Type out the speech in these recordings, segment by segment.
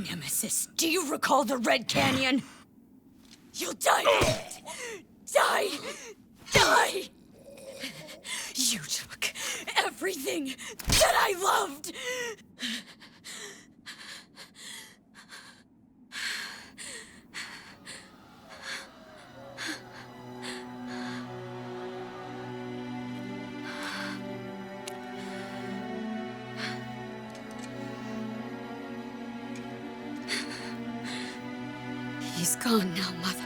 Nemesis, do you recall the Red Canyon? You'll die in it! Die! Die! You took everything that I loved! He's gone now, Mother.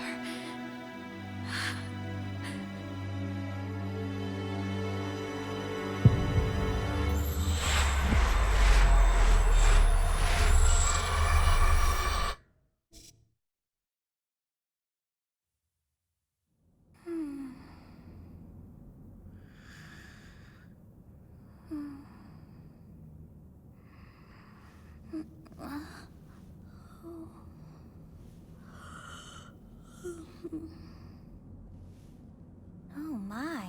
Oh my.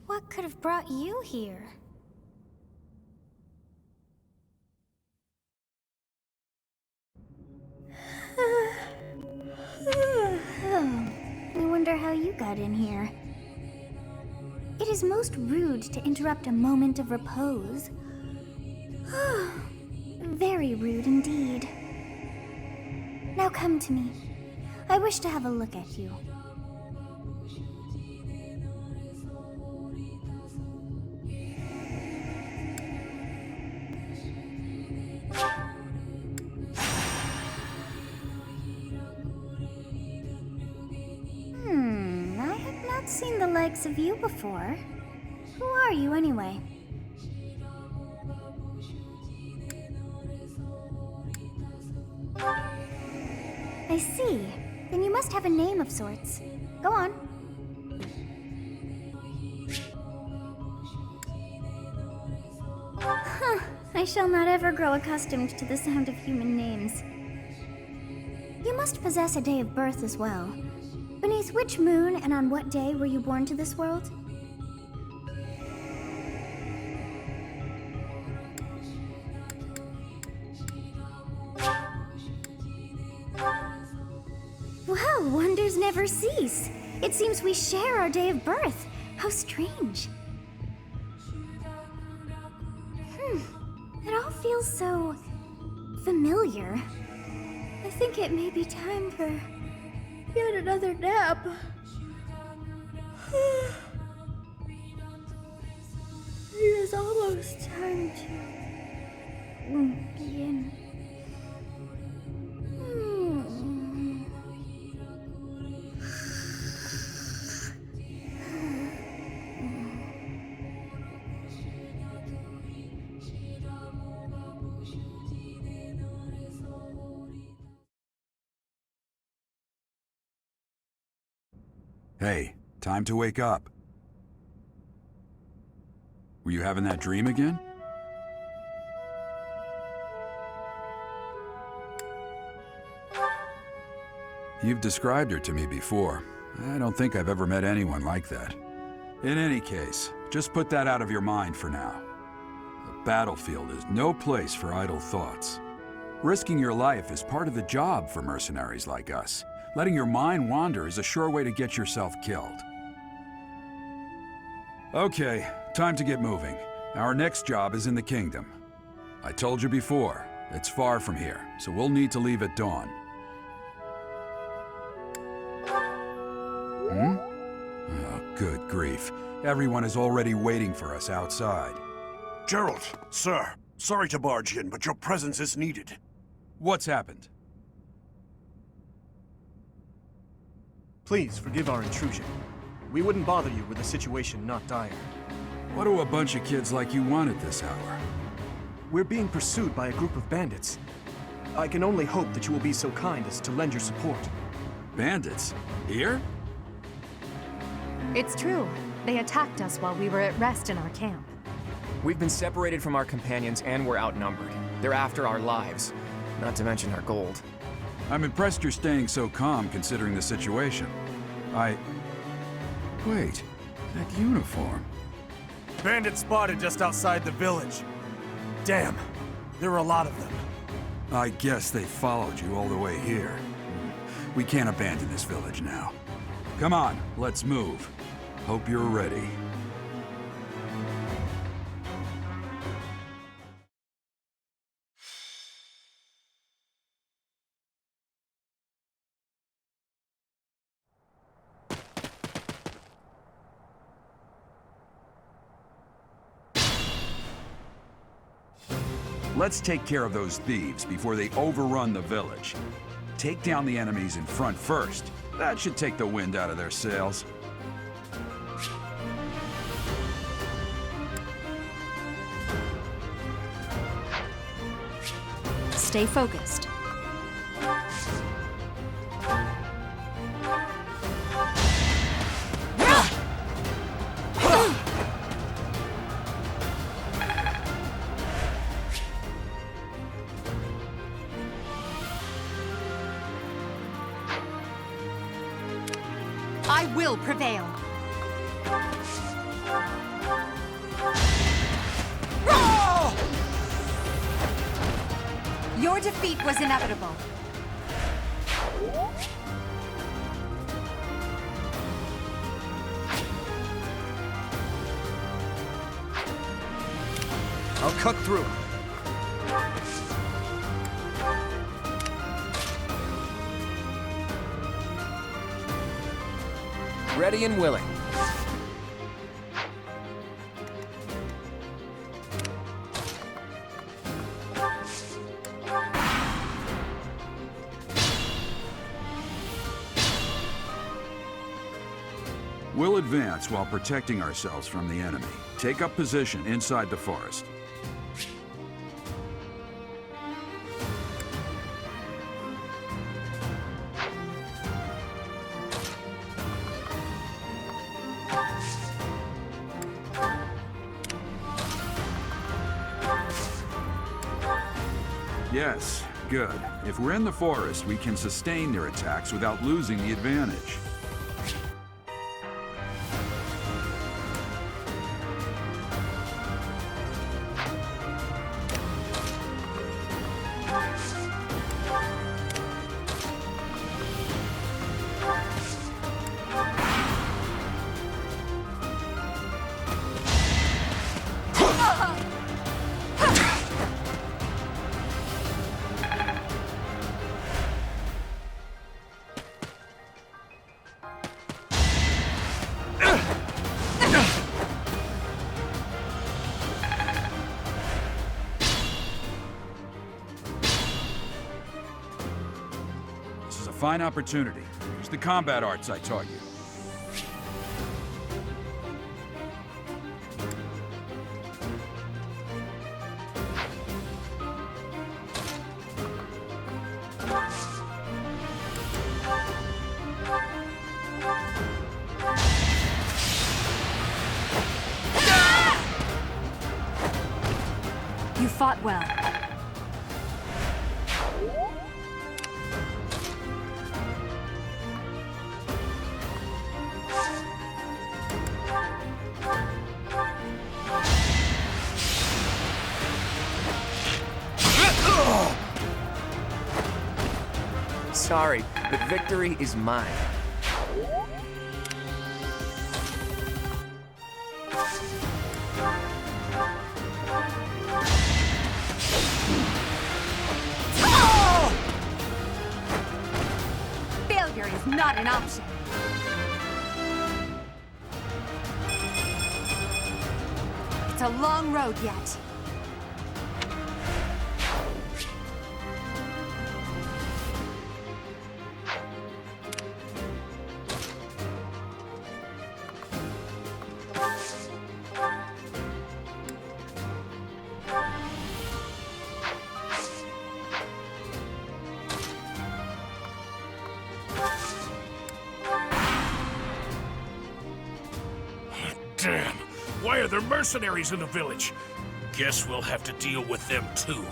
What could have brought you here? I wonder how you got in here. It is most rude to interrupt a moment of repose. Very rude indeed. Now come to me. I wish to have a look at you. I have not seen the likes of you before. Who are you anyway? I see. Then you must have a name of sorts. Go on. Huh. I shall not ever grow accustomed to the sound of human names. You must possess a day of birth as well. Beneath which moon and on what day were you born to this world? Well, wonders never cease. It seems we share our day of birth. How strange. It all feels so familiar. I think it may be time for yet another nap. It is almost time to begin. Hey, time to wake up. Were you having that dream again? You've described her to me before. I don't think I've ever met anyone like that. In any case, just put that out of your mind for now. The battlefield is no place for idle thoughts. Risking your life is part of the job for mercenaries like us. Letting your mind wander is a sure way to get yourself killed. Okay, time to get moving. Our next job is in the kingdom. I told you before, it's far from here, so we'll need to leave at dawn. Oh, good grief. Everyone is already waiting for us outside. Gerald, sir, sorry to barge in, but your presence is needed. What's happened? Please forgive our intrusion. We wouldn't bother you with a situation not dire. What do a bunch of kids like you want at this hour? We're being pursued by a group of bandits. I can only hope that you will be so kind as to lend your support. Bandits? Here? It's true. They attacked us while we were at rest in our camp. We've been separated from our companions and we're outnumbered. They're after our lives, not to mention our gold. I'm impressed you're staying so calm considering the situation. Wait, that uniform. Bandits spotted just outside the village. Damn, there are a lot of them. I guess they followed you all the way here. We can't abandon this village now. Come on, let's move. Hope you're ready. Let's take care of those thieves before they overrun the village. Take down the enemies in front first. That should take the wind out of their sails. Stay focused. I will prevail. Your defeat was inevitable. I'll cut through. Ready and willing. We'll advance while protecting ourselves from the enemy. Take up position inside the forest. Yes, good. If we're in the forest, we can sustain their attacks without losing the advantage. Fine opportunity. Use the combat arts I taught you. You fought well. Sorry, but victory is mine. Failure is not an option. It's a long road yet. Damn! Why are there mercenaries in the village? Guess we'll have to deal with them too.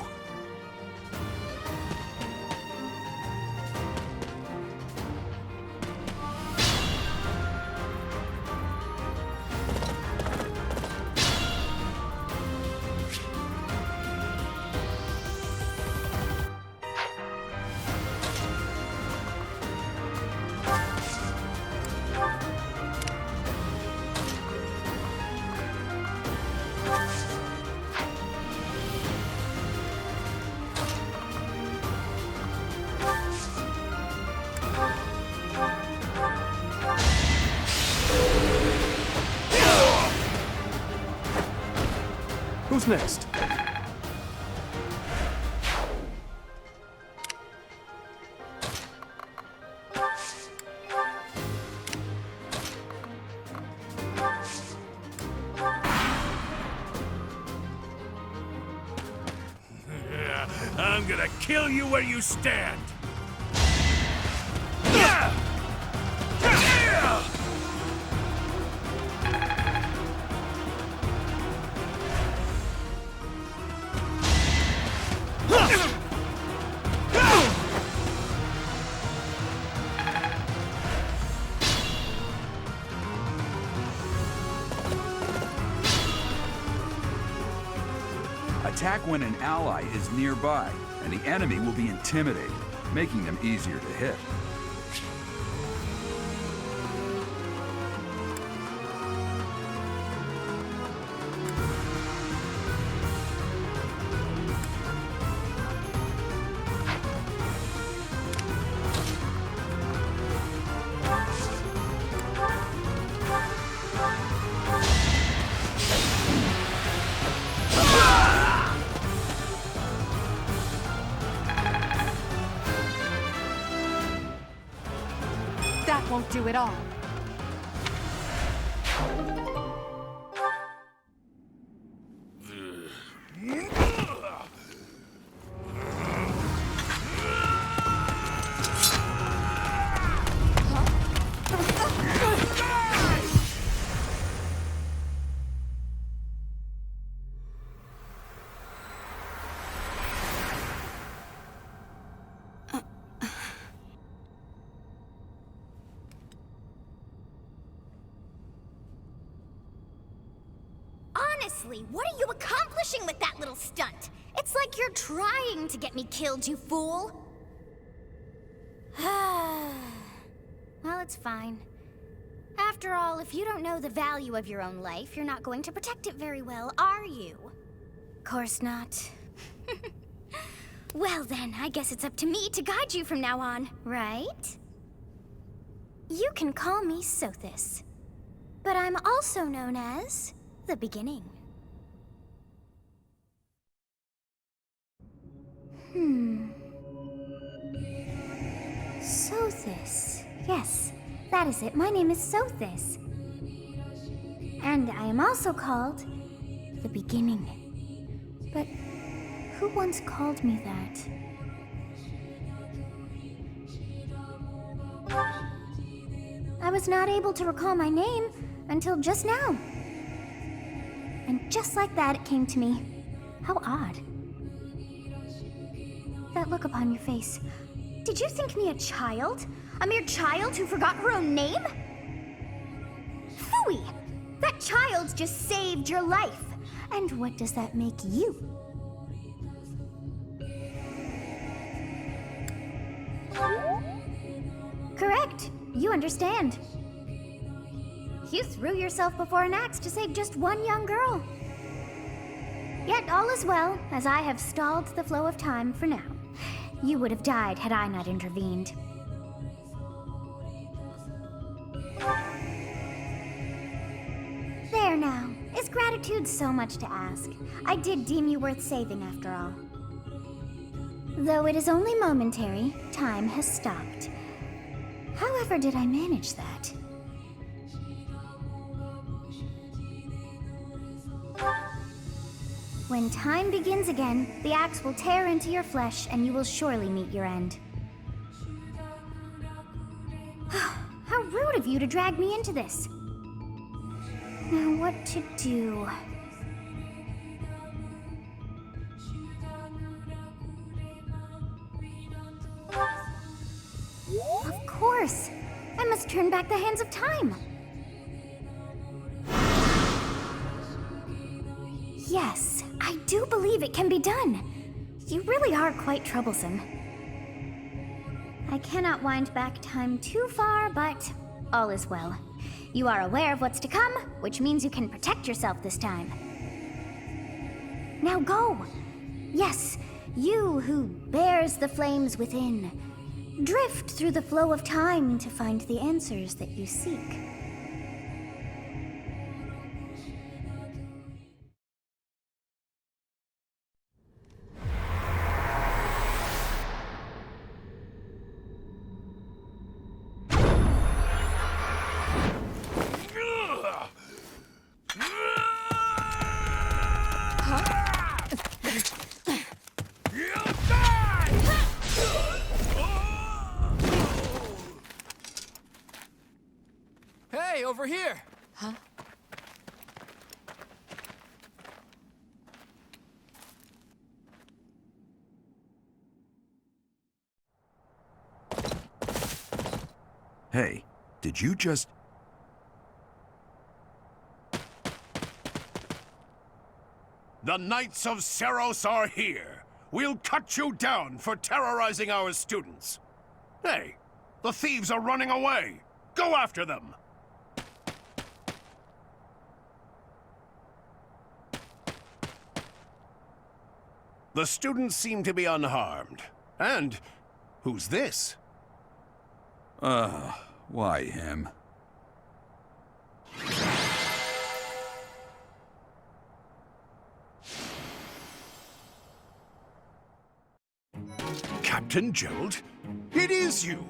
Who's next? I'm gonna kill you where you stand! Attack when an ally is nearby, and the enemy will be intimidated, making them easier to hit. That won't do it all. Honestly, what are you accomplishing with that little stunt? It's like you're trying to get me killed, you fool. Well, it's fine. After all, if you don't know the value of your own life, you're not going to protect it very well, are you? Course not. Well then, I guess it's up to me to guide you from now on, right? You can call me Sothis, but I'm also known as the Beginning. Sothis. Yes, that is it. My name is Sothis. And I am also called the Beginning. But who once called me that? I was not able to recall my name until just now. And just like that, it came to me. How odd. That look upon your face. Did you think me a child? A mere child who forgot her own name? Phooey! That child just saved your life. And what does that make you? Correct. You understand. You threw yourself before an axe to save just one young girl. Yet all is well, as I have stalled the flow of time for now. You would have died had I not intervened. There now. Is gratitude so much to ask? I did deem you worth saving after all. Though it is only momentary, time has stopped. However did I manage that? When time begins again, the axe will tear into your flesh and you will surely meet your end. How rude of you to drag me into this. Now what to do? Of course! I must turn back the hands of time! Yes, I do believe it can be done. You really are quite troublesome. I cannot wind back time too far, but all is well. You are aware of what's to come, which means you can protect yourself this time. Now go! Yes, you who bears the flames within. Drift through the flow of time to find the answers that you seek. over here. Huh? Hey, did you just... The Knights of Seros are here. We'll cut you down for terrorizing our students. Hey, the thieves are running away. Go after them. The students seem to be unharmed. And who's this? Why him? Captain Gerald? It is you!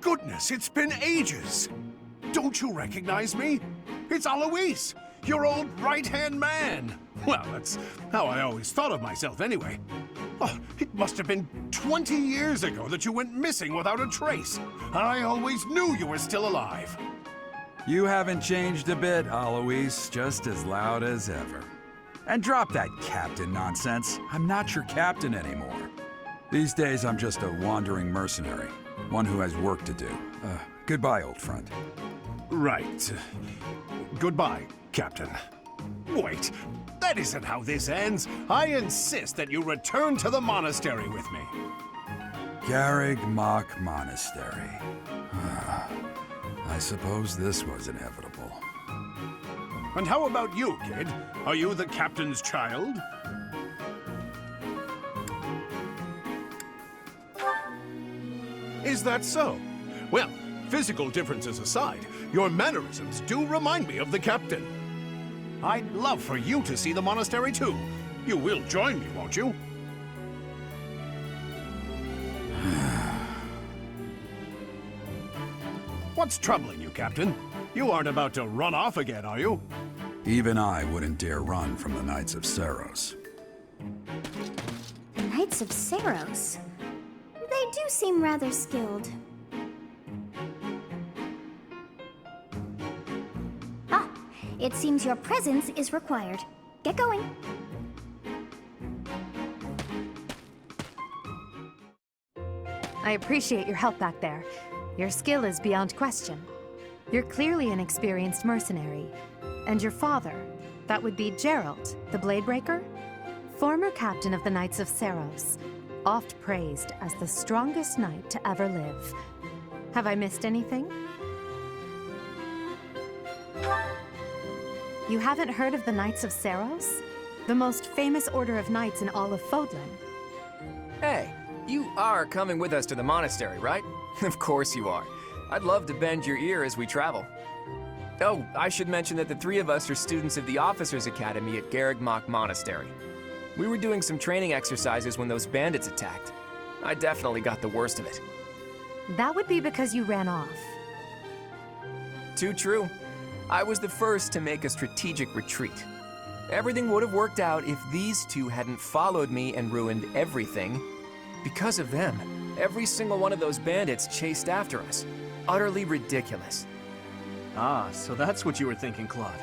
Goodness, it's been ages! Don't you recognize me? It's Alois, your old right-hand man! Well, that's how I always thought of myself anyway. Oh, it must have been 20 years ago that you went missing without a trace. I always knew you were still alive. You haven't changed a bit, Alois. Just as loud as ever. And drop that captain nonsense. I'm not your captain anymore. These days, I'm just a wandering mercenary. One who has work to do. Goodbye, old friend. Right. Goodbye, Captain. Wait, that isn't how this ends. I insist that you return to the monastery with me. Garreg Mach Monastery. I suppose this was inevitable. And how about you, kid? Are you the captain's child? Is that so? Well, physical differences aside, your mannerisms do remind me of the captain. I'd love for you to see the monastery too. You will join me, won't you? What's troubling you, Captain? You aren't about to run off again, are you? Even I wouldn't dare run from the Knights of Seros. The Knights of Seros? They do seem rather skilled. Ah, it seems your presence is required. Get going. I appreciate your help back there. Your skill is beyond question. You're clearly an experienced mercenary. And your father, that would be Gerald, the Bladebreaker? Former captain of the Knights of Seros, oft praised as the strongest knight to ever live. Have I missed anything? You haven't heard of the Knights of Seros? The most famous order of knights in all of Fodlan. Hey, you are coming with us to the monastery, right? Of course you are. I'd love to bend your ear as we travel. Oh, I should mention that the three of us are students of the Officers' Academy at Garreg Mach Monastery. We were doing some training exercises when those bandits attacked. I definitely got the worst of it. That would be because you ran off. Too true. I was the first to make a strategic retreat. Everything would have worked out if these two hadn't followed me and ruined everything. Because of them, every single one of those bandits chased after us. Utterly ridiculous. Ah, so that's what you were thinking, Claude.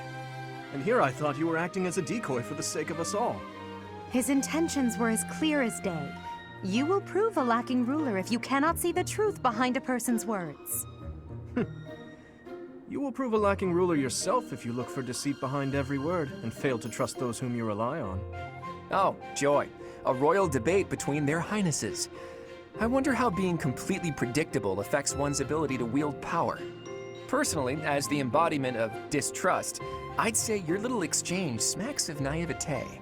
And here I thought you were acting as a decoy for the sake of us all. His intentions were as clear as day. You will prove a lacking ruler if you cannot see the truth behind a person's words. You will prove a lacking ruler yourself if you look for deceit behind every word and fail to trust those whom you rely on. Oh, joy. A royal debate between their highnesses. I wonder how being completely predictable affects one's ability to wield power. Personally, as the embodiment of distrust, I'd say your little exchange smacks of naivete.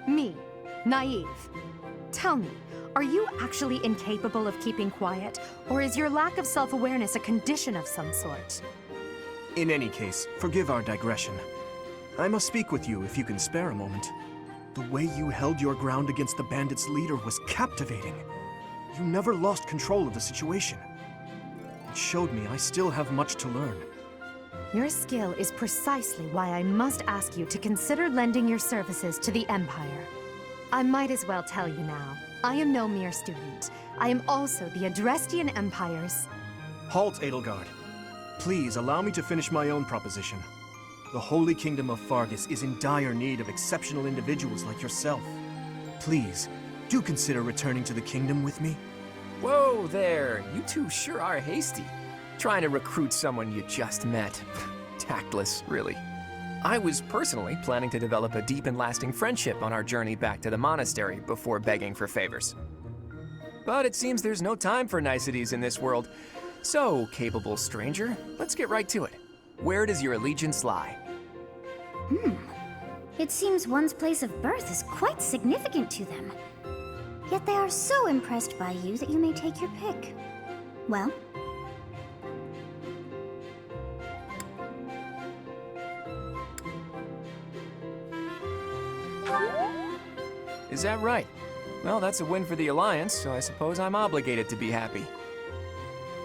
Me, naive. Tell me, are you actually incapable of keeping quiet, or is your lack of self-awareness a condition of some sort? In any case, forgive our digression. I must speak with you if you can spare a moment. The way you held your ground against the bandits' leader was captivating. You never lost control of the situation. It showed me I still have much to learn. Your skill is precisely why I must ask you to consider lending your services to the Empire. I might as well tell you now, I am no mere student. I am also the Adrestian Empire's... Halt, Edelgard. Please allow me to finish my own proposition. The Holy Kingdom of Fargus is in dire need of exceptional individuals like yourself. Please, do consider returning to the kingdom with me. Whoa there, you two sure are hasty. Trying to recruit someone you just met. Tactless, really. I was personally planning to develop a deep and lasting friendship on our journey back to the monastery before begging for favors. But it seems there's no time for niceties in this world. So, capable stranger, let's get right to it. Where does your allegiance lie? It seems one's place of birth is quite significant to them. Yet they are so impressed by you that you may take your pick. Well, Is that right? Well, that's a win for the Alliance, so I suppose I'm obligated to be happy.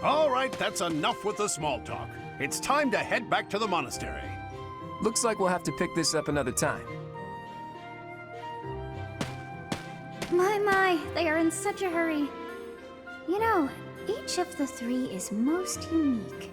All right, that's enough with the small talk. It's time to head back to the monastery. Looks like we'll have to pick this up another time. my, they are in such a hurry. You know, each of the three is most unique.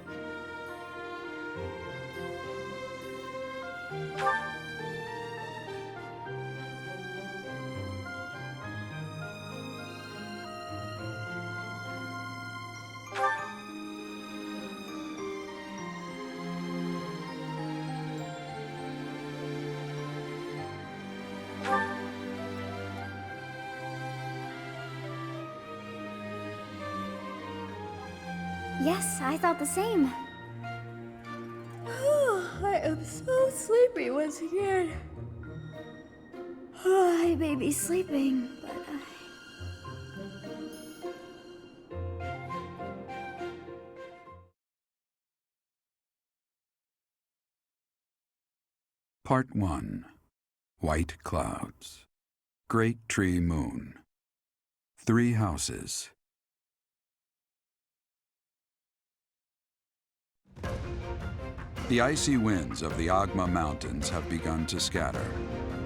Yes, I thought the same. I am so sleepy once again. I may be sleeping, but Part 1. White Clouds. Great Tree Moon. 3 houses. The icy winds of the Agma Mountains have begun to scatter,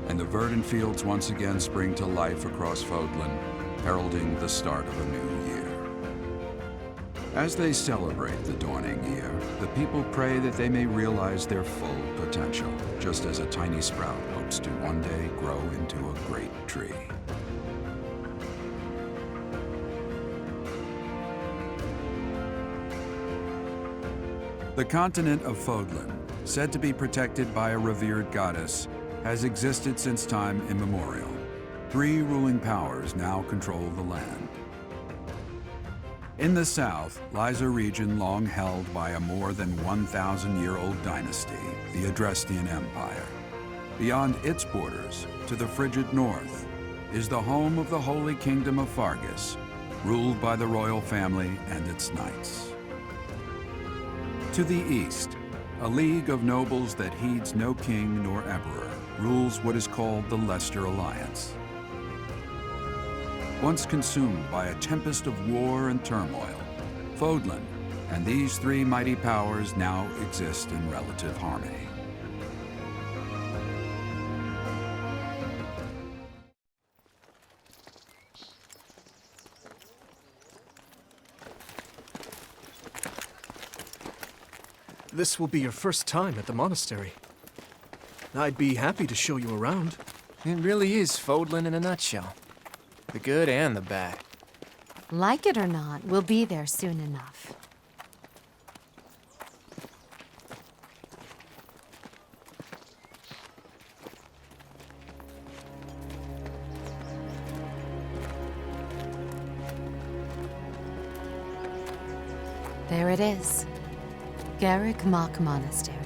and the verdant fields once again spring to life across Fodlan, heralding the start of a new year. As they celebrate the dawning year, the people pray that they may realize their full potential, just as a tiny sprout hopes to one day grow into a great tree. The continent of Fodlan, said to be protected by a revered goddess, has existed since time immemorial. 3 ruling powers now control the land. In the south lies a region long held by a more than 1,000-year-old dynasty, the Adrestian Empire. Beyond its borders, to the frigid north, is the home of the Holy Kingdom of Fargus, ruled by the royal family and its knights. To the east, a league of nobles that heeds no king nor emperor rules what is called the Leicester Alliance. Once consumed by a tempest of war and turmoil, Fodlan and these 3 mighty powers now exist in relative harmony. This will be your first time at the monastery. I'd be happy to show you around. It really is Fodlan in a nutshell. The good and the bad. Like it or not, we'll be there soon enough. There it is. Garrick Mock Monastery.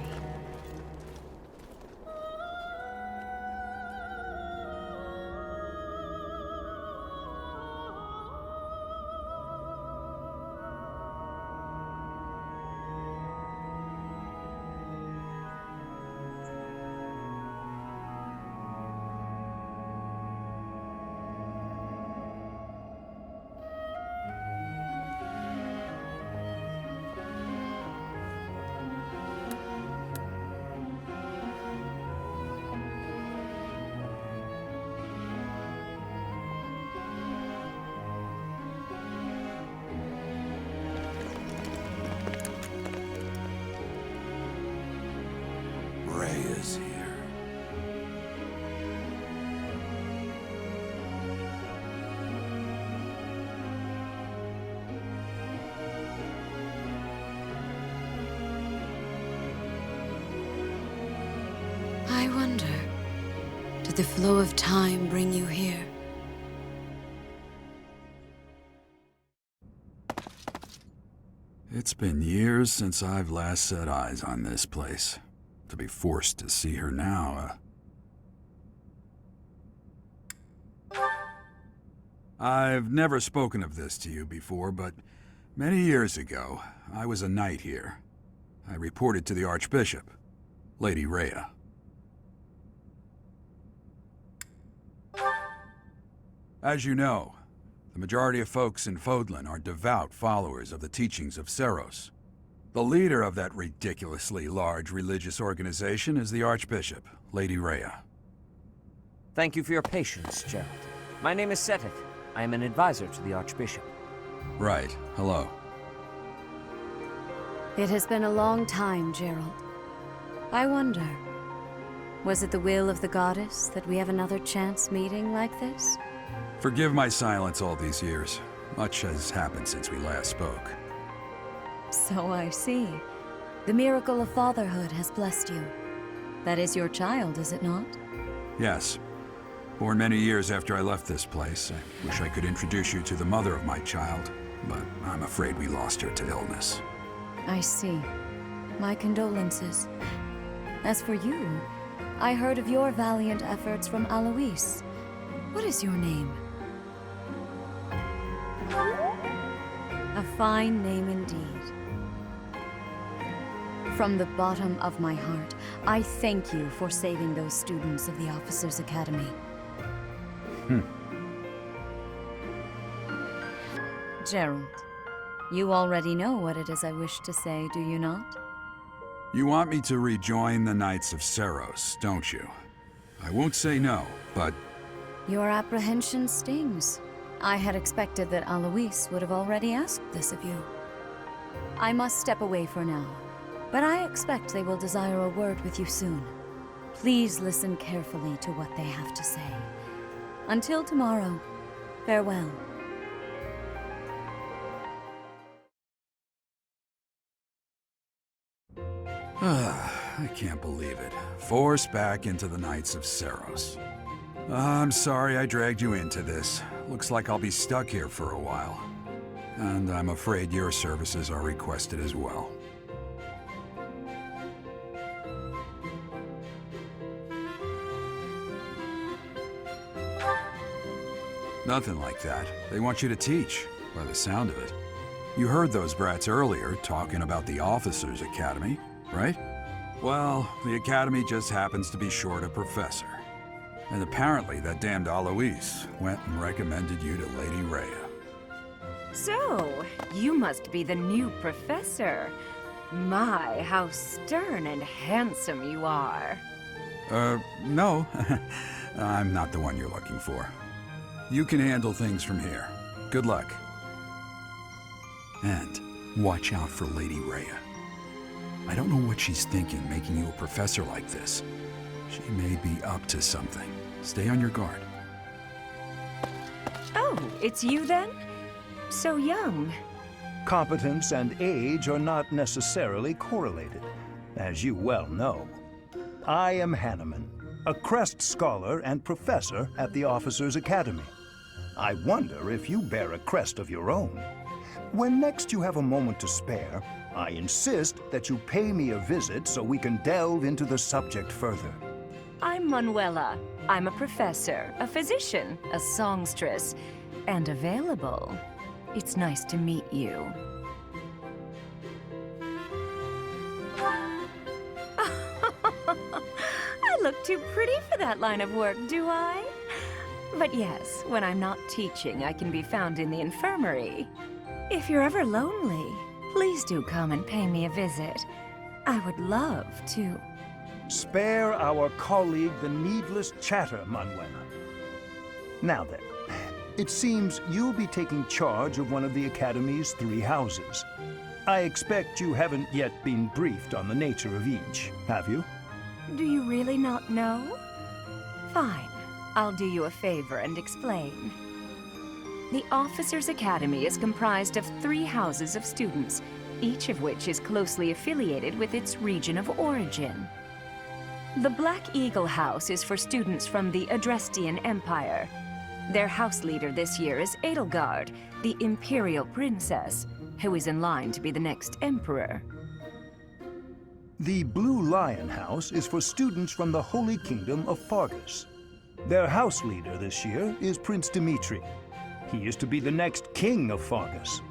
the flow of time bring you here? It's been years since I've last set eyes on this place. To be forced to see her now, I've never spoken of this to you before, but many years ago, I was a knight here. I reported to the Archbishop, Lady Rhea. As you know, the majority of folks in Fodlan are devout followers of the teachings of Seros. The leader of that ridiculously large religious organization is the Archbishop, Lady Rhea. Thank you for your patience, Gerald. My name is Seteth. I am an advisor to the Archbishop. Right. Hello. It has been a long time, Gerald. I wonder, was it the will of the goddess that we have another chance meeting like this? Forgive my silence all these years. Much has happened since we last spoke. So I see. The miracle of fatherhood has blessed you. That is your child, is it not? Yes. Born many years after I left this place. I wish I could introduce you to the mother of my child, but I'm afraid we lost her to illness. I see. My condolences. As for you, I heard of your valiant efforts from Alois. What is your name? A fine name indeed. From the bottom of my heart, I thank you for saving those students of the Officers' Academy. Gerald, you already know what it is I wish to say, do you not? You want me to rejoin the Knights of Seros, don't you? I won't say no, but... Your apprehension stings. I had expected that Alois would have already asked this of you. I must step away for now, but I expect they will desire a word with you soon. Please listen carefully to what they have to say. Until tomorrow, farewell. I can't believe it. Forced back into the Knights of Seros. I'm sorry I dragged you into this. Looks like I'll be stuck here for a while. And I'm afraid your services are requested as well. Nothing like that. They want you to teach, by the sound of it. You heard those brats earlier talking about the Officers' Academy, right? Well, the Academy just happens to be short a professor. And apparently that damned Alois went and recommended you to Lady Rhea. So, you must be the new professor. My, how stern and handsome you are. No. I'm not the one you're looking for. You can handle things from here. Good luck. And watch out for Lady Rhea. I don't know what she's thinking making you a professor like this. She may be up to something. Stay on your guard. Oh, it's you then? So young. Competence and age are not necessarily correlated, as you well know. I am Hanneman, a Crest Scholar and Professor at the Officers' Academy. I wonder if you bear a crest of your own. When next you have a moment to spare, I insist that you pay me a visit so we can delve into the subject further. I'm Manuela. I'm a professor, a physician, a songstress, and available. It's nice to meet you. I look too pretty for that line of work, do I? But yes, when I'm not teaching, I can be found in the infirmary. If you're ever lonely, please do come and pay me a visit. I would love to. Spare our colleague the needless chatter, Manuela. Now then, it seems you'll be taking charge of one of the Academy's 3 houses. I expect you haven't yet been briefed on the nature of each, have you? Do you really not know? Fine. I'll do you a favor and explain. The Officers' Academy is comprised of 3 houses of students, each of which is closely affiliated with its region of origin. The Black Eagle House is for students from the Adrestian Empire. Their house leader this year is Edelgard, the Imperial Princess, who is in line to be the next Emperor. The Blue Lion House is for students from the Holy Kingdom of Fargus. Their house leader this year is Prince Dimitri. He is to be the next king of Fargus.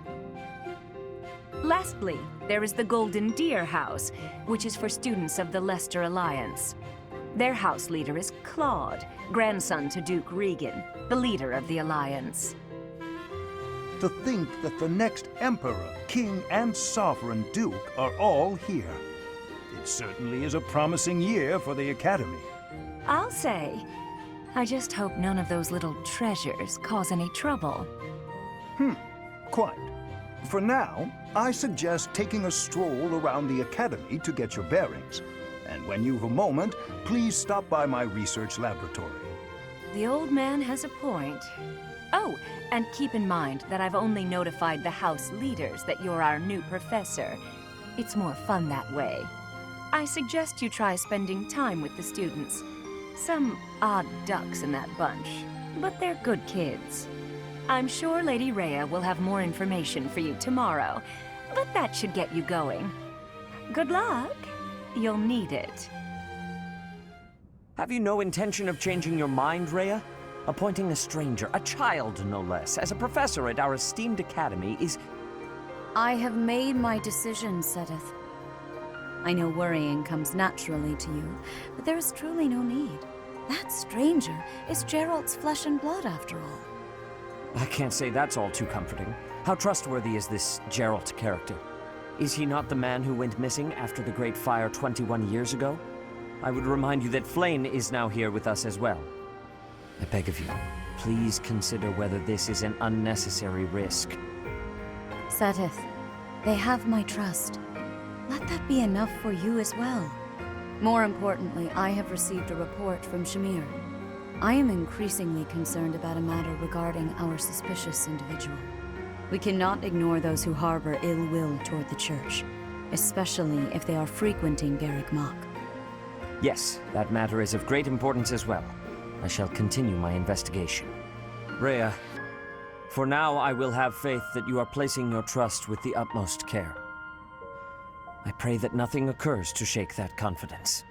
Lastly, there is the Golden Deer House, which is for students of the Leicester Alliance. Their house leader is Claude, grandson to Duke Regan, the leader of the Alliance. To think that the next Emperor, King, and Sovereign Duke are all here. It certainly is a promising year for the Academy. I'll say. I just hope none of those little treasures cause any trouble. Quite. For now, I suggest taking a stroll around the Academy to get your bearings. And when you've a moment, please stop by my research laboratory. The old man has a point. Oh, and keep in mind that I've only notified the house leaders that you're our new professor. It's more fun that way. I suggest you try spending time with the students. Some odd ducks in that bunch, but they're good kids. I'm sure Lady Rhea will have more information for you tomorrow, but that should get you going. Good luck. You'll need it. Have you no intention of changing your mind, Rhea? Appointing a stranger, a child no less, as a professor at our esteemed academy is... I have made my decision, Seteth. I know worrying comes naturally to you, but there is truly no need. That stranger is Geralt's flesh and blood, after all. I can't say that's all too comforting. How trustworthy is this Geralt character? Is he not the man who went missing after the Great Fire 21 years ago? I would remind you that Flayn is now here with us as well. I beg of you, please consider whether this is an unnecessary risk. Seteth, they have my trust. Let that be enough for you as well. More importantly, I have received a report from Shamir. I am increasingly concerned about a matter regarding our suspicious individual. We cannot ignore those who harbor ill will toward the Church, especially if they are frequenting Garrick Mach. Yes, that matter is of great importance as well. I shall continue my investigation. Rhea, for now I will have faith that you are placing your trust with the utmost care. I pray that nothing occurs to shake that confidence.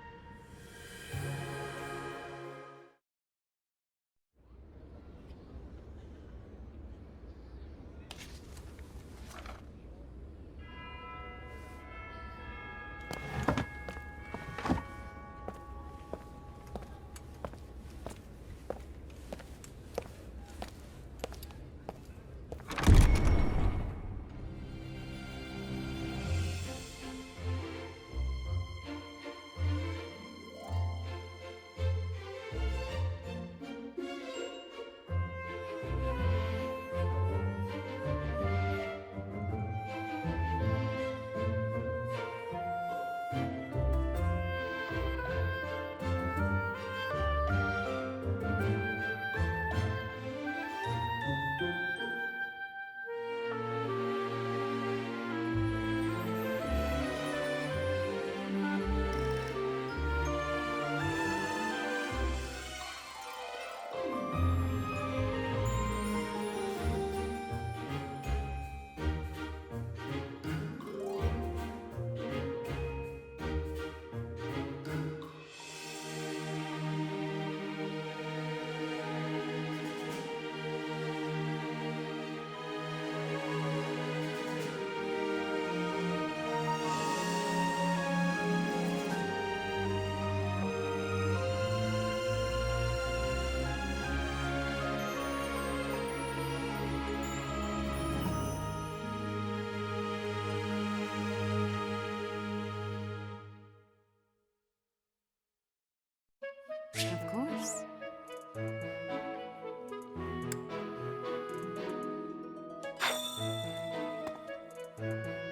Of course.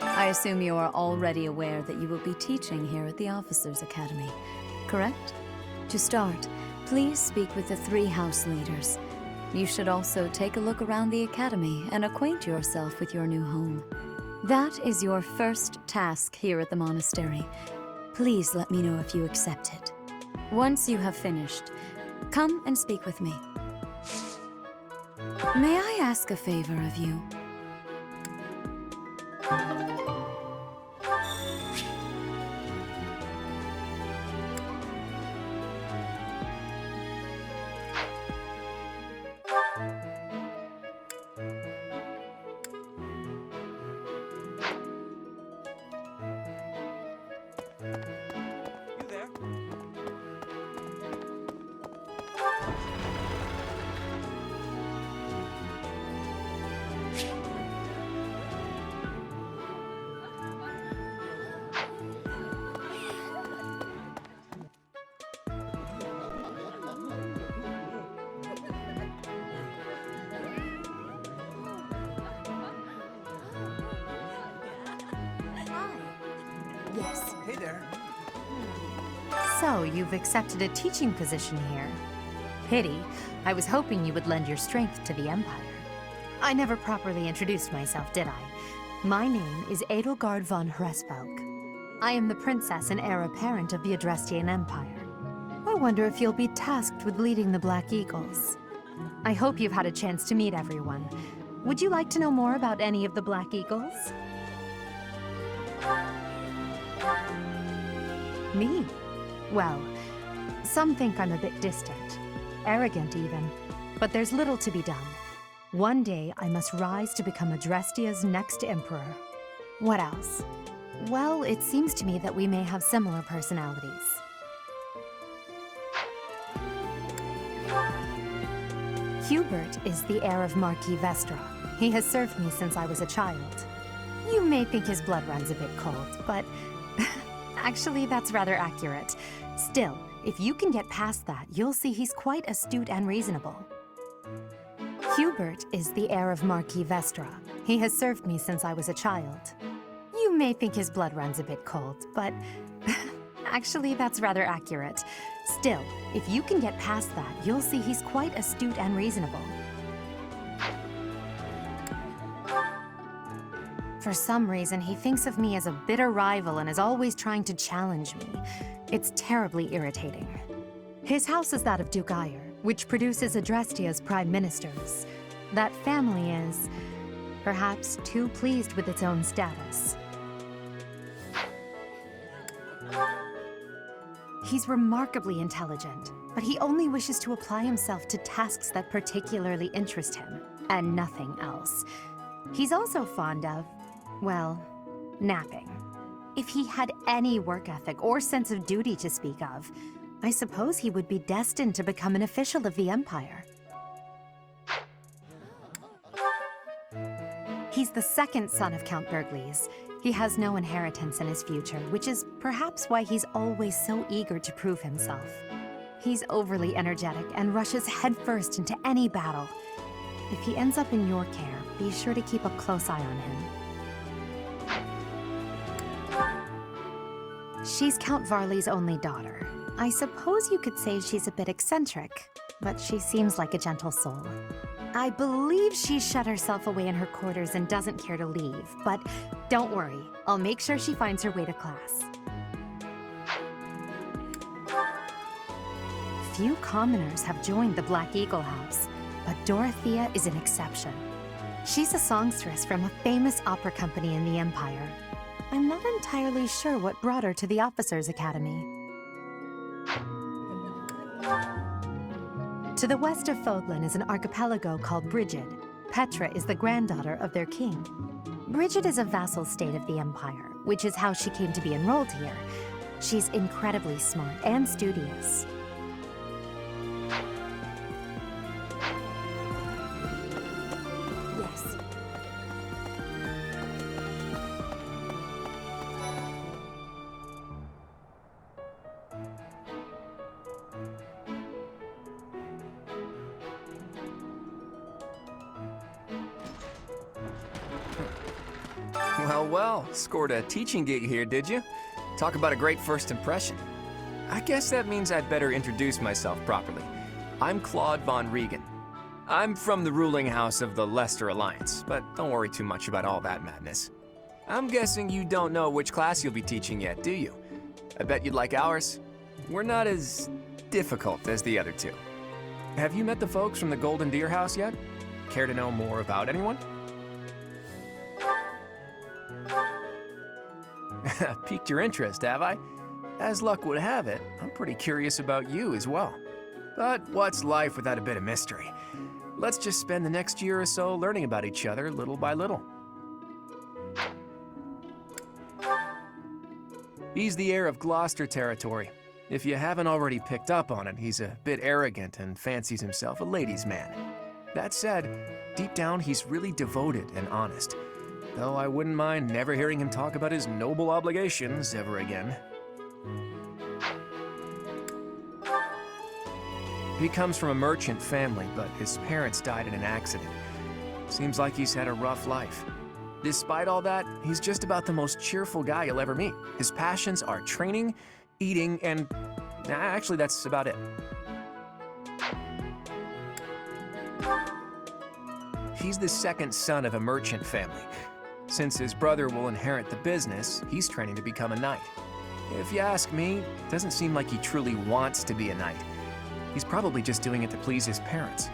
I assume you are already aware that you will be teaching here at the Officers' Academy, correct? To start, please speak with the 3 house leaders. You should also take a look around the Academy and acquaint yourself with your new home. That is your first task here at the monastery. Please let me know if you accept it. Once you have finished, come and speak with me. May I ask a favor of you? Yes. Hey there. So, you've accepted a teaching position here. Pity. I was hoping you would lend your strength to the Empire. I never properly introduced myself, did I? My name is Edelgard von Hresvelk. I am the princess and heir apparent of the Adrestian Empire. I wonder if you'll be tasked with leading the Black Eagles. I hope you've had a chance to meet everyone. Would you like to know more about any of the Black Eagles? Me? Well, some think I'm a bit distant, arrogant even, but there's little to be done. One day I must rise to become Adrestia's next emperor. What else? Well, it seems to me that we may have similar personalities. Hubert is the heir of Marquis Vestra. He has served me since I was a child. You may think his blood runs a bit cold, but actually that's rather accurate. Still, if you can get past that, you'll see he's quite astute and reasonable. Hubert is the heir of Marquis Vestra. He has served me since I was a child. You may think his blood runs a bit cold, but actually that's rather accurate. Still, if you can get past that, you'll see he's quite astute and reasonable. For some reason, he thinks of me as a bitter rival and is always trying to challenge me. It's terribly irritating. His house is that of Duke Ire, which produces Adrestia's prime ministers. That family is, perhaps, too pleased with its own status. He's remarkably intelligent, but he only wishes to apply himself to tasks that particularly interest him, and nothing else. He's also fond of, well, napping. If he had any work ethic or sense of duty to speak of, I suppose he would be destined to become an official of the Empire. He's the second son of Count Bergliez. He has no inheritance in his future, which is perhaps why he's always so eager to prove himself. He's overly energetic and rushes headfirst into any battle. If he ends up in your care, be sure to keep a close eye on him. She's Count Varley's only daughter. I suppose you could say she's a bit eccentric, but she seems like a gentle soul. I believe she's shut herself away in her quarters and doesn't care to leave, but don't worry, I'll make sure she finds her way to class. Few commoners have joined the Black Eagle House, but Dorothea is an exception. She's a songstress from a famous opera company in the Empire. I'm not entirely sure what brought her to the Officers' Academy. To the west of Fodlan is an archipelago called Brigid. Petra is the granddaughter of their king. Brigid is a vassal state of the Empire, which is how she came to be enrolled here. She's incredibly smart and studious. Yes. Well, scored a teaching gig here, did you? Talk about a great first impression. I guess that means I'd better introduce myself properly. I'm Claude von Regan. I'm from the ruling house of the Leicester Alliance, but don't worry too much about all that madness. I'm guessing you don't know which class you'll be teaching yet, do you? I bet you'd like ours. we're not as difficult as the other two. Have you met the folks from the Golden Deer House yet? Care to know more about anyone? Piqued your interest, have I? As luck would have it, I'm pretty curious about you as well. But what's life without a bit of mystery? Let's just spend the next year or so learning about each other little by little. He's the heir of Gloucester territory. If you haven't already picked up on it, he's a bit arrogant and fancies himself a ladies' man. That said, deep down he's really devoted and honest, though I wouldn't mind never hearing him talk about his noble obligations ever again. He comes from a merchant family, but his parents died in an accident. Seems like he's had a rough life. Despite all that, he's just about the most cheerful guy you'll ever meet. His passions are training, eating, and actually that's about it. He's the second son of a merchant family. Since his brother will inherit the business, he's training to become a knight. If you ask me, it doesn't seem like he truly wants to be a knight. He's probably just doing it to please his parents.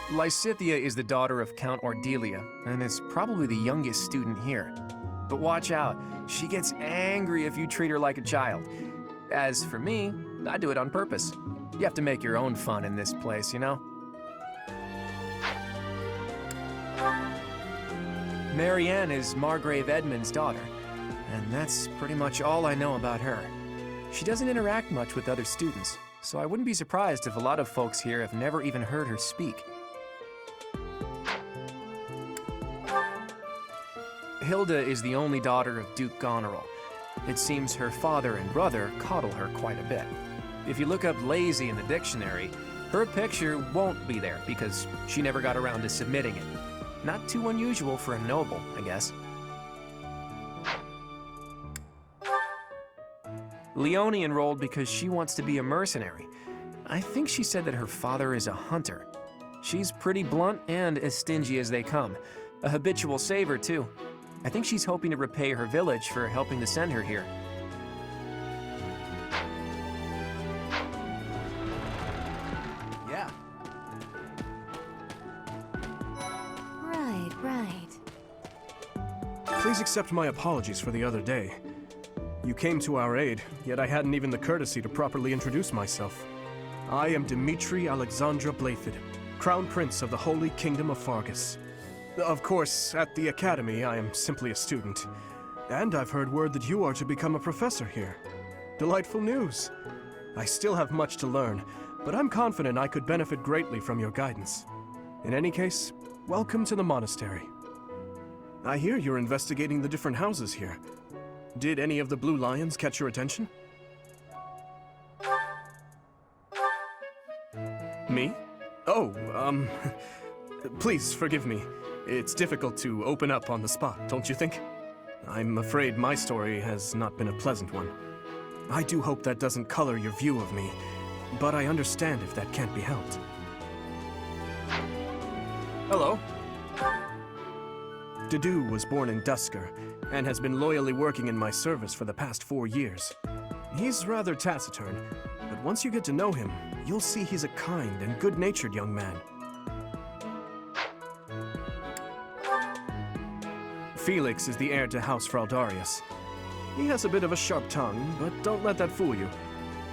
Lysithea is the daughter of Count Ordelia, and is probably the youngest student here. But watch out, she gets angry if you treat her like a child. As for me, I do it on purpose. You have to make your own fun in this place, you know? Marianne is Margrave Edmund's daughter, and that's pretty much all I know about her. She doesn't interact much with other students, so I wouldn't be surprised if a lot of folks here have never even heard her speak. Hilda is the only daughter of Duke Goneril. It seems her father and brother coddle her quite a bit. If you look up lazy in the dictionary, her picture won't be there because she never got around to submitting it. Not too unusual for a noble, I guess. Leone enrolled because she wants to be a mercenary. I think she said that her father is a hunter. She's pretty blunt and as stingy as they come. A habitual saver, too. I think she's hoping to repay her village for helping to send her here. Yeah. Right. Please accept my apologies for the other day. You came to our aid, yet I hadn't even the courtesy to properly introduce myself. I am Dimitri Alexandra Blaithid, Crown Prince of the Holy Kingdom of Fargus. Of course, at the Academy, I am simply a student. And I've heard word that you are to become a professor here. Delightful news. I still have much to learn, but I'm confident I could benefit greatly from your guidance. In any case, welcome to the monastery. I hear you're investigating the different houses here. Did any of the Blue Lions catch your attention? Me? Oh, please forgive me. It's difficult to open up on the spot, don't you think? I'm afraid my story has not been a pleasant one. I do hope that doesn't color your view of me, but I understand if that can't be helped. Hello. Dedu was born in Dusker, and has been loyally working in my service for the past 4 years. He's rather taciturn, but once you get to know him, you'll see he's a kind and good-natured young man. Felix is the heir to House Fraldarius. He has a bit of a sharp tongue, but don't let that fool you.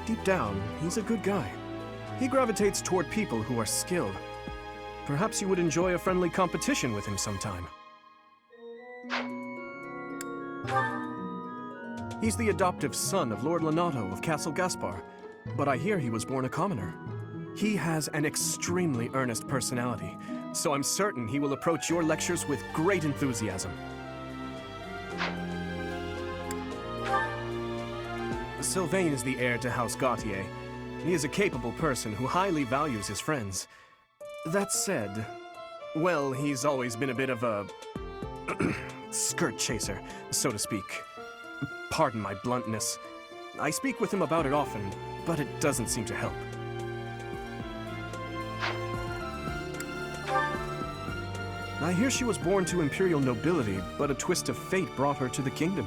Deep down, he's a good guy. He gravitates toward people who are skilled. Perhaps you would enjoy a friendly competition with him sometime. He's the adoptive son of Lord Lenato of Castle Gaspar, but I hear he was born a commoner. He has an extremely earnest personality, so I'm certain he will approach your lectures with great enthusiasm. Sylvain is the heir to House Gautier. He is a capable person who highly values his friends. That said, well, he's always been a bit of a skirt chaser, so to speak. Pardon my bluntness. I speak with him about it often, but it doesn't seem to help. I hear she was born to imperial nobility, but a twist of fate brought her to the kingdom.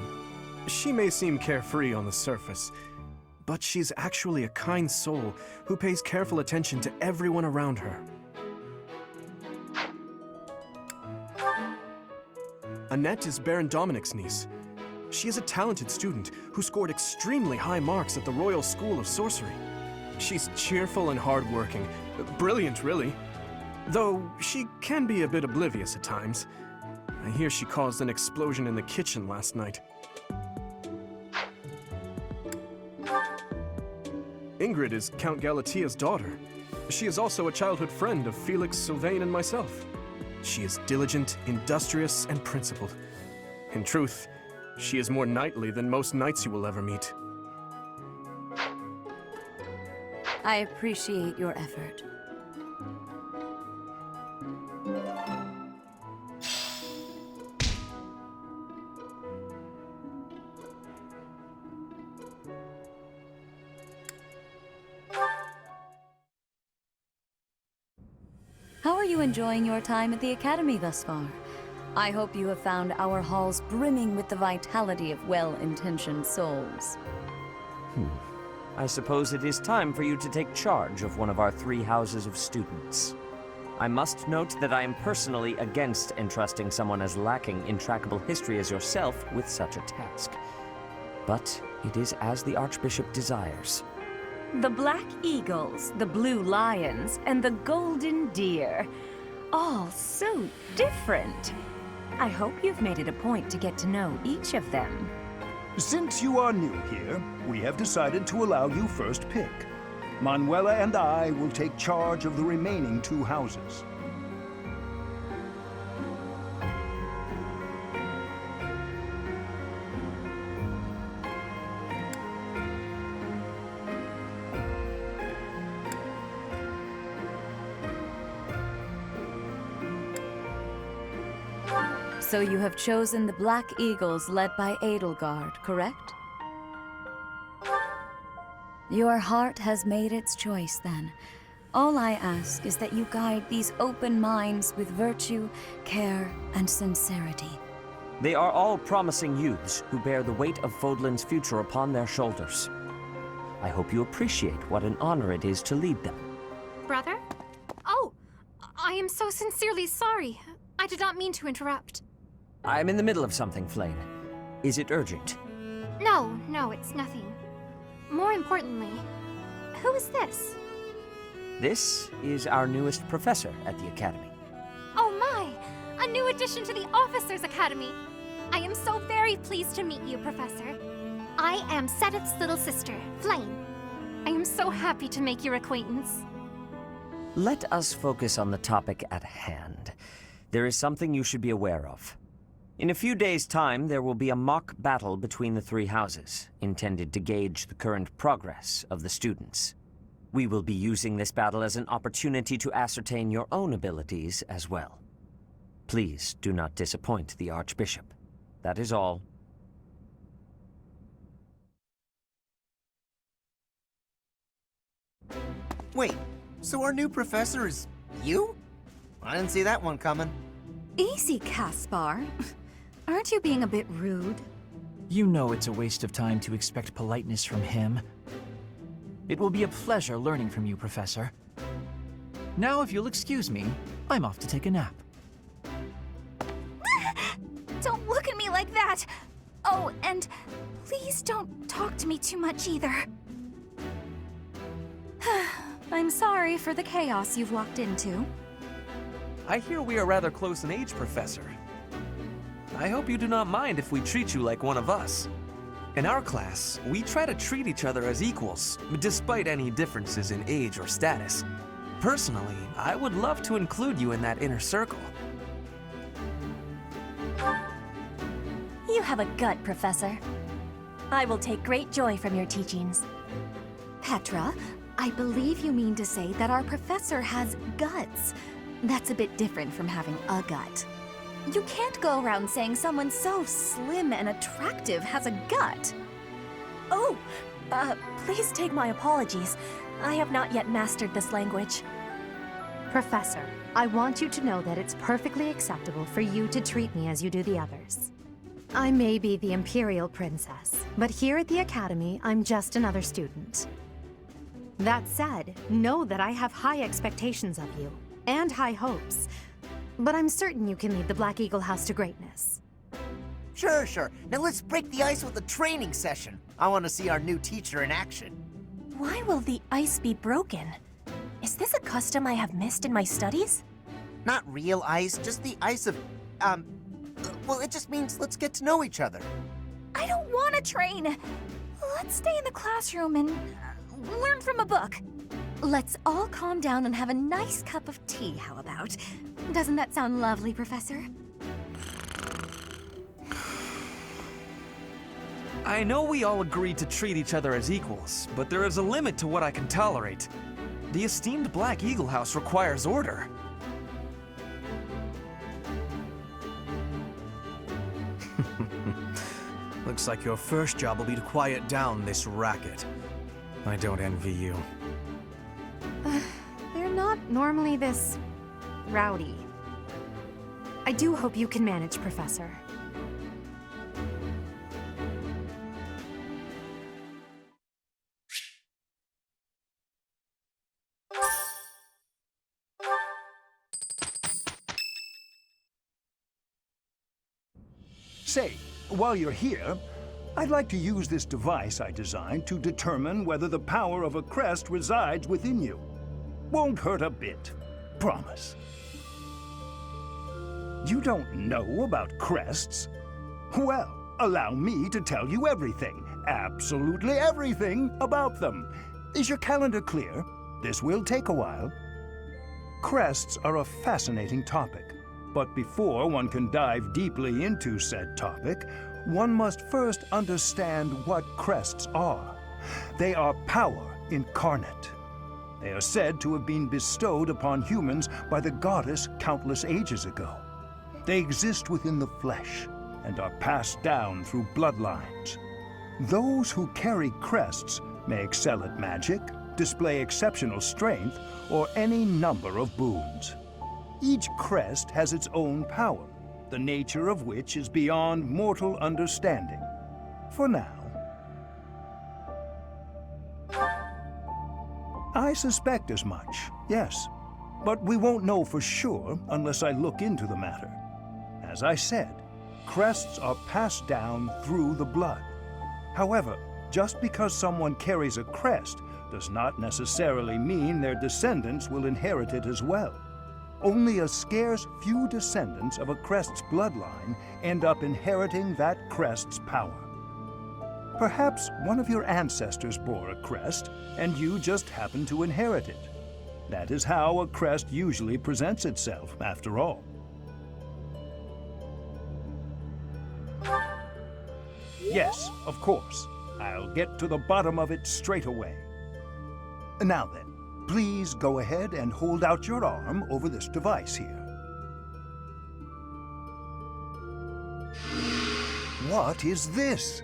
She may seem carefree on the surface, but she's actually a kind soul who pays careful attention to everyone around her. Annette is Baron Dominic's niece. She is a talented student who scored extremely high marks at the Royal School of Sorcery. She's cheerful and hardworking. Brilliant, really. Though she can be a bit oblivious at times. I hear she caused an explosion in the kitchen last night. Ingrid is Count Galatia's daughter. She is also a childhood friend of Felix, Sylvain, and myself. She is diligent, industrious, and principled. In truth, she is more knightly than most knights you will ever meet. I appreciate your effort. How are you enjoying your time at the Academy thus far? I hope you have found our halls brimming with the vitality of well-intentioned souls. I suppose it is time for you to take charge of one of our 3 houses of students. I must note that I am personally against entrusting someone as lacking in trackable history as yourself with such a task. But it is as the Archbishop desires. The Black Eagles, the Blue Lions, and the Golden Deer. All so different. I hope you've made it a point to get to know each of them. Since you are new here, we have decided to allow you first pick. Manuela and I will take charge of the remaining 2 houses. So you have chosen the Black Eagles led by Edelgard, correct? Your heart has made its choice, then. All I ask is that you guide these open minds with virtue, care, and sincerity. They are all promising youths who bear the weight of Fodlan's future upon their shoulders. I hope you appreciate what an honor it is to lead them. Brother? Oh, I am so sincerely sorry. I did not mean to interrupt. I'm in the middle of something, Flane. Is it urgent? No, it's nothing. More importantly, who is this? This is our newest professor at the Academy. Oh my! A new addition to the Officers' Academy! I am so very pleased to meet you, Professor. I am Sedith's little sister, Flame. I am so happy to make your acquaintance. Let us focus on the topic at hand. There is something you should be aware of. In a few days' time, there will be a mock battle between the 3 houses, intended to gauge the current progress of the students. We will be using this battle as an opportunity to ascertain your own abilities as well. Please do not disappoint the Archbishop. That is all. Wait, so our new professor is you? I didn't see that one coming. Easy, Caspar. Aren't you being a bit rude? You know it's a waste of time to expect politeness from him. It will be a pleasure learning from you, Professor. Now, if you'll excuse me, I'm off to take a nap. Don't look at me like that! Oh, and please don't talk to me too much either. I'm sorry for the chaos you've walked into. I hear we are rather close in age, Professor. I hope you do not mind if we treat you like one of us. In our class, we try to treat each other as equals, despite any differences in age or status. Personally, I would love to include you in that inner circle. You have a gut, Professor. I will take great joy from your teachings. Petra, I believe you mean to say that our professor has guts. That's a bit different from having a gut. You can't go around saying someone so slim and attractive has a gut. Oh, please take my apologies. I have not yet mastered this language. Professor, I want you to know that it's perfectly acceptable for you to treat me as you do the others. I may be the Imperial Princess, but here at the Academy, I'm just another student. That said, know that I have high expectations of you, and high hopes. But I'm certain you can lead the Black Eagle House to greatness. Sure, sure. Now let's break the ice with a training session. I want to see our new teacher in action. Why will the ice be broken? Is this a custom I have missed in my studies? Not real ice, just the ice of, well, it just means let's get to know each other. I don't want to train. Let's stay in the classroom and learn from a book. Let's all calm down and have a nice cup of tea, how about? Doesn't that sound lovely, Professor? I know we all agreed to treat each other as equals, but there is a limit to what I can tolerate. The esteemed Black Eagle House requires order. Looks like your first job will be to quiet down this racket. I don't envy you. They're not normally this rowdy. I do hope you can manage, Professor. Say, while you're here, I'd like to use this device I designed to determine whether the power of a crest resides within you. Won't hurt a bit. Promise. You don't know about crests? Well, allow me to tell you everything, absolutely everything about them. Is your calendar clear? This will take a while. Crests are a fascinating topic, but before one can dive deeply into said topic, one must first understand what crests are. They are power incarnate. They are said to have been bestowed upon humans by the goddess countless ages ago. They exist within the flesh and are passed down through bloodlines. Those who carry crests may excel at magic, display exceptional strength, or any number of boons. Each crest has its own power, the nature of which is beyond mortal understanding. For now. I suspect as much, yes. But we won't know for sure unless I look into the matter. As I said, crests are passed down through the blood. However, just because someone carries a crest does not necessarily mean their descendants will inherit it as well. Only a scarce few descendants of a crest's bloodline end up inheriting that crest's power. Perhaps one of your ancestors bore a crest, and you just happen to inherit it. That is how a crest usually presents itself, after all. Yes, of course. I'll get to the bottom of it straight away. Now then, please go ahead and hold out your arm over this device here. What is this?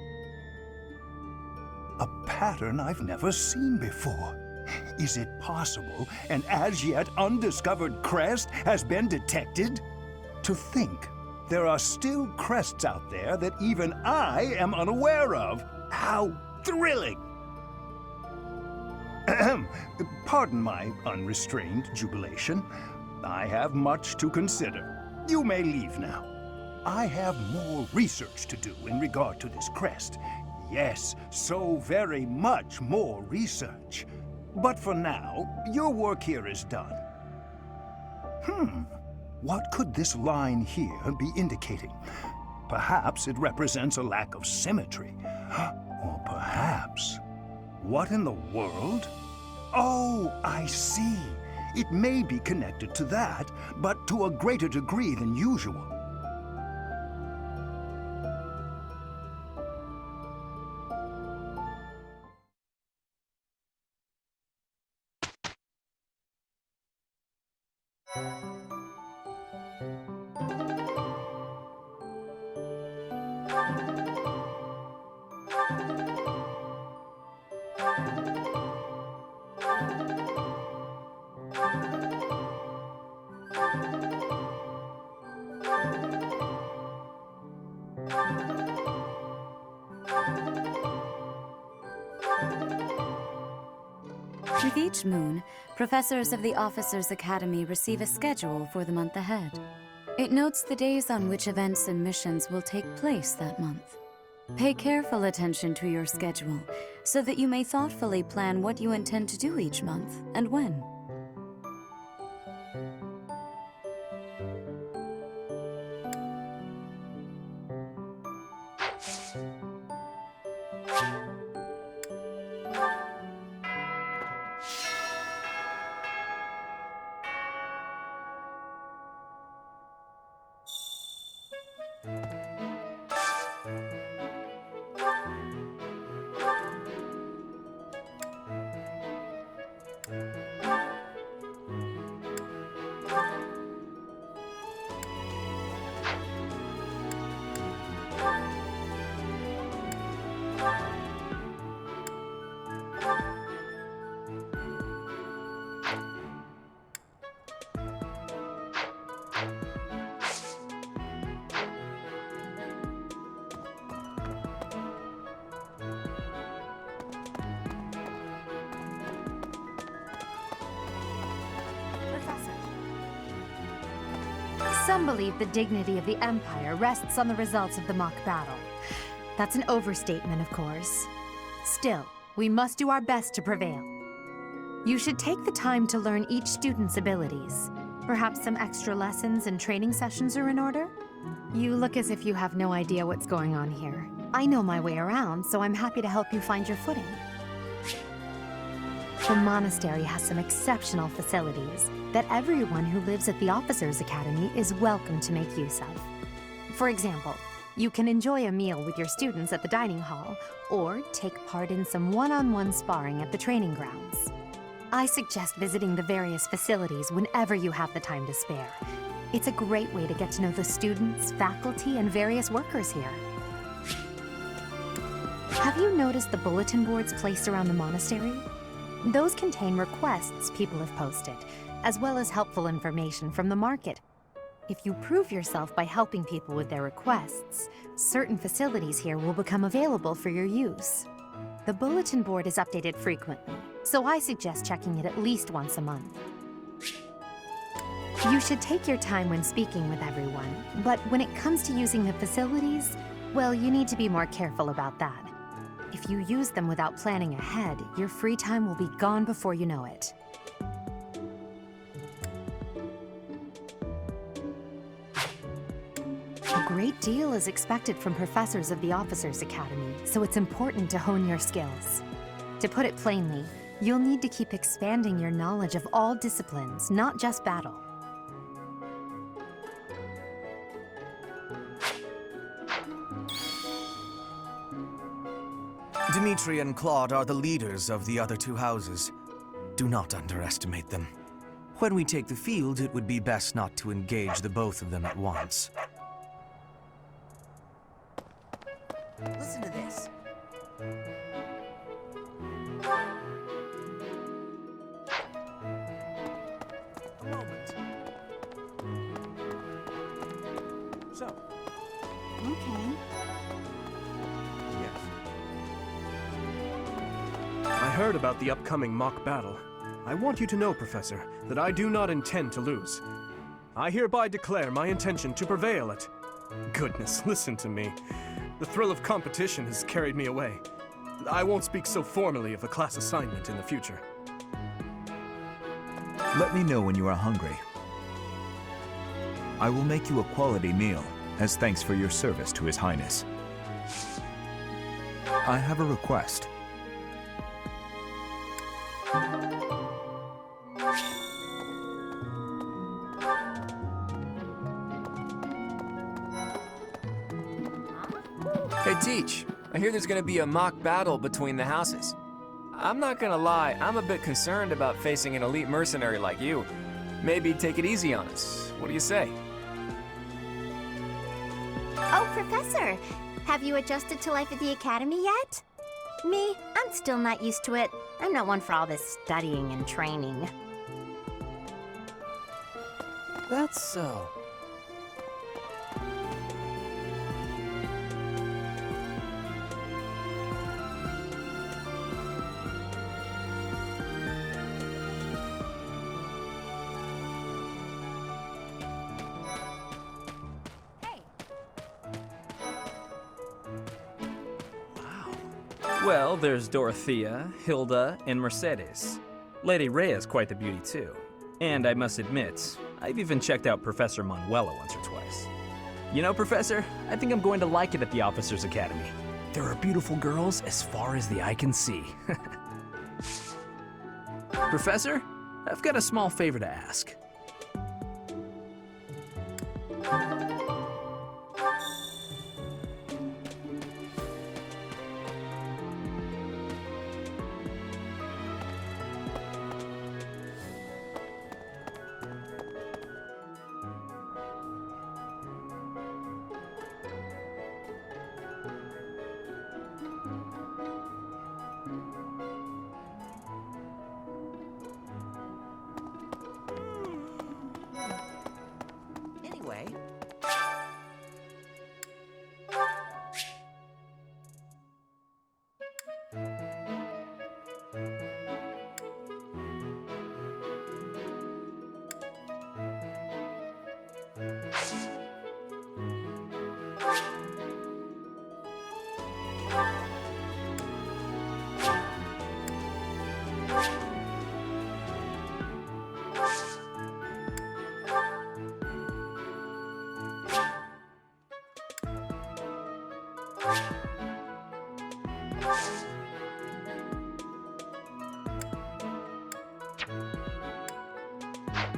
A pattern I've never seen before. Is it possible an as yet undiscovered crest has been detected? To think there are still crests out there that even I am unaware of. How thrilling! Pardon my unrestrained jubilation. I have much to consider. You may leave now. I have more research to do in regard to this crest. Yes, so very much more research. But for now, your work here is done. What could this line here be indicating? Perhaps it represents a lack of symmetry. Or perhaps... What in the world? Oh, I see. It may be connected to that, but to a greater degree than usual. With each moon, professors of the Officers' Academy receive a schedule for the month ahead. It notes the days on which events and missions will take place that month. Pay careful attention to your schedule, so that you may thoughtfully plan what you intend to do each month and when. Some believe the dignity of the Empire rests on the results of the mock battle. That's an overstatement, of course. Still, we must do our best to prevail. You should take the time to learn each student's abilities. Perhaps some extra lessons and training sessions are in order? You look as if you have no idea what's going on here. I know my way around, so I'm happy to help you find your footing. The monastery has some exceptional facilities that everyone who lives at the Officers' Academy is welcome to make use of. For example, you can enjoy a meal with your students at the dining hall, or take part in some one-on-one sparring at the training grounds. I suggest visiting the various facilities whenever you have the time to spare. It's a great way to get to know the students, faculty, and various workers here. Have you noticed the bulletin boards placed around the monastery? Those contain requests people have posted, as well as helpful information from the market. If you prove yourself by helping people with their requests, certain facilities here will become available for your use. The bulletin board is updated frequently, so I suggest checking it at least once a month. You should take your time when speaking with everyone, but when it comes to using the facilities, well, you need to be more careful about that. If you use them without planning ahead, your free time will be gone before you know it. A great deal is expected from professors of the Officers' Academy, so it's important to hone your skills. To put it plainly, you'll need to keep expanding your knowledge of all disciplines, not just battle. Dimitri and Claude are the leaders of the other two houses. Do not underestimate them. When we take the field, it would be best not to engage the both of them at once. Listen to this. A moment. So. Okay. Yes. I heard about the upcoming mock battle. I want you to know, Professor, that I do not intend to lose. I hereby declare my intention to prevail at... Goodness, listen to me. The thrill of competition has carried me away. I won't speak so formally of a class assignment in the future. Let me know when you are hungry. I will make you a quality meal, as thanks for your service to His Highness. I have a request. Hey, Teach. I hear there's gonna be a mock battle between the houses. I'm not gonna lie, I'm a bit concerned about facing an elite mercenary like you. Maybe take it easy on us. What do you say? Oh, Professor! Have you adjusted to life at the Academy yet? Me, I'm still not used to it. I'm not one for all this studying and training. That's so. Well, there's Dorothea, Hilda, and Mercedes. Lady Rhea's quite the beauty too. And I must admit, I've even checked out Professor Manuela once or twice. You know, Professor, I think I'm going to like it at the Officers Academy. There are beautiful girls as far as the eye can see. Professor, I've got a small favor to ask. Anyway.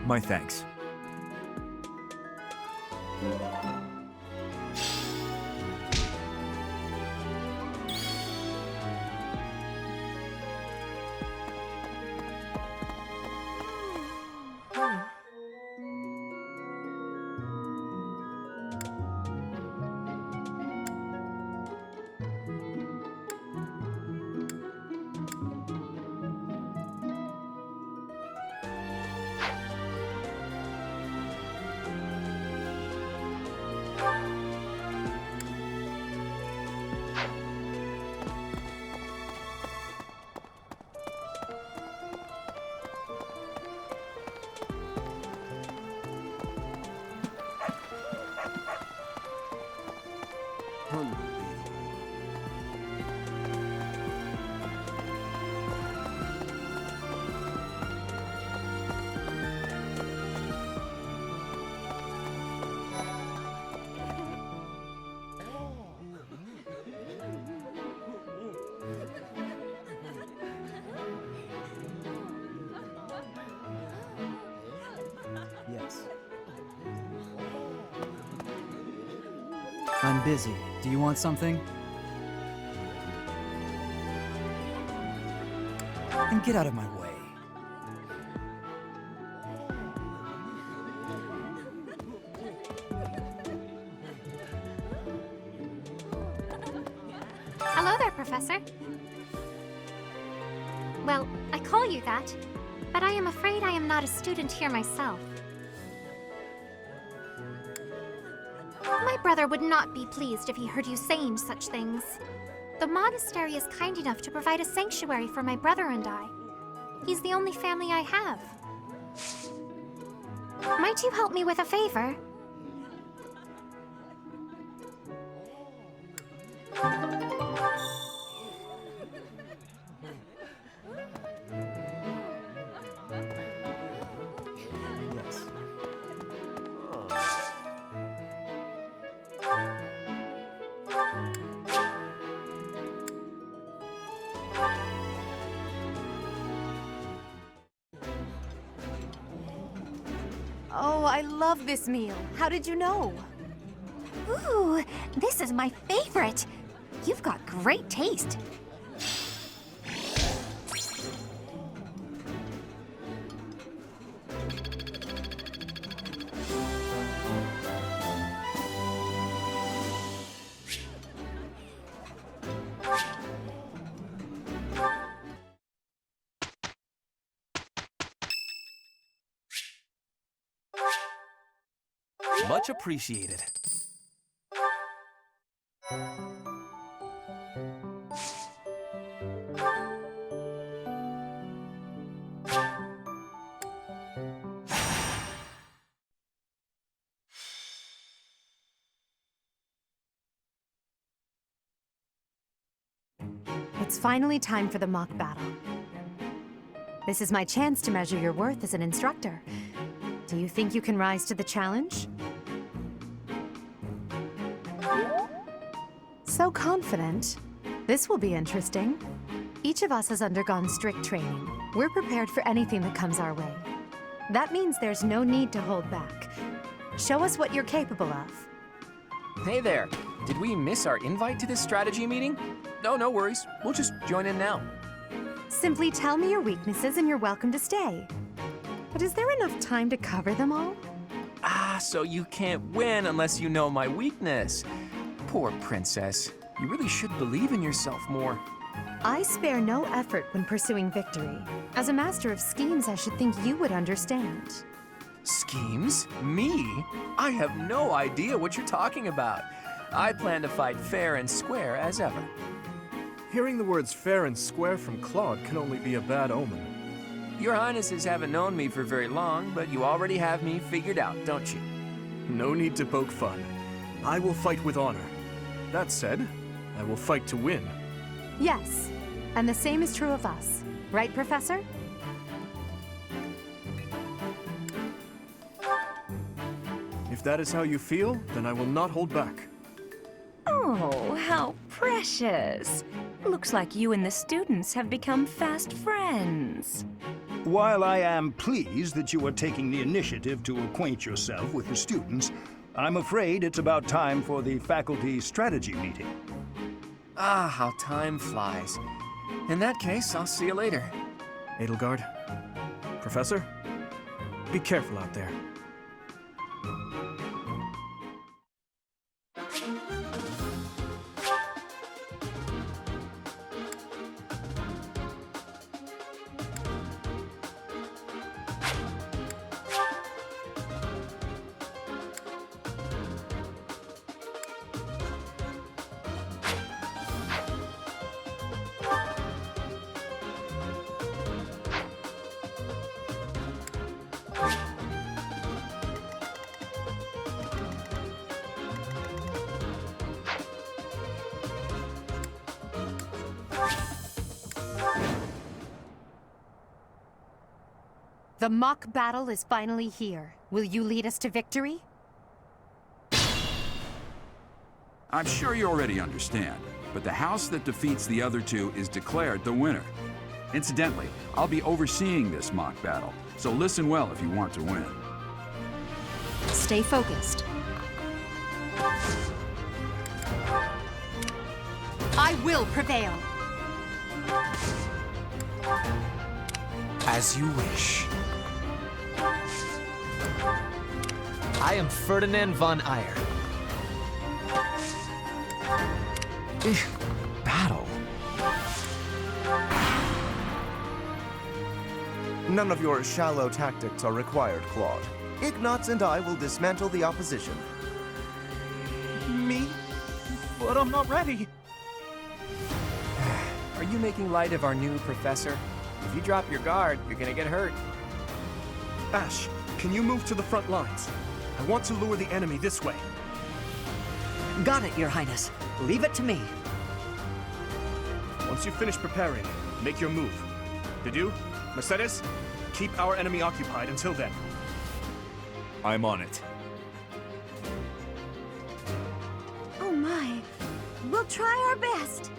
My thanks. Yes. I'm busy. Do you want something? Then get out of my way. Hello there, Professor. Well, I call you that, but I am afraid I am not a student here myself. My brother would not be pleased if he heard you saying such things. The monastery is kind enough to provide a sanctuary for my brother and I. He's the only family I have. Might you help me with a favor? Yes. Oh, I love this meal. How did you know? Ooh, this is my favorite. You've got great taste. Much appreciated. It's It's finally time for the mock battle. This is my chance to measure your worth as an instructor. Do you think you can rise to the challenge? So confident. This will be interesting. Each of us has undergone strict training. We're prepared for anything that comes our way. That means there's no need to hold back. Show us what you're capable of. Hey there. Did we miss our invite to this strategy meeting? No, no worries. We'll just join in now. Simply tell me your weaknesses and you're welcome to stay. But is there enough time to cover them all? Ah, so you can't win unless you know my weakness. Poor princess. You really should believe in yourself more. I spare no effort when pursuing victory. As a master of schemes, I should think you would understand. Schemes? Me? I have no idea what you're talking about. I plan to fight fair and square as ever. Hearing the words fair and square from Claude can only be a bad omen. Your Highnesses haven't known me for very long, but you already have me figured out, don't you? No need to poke fun. I will fight with honor. That said, I will fight to win. Yes, and the same is true of us. Right, Professor? If that is how you feel, then I will not hold back. Oh, how precious. Looks like you and the students have become fast friends. While I am pleased that you are taking the initiative to acquaint yourself with the students, I'm afraid it's about time for the faculty strategy meeting. Ah, how time flies. In that case, I'll see you later. Edelgard, Professor, be careful out there. The mock battle is finally here. Will you lead us to victory? I'm sure you already understand, but the house that defeats the other two is declared the winner. Incidentally, I'll be overseeing this mock battle, so listen well if you want to win. Stay focused. I will prevail. As you wish. I am Ferdinand von Eyre. Battle. None of your shallow tactics are required, Claude. Ignatz and I will dismantle the opposition. Me? But I'm not ready. Are you making light of our new professor? If you drop your guard, you're gonna get hurt. Ash, can you move to the front lines? I want to lure the enemy this way. Got it, Your Highness. Leave it to me. Once you finish preparing, make your move. Didu, Mercedes, keep our enemy occupied until then. I'm on it. Oh my. We'll try our best.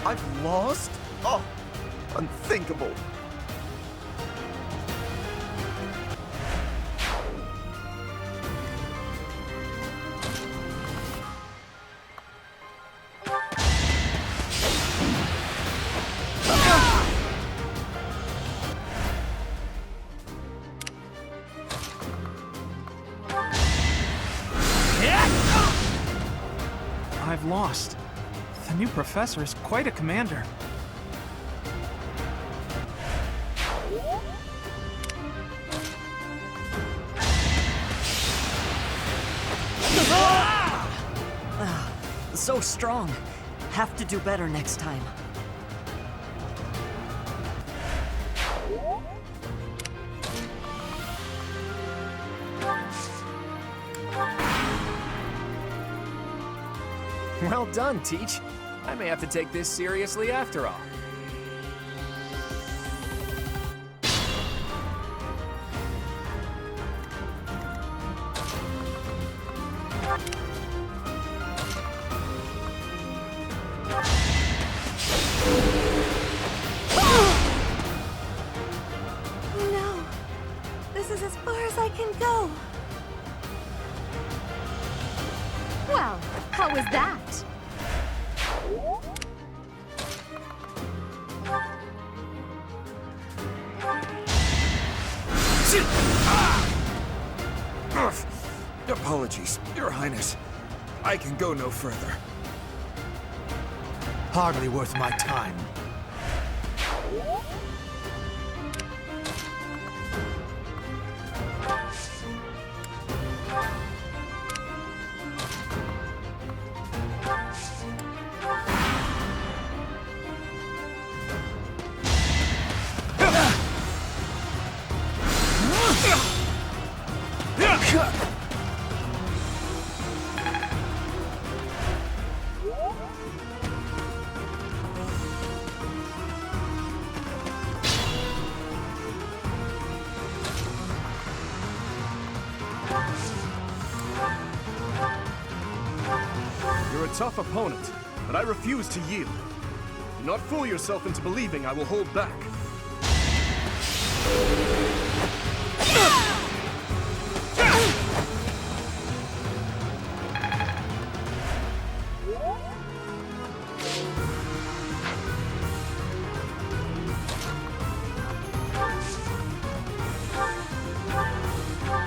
I've lost? Oh, unthinkable. I've lost. The new professor is quite a commander. So strong. Have to do better next time. Well done, Teach. I may have to take this seriously after all. No. This is as far as I can go. Well, how was that? Apologies, Your Highness. I can go no further. Hardly worth my time. You're a tough opponent, but I refuse to yield. Do not fool yourself into believing I will hold back.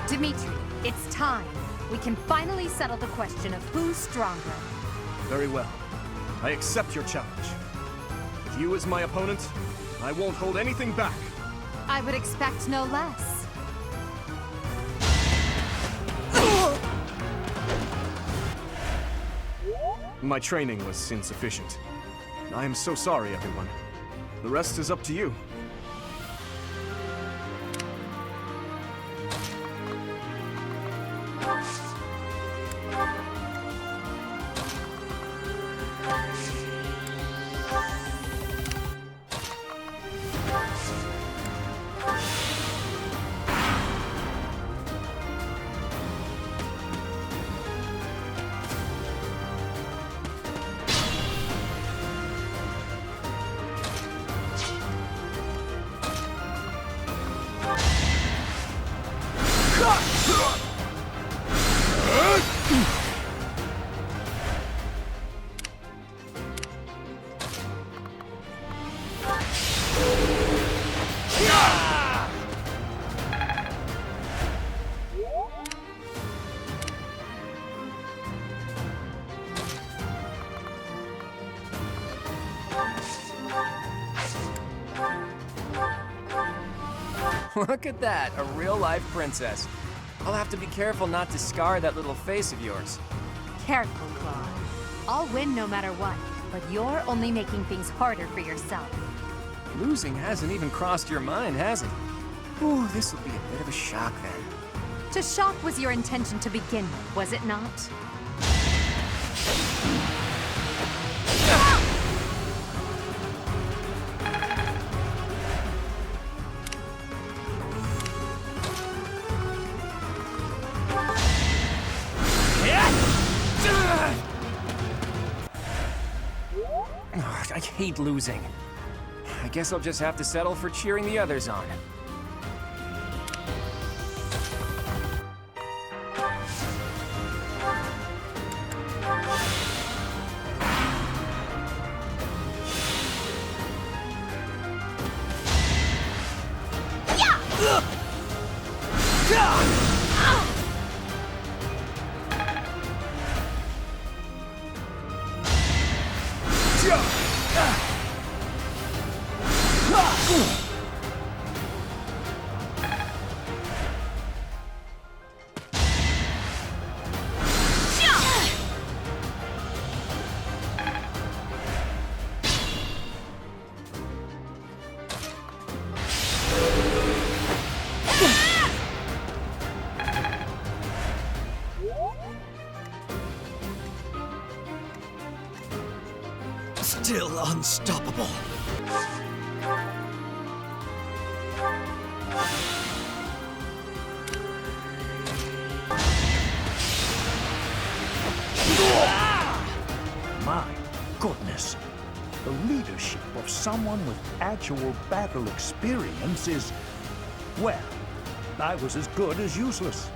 Dimitri, it's time. We can finally settle the question of who's stronger. Very well. I accept your challenge. With you as my opponent, I won't hold anything back. I would expect no less. My training was insufficient. I am so sorry, everyone. The rest is up to you. Look at that, a real-life princess. I'll have to be careful not to scar that little face of yours. Careful, Claude. I'll win no matter what, but you're only making things harder for yourself. Losing hasn't even crossed your mind, has it? Ooh, this will be a bit of a shock then. To shock was your intention to begin with, was it not? I hate losing. I guess I'll just have to settle for cheering the others on. still unstoppable. My goodness. The leadership of someone with actual battle experience is, well, I was as good as useless.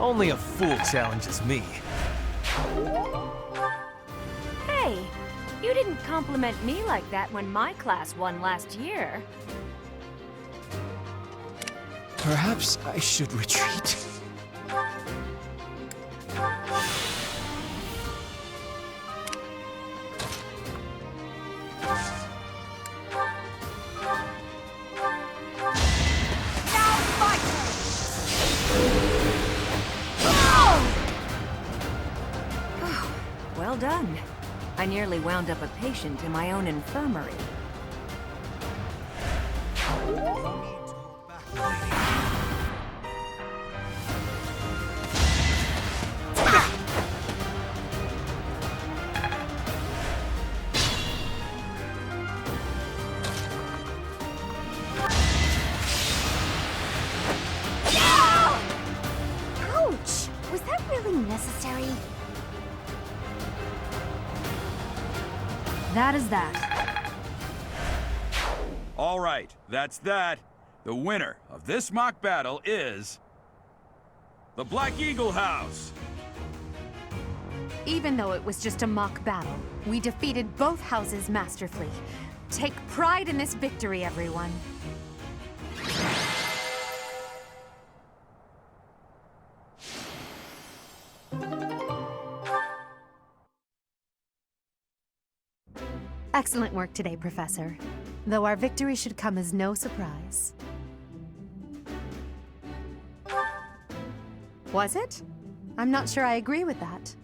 Only a fool challenges me. Hey, you didn't compliment me like that when my class won last year. Perhaps I should retreat. Well done. I nearly wound up a patient in my own infirmary. Ouch! Was that really necessary? That is that. All right, that's that. The winner of this mock battle is... the Black Eagle House! Even though it was just a mock battle, we defeated both houses masterfully. Take pride in this victory, everyone. Excellent work today, Professor. Though our victory should come as no surprise. Was it? I'm not sure I agree with that.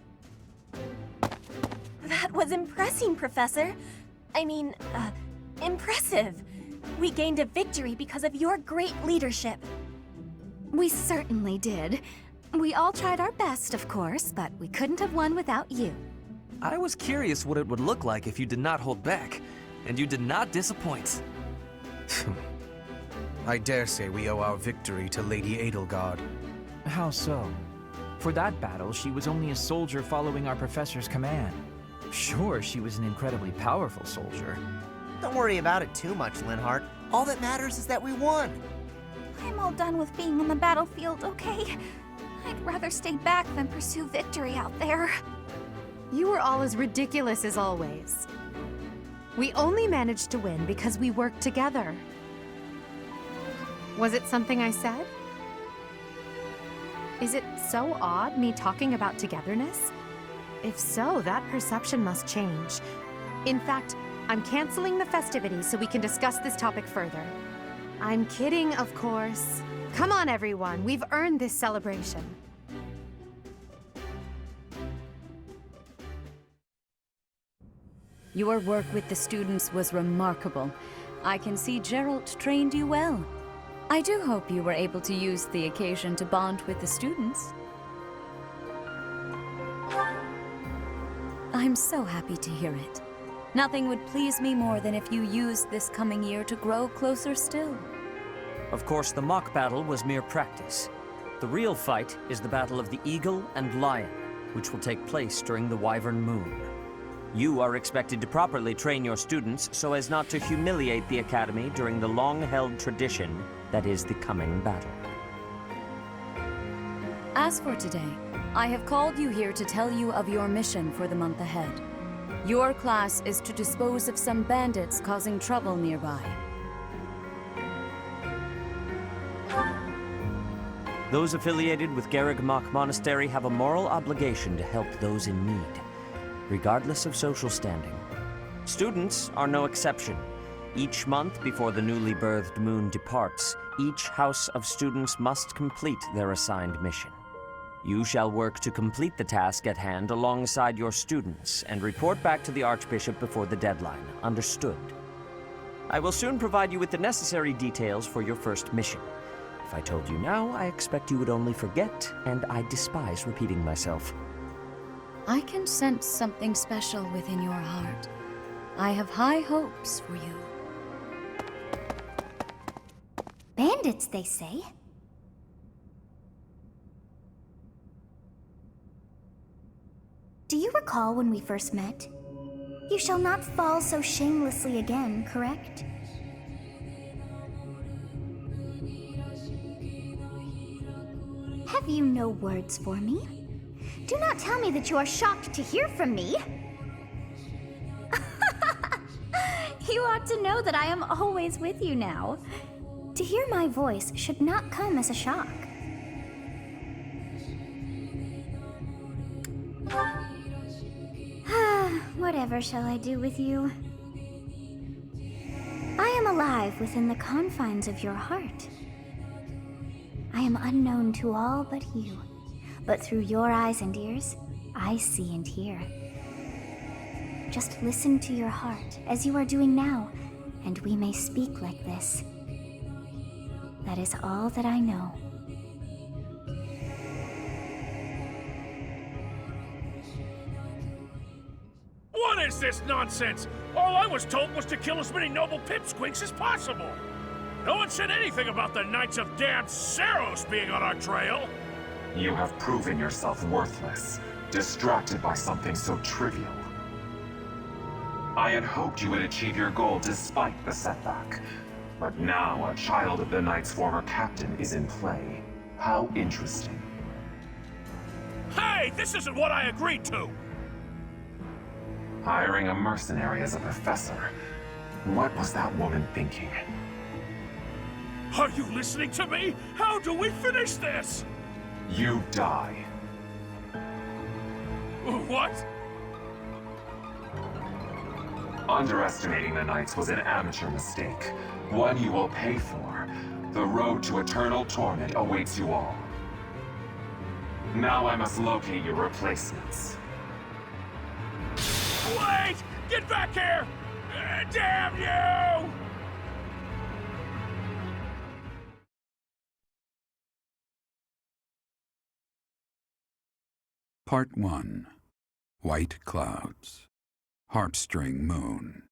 That was impressing, Professor. I mean, impressive. We gained a victory because of your great leadership. We certainly did. We all tried our best, of course, but we couldn't have won without you. I was curious what it would look like if you did not hold back, and you did not disappoint. I dare say we owe our victory to Lady Edelgard. How so? For that battle, she was only a soldier following our professor's command. Sure, she was an incredibly powerful soldier. Don't worry about it too much, Linhardt. All that matters is that we won. I'm all done with being on the battlefield, okay? I'd rather stay back than pursue victory out there. You were all as ridiculous as always. We only managed to win because we worked together. Was it something I said? Is it so odd, me talking about togetherness? If so, that perception must change. In fact, I'm canceling the festivities so we can discuss this topic further. I'm kidding, of course. Come on, everyone. We've earned this celebration. Your work with the students was remarkable. I can see Geralt trained you well. I do hope you were able to use the occasion to bond with the students. I'm so happy to hear it. Nothing would please me more than if you used this coming year to grow closer still. Of course, the mock battle was mere practice. The real fight is the Battle of the Eagle and Lion, which will take place during the Wyvern Moon. You are expected to properly train your students so as not to humiliate the Academy during the long-held tradition that is the coming battle. As for today, I have called you here to tell you of your mission for the month ahead. Your class is to dispose of some bandits causing trouble nearby. Those affiliated with Garrigmach Monastery have a moral obligation to help those in need, regardless of social standing. Students are no exception. Each month before the newly birthed moon departs, each house of students must complete their assigned mission. You shall work to complete the task at hand alongside your students and report back to the Archbishop before the deadline. Understood? I will soon provide you with the necessary details for your first mission. If I told you now, I expect you would only forget, and I despise repeating myself. I can sense something special within your heart. I have high hopes for you. Bandits, they say. Do you recall when we first met? You shall not fall so shamelessly again, correct? Have you no words for me? Do not tell me that you are shocked to hear from me. You ought to know that I am always with you now. To hear my voice should not come as a shock. Whatever shall I do with you? I am alive within the confines of your heart. I am unknown to all but you, but through your eyes and ears, I see and hear. Just listen to your heart, as you are doing now, and we may speak like this. That is all that I know. What is this nonsense? All I was told was to kill as many noble pipsqueaks as possible. No one said anything about the Knights of Damned Saros being on our trail. You have proven yourself worthless, distracted by something so trivial. I had hoped you would achieve your goal despite the setback. But now a child of the Knight's former captain is in play. How interesting. Hey, this isn't what I agreed to! Hiring a mercenary as a professor. What was that woman thinking? Are you listening to me? How do we finish this? You die. What? Underestimating the Knights was an amateur mistake. One you will pay for. The road to eternal torment awaits you all. Now I must locate your replacements. Wait! Get back here! Damn you! Part 1. White Clouds. Harpstring Moon.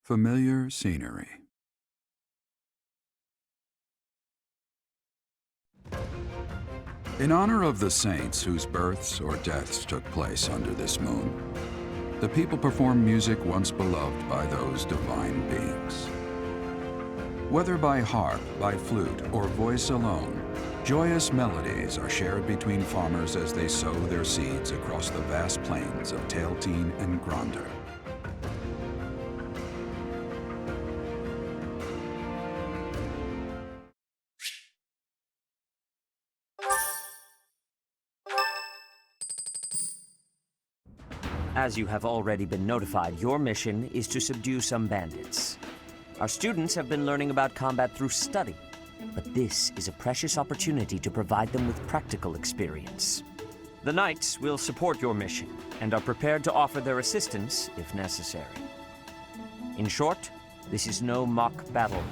Familiar scenery. In honor of the saints whose births or deaths took place under this moon, the people perform music once beloved by those divine beings. Whether by harp, by flute, or voice alone, joyous melodies are shared between farmers as they sow their seeds across the vast plains of Tailteen and Gronder. As you have already been notified, your mission is to subdue some bandits. Our students have been learning about combat through study, but this is a precious opportunity to provide them with practical experience. The Knights will support your mission and are prepared to offer their assistance if necessary. In short, this is no mock battle.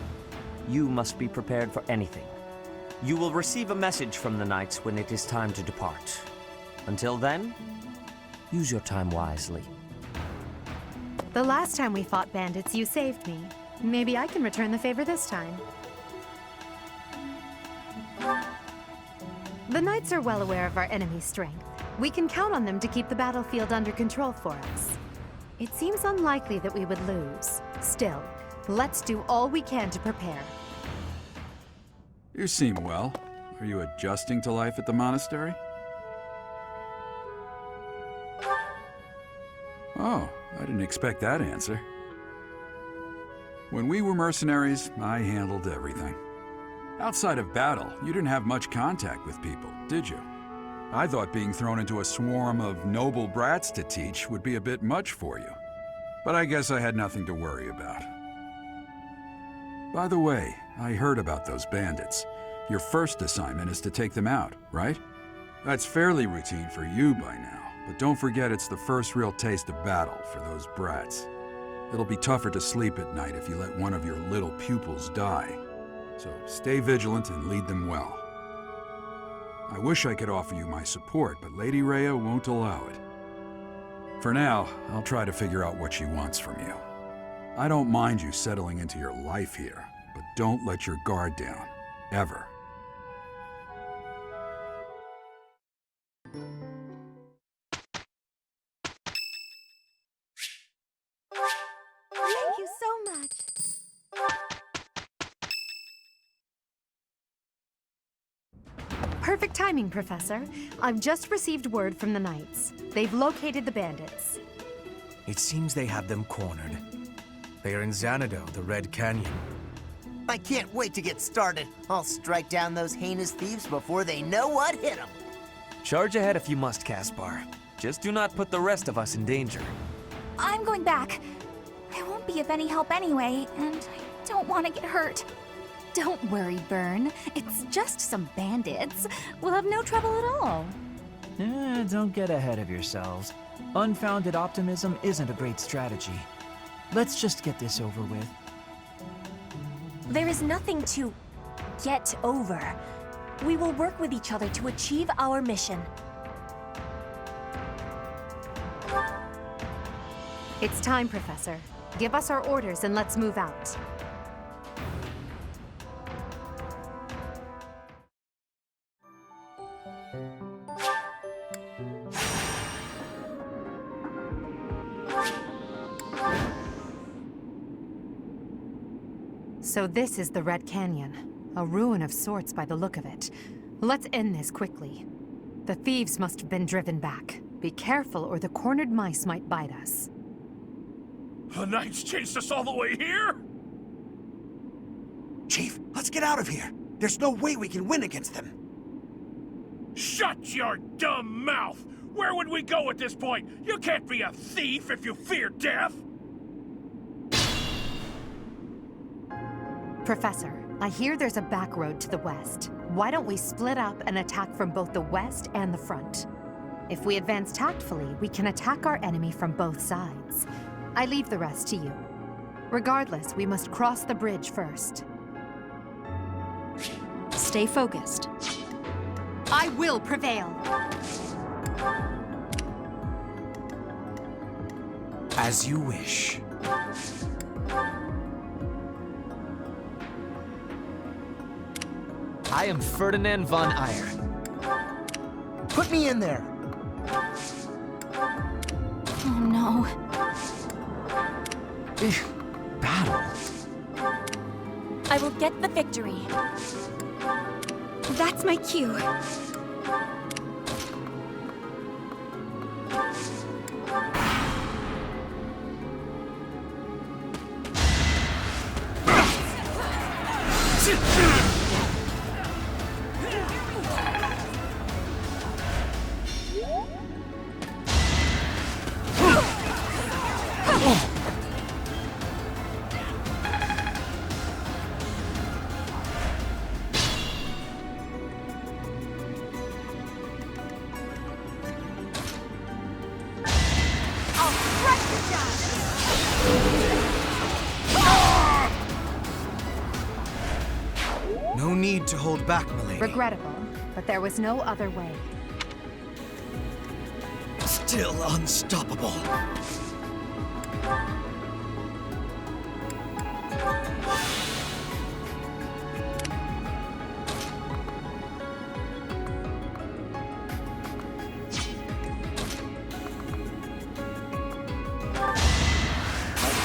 You must be prepared for anything. You will receive a message from the Knights when it is time to depart. Until then, use your time wisely. The last time we fought bandits, you saved me. Maybe I can return the favor this time. The Knights are well aware of our enemy's strength. We can count on them to keep the battlefield under control for us. It seems unlikely that we would lose. Still, let's do all we can to prepare. You seem well. Are you adjusting to life at the monastery? Oh, I didn't expect that answer. When we were mercenaries, I handled everything. Outside of battle, you didn't have much contact with people, did you? I thought being thrown into a swarm of noble brats to teach would be a bit much for you. But I guess I had nothing to worry about. By the way, I heard about those bandits. Your first assignment is to take them out, right? That's fairly routine for you by now. But don't forget it's the first real taste of battle for those brats. It'll be tougher to sleep at night if you let one of your little pupils die. So stay vigilant and lead them well. I wish I could offer you my support, but Lady Rhea won't allow it. For now, I'll try to figure out what she wants from you. I don't mind you settling into your life here, but don't let your guard down. Ever. Thank you so much. Perfect timing, Professor. I've just received word from the Knights. They've located the bandits. It seems they have them cornered. They are in Xanadu, the Red Canyon. I can't wait to get started. I'll strike down those heinous thieves before they know what hit them. Charge ahead if you must, Caspar. Just do not put the rest of us in danger. I'm going back. I won't be of any help anyway, and I don't want to get hurt. Don't worry, Byrne. It's just some bandits. We'll have no trouble at all. Don't get ahead of yourselves. Unfounded optimism isn't a great strategy. Let's just get this over with. There is nothing to get over. We will work with each other to achieve our mission. It's time, Professor. Give us our orders and let's move out. So this is the Red Canyon. A ruin of sorts by the look of it. Let's end this quickly. The thieves must have been driven back. Be careful or the cornered mice might bite us. The Knights chased us all the way here? Chief, let's get out of here. There's no way we can win against them. Shut your dumb mouth! Where would we go at this point? You can't be a thief if you fear death! Professor, I hear there's a back road to the west. Why don't we split up and attack from both the west and the front? If we advance tactfully, we can attack our enemy from both sides. I leave the rest to you. Regardless, we must cross the bridge first. Stay focused. I will prevail! As you wish. I am Ferdinand von Eyre. Put me in there. Oh no. Battle? I will get the victory. That's my cue. No need to hold back, milady. Regrettable, but there was no other way. Still unstoppable.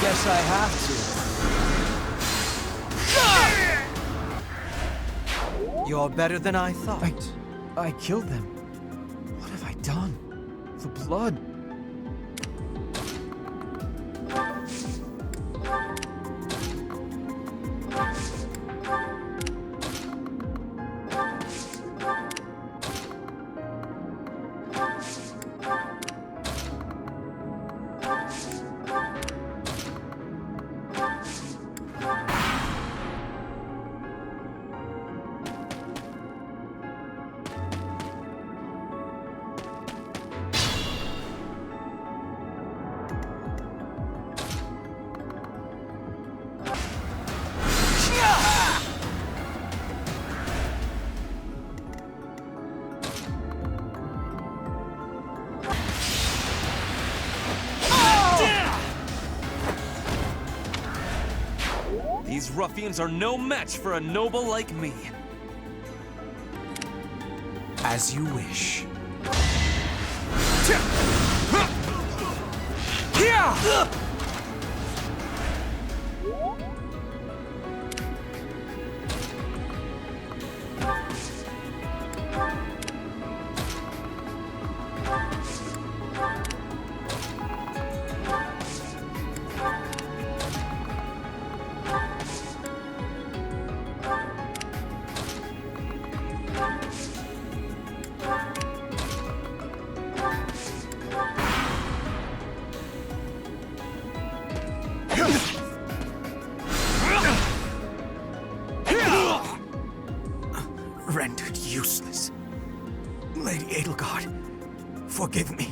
Guess I have to. You're better than I thought. I killed them. What have I done? The blood. These ruffians are no match for a noble like me. As you wish. Rendered useless. Lady Edelgard, forgive me.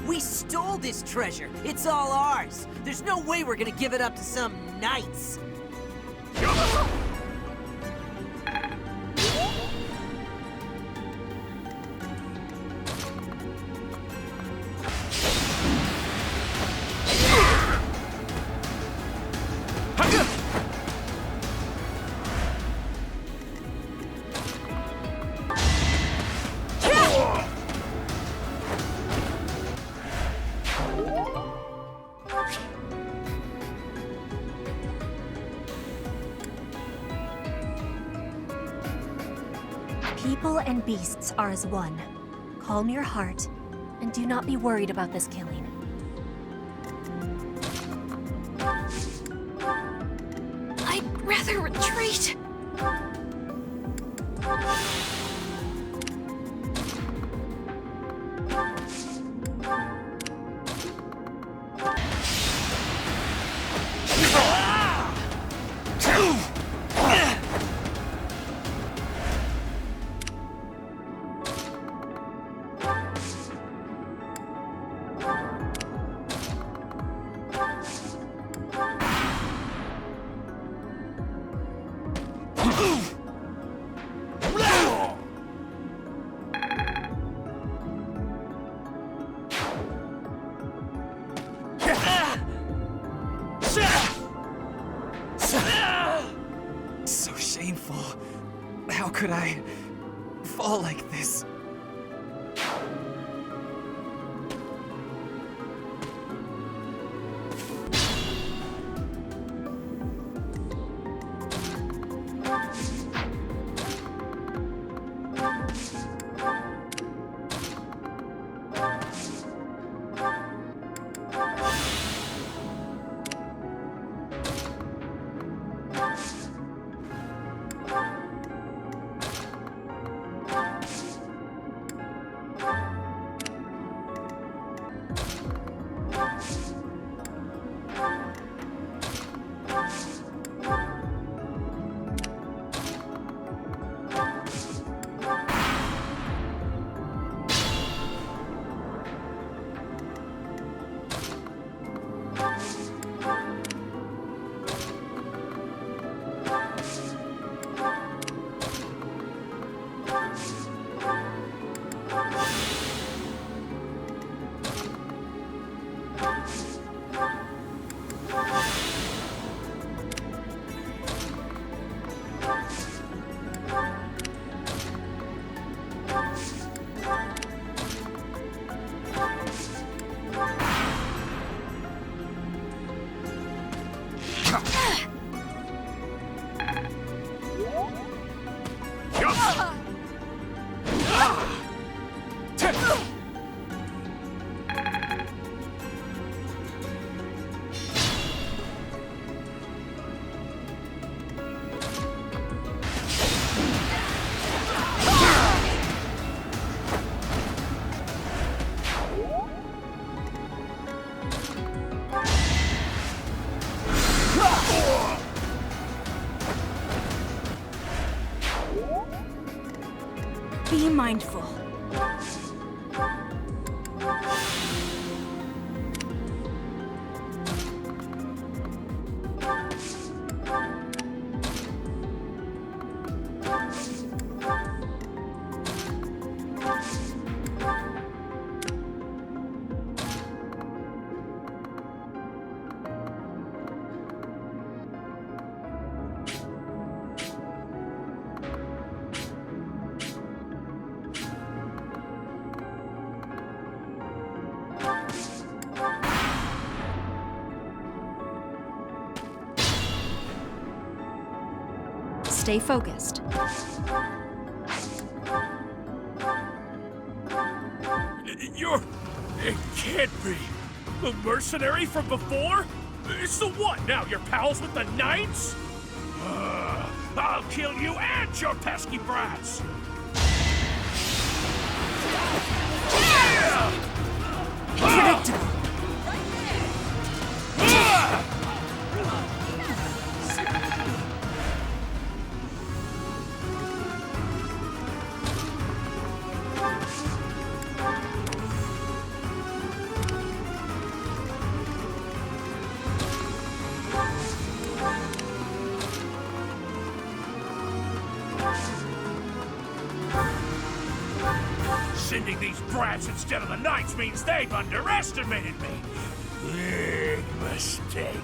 We stole this treasure. It's all ours. There's no way we're gonna give it up to some knights. People and beasts are as one. Calm your heart, and do not be worried about this killing. I'd rather retreat. So shameful. How could I fall like this? Be mindful. Stay focused. It can't be. The mercenary from before? It's the what now? You're pals with the Knights? I'll kill you and your pesky brats! Predictable. Sending these brats instead of the Knights means they've underestimated me. Big mistake.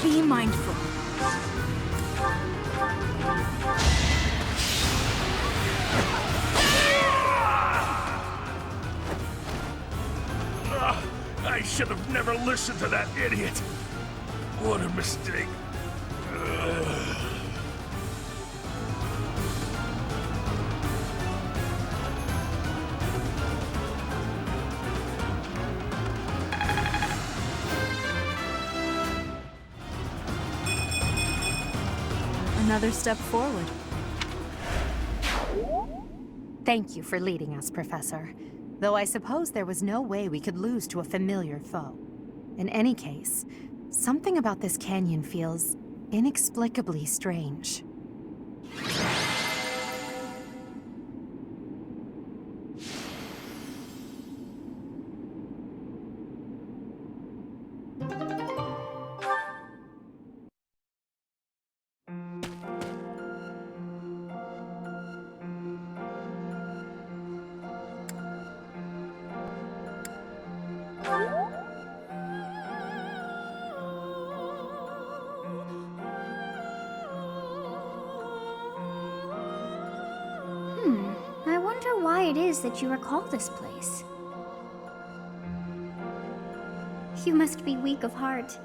Be mindful. I should have never listened to that idiot. What a mistake. Another step forward. Thank you for leading us, Professor. Though I suppose there was no way we could lose to a familiar foe. In any case, something about this canyon feels inexplicably strange. I wonder why it is that you recall this place. You must be weak of heart.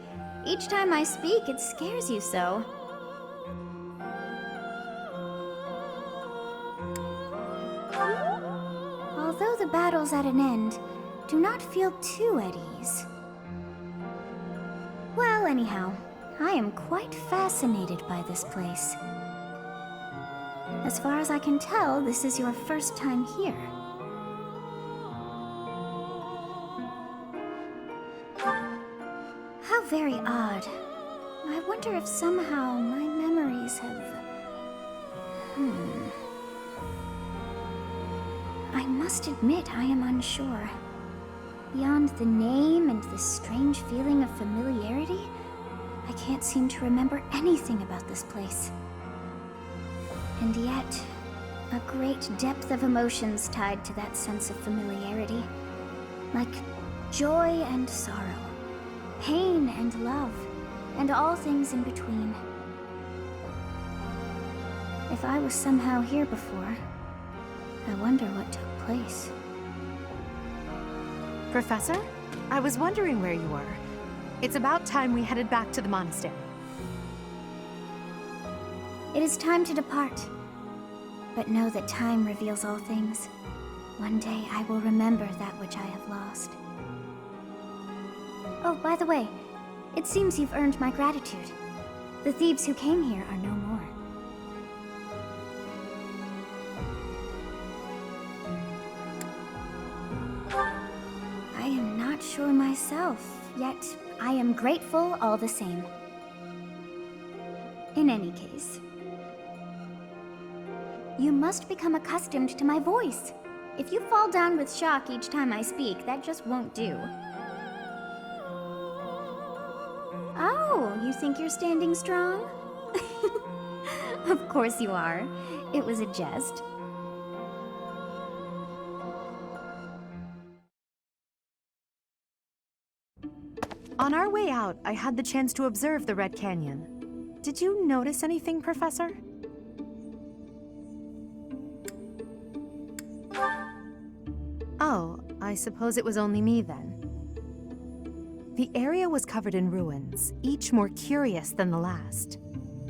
Each time I speak, it scares you so. Although the battle's at an end, do not feel too at ease. Well, anyhow, I am quite fascinated by this place. As far as I can tell, this is your first time here. How very odd. I wonder if somehow my memories have... I must admit I am unsure. Beyond the name and this strange feeling of familiarity, I can't seem to remember anything about this place. And yet, a great depth of emotions tied to that sense of familiarity. Like joy and sorrow, pain and love, and all things in between. If I was somehow here before, I wonder what took place. Professor? I was wondering where you were. It's about time we headed back to the monastery. It is time to depart. But know that time reveals all things. One day I will remember that which I have lost. Oh, by the way, it seems you've earned my gratitude. The thieves who came here are no more. I am not sure myself, yet I am grateful all the same. In any case, you must become accustomed to my voice. If you fall down with shock each time I speak, that just won't do. Oh, you think you're standing strong? Of course you are. It was a jest. On our way out, I had the chance to observe the Red Canyon. Did you notice anything, Professor? Oh, I suppose it was only me then. The area was covered in ruins, each more curious than the last.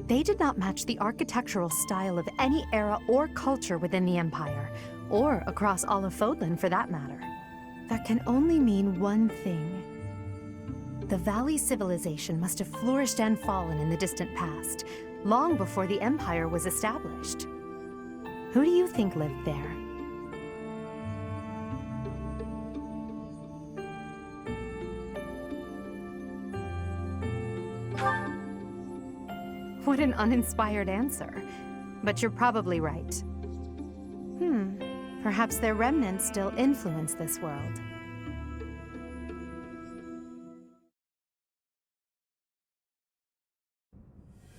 They did not match the architectural style of any era or culture within the Empire, or across all of Fodlan for that matter. That can only mean one thing. The Valley civilization must have flourished and fallen in the distant past, long before the Empire was established. Who do you think lived there? What an uninspired answer. But you're probably right. Perhaps their remnants still influence this world.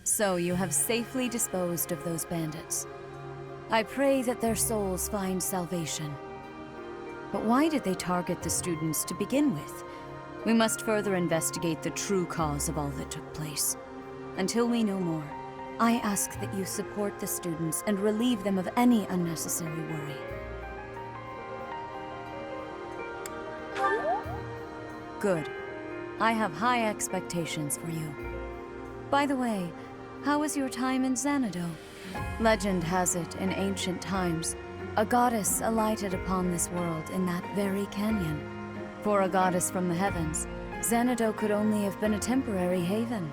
So you have safely disposed of those bandits. I pray that their souls find salvation. But why did they target the students to begin with? We must further investigate the true cause of all that took place. Until we know more, I ask that you support the students and relieve them of any unnecessary worry. Good. I have high expectations for you. By the way, how was your time in Xanadu? Legend has it, in ancient times, a goddess alighted upon this world in that very canyon. For a goddess from the heavens, Xanadu could only have been a temporary haven.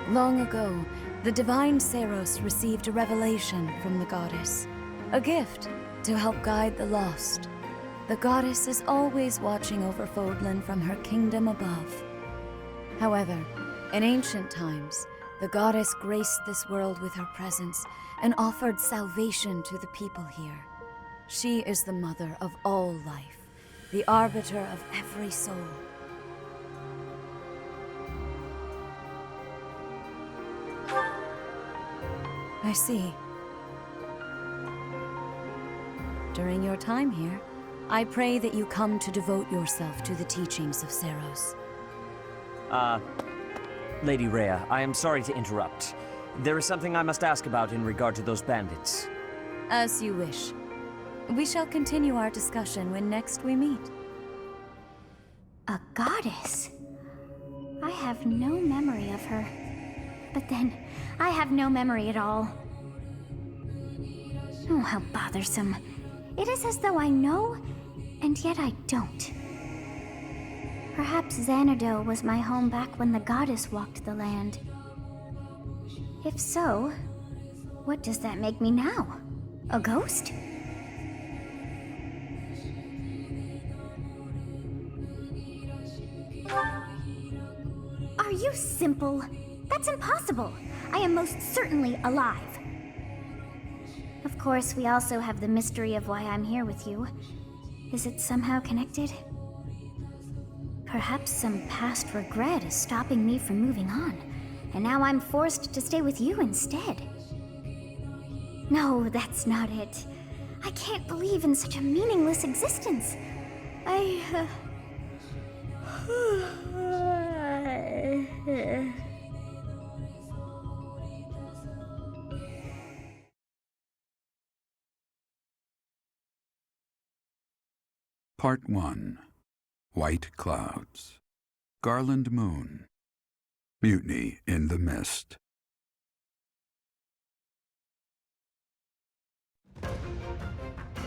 Long ago, the divine Seros received a revelation from the goddess. A gift to help guide the lost. The goddess is always watching over Fodlan from her kingdom above. However, in ancient times, the goddess graced this world with her presence and offered salvation to the people here. She is the mother of all life, the arbiter of every soul. I see. During your time here, I pray that you come to devote yourself to the teachings of Seros. Lady Rhea, I am sorry to interrupt. There is something I must ask about in regard to those bandits. As you wish. We shall continue our discussion when next we meet. A goddess? I have no memory of her. But then, I have no memory at all. Oh, how bothersome. It is as though I know, and yet I don't. Perhaps Xanadu was my home back when the goddess walked the land. If so, what does that make me now? A ghost? Are you simple? That's impossible. I am most certainly alive. Of course, we also have the mystery of why I'm here with you. Is it somehow connected? Perhaps some past regret is stopping me from moving on, and now I'm forced to stay with you instead. No, that's not it. I can't believe in such a meaningless existence. Part 1. White Clouds. Garland Moon. Mutiny in the Mist.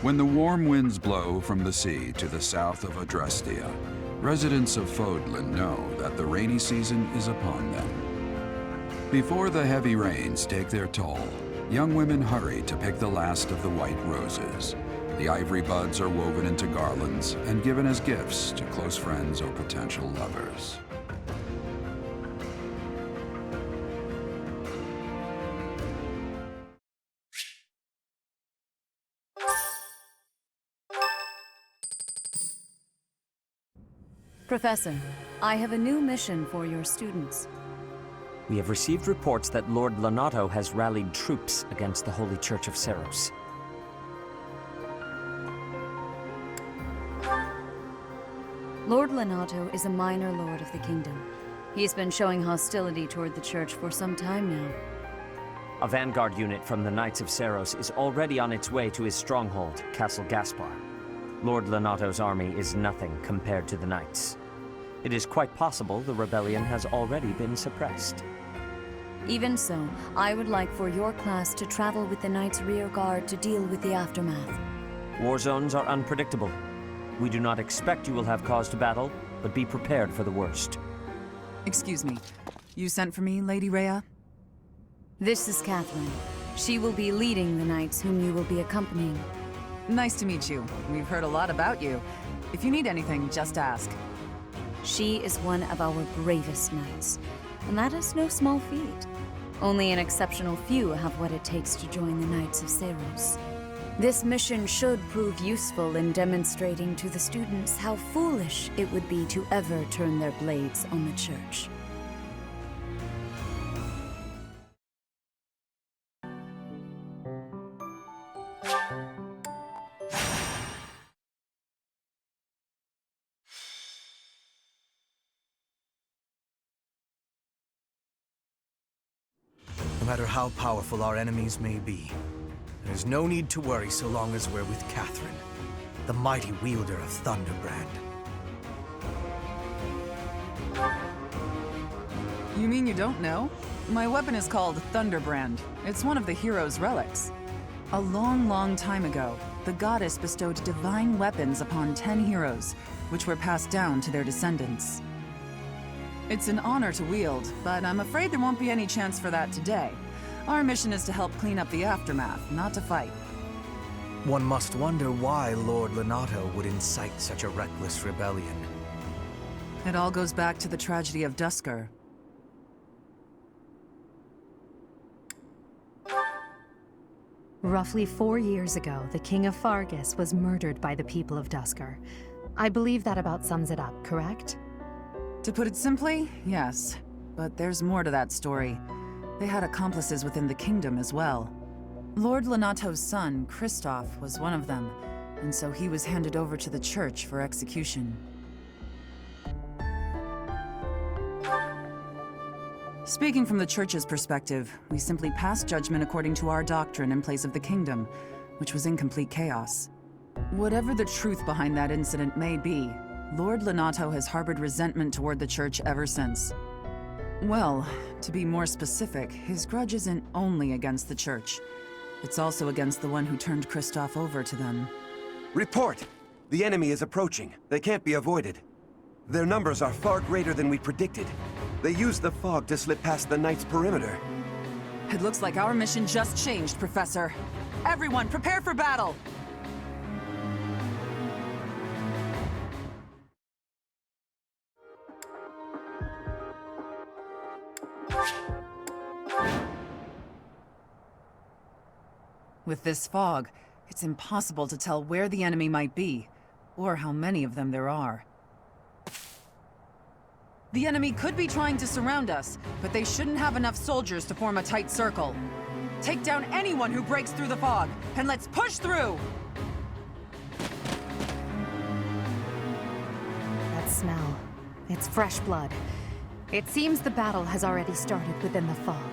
When the warm winds blow from the sea to the south of Adrestia, residents of Fodlan know that the rainy season is upon them. Before the heavy rains take their toll, young women hurry to pick the last of the white roses. The ivory buds are woven into garlands and given as gifts to close friends or potential lovers. Professor, I have a new mission for your students. We have received reports that Lord Lonato has rallied troops against the Holy Church of Seros. Lord Lonato is a minor lord of the kingdom. He's been showing hostility toward the church for some time now. A vanguard unit from the Knights of Seros is already on its way to his stronghold, Castle Gaspar. Lord Lonato's army is nothing compared to the Knights. It is quite possible the rebellion has already been suppressed. Even so, I would like for your class to travel with the Knights' rear guard to deal with the aftermath. War zones are unpredictable. We do not expect you will have cause to battle, but be prepared for the worst. Excuse me. You sent for me, Lady Rhea? This is Catherine. She will be leading the knights whom you will be accompanying. Nice to meet you. We've heard a lot about you. If you need anything, just ask. She is one of our bravest knights, and that is no small feat. Only an exceptional few have what it takes to join the Knights of Seros. This mission should prove useful in demonstrating to the students how foolish it would be to ever turn their blades on the church. No matter how powerful our enemies may be, there's no need to worry so long as we're with Catherine, the mighty wielder of Thunderbrand. You mean you don't know? My weapon is called Thunderbrand. It's one of the hero's relics. A long, long time ago, the goddess bestowed divine weapons upon 10 heroes, which were passed down to their descendants. It's an honor to wield, but I'm afraid there won't be any chance for that today. Our mission is to help clean up the aftermath, not to fight. One must wonder why Lord Lonato would incite such a reckless rebellion. It all goes back to the tragedy of Duscur. Roughly 4 years ago, the King of Fargus was murdered by the people of Duscur. I believe that about sums it up, correct? To put it simply, yes. But there's more to that story. They had accomplices within the kingdom as well. Lord Lonato's son, Kristoff, was one of them, and so he was handed over to the church for execution. Speaking from the church's perspective, we simply passed judgment according to our doctrine in place of the kingdom, which was in complete chaos. Whatever the truth behind that incident may be, Lord Lonato has harbored resentment toward the church ever since. Well, to be more specific, his grudge isn't only against the church. It's also against the one who turned Kristoff over to them. Report! The enemy is approaching. They can't be avoided. Their numbers are far greater than we predicted. They used the fog to slip past the Knight's perimeter. It looks like our mission just changed, Professor. Everyone, prepare for battle! With this fog, it's impossible to tell where the enemy might be, or how many of them there are. The enemy could be trying to surround us, but they shouldn't have enough soldiers to form a tight circle. Take down anyone who breaks through the fog, and let's push through! That smell. It's fresh blood. It seems the battle has already started within the fog.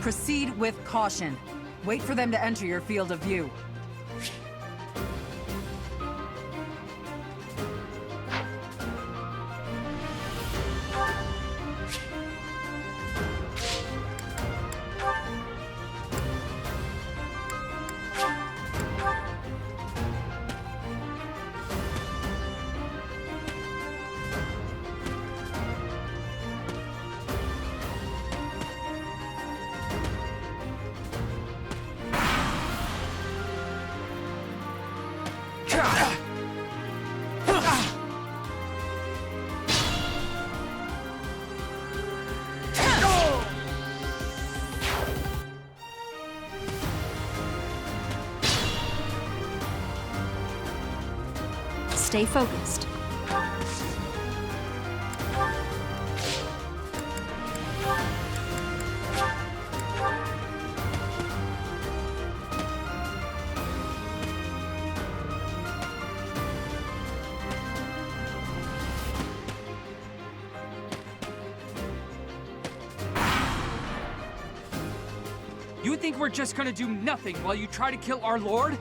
Proceed with caution. Wait for them to enter your field of view. Stay focused. You think we're just gonna do nothing while you try to kill our lord?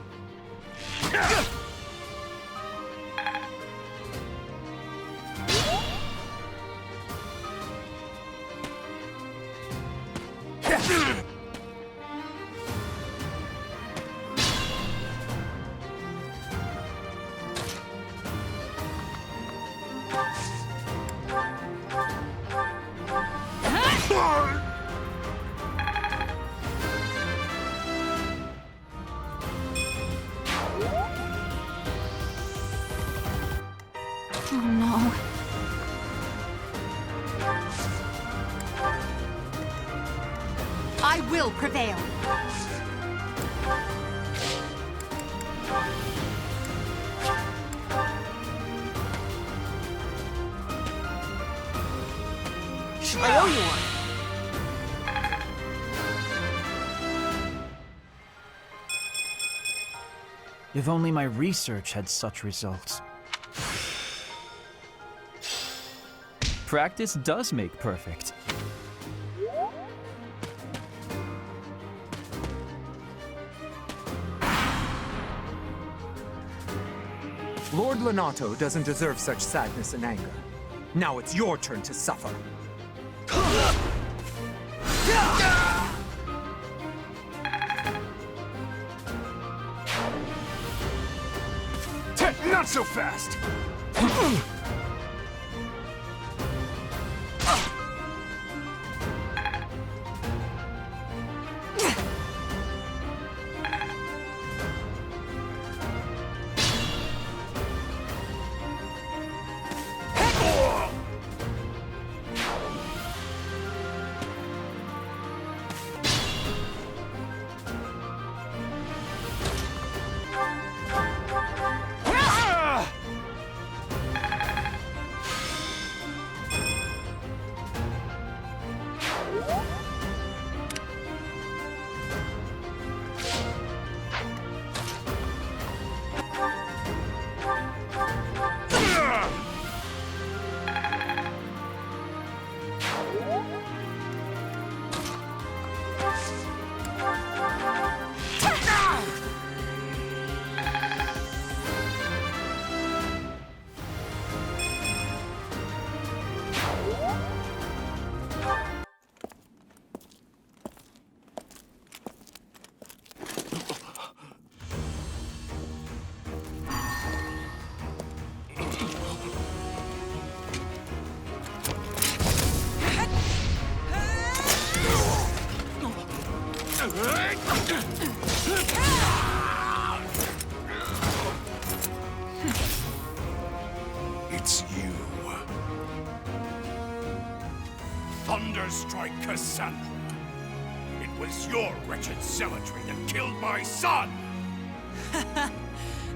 Oh no. I will prevail. I owe you one. If only my research had such results. Practice does make perfect. Lord Lonato doesn't deserve such sadness and anger. Now it's your turn to suffer. Not so fast! It's you. Thunderstrike Cassandra. It was your wretched zealotry that killed my son!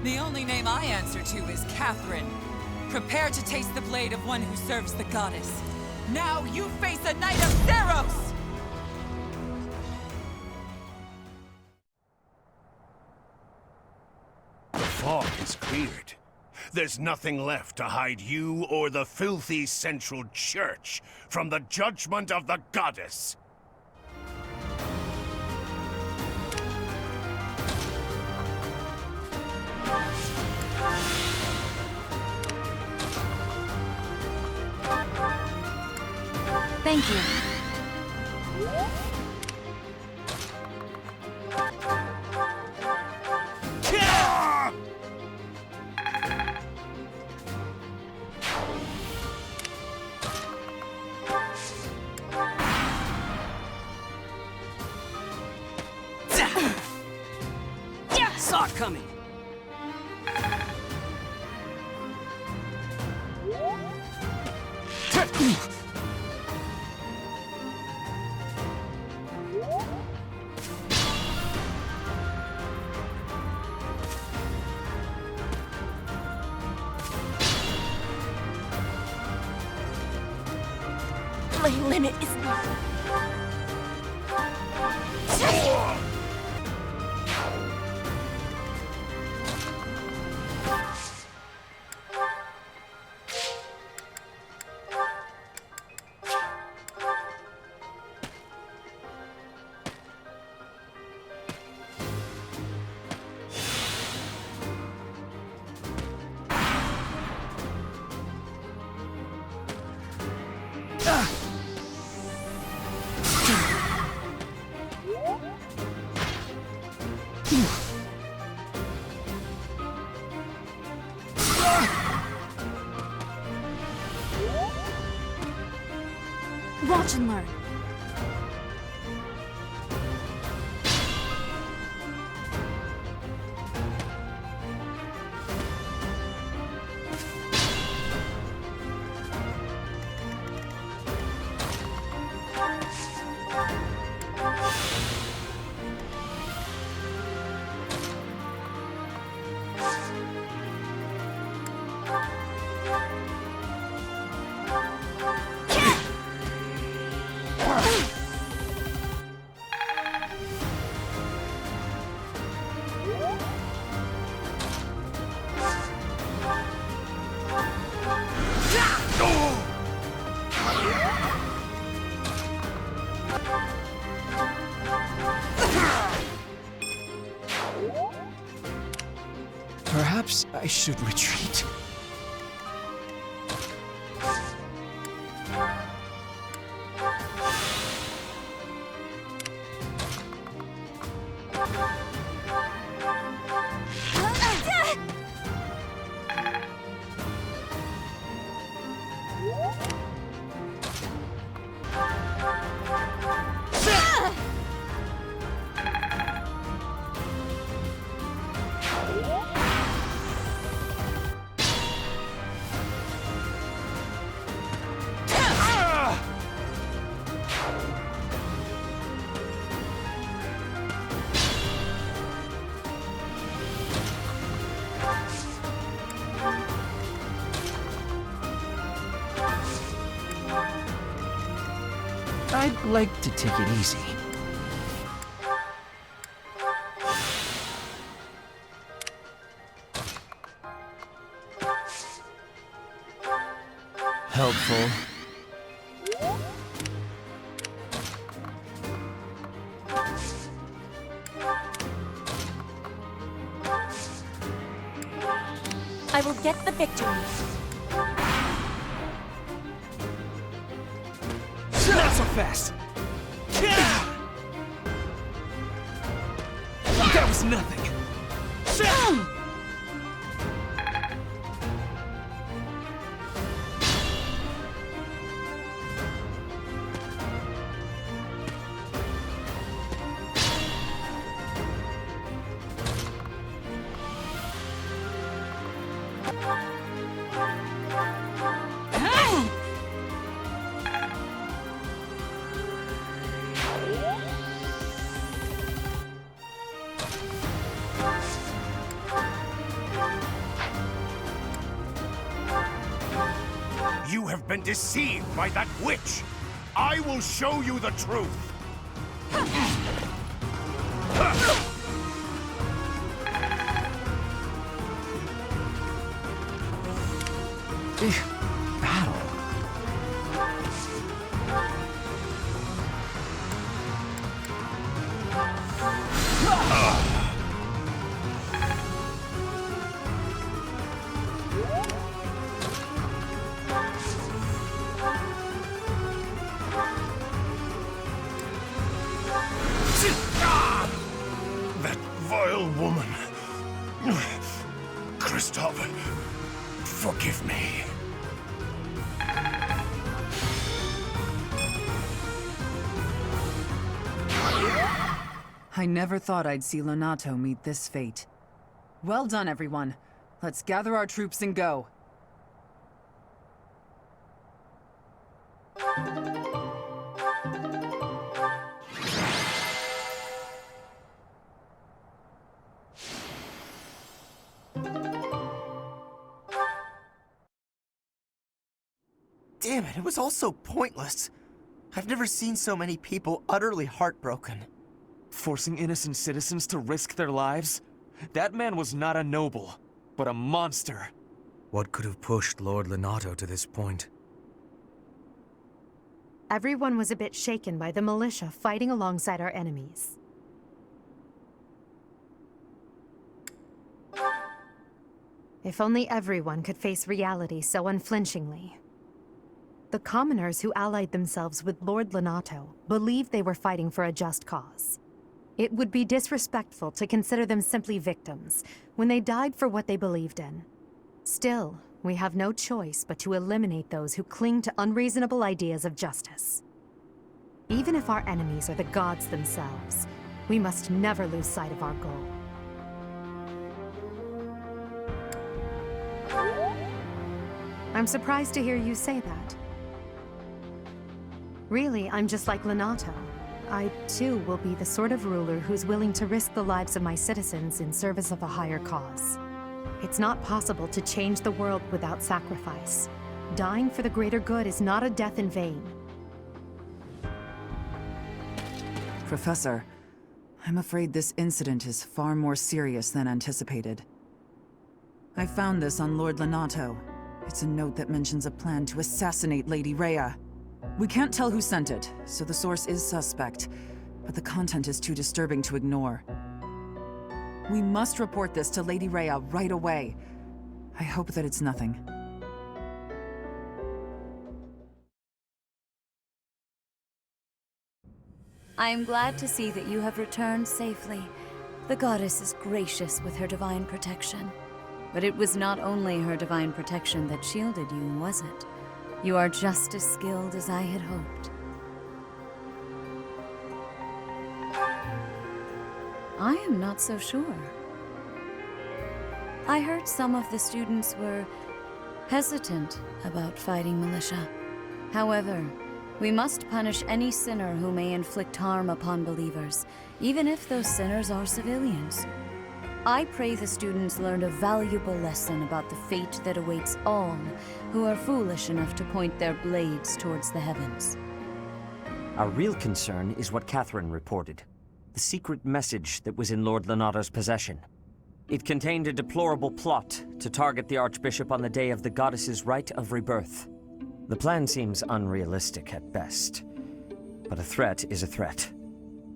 The only name I answer to is Catherine. Prepare to taste the blade of one who serves the goddess. Now you face a Knight of Theros! The fog is cleared. There's nothing left to hide you or the filthy Central Church from the judgment of the goddess. Thank you. Saw it coming. My limit is Watch and learn. Perhaps I should retreat. I'd like to take it easy. Helpful. I will get the victory. Not so fast! That was nothing! You have been deceived by that witch! I will show you the truth! Battle. That vile woman. Kristoff, forgive me. I never thought I'd see Lonato meet this fate. Well done, everyone. Let's gather our troops and go. Damn it, it was all so pointless. I've never seen so many people utterly heartbroken. Forcing innocent citizens to risk their lives? That man was not a noble, but a monster. What could have pushed Lord Lonato to this point? Everyone was a bit shaken by the militia fighting alongside our enemies. If only everyone could face reality so unflinchingly. The commoners who allied themselves with Lord Lonato believed they were fighting for a just cause. It would be disrespectful to consider them simply victims when they died for what they believed in. Still, we have no choice but to eliminate those who cling to unreasonable ideas of justice. Even if our enemies are the gods themselves, we must never lose sight of our goal. I'm surprised to hear you say that. Really, I'm just like Lonato. I, too, will be the sort of ruler who's willing to risk the lives of my citizens in service of a higher cause. It's not possible to change the world without sacrifice. Dying for the greater good is not a death in vain. Professor, I'm afraid this incident is far more serious than anticipated. I found this on Lord Lonato. It's a note that mentions a plan to assassinate Lady Rhea. We can't tell who sent it, so the source is suspect, but the content is too disturbing to ignore. We must report this to Lady Rhea right away. I hope that it's nothing. I am glad to see that you have returned safely. The goddess is gracious with her divine protection. But it was not only her divine protection that shielded you, was it? You are just as skilled as I had hoped. I am not so sure. I heard some of the students were hesitant about fighting militia. However, we must punish any sinner who may inflict harm upon believers, even if those sinners are civilians. I pray the students learned a valuable lesson about the fate that awaits all who are foolish enough to point their blades towards the heavens. Our real concern is what Catherine reported. The secret message that was in Lord Lonato's possession. It contained a deplorable plot to target the Archbishop on the day of the goddess's Rite of Rebirth. The plan seems unrealistic at best, but a threat is a threat.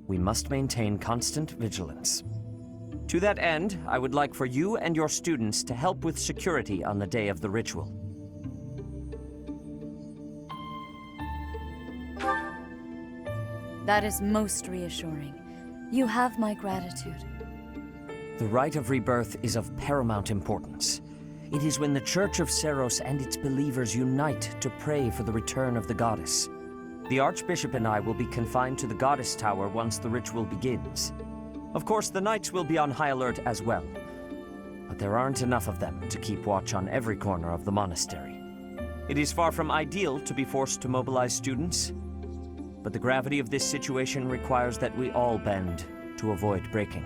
We must maintain constant vigilance. To that end, I would like for you and your students to help with security on the day of the ritual. That is most reassuring. You have my gratitude. The Rite of Rebirth is of paramount importance. It is when the Church of Seiros and its believers unite to pray for the return of the goddess. The Archbishop and I will be confined to the Goddess Tower once the ritual begins. Of course, the Knights will be on high alert as well, but there aren't enough of them to keep watch on every corner of the monastery. It is far from ideal to be forced to mobilize students, but the gravity of this situation requires that we all bend to avoid breaking.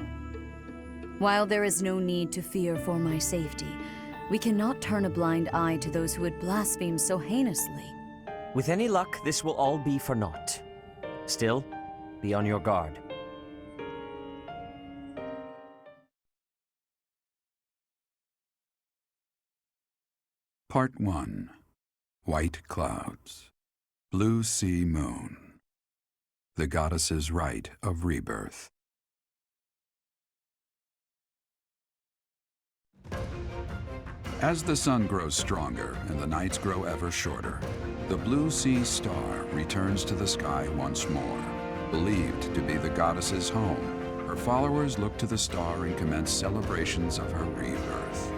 While there is no need to fear for my safety, We cannot turn a blind eye to those who would blaspheme so heinously. With any luck, this will all be for naught. Still, be on your guard. Part 1. White Clouds. Blue Sea Moon. The Goddess's Rite of Rebirth. As the sun grows stronger and the nights grow ever shorter, the Blue Sea Star returns to the sky once more. Believed to be the goddess's home, her followers look to the star and commence celebrations of her rebirth.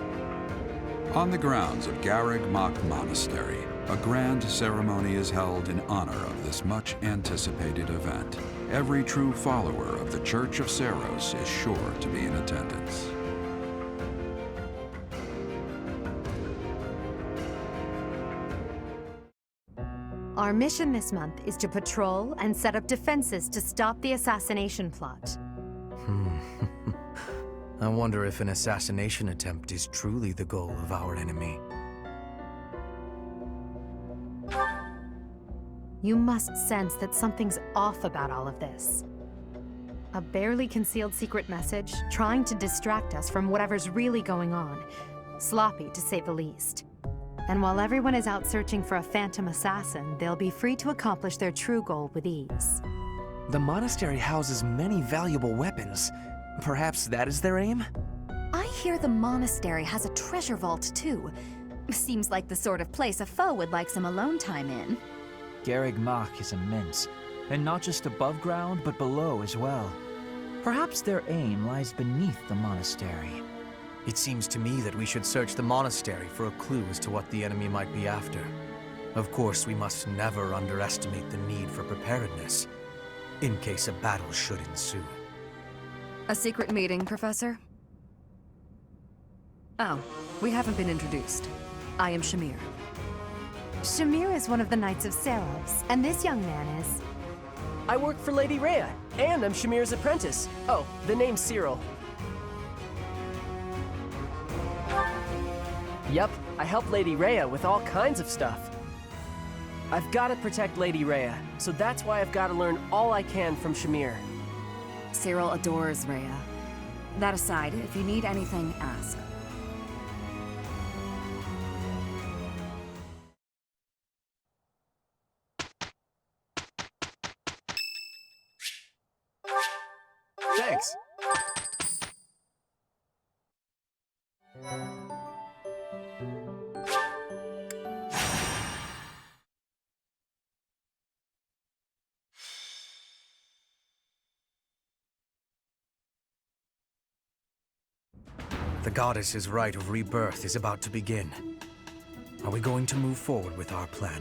On the grounds of Garreg Mach Monastery, a grand ceremony is held in honor of this much-anticipated event. Every true follower of the Church of Seiros is sure to be in attendance. Our mission this month is to patrol and set up defenses to stop the assassination plot. I wonder if an assassination attempt is truly the goal of our enemy. You must sense that something's off about all of this. A barely concealed secret message trying to distract us from whatever's really going on. Sloppy, to say the least. And while everyone is out searching for a phantom assassin, they'll be free to accomplish their true goal with ease. The monastery houses many valuable weapons. Perhaps that is their aim? I hear the monastery has a treasure vault, too. Seems like the sort of place a foe would like some alone time in. Garreg Mach is immense, and not just above ground, but below as well. Perhaps their aim lies beneath the monastery. It seems to me that we should search the monastery for a clue as to what the enemy might be after. Of course, we must never underestimate the need for preparedness, in case a battle should ensue. A secret meeting, Professor? Oh, we haven't been introduced. I am Shamir. Shamir is one of the Knights of Seiros, and this young man is... I work for Lady Rhea, and I'm Shamir's apprentice. Oh, the name's Cyril. Yep, I help Lady Rhea with all kinds of stuff. I've got to protect Lady Rhea, so that's why I've got to learn all I can from Shamir. Cyril adores Rhea. That aside, if you need anything, ask. Thanks. The goddess's rite of rebirth is about to begin. Are we going to move forward with our plan?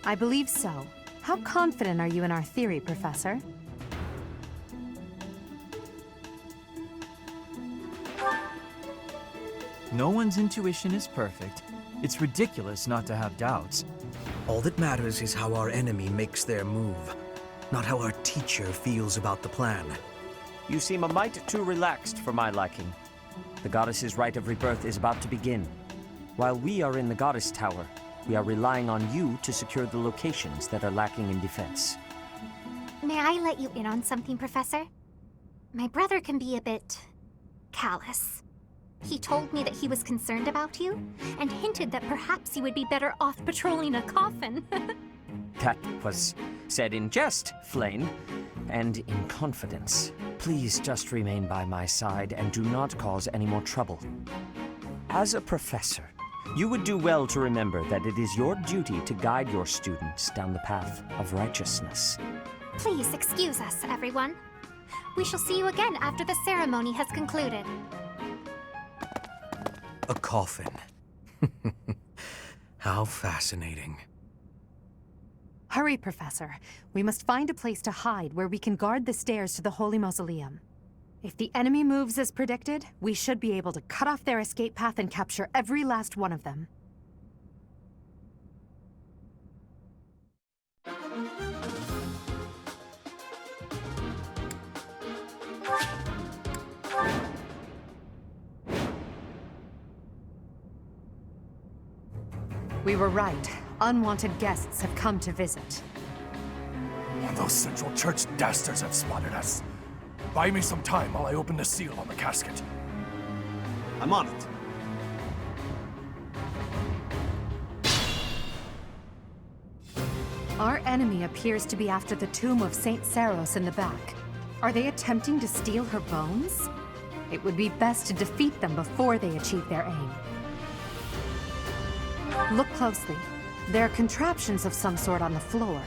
I believe so. How confident are you in our theory, Professor? No one's intuition is perfect. It's ridiculous not to have doubts. All that matters is how our enemy makes their move, not how our teacher feels about the plan. You seem a mite too relaxed for my liking. The Goddess's Rite of Rebirth is about to begin. While we are in the Goddess Tower, we are relying on you to secure the locations that are lacking in defense. May I let you in on something, Professor? My brother can be a bit... callous. He told me that he was concerned about you, and hinted that perhaps you would be better off patrolling a coffin. That was said in jest, Flane, and in confidence. Please just remain by my side and do not cause any more trouble. As a professor, you would do well to remember that it is your duty to guide your students down the path of righteousness. Please excuse us, everyone. We shall see you again after the ceremony has concluded. A coffin. How fascinating. Hurry, Professor. We must find a place to hide where we can guard the stairs to the Holy Mausoleum. If the enemy moves as predicted, we should be able to cut off their escape path and capture every last one of them. We were right. Unwanted guests have come to visit. Those Central Church dastards have spotted us. Buy me some time while I open the seal on the casket. I'm on it. Our enemy appears to be after the tomb of Saint Saros in the back. Are they attempting to steal her bones? It would be best to defeat them before they achieve their aim. Look closely. There are contraptions of some sort on the floor.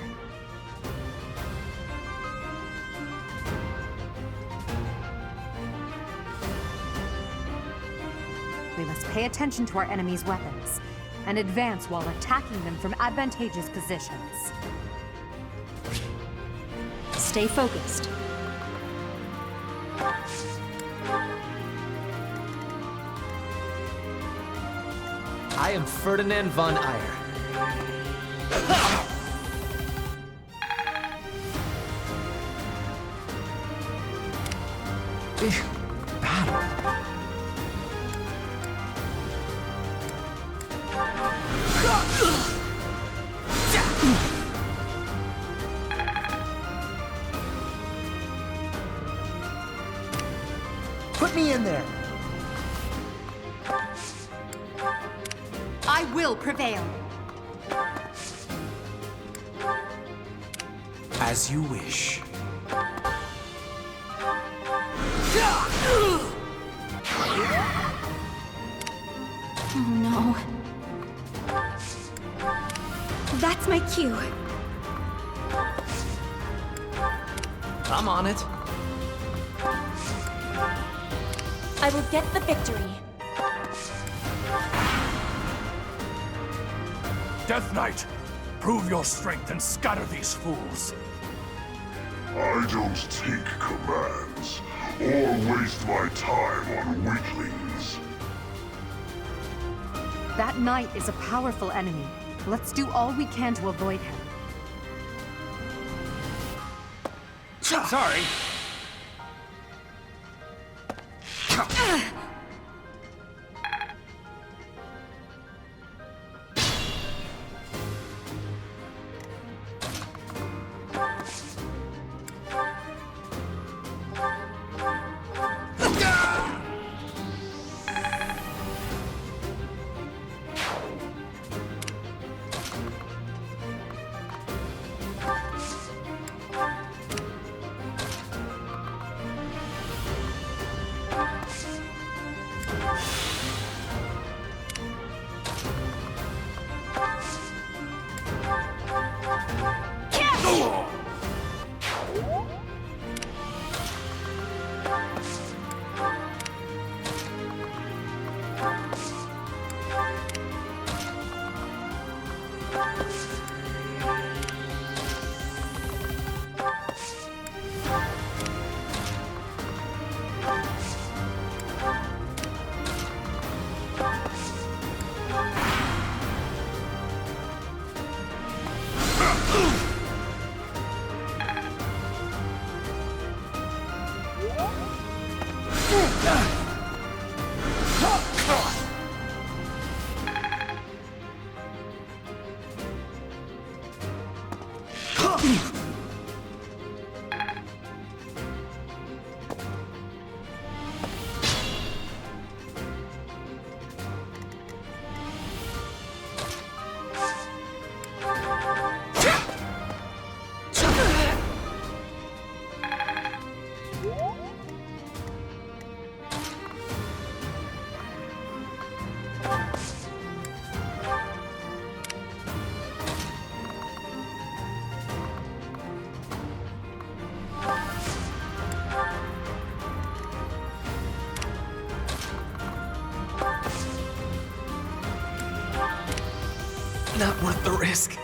We must pay attention to our enemy's weapons, and advance while attacking them from advantageous positions. Stay focused. I am Ferdinand von Eyre. Put me in there. I will prevail. As you wish. Oh no. That's my cue. I'm on it. I will get the victory. Death Knight, prove your strength and scatter these fools. I don't take commands, or waste my time on weaklings. That knight is a powerful enemy. Let's do all we can to avoid him. Sorry. Not worth the risk.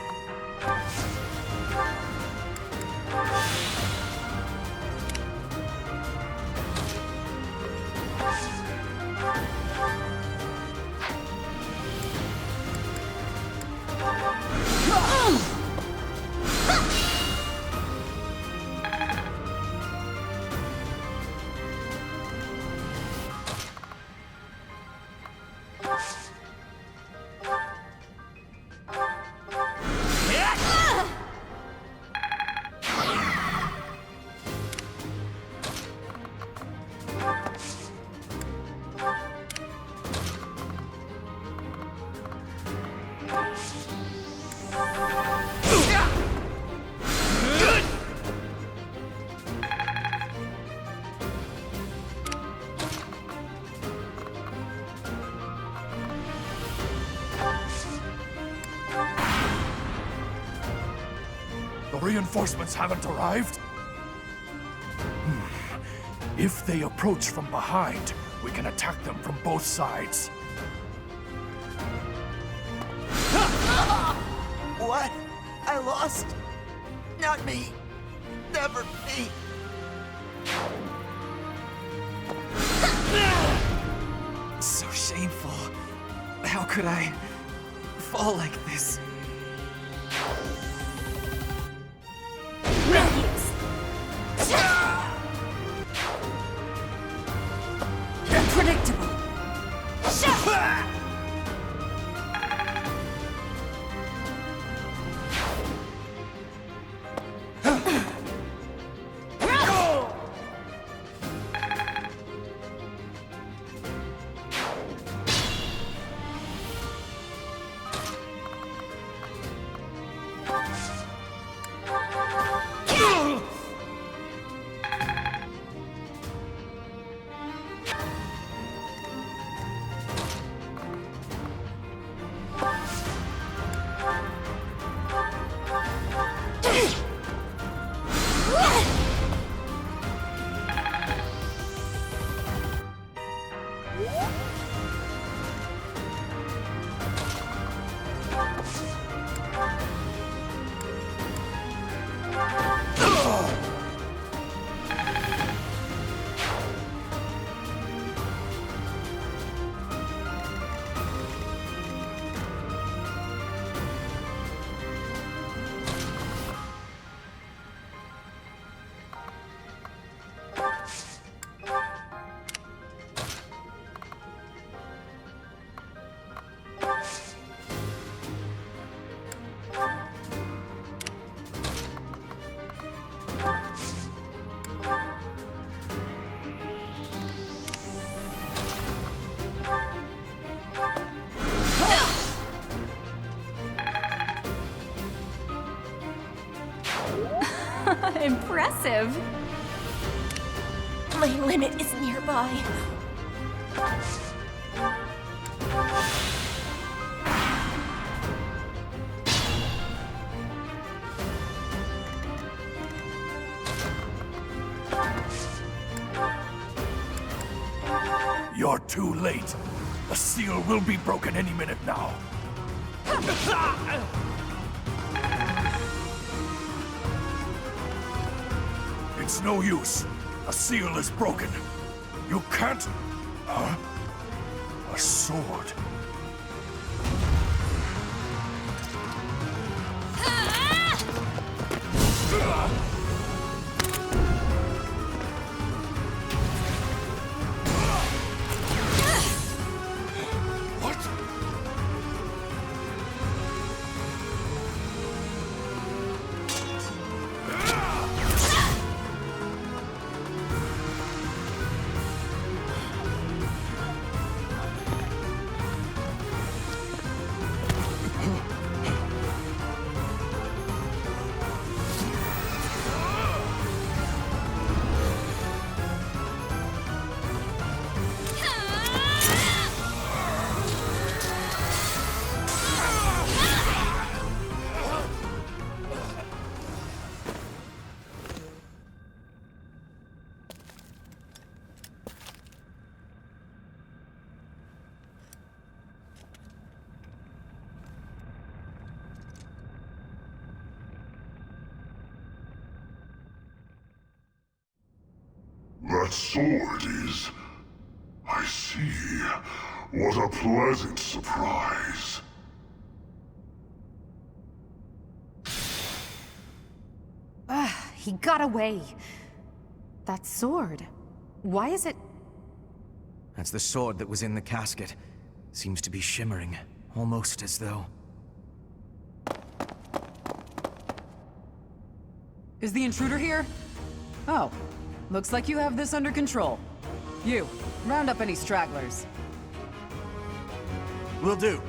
reinforcements haven't arrived? If they approach from behind, we can attack them from both sides. What? I lost? Not me. Never me. So shameful. How could I fall like this? Predictable. Impressive. My limit is nearby. You're too late. The seal will be broken any minute now. It's no use. A seal is broken. You can't... Huh? A sword. That sword is... I see. What a pleasant surprise. He got away. That sword. Why is it... That's the sword that was in the casket. Seems to be shimmering, almost as though... Is the intruder here? Oh, looks like you have this under control. You, round up any stragglers. Will do.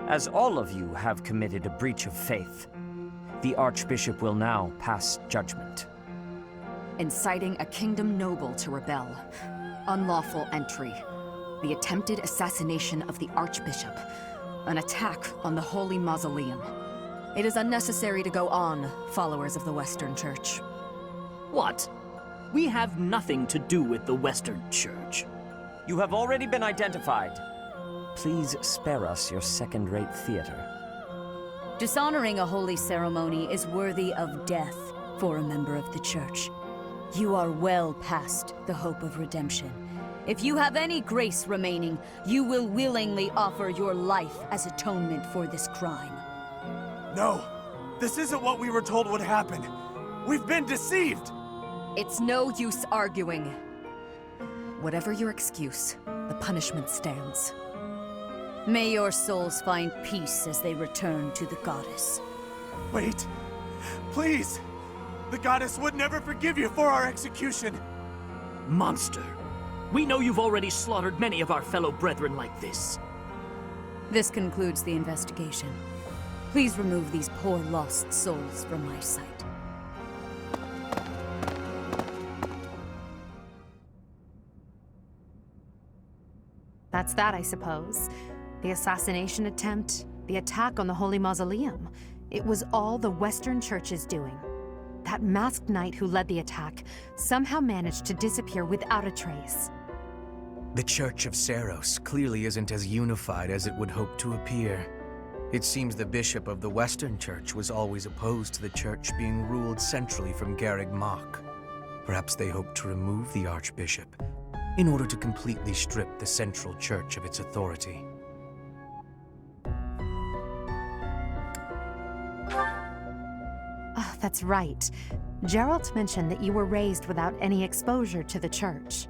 As all of you have committed a breach of faith, the Archbishop will now pass judgment. Inciting a kingdom noble to rebel. Unlawful entry. The attempted assassination of the Archbishop. An attack on the Holy Mausoleum. It is unnecessary to go on, followers of the Western Church. What? We have nothing to do with the Western Church. You have already been identified. Please spare us your second-rate theater. Dishonoring a holy ceremony is worthy of death for a member of the Church. You are well past the hope of redemption. If you have any grace remaining, you will willingly offer your life as atonement for this crime. No! This isn't what we were told would happen! We've been deceived! It's no use arguing. Whatever your excuse, the punishment stands. May your souls find peace as they return to the goddess. Wait! Please! The goddess would never forgive you for our execution! Monster! We know you've already slaughtered many of our fellow brethren like this. This concludes the investigation. Please remove these poor lost souls from my sight. That's that, I suppose. The assassination attempt, the attack on the Holy Mausoleum. It was all the Western Church's doing. That masked knight who led the attack somehow managed to disappear without a trace. The Church of Seros clearly isn't as unified as it would hope to appear. It seems the bishop of the Western Church was always opposed to the church being ruled centrally from Garreg Mach. Perhaps they hoped to remove the archbishop in order to completely strip the central church of its authority. Oh, that's right. Geralt mentioned that you were raised without any exposure to the church.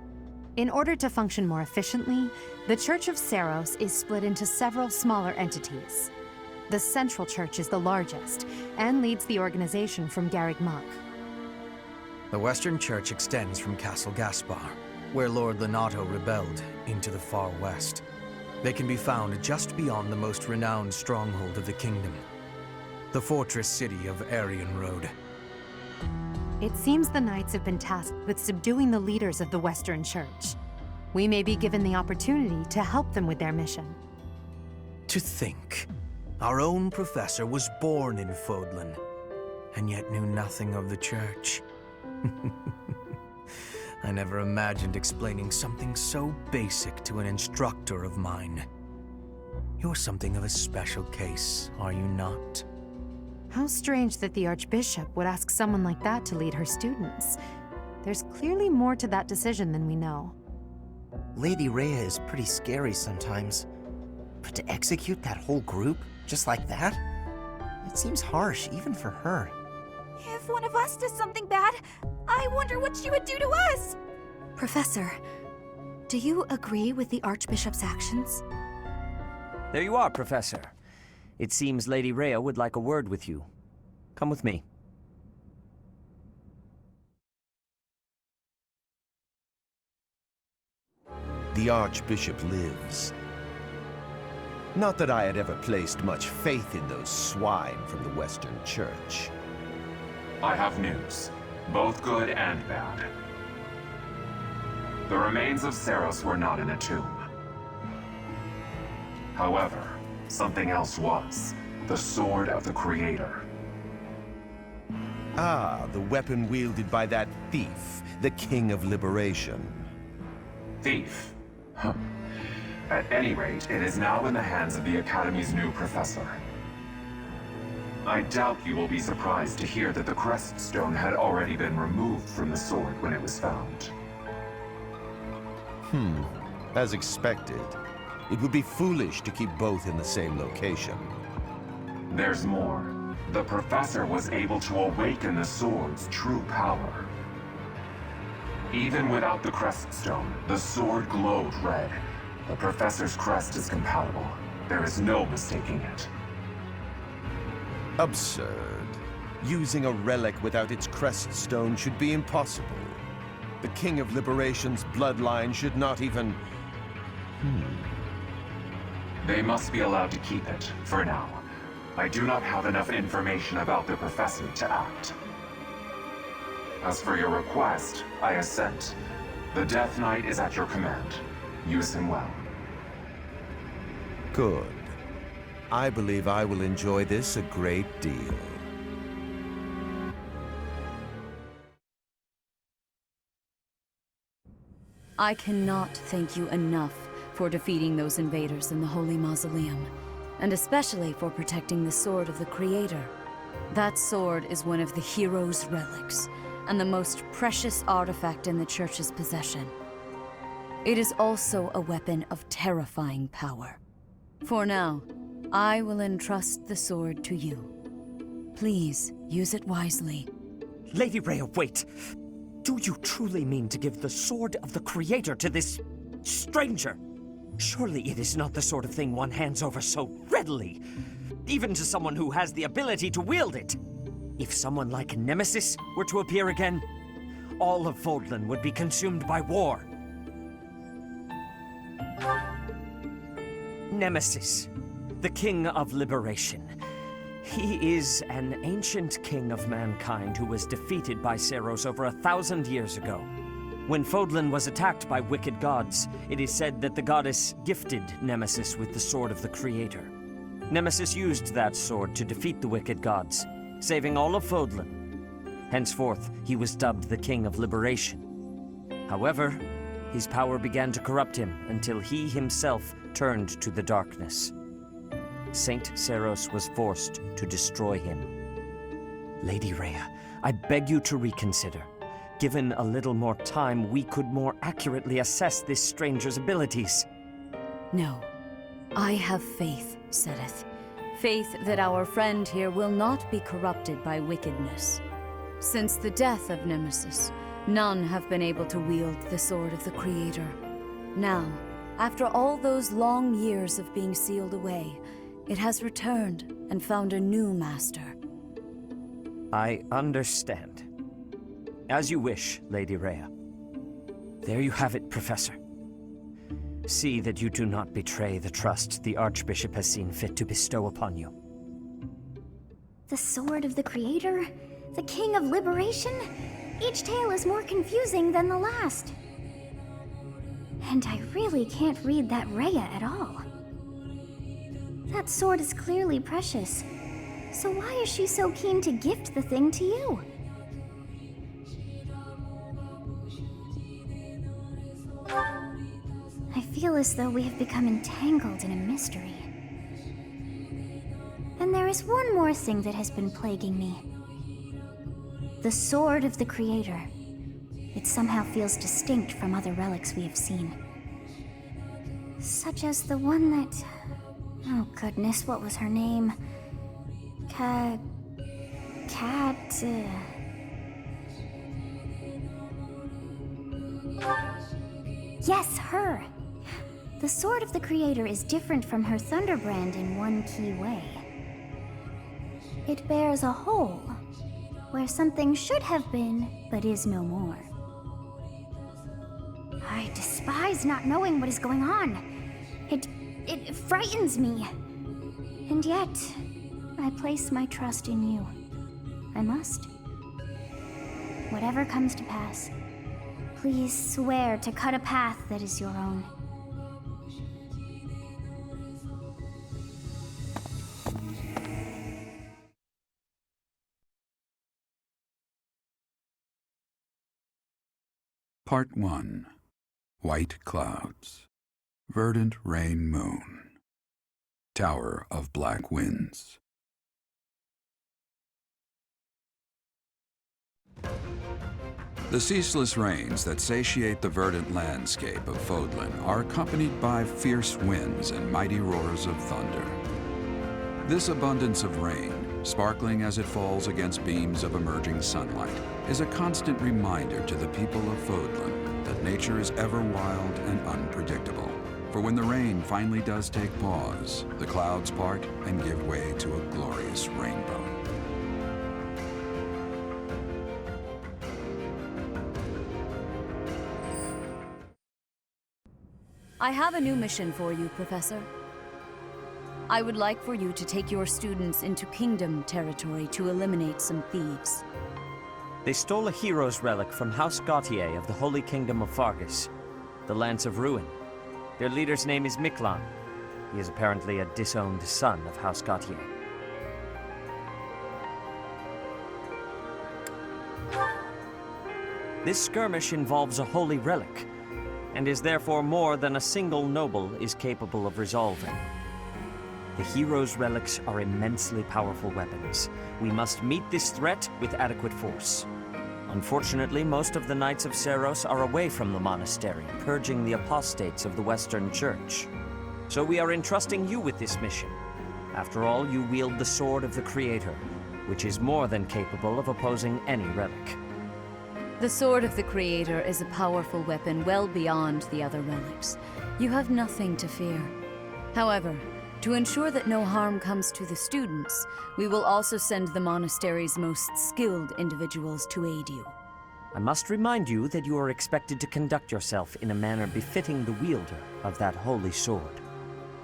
In order to function more efficiently, the Church of Seros is split into several smaller entities. The Central Church is the largest, and leads the organization from Garreg Mach. The Western Church extends from Castle Gaspar, where Lord Lonato rebelled, into the far west. They can be found just beyond the most renowned stronghold of the kingdom, the fortress city of Aryan Road. It seems the Knights have been tasked with subduing the leaders of the Western Church. We may be given the opportunity to help them with their mission. To think, our own professor was born in Fodlan, and yet knew nothing of the church. I never imagined explaining something so basic to an instructor of mine. You're something of a special case, are you not? How strange that the Archbishop would ask someone like that to lead her students. There's clearly more to that decision than we know. Lady Rhea is pretty scary sometimes. But to execute that whole group, just like that? It seems harsh, even for her. If one of us does something bad, I wonder what she would do to us! Professor, do you agree with the Archbishop's actions? There you are, Professor. It seems Lady Rhea would like a word with you. Come with me. The Archbishop lives. Not that I had ever placed much faith in those swine from the Western Church. I have news, both good and bad. The remains of Seros were not in a tomb. However, something else was. The Sword of the Creator. Ah, the weapon wielded by that thief, the King of Liberation. Thief? Huh. At any rate, it is now in the hands of the Academy's new professor. I doubt you will be surprised to hear that the crest stone had already been removed from the sword when it was found. As expected. It would be foolish to keep both in the same location. There's more. The professor was able to awaken the sword's true power. Even without the crest stone, the sword glowed red. The professor's crest is compatible. There is no mistaking it. Absurd. Using a relic without its crest stone should be impossible. The King of Liberation's bloodline should not even... They must be allowed to keep it, for now. I do not have enough information about the Professor to act. As for your request, I assent. The Death Knight is at your command. Use him well. Good. I believe I will enjoy this a great deal. I cannot thank you enough for defeating those invaders in the Holy Mausoleum, and especially for protecting the Sword of the Creator. That sword is one of the hero's relics, and the most precious artifact in the Church's possession. It is also a weapon of terrifying power. For now, I will entrust the sword to you. Please, use it wisely. Lady Rhea, wait! Do you truly mean to give the Sword of the Creator to this stranger? Surely it is not the sort of thing one hands over so readily, even to someone who has the ability to wield it. If someone like Nemesis were to appear again, all of Fodlan would be consumed by war. Nemesis, the King of Liberation. He is an ancient king of mankind who was defeated by Seiros over 1,000 years ago. When Fodlan was attacked by wicked gods, it is said that the goddess gifted Nemesis with the Sword of the Creator. Nemesis used that sword to defeat the wicked gods, saving all of Fodlan. Henceforth, he was dubbed the King of Liberation. However, his power began to corrupt him until he himself turned to the darkness. Saint Seiros was forced to destroy him. Lady Rhea, I beg you to reconsider. Given a little more time, we could more accurately assess this stranger's abilities. No. I have faith, Seteth. Faith that our friend here will not be corrupted by wickedness. Since the death of Nemesis, none have been able to wield the Sword of the Creator. Now, after all those long years of being sealed away, it has returned and found a new master. I understand. As you wish, Lady Rhea. There you have it, Professor. See that you do not betray the trust the Archbishop has seen fit to bestow upon you. The Sword of the Creator? The King of Liberation? Each tale is more confusing than the last. And I really can't read that Rhea at all. That sword is clearly precious. So why is she so keen to gift the thing to you? I feel as though we have become entangled in a mystery. And there is one more thing that has been plaguing me. The Sword of the Creator. It somehow feels distinct from other relics we have seen. Such as the one that... Oh goodness, what was her name? Yes, her! The Sword of the Creator is different from her Thunderbrand in one key way. It bears a hole, where something should have been, but is no more. I despise not knowing what is going on. It frightens me. And yet, I place my trust in you. I must. Whatever comes to pass, please swear to cut a path that is your own. Part 1. White Clouds. Verdant Rain Moon. Tower of Black Winds. The ceaseless rains that satiate the verdant landscape of Fodlan are accompanied by fierce winds and mighty roars of thunder. This abundance of rain, sparkling as it falls against beams of emerging sunlight, is a constant reminder to the people of Fodlan that nature is ever wild and unpredictable. For when the rain finally does take pause, the clouds part and give way to a glorious rainbow. I have a new mission for you, Professor. I would like for you to take your students into Kingdom territory to eliminate some thieves. They stole a hero's relic from House Gautier of the Holy Kingdom of Fargus, the Lance of Ruin. Their leader's name is Miklan. He is apparently a disowned son of House Gautier. This skirmish involves a holy relic, and is therefore more than a single noble is capable of resolving. The hero's relics are immensely powerful weapons. We must meet this threat with adequate force. Unfortunately, most of the Knights of Seiros are away from the monastery, purging the apostates of the Western Church. So we are entrusting you with this mission. After all, you wield the Sword of the Creator, which is more than capable of opposing any relic. The Sword of the Creator is a powerful weapon well beyond the other relics. You have nothing to fear. However, to ensure that no harm comes to the students, we will also send the monastery's most skilled individuals to aid you. I must remind you that you are expected to conduct yourself in a manner befitting the wielder of that holy sword.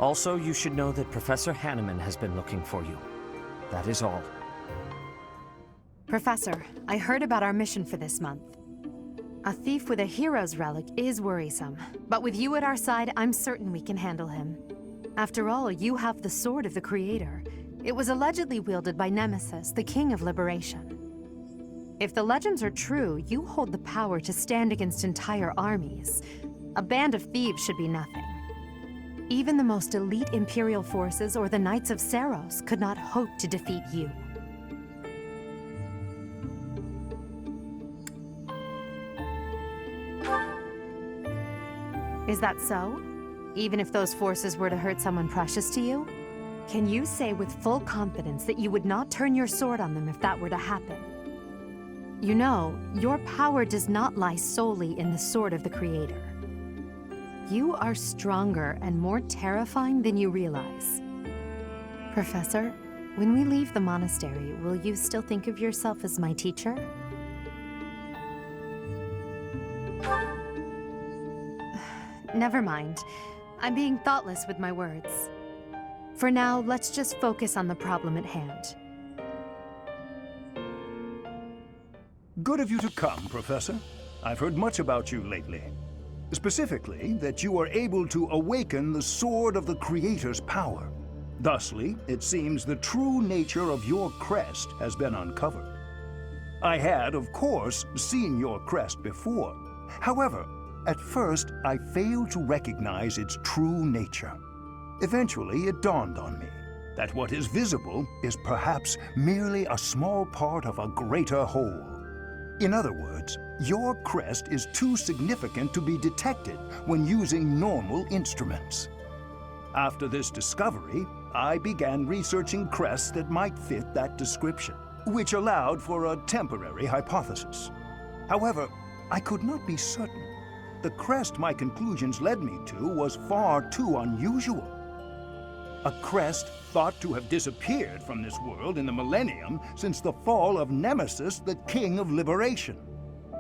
Also, you should know that Professor Hanneman has been looking for you. That is all. Professor, I heard about our mission for this month. A thief with a hero's relic is worrisome, but with you at our side, I'm certain we can handle him. After all, you have the Sword of the Creator. It was allegedly wielded by Nemesis, the King of Liberation. If the legends are true, you hold the power to stand against entire armies. A band of thieves should be nothing. Even the most elite Imperial forces or the Knights of Seiros could not hope to defeat you. Is that so? Even if those forces were to hurt someone precious to you? Can you say with full confidence that you would not turn your sword on them if that were to happen? You know, your power does not lie solely in the Sword of the Creator. You are stronger and more terrifying than you realize. Professor, when we leave the monastery, will you still think of yourself as my teacher? Never mind. I'm being thoughtless with my words. For now, let's just focus on the problem at hand. Good of you to come, Professor. I've heard much about you lately. Specifically, that you are able to awaken the Sword of the Creator's power. Thusly, it seems the true nature of your crest has been uncovered. I had, of course, seen your crest before. However, at first, I failed to recognize its true nature. Eventually, it dawned on me that what is visible is perhaps merely a small part of a greater whole. In other words, your crest is too significant to be detected when using normal instruments. After this discovery, I began researching crests that might fit that description, which allowed for a temporary hypothesis. However, I could not be certain. The crest my conclusions led me to was far too unusual. A crest thought to have disappeared from this world in the millennium since the fall of Nemesis, the King of Liberation.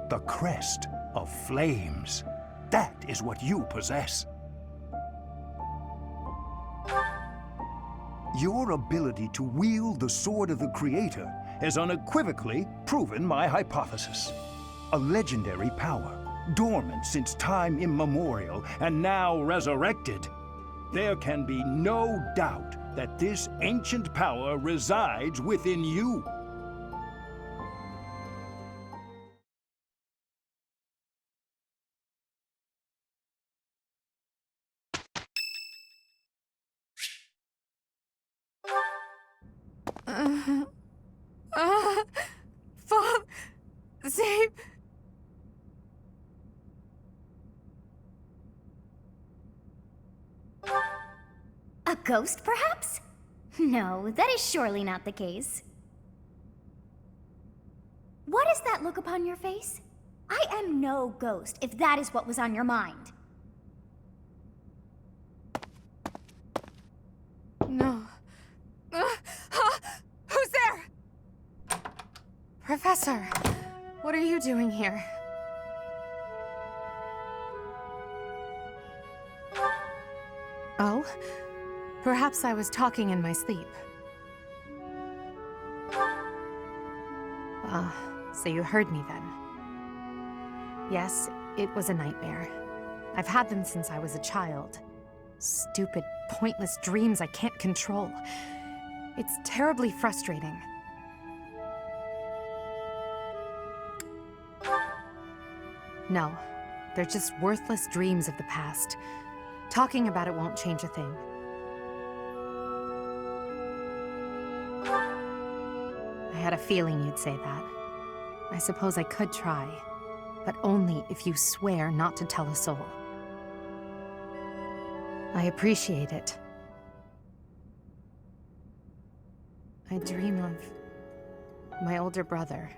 The crest of flames. That is what you possess. Your ability to wield the Sword of the Creator has unequivocally proven my hypothesis. A legendary power, dormant since time immemorial, and now resurrected. There can be no doubt that this ancient power resides within you. Save... A ghost, perhaps? No, that is surely not the case. What is that look upon your face? I am no ghost, if that is what was on your mind. No. Who's there? Professor, what are you doing here? Oh? Perhaps I was talking in my sleep. Ah, so you heard me then. Yes, it was a nightmare. I've had them since I was a child. Stupid, pointless dreams I can't control. It's terribly frustrating. No, they're just worthless dreams of the past. Talking about it won't change a thing. I had a feeling you'd say that. I suppose I could try, but only if you swear not to tell a soul. I appreciate it. I dream of my older brother,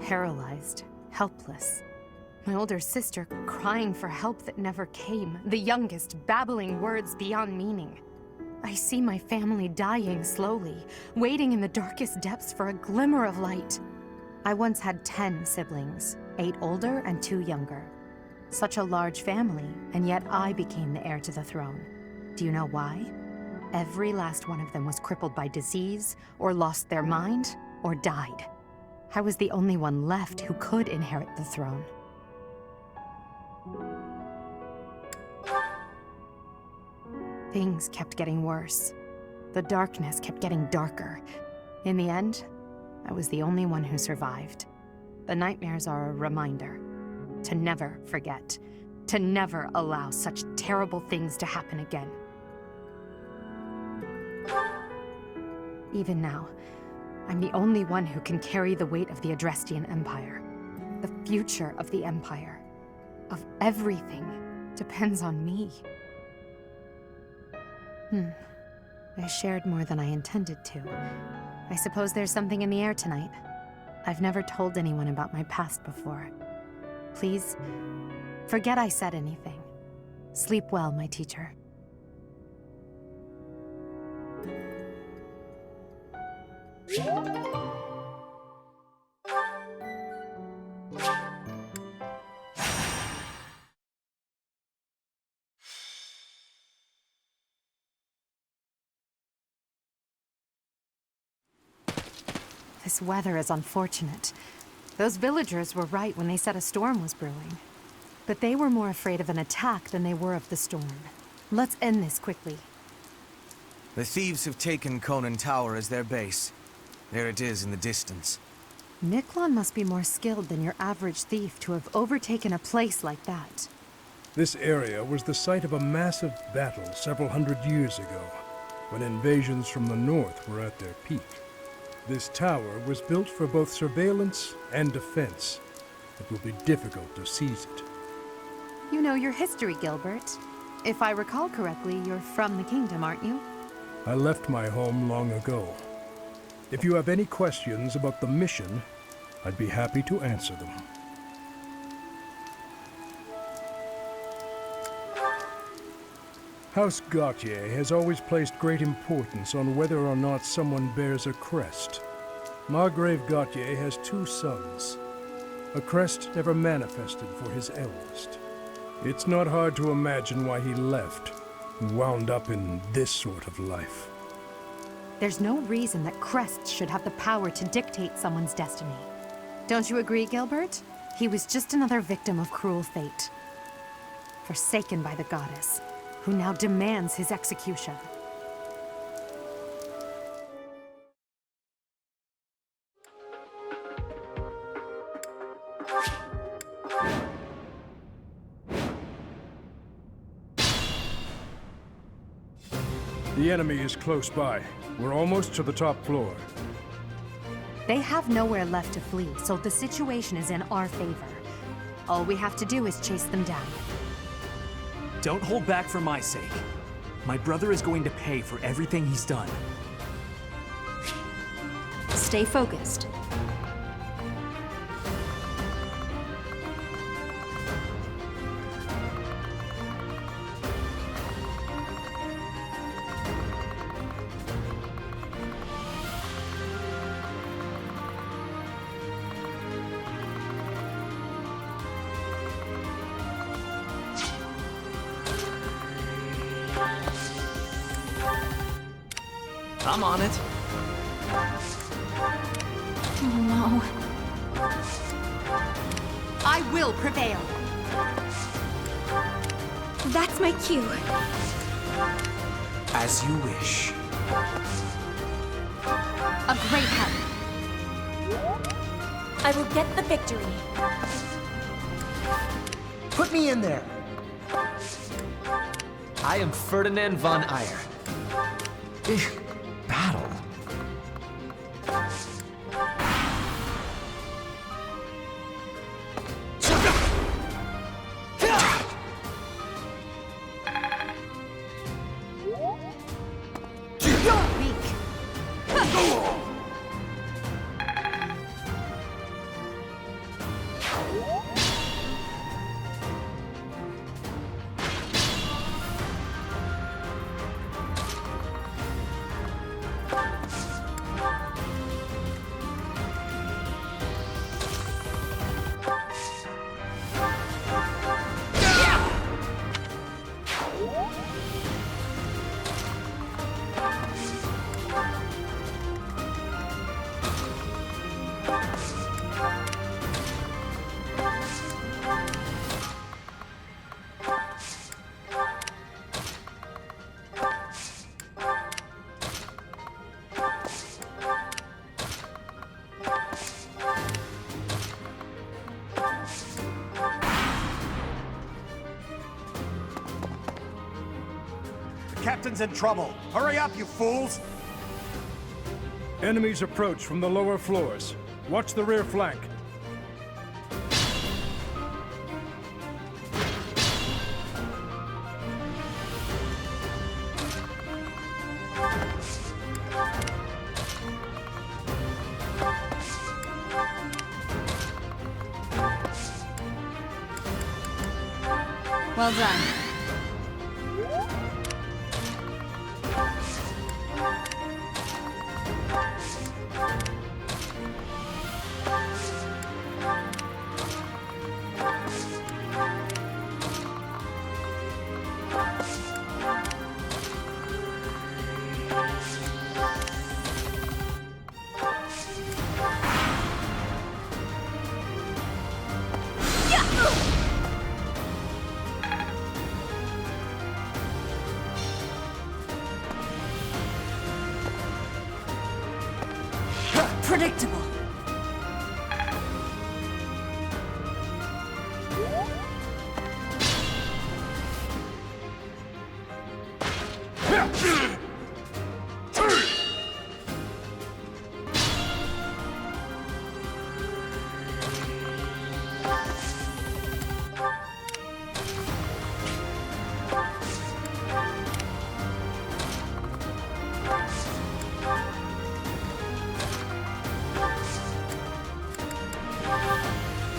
paralyzed, helpless. My older sister crying for help that never came. The youngest babbling words beyond meaning. I see my family dying slowly, waiting in the darkest depths for a glimmer of light. I once had 10 siblings, 8 older and 2 younger. Such a large family, and yet I became the heir to the throne. Do you know why? Every last one of them was crippled by disease, or lost their mind, or died. I was the only one left who could inherit the throne. Things kept getting worse. The darkness kept getting darker. In the end, I was the only one who survived. The nightmares are a reminder to never forget, to never allow such terrible things to happen again. Even now, I'm the only one who can carry the weight of the Adrestian Empire. The future of the Empire, of everything, depends on me. I shared more than I intended to. I suppose there's something in the air tonight. I've never told anyone about my past before. Please, forget I said anything. Sleep well, my teacher. This weather is unfortunate. Those villagers were right when they said a storm was brewing. But they were more afraid of an attack than they were of the storm. Let's end this quickly. The thieves have taken Conan Tower as their base. There it is in the distance. Miklon must be more skilled than your average thief to have overtaken a place like that. This area was the site of a massive battle several hundred years ago, when invasions from the north were at their peak. This tower was built for both surveillance and defense. It will be difficult to seize it. You know your history, Gilbert. If I recall correctly, you're from the kingdom, aren't you? I left my home long ago. If you have any questions about the mission, I'd be happy to answer them. House Gautier has always placed great importance on whether or not someone bears a crest. Margrave Gautier has 2 sons. A crest never manifested for his eldest. It's not hard to imagine why he left and wound up in this sort of life. There's no reason that crests should have the power to dictate someone's destiny. Don't you agree, Gilbert? He was just another victim of cruel fate. Forsaken by the goddess, who now demands his execution. The enemy is close by. We're almost to the top floor. They have nowhere left to flee, so the situation is in our favor. All we have to do is chase them down. Don't hold back for my sake. My brother is going to pay for everything he's done. Stay focused. I'm on it. Oh no. I will prevail. That's my cue. As you wish. A great help. I will get the victory. Put me in there. I am Ferdinand von Eyre. Battle? Captain's in trouble. Hurry up, you fools! Enemies approach from the lower floors. Watch the rear flank. Well done. Predictable.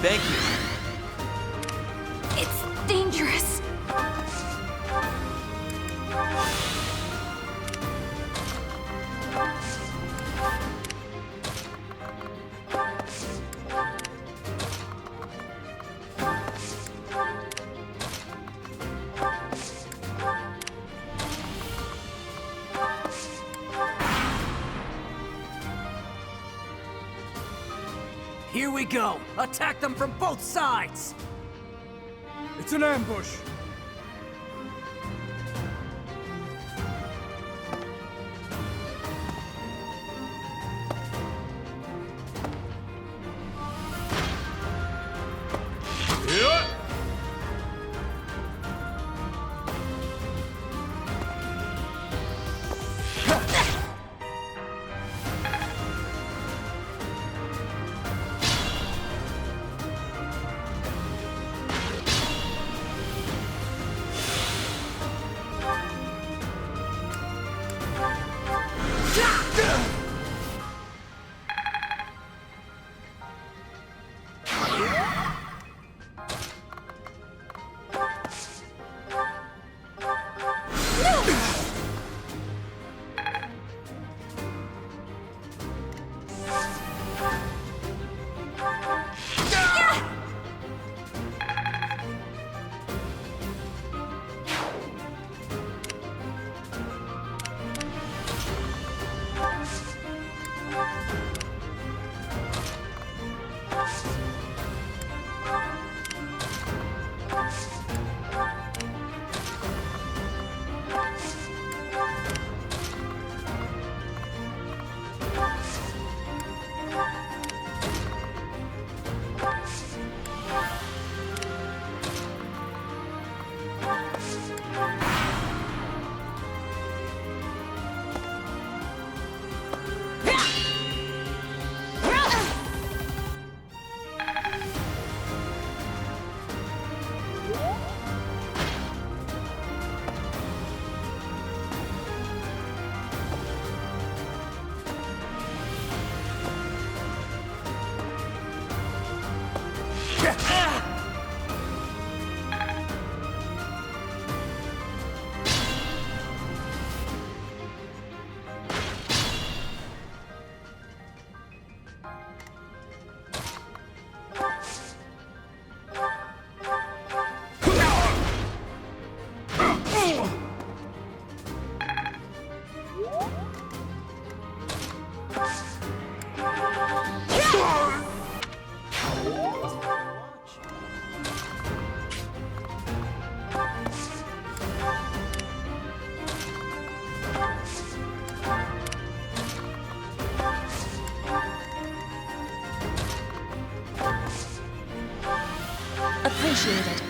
Thank you. It's dangerous. Here we go! Attack them from both sides! It's an ambush! appreciated.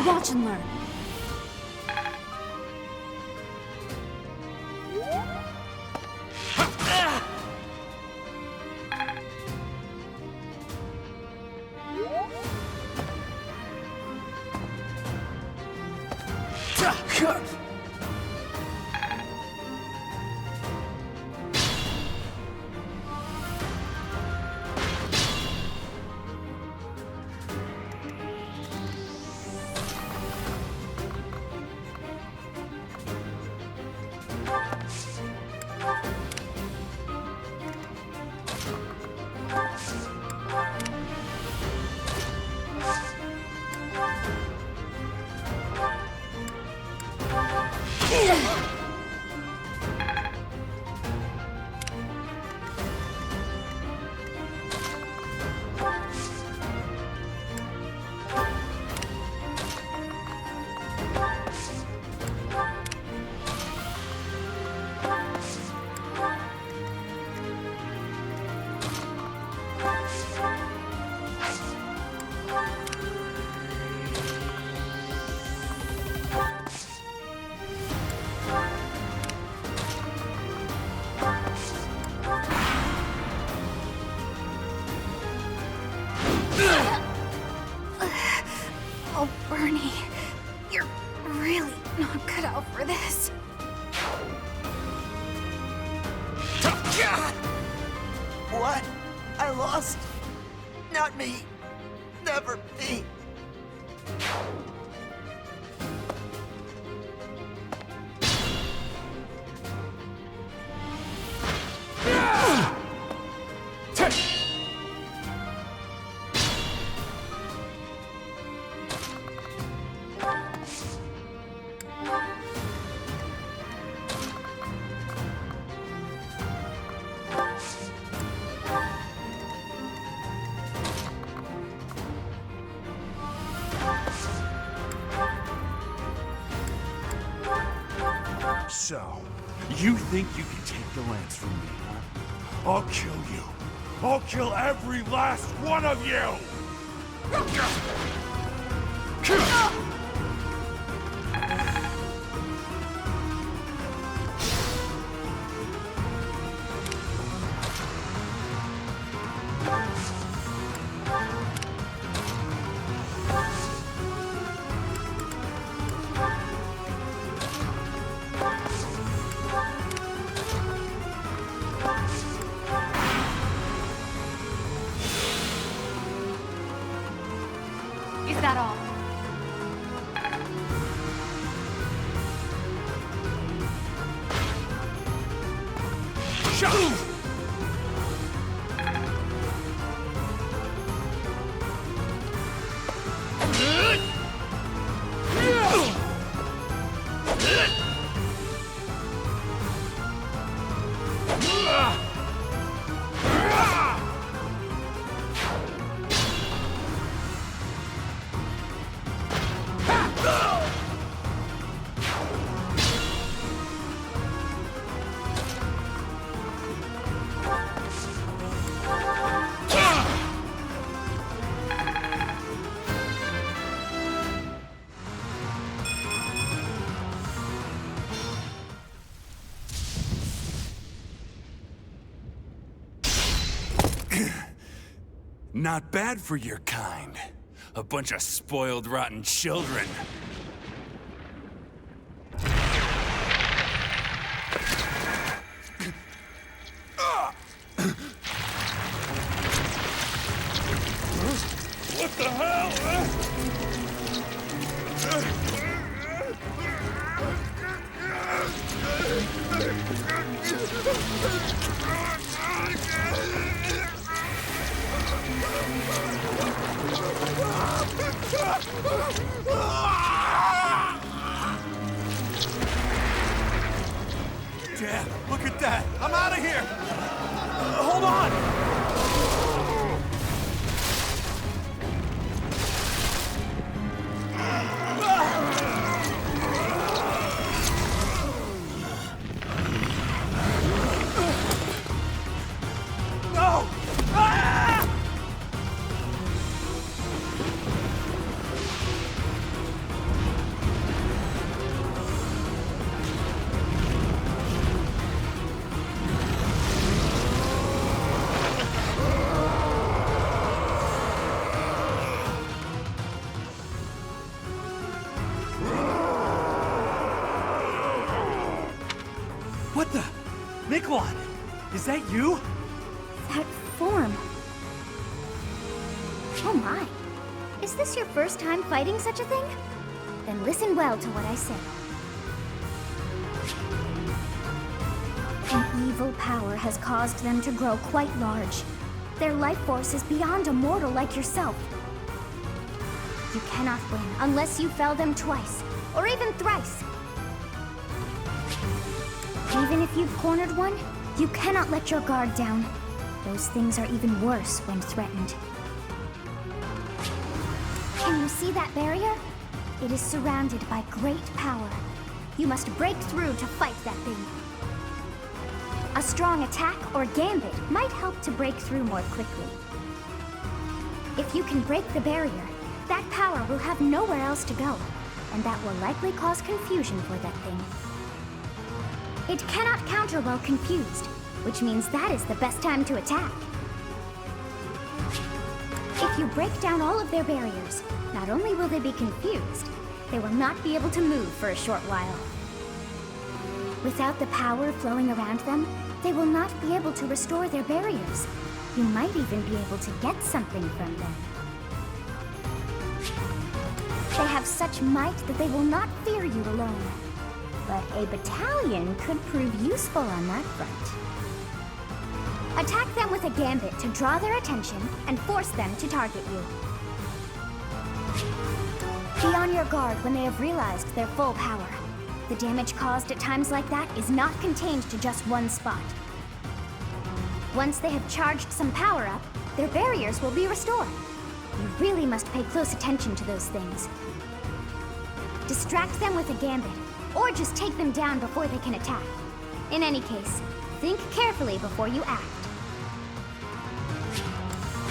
Watch and learn. Oh, Bernie, you're really not cut out for this. What? I lost? Not me. Never me. So, you think you can take the lance from me, huh? I'll kill you. I'll kill every last one of you! Is that all? Shut! Not bad for your kind. A bunch of spoiled, rotten children. What the hell? Damn, look at that! I'm out of here! Hold on! No! Ah! What the? Nikolai! Is that you? That form. Oh my. Is this your first time fighting such a thing? Then listen well to what I say. An evil power has caused them to grow quite large. Their life force is beyond a mortal like yourself. You cannot win unless you fell them twice, or even thrice. Even if you've cornered one, you cannot let your guard down. Those things are even worse when threatened. Can you see that barrier? It is surrounded by great power. You must break through to fight that thing. A strong attack or gambit might help to break through more quickly. If you can break the barrier, that power will have nowhere else to go, and that will likely cause confusion for that thing. It cannot counter while confused, which means that is the best time to attack. If you break down all of their barriers, not only will they be confused, they will not be able to move for a short while. Without the power flowing around them, they will not be able to restore their barriers. You might even be able to get something from them. They have such might that they will not fear you alone. But a battalion could prove useful on that front. Attack them with a gambit to draw their attention and force them to target you. Be on your guard when they have realized their full power. The damage caused at times like that is not contained to just one spot. Once they have charged some power up, their barriers will be restored. You really must pay close attention to those things. Distract them with a gambit, or just take them down before they can attack. In any case, think carefully before you act.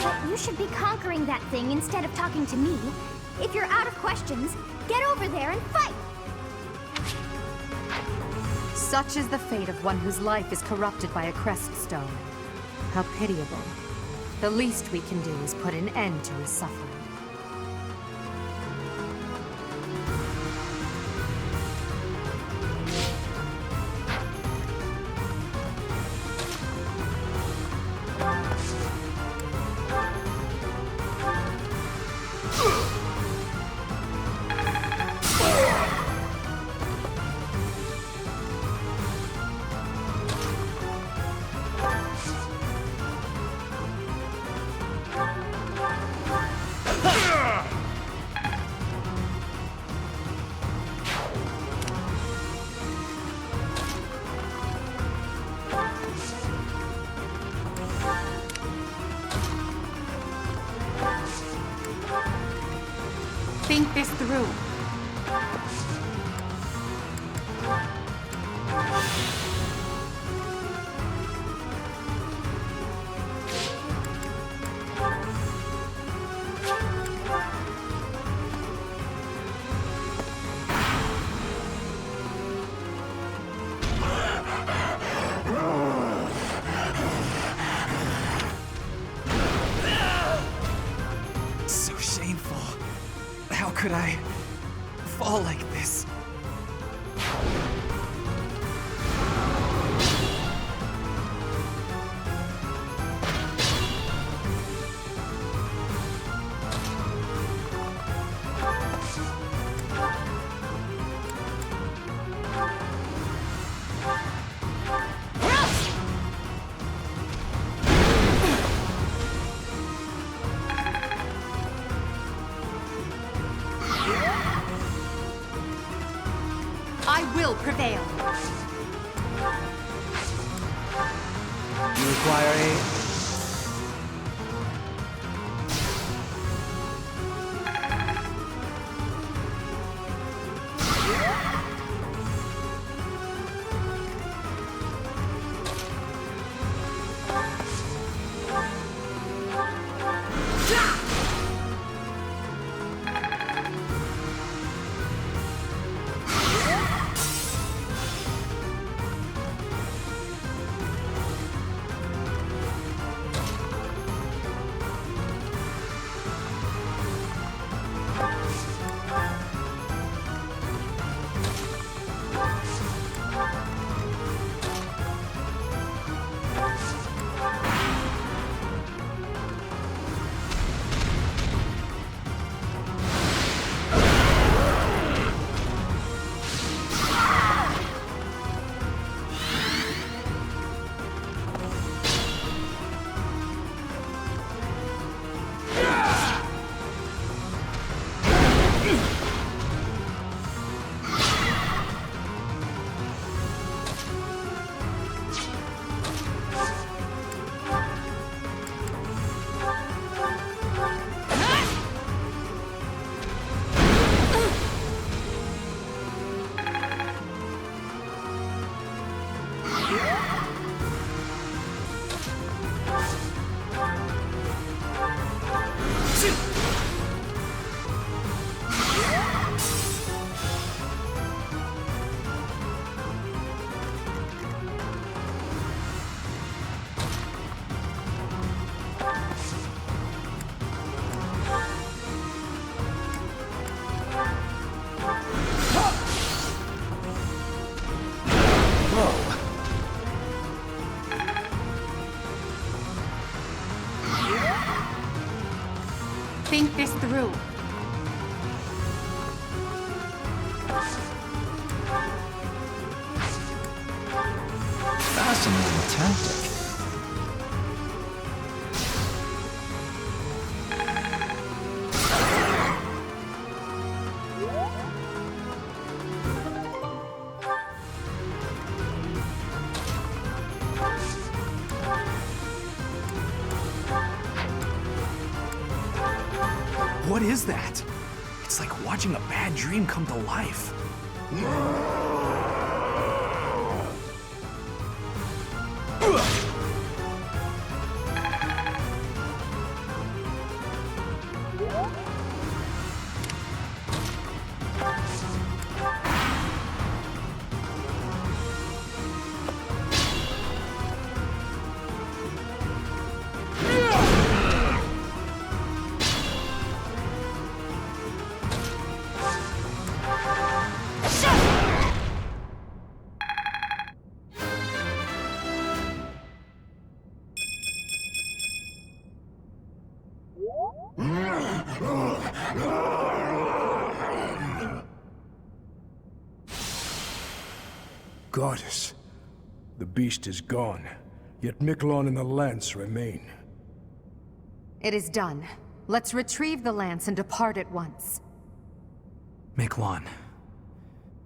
But you should be conquering that thing instead of talking to me. If you're out of questions, get over there and fight! Such is the fate of one whose life is corrupted by a crest stone. How pitiable. The least we can do is put an end to his suffering. Think this through. So shameful. How could I fall like this? You require aid? Think this through. Fascinating tactic. What is that? It's like watching a bad dream come to life. Goddess, the beast is gone, yet Miquelon and the lance remain. It is done. Let's retrieve the lance and depart at once. Miquelon,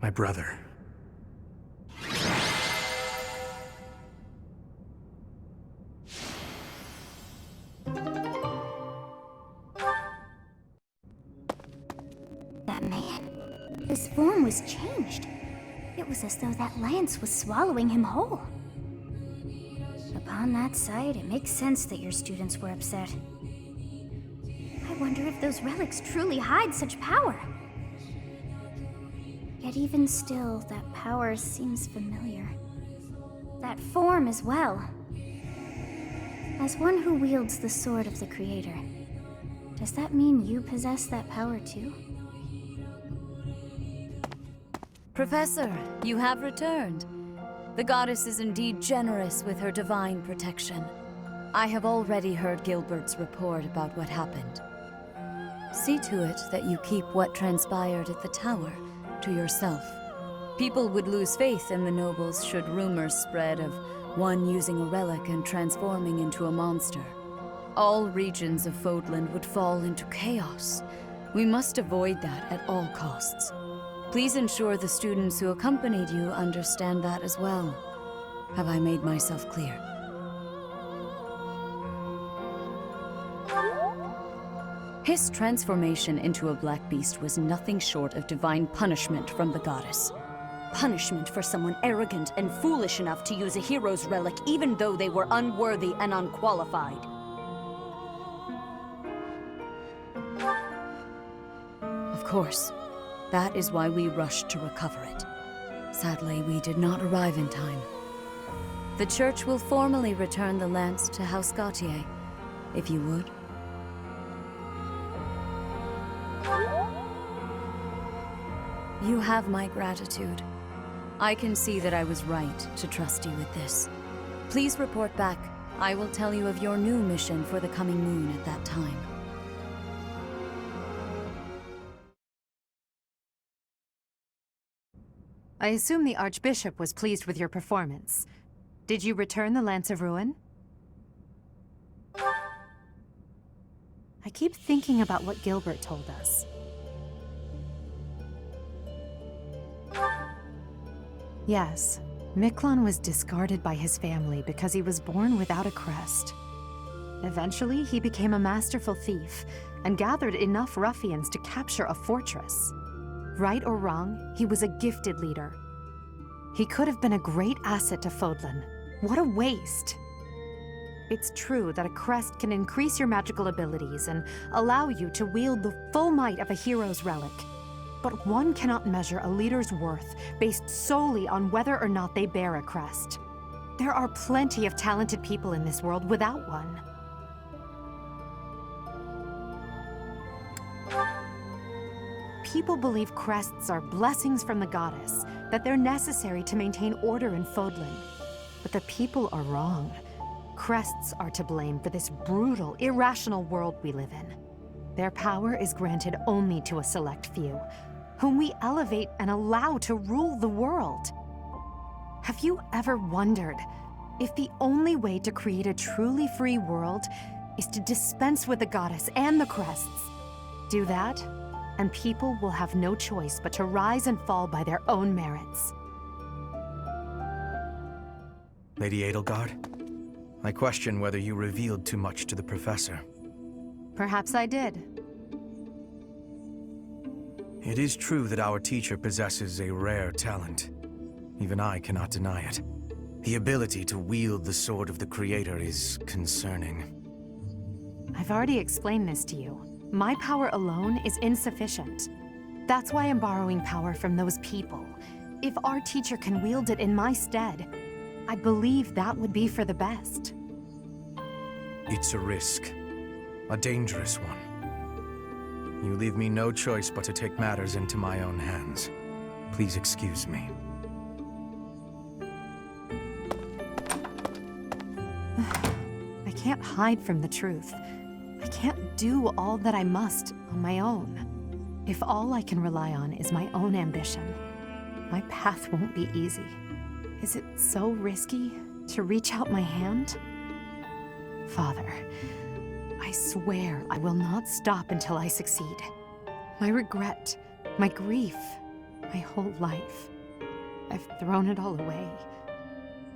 my brother. That man, his form was changed. It was as though that lance was swallowing him whole. Upon that sight, it makes sense that your students were upset. I wonder if those relics truly hide such power. Yet even still, that power seems familiar. That form as well. As one who wields the sword of the Creator, does that mean you possess that power too? Professor, you have returned. The goddess is indeed generous with her divine protection. I have already heard Gilbert's report about what happened. See to it that you keep what transpired at the tower to yourself. People would lose faith in the nobles should rumors spread of one using a relic and transforming into a monster. All regions of Fodland would fall into chaos. We must avoid that at all costs. Please ensure the students who accompanied you understand that as well. Have I made myself clear? His transformation into a black beast was nothing short of divine punishment from the goddess. Punishment for someone arrogant and foolish enough to use a hero's relic even though they were unworthy and unqualified. Of course, that is why we rushed to recover it. Sadly, we did not arrive in time. The church will formally return the lance to House Gautier, if you would. You have my gratitude. I can see that I was right to trust you with this. Please report back. I will tell you of your new mission for the coming moon at that time. I assume the Archbishop was pleased with your performance. Did you return the Lance of Ruin? I keep thinking about what Gilbert told us. Yes, Miklon was discarded by his family because he was born without a crest. Eventually, he became a masterful thief and gathered enough ruffians to capture a fortress. Right or wrong, he was a gifted leader. He could have been a great asset to Fodlan. What a waste! It's true that a crest can increase your magical abilities and allow you to wield the full might of a hero's relic. But one cannot measure a leader's worth based solely on whether or not they bear a crest. There are plenty of talented people in this world without one. People believe crests are blessings from the goddess, that they're necessary to maintain order in Fodlan. But the people are wrong. Crests are to blame for this brutal, irrational world we live in. Their power is granted only to a select few, whom we elevate and allow to rule the world. Have you ever wondered if the only way to create a truly free world is to dispense with the goddess and the crests? Do that, and people will have no choice but to rise and fall by their own merits. Lady Edelgard, I question whether you revealed too much to the professor. Perhaps I did. It is true that our teacher possesses a rare talent. Even I cannot deny it. The ability to wield the sword of the Creator is concerning. I've already explained this to you. My power alone is insufficient. That's why I'm borrowing power from those people. If our teacher can wield it in my stead, I believe that would be for the best. It's a risk. A dangerous one. You leave me no choice but to take matters into my own hands. Please excuse me. I can't hide from the truth. I can't do all that I must on my own. If all I can rely on is my own ambition, my path won't be easy. Is it so risky to reach out my hand? Father, I swear I will not stop until I succeed. My regret, my grief, my whole life, I've thrown it all away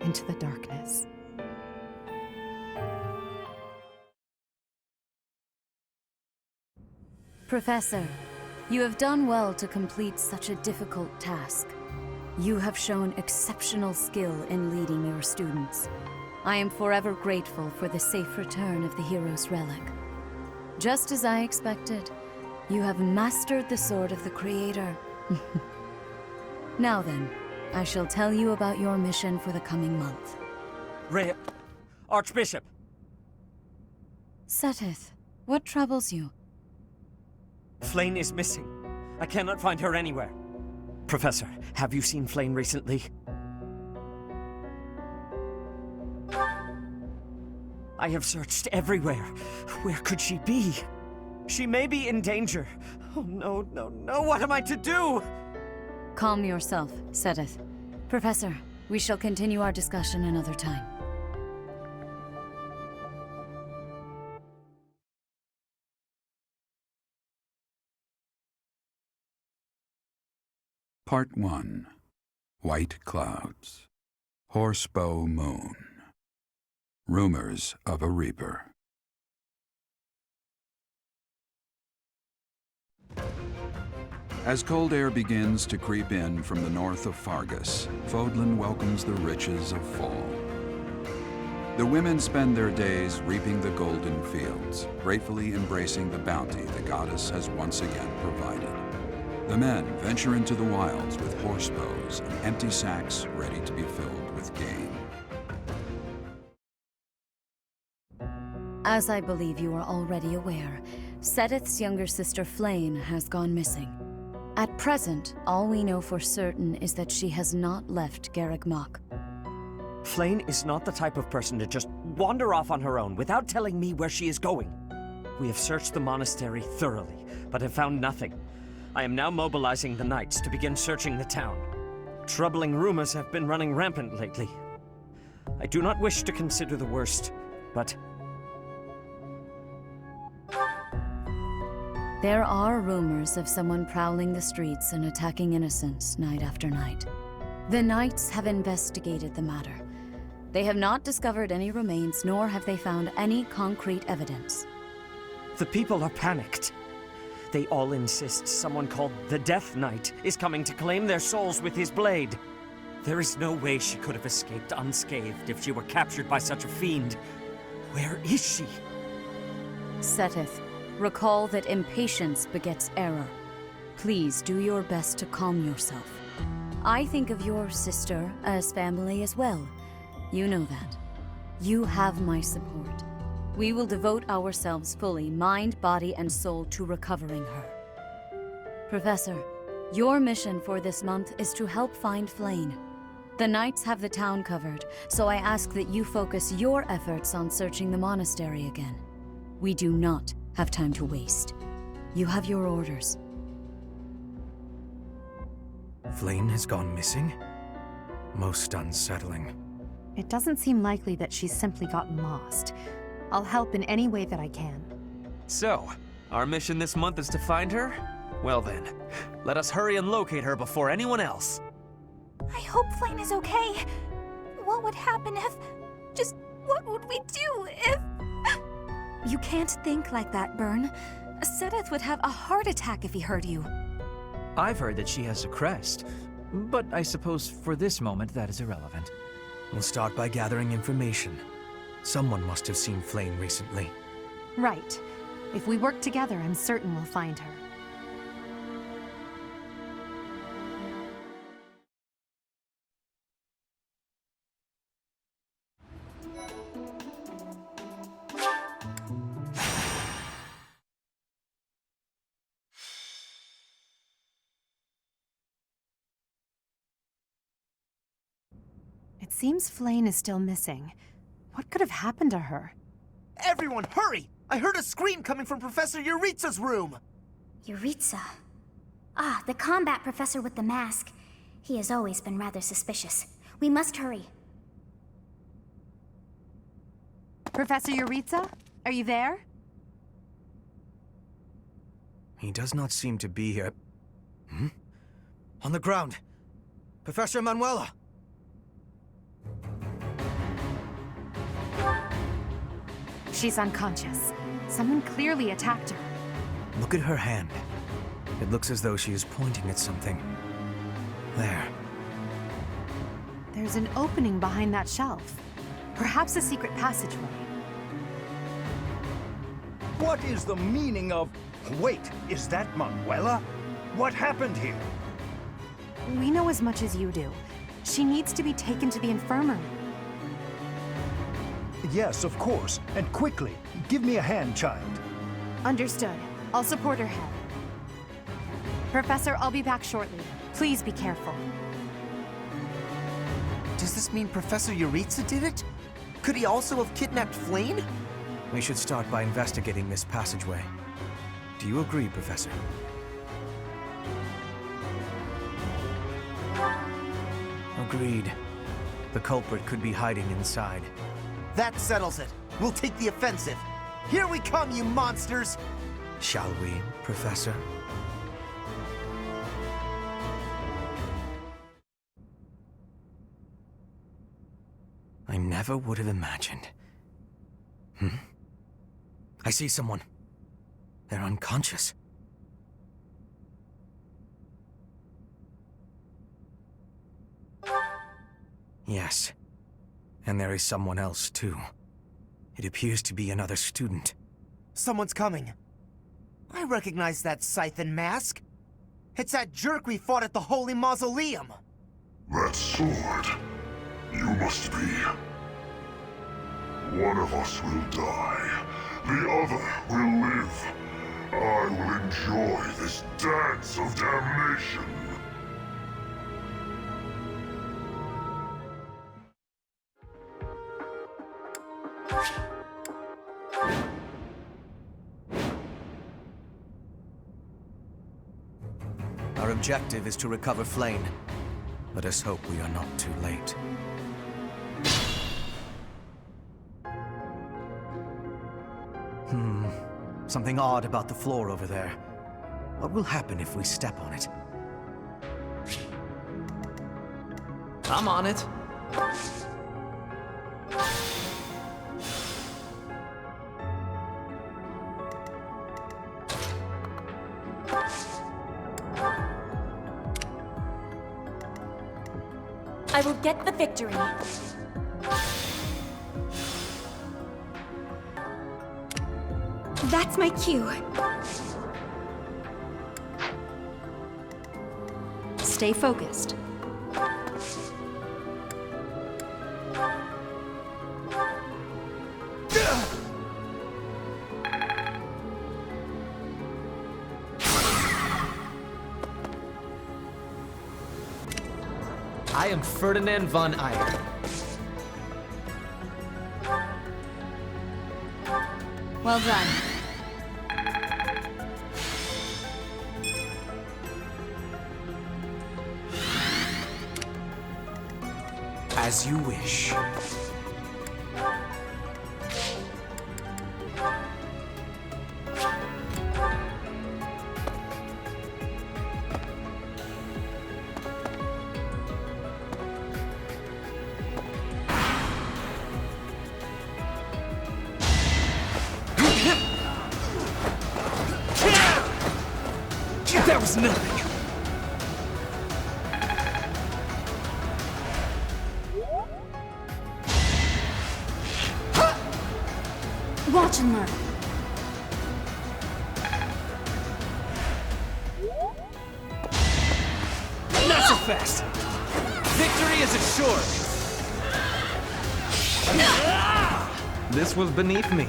into the darkness. Professor, you have done well to complete such a difficult task. You have shown exceptional skill in leading your students. I am forever grateful for the safe return of the hero's relic. Just as I expected, you have mastered the sword of the Creator. Now then, I shall tell you about your mission for the coming month. Archbishop! Seteth, what troubles you? Flane is missing. I cannot find her anywhere. Professor, have you seen Flane recently? I have searched everywhere. Where could she be? She may be in danger. Oh no, no, no, what am I to do? Calm yourself, Seteth. Professor, we shall continue our discussion another time. Part 1. White Clouds. Horsebow Moon. Rumors of a Reaper. As cold air begins to creep in from the north of Fargus, Fodlan welcomes the riches of fall. The women spend their days reaping the golden fields, gratefully embracing the bounty the goddess has once again provided. The men venture into the wilds with horsebows and empty sacks ready to be filled with game. As I believe you are already aware, Seteth's younger sister Flame has gone missing. At present, all we know for certain is that she has not left Garreg Mach. Flame is not the type of person to just wander off on her own without telling me where she is going. We have searched the monastery thoroughly, but have found nothing. I am now mobilizing the knights to begin searching the town. Troubling rumors have been running rampant lately. I do not wish to consider the worst, but... There are rumors of someone prowling the streets and attacking innocents night after night. The knights have investigated the matter. They have not discovered any remains, nor have they found any concrete evidence. The people are panicked. They all insist someone called the Death Knight is coming to claim their souls with his blade. There is no way she could have escaped unscathed if she were captured by such a fiend. Where is she? Seteth, recall that impatience begets error. Please do your best to calm yourself. I think of your sister as family as well. You know that. You have my support. We will devote ourselves fully, mind, body, and soul to recovering her. Professor, your mission for this month is to help find Flame. The Knights have the town covered, so I ask that you focus your efforts on searching the monastery again. We do not have time to waste. You have your orders. Flame has gone missing? Most unsettling. It doesn't seem likely that she's simply gotten lost. I'll help in any way that I can. So, our mission this month is to find her? Well then, let us hurry and locate her before anyone else. I hope Flame is okay. What would happen if... Just what would we do if... You can't think like that, Byrne. Seteth would have a heart attack if he heard you. I've heard that she has a crest, but I suppose for this moment that is irrelevant. We'll start by gathering information. Someone must have seen Flame recently. Right. If we work together, I'm certain we'll find her. It seems Flame is still missing. What could have happened to her? Everyone, hurry! I heard a scream coming from Professor Yuritsa's room! Yuritsa. Ah, the combat professor with the mask. He has always been rather suspicious. We must hurry. Professor Yuritsa? Are you there? He does not seem to be here. On the ground! Professor Manuela! She's unconscious. Someone clearly attacked her. Look at her hand. It looks as though she is pointing at something. There. There's an opening behind that shelf. Perhaps a secret passageway. What is the meaning of... Wait, is that Manuela? What happened here? We know as much as you do. She needs to be taken to the infirmary. Yes, of course, and quickly. Give me a hand, child. Understood. I'll support her head. Professor, I'll be back shortly. Please be careful. Does this mean Professor Yuritsa did it? Could he also have kidnapped Flame? We should start by investigating this passageway. Do you agree, Professor? Agreed. The culprit could be hiding inside. That settles it. We'll take the offensive. Here we come, you monsters! Shall we, Professor? never would have imagined. I see someone. They're unconscious. Yes. And there is someone else, too. It appears to be another student. Someone's coming. I recognize that Scythen mask. It's that jerk we fought at the Holy Mausoleum. That sword. You must be. One of us will die. The other will live. I will enjoy this dance of damnation. Our objective is to recover Flane. Let us hope we are not too late. Something odd about the floor over there. What will happen if we step on it? I'm on it. I will get the victory. That's my cue. Stay focused. I am Ferdinand von Eyre. Well done. As you wish. That was nothing. Watch and learn. Not so fast. Victory is assured. This was beneath me.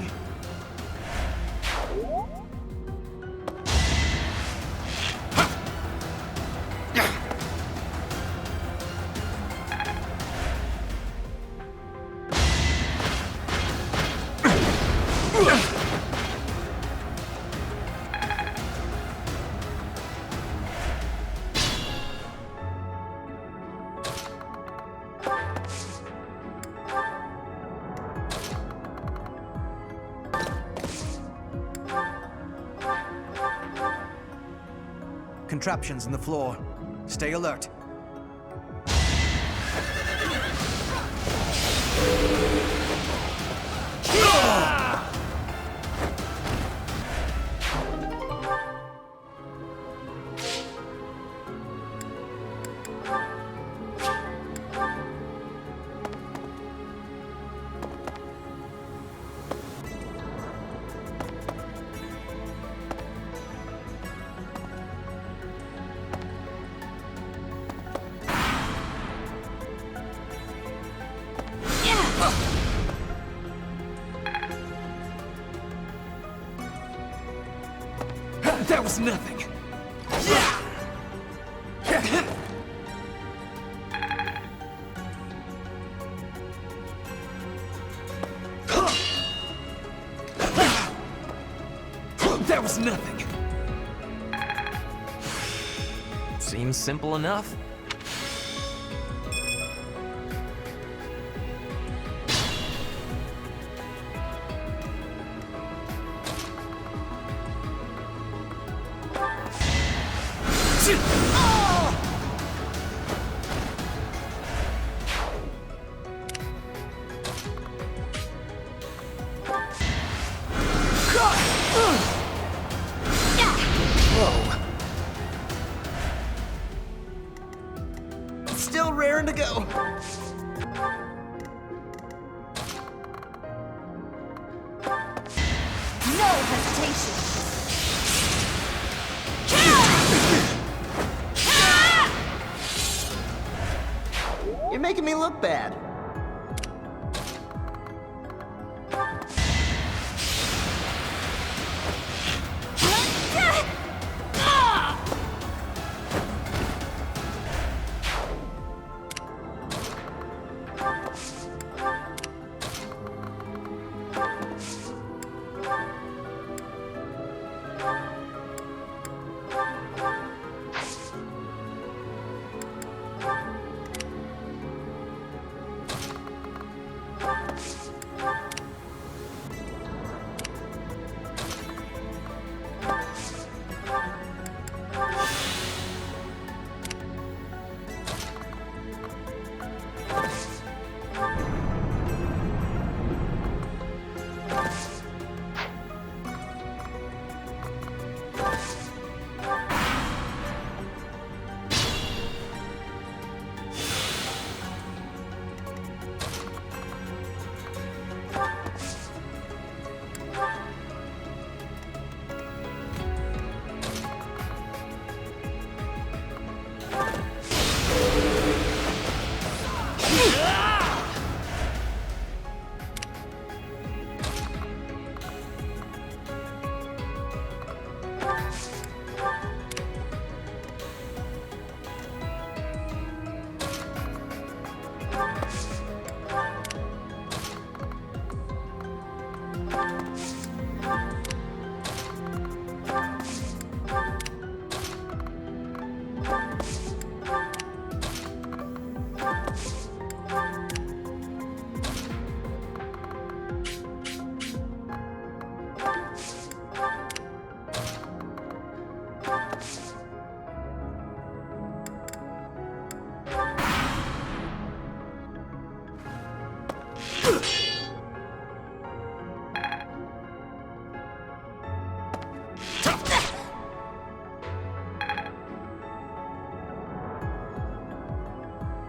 Contraptions in the floor. Stay alert. That was nothing. That was nothing. Seems simple enough. No hesitation! You're making me look bad.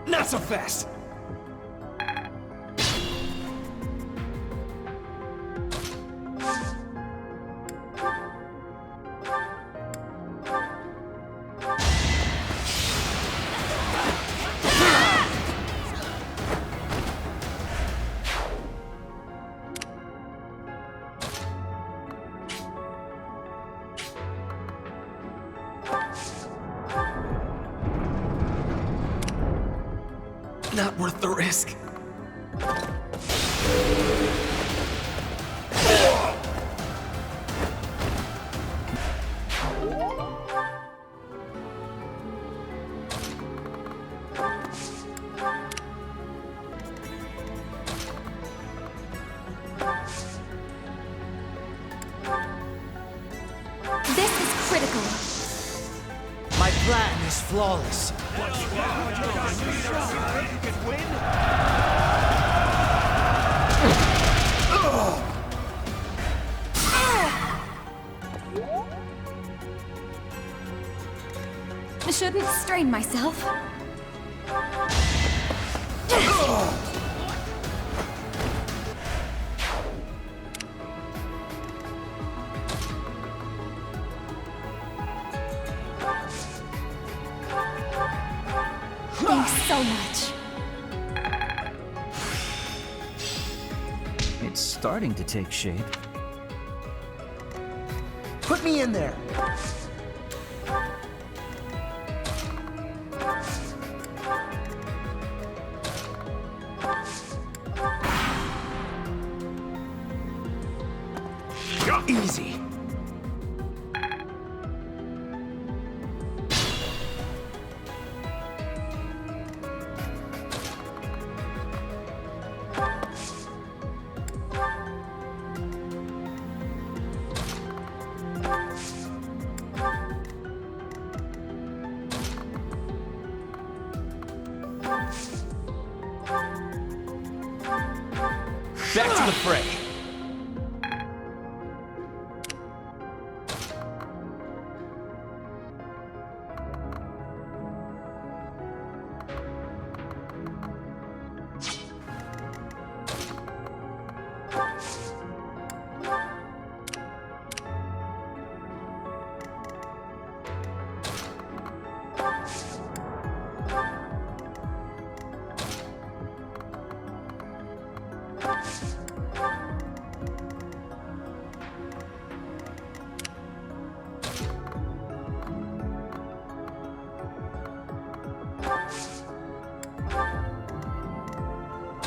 Not so fast! Not worth the risk. This is critical. My plan is flawless. I shouldn't strain myself. Thanks so much. It's starting to take shape. Put me in there. Easy. Back to the fray.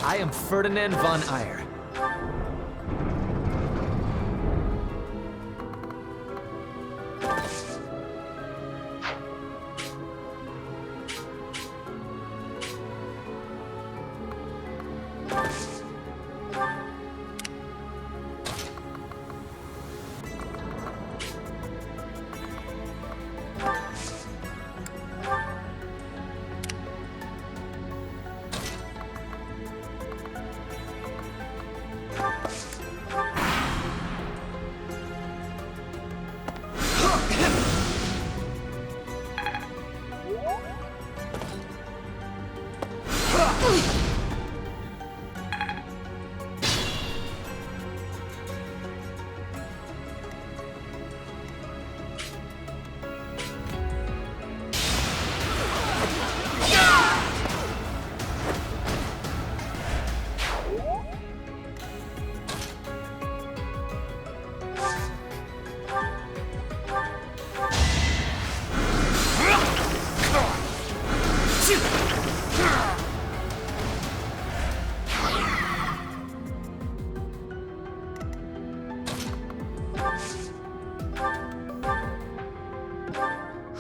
I am Ferdinand von Eyre.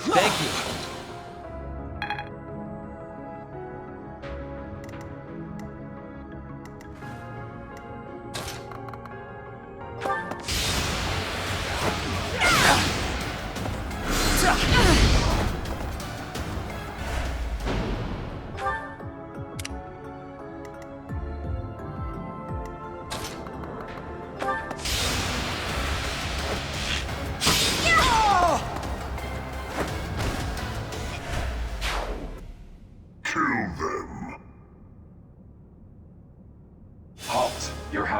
Thank you.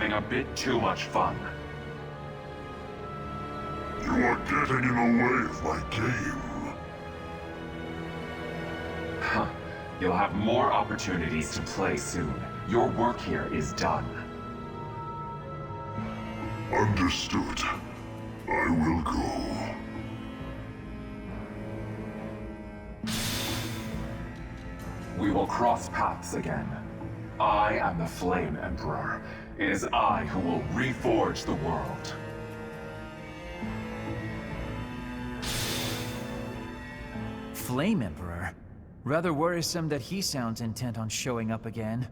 A bit too much fun. You are getting in the way of my game. Huh. You'll have more opportunities to play soon. Your work here is done. Understood. I will go. We will cross paths again. I am the Flame Emperor. It is I who will reforge the world. Flame Emperor? Rather worrisome that he sounds intent on showing up again.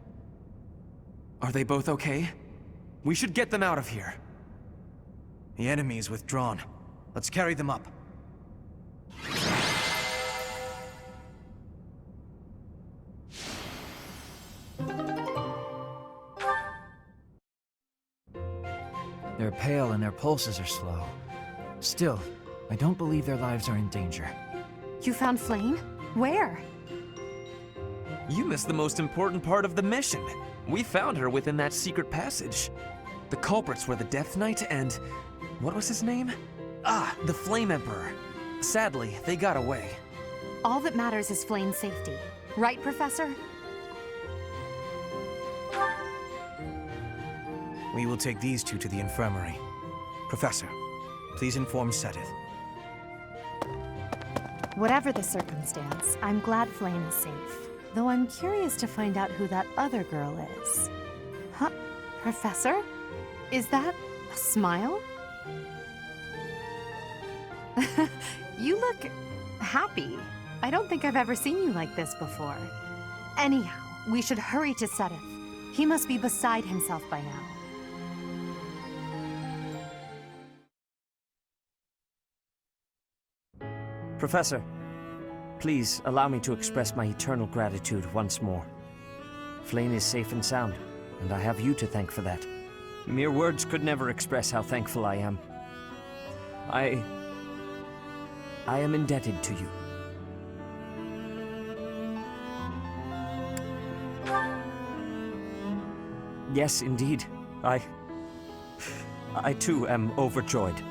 Are they both okay? We should get them out of here. The enemy is withdrawn. Let's carry them up. They're pale and their pulses are slow. Still, I don't believe their lives are in danger. You found Flame? Where? You missed the most important part of the mission. We found her within that secret passage. The culprits were the Death Knight and... what was his name? Ah, the Flame Emperor. Sadly, they got away. All that matters is Flame's safety. Right, Professor? We will take these two to the infirmary. Professor, please inform Seteth. Whatever the circumstance, I'm glad Flame is safe. Though I'm curious to find out who that other girl is. Huh? Professor? Is that a smile? You look happy. I don't think I've ever seen you like this before. Anyhow, we should hurry to Seteth. He must be beside himself by now. Professor, please allow me to express my eternal gratitude once more. Flame is safe and sound, and I have you to thank for that. Mere words could never express how thankful I am. I am indebted to you. Yes, indeed. I too am overjoyed.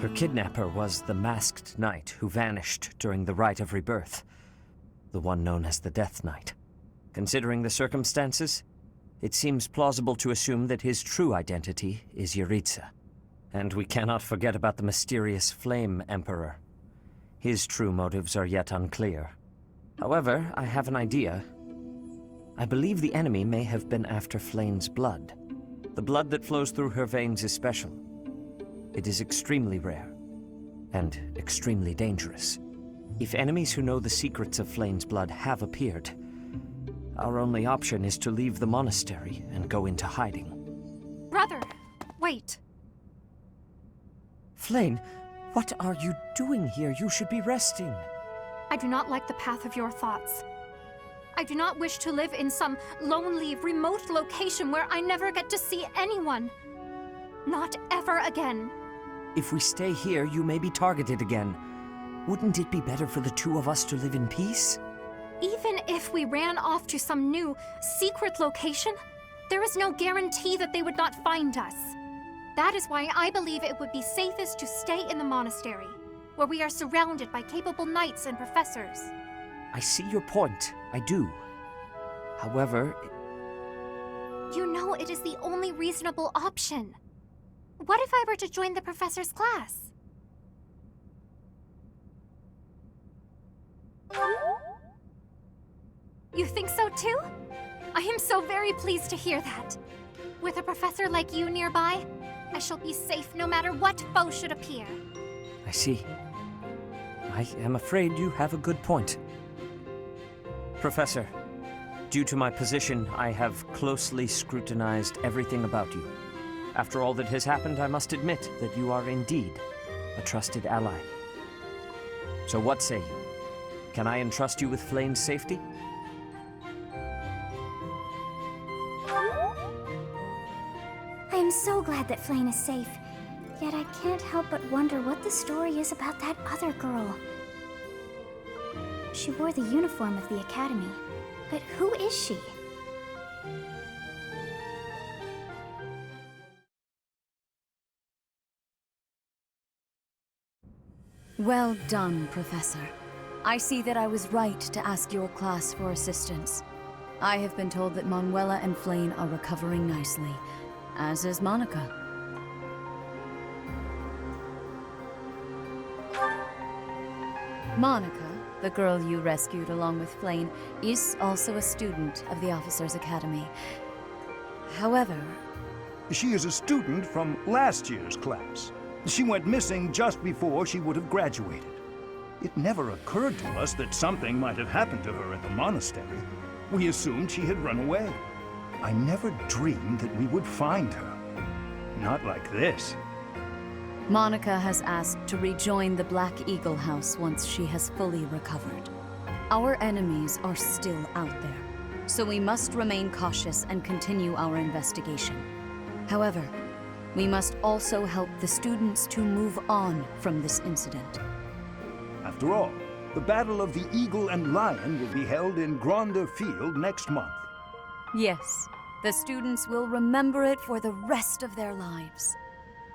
Her kidnapper was the masked knight who vanished during the Rite of Rebirth, the one known as the Death Knight. Considering the circumstances, it seems plausible to assume that his true identity is Yaritza. And we cannot forget about the mysterious Flame Emperor. His true motives are yet unclear. However, I have an idea. I believe the enemy may have been after Flame's blood. The blood that flows through her veins is special. It is extremely rare, and extremely dangerous. If enemies who know the secrets of Flame's blood have appeared, our only option is to leave the monastery and go into hiding. Brother, wait. Flame, what are you doing here? You should be resting. I do not like the path of your thoughts. I do not wish to live in some lonely, remote location where I never get to see anyone. Not ever again. If we stay here, you may be targeted again. Wouldn't it be better for the two of us to live in peace? Even if we ran off to some new, secret location, there is no guarantee that they would not find us. That is why I believe it would be safest to stay in the monastery, where we are surrounded by capable knights and professors. I see your point. I do. However... You know it is the only reasonable option. What if I were to join the professor's class? You think so too? I am so very pleased to hear that. With a professor like you nearby, I shall be safe no matter what foe should appear. I see. I am afraid you have a good point. Professor, due to my position, I have closely scrutinized everything about you. After all that has happened, I must admit that you are indeed a trusted ally. So what say you? Can I entrust you with Flame's safety? I am so glad that Flame is safe. Yet I can't help but wonder what the story is about that other girl. She wore the uniform of the Academy. But who is she? Well done, Professor. I see that I was right to ask your class for assistance. I have been told that Manuela and Flame are recovering nicely, as is Monica. Monica, the girl you rescued along with Flame, is also a student of the Officers' Academy. However... She is a student from last year's class. She went missing just before she would have graduated. It never occurred to us that something might have happened to her at the monastery. We assumed she had run away. I never dreamed that we would find her. Not like this. Monica has asked to rejoin the Black Eagle House once she has fully recovered. Our enemies are still out there, so we must remain cautious and continue our investigation. However, we must also help the students to move on from this incident. After all, the Battle of the Eagle and Lion will be held in Gronder Field next month. Yes, the students will remember it for the rest of their lives.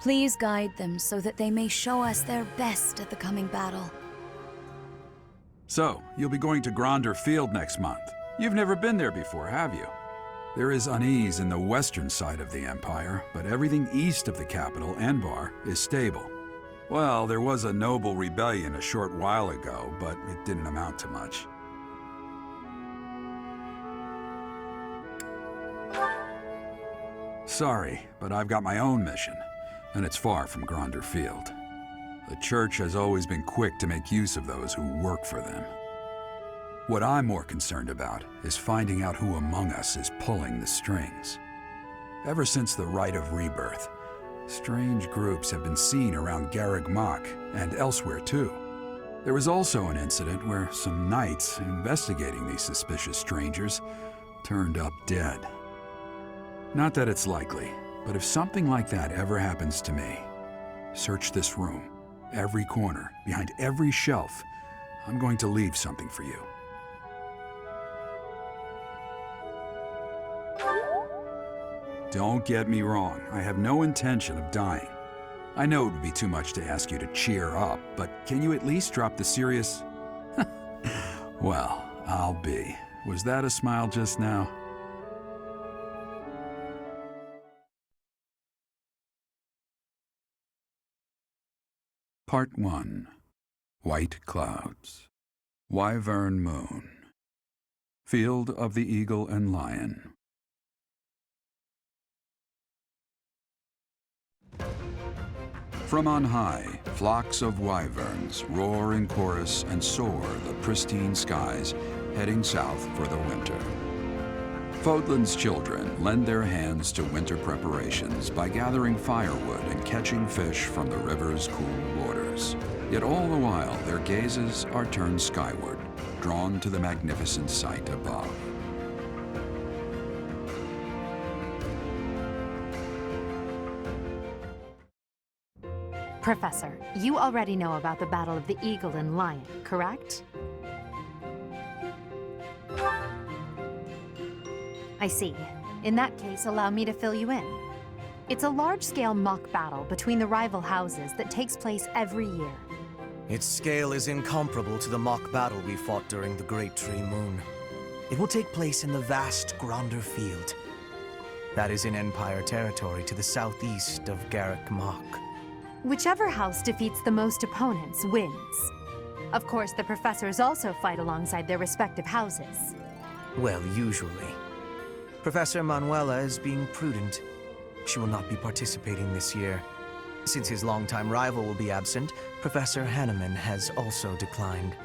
Please guide them so that they may show us their best at the coming battle. So, you'll be going to Gronder Field next month. You've never been there before, have you? There is unease in the western side of the Empire, but everything east of the capital, Enbar, is stable. Well, there was a noble rebellion a short while ago, but it didn't amount to much. Sorry, but I've got my own mission, and it's far from Gronder Field. The Church has always been quick to make use of those who work for them. What I'm more concerned about is finding out who among us is pulling the strings. Ever since the Rite of Rebirth, strange groups have been seen around Garreg Mach and elsewhere too. There was also an incident where some knights investigating these suspicious strangers turned up dead. Not that it's likely, but if something like that ever happens to me, search this room, every corner, behind every shelf. I'm going to leave something for you. Don't get me wrong, I have no intention of dying. I know it would be too much to ask you to cheer up, but can you at least drop the serious... Well, I'll be Was that a smile just now? Part 1. White Clouds. Wyvern Moon. Field of the Eagle and Lion. From on high, flocks of wyverns roar in chorus and soar the pristine skies, heading south for the winter. Fodlan's children lend their hands to winter preparations by gathering firewood and catching fish from the river's cool waters. Yet all the while, their gazes are turned skyward, drawn to the magnificent sight above. Professor, you already know about the Battle of the Eagle and Lion, correct? I see. In that case, allow me to fill you in. It's a large-scale mock battle between the rival houses that takes place every year. Its scale is incomparable to the mock battle we fought during the Great Tree Moon. It will take place in the vast Gronder Field. That is in Empire territory to the southeast of Garrick Mach. Whichever house defeats the most opponents wins. Of course, the professors also fight alongside their respective houses. Well, usually. Professor Manuela is being prudent. She will not be participating this year. Since his longtime rival will be absent, Professor Hanneman has also declined.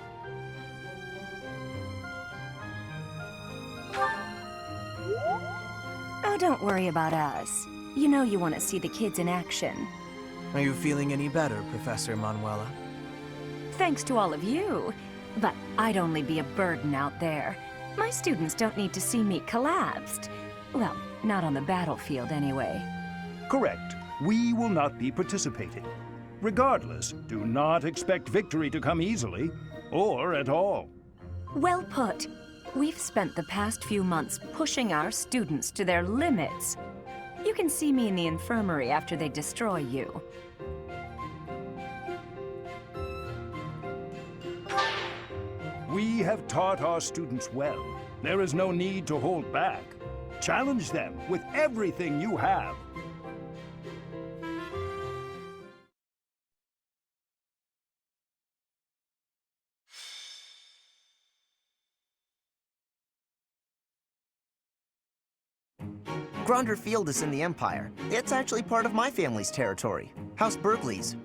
Oh, don't worry about us. You know you want to see the kids in action. Are you feeling any better, Professor Manuela? Thanks to all of you. But I'd only be a burden out there. My students don't need to see me collapsed. Well, not on the battlefield anyway. Correct. We will not be participating. Regardless, do not expect victory to come easily, or at all. Well put. We've spent the past few months pushing our students to their limits. You can see me in the infirmary after they destroy you. We have taught our students well. There is no need to hold back. Challenge them with everything you have. Gronder Field is in the Empire. It's actually part of my family's territory, House Burgley's.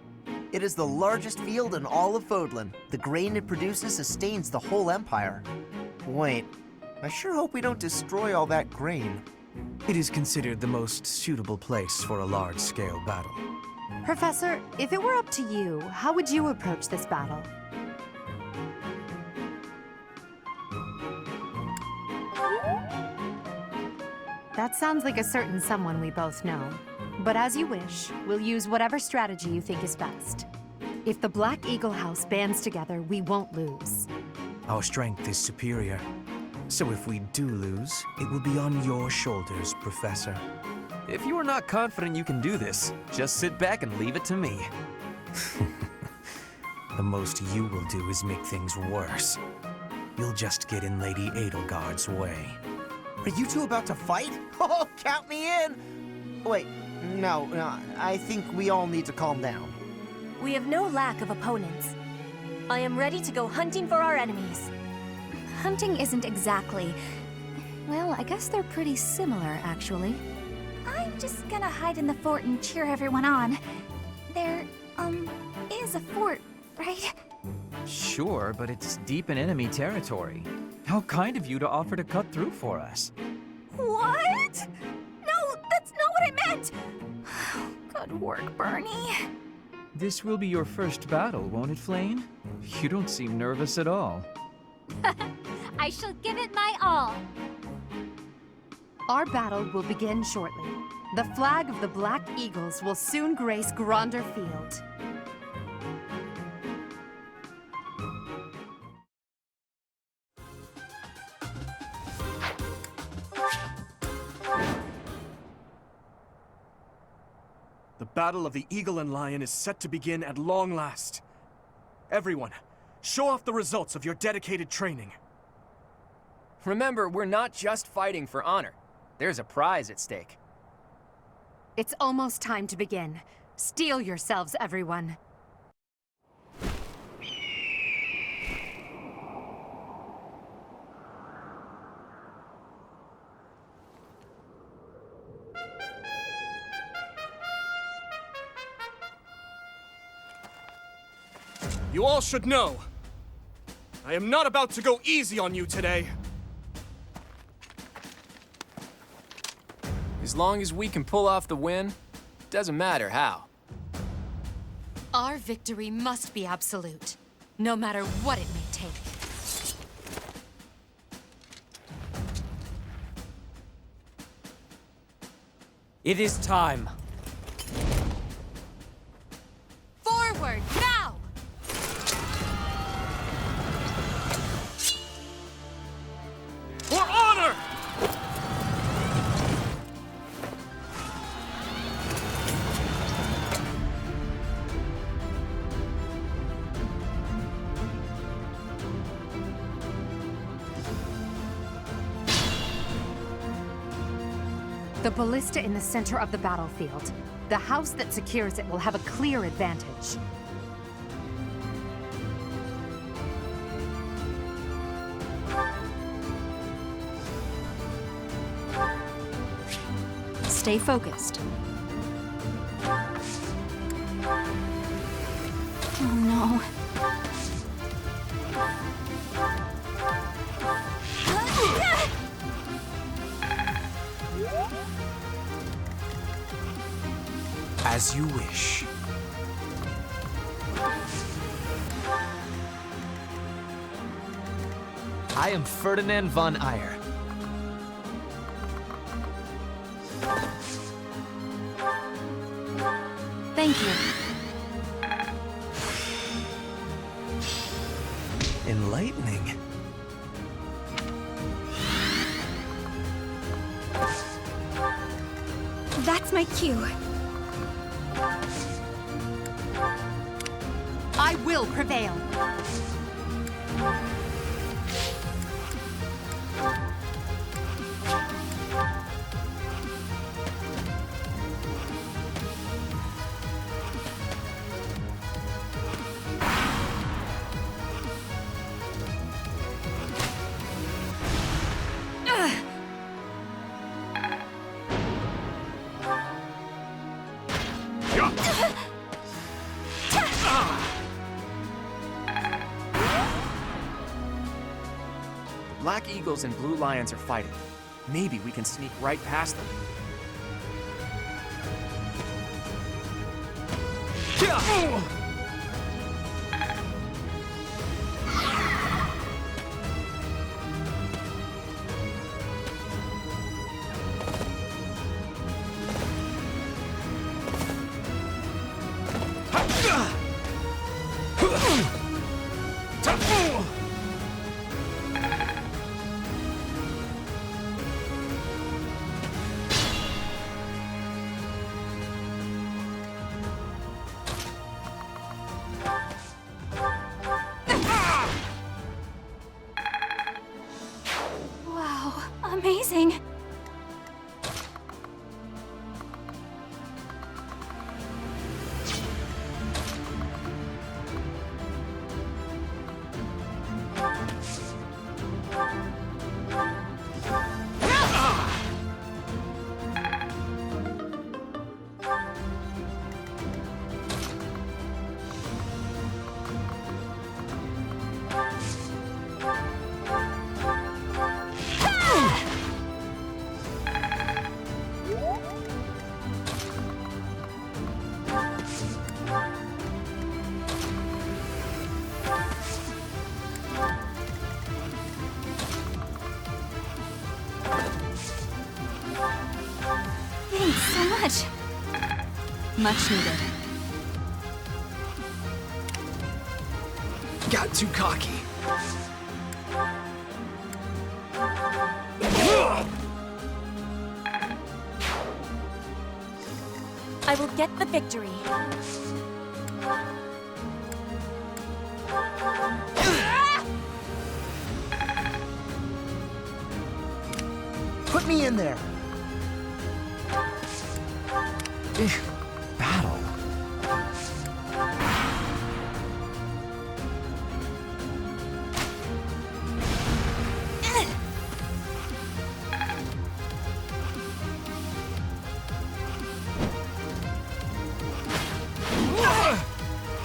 It is the largest field in all of Fodlan. The grain it produces sustains the whole Empire. Wait, I sure hope we don't destroy all that grain. It is considered the most suitable place for a large-scale battle. Professor, if it were up to you, how would you approach this battle? That sounds like a certain someone we both know. But as you wish, we'll use whatever strategy you think is best. If the Black Eagle House bands together, we won't lose. Our strength is superior. So if we do lose, it will be on your shoulders, Professor. If you are not confident you can do this, just sit back and leave it to me. The most you will do is make things worse. You'll just get in Lady Edelgard's way. Are you two about to fight? Oh, count me in! Wait, no, I think we all need to calm down. We have no lack of opponents. I am ready to go hunting for our enemies. Hunting isn't exactly... Well, I guess they're pretty similar, actually. I'm just gonna hide in the fort and cheer everyone on. There, is a fort, right? Sure, but it's deep in enemy territory. How kind of you to offer to cut through for us. What? No, that's not what I meant! Good work, Bernie. This will be your first battle, won't it, Flayn? You don't seem nervous at all. I shall give it my all. Our battle will begin shortly. The flag of the Black Eagles will soon grace Gronder Field. The Battle of the Eagle and Lion is set to begin at long last. Everyone, show off the results of your dedicated training. Remember, we're not just fighting for honor. There's a prize at stake. It's almost time to begin. Steel yourselves, everyone. You all should know, I am not about to go easy on you today. As long as we can pull off the win, doesn't matter how. Our victory must be absolute, no matter what it may take. It is time. Forward, now! For honor! The ballista in the center of the battlefield. The house that secures it will have a clear advantage. Stay focused. Oh no. As you wish. I am Ferdinand von Eyre. Thank you. Enlightening. That's my cue. I will prevail. Black Eagles and Blue Lions are fighting. Maybe we can sneak right past them. Wow, amazing. Thanks so much. Much needed. Got too cocky. I will get the victory. Put me in there. Battle.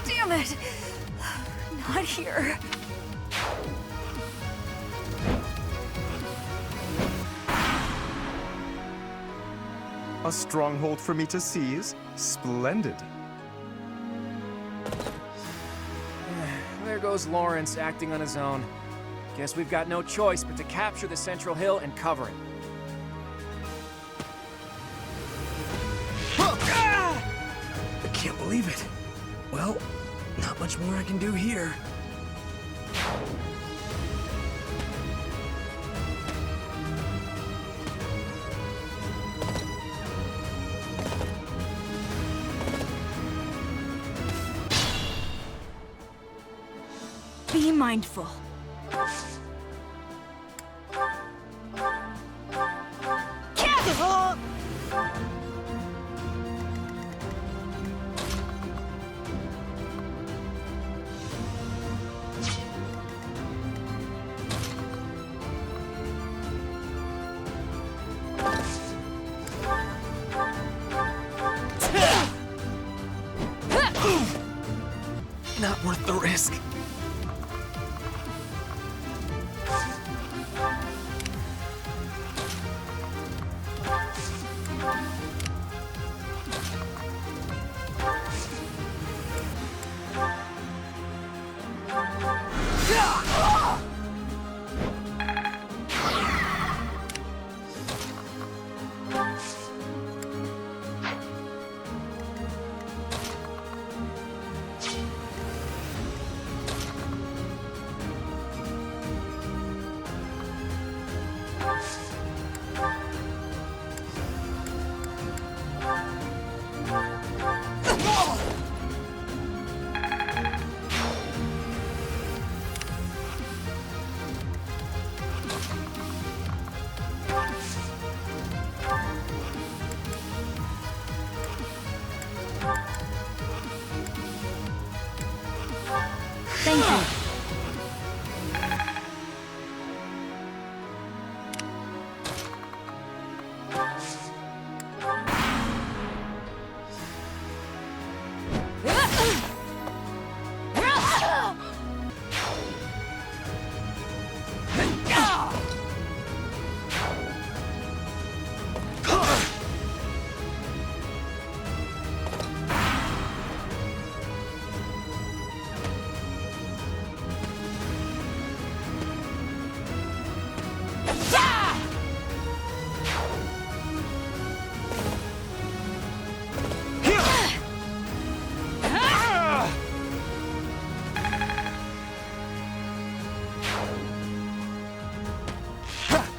Damn it! Not here. A stronghold for me to seize? Splendid. There goes Lawrence acting on his own. Guess we've got no choice but to capture the central hill and cover it. I can't believe it. Well, not much more I can do here. Be mindful. Not worth the risk. Thank you.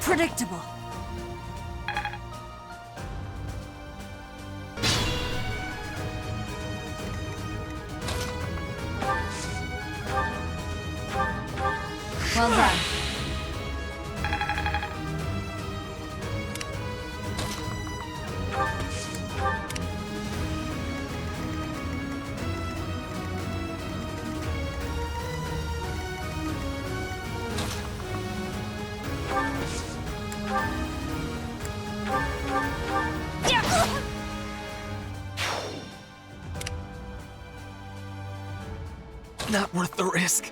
Predictable. Well done. Not worth the risk.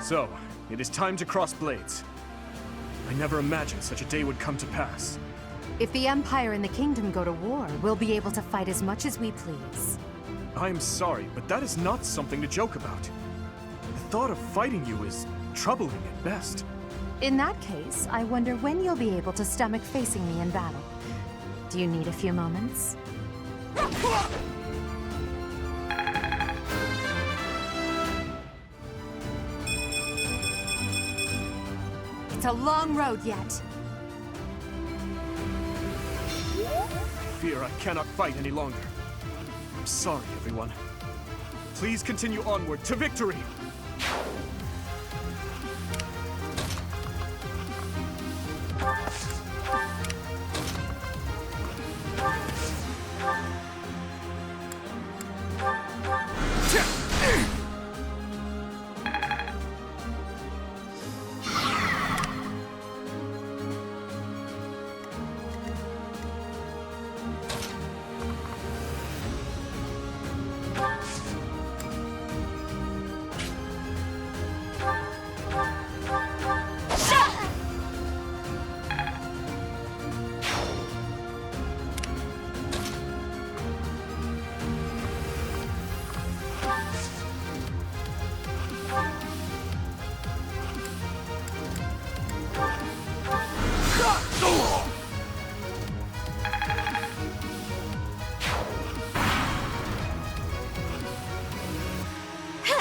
So, it is time to cross blades. I never imagined such a day would come to pass. If the Empire and the Kingdom go to war, we'll be able to fight as much as we please. I'm sorry, but that is not something to joke about. The thought of fighting you is troubling at best. In that case, I wonder when you'll be able to stomach facing me in battle. Do you need a few moments? It's a long road yet. I fear I cannot fight any longer. I'm sorry, everyone. Please continue onward to victory!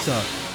Suck.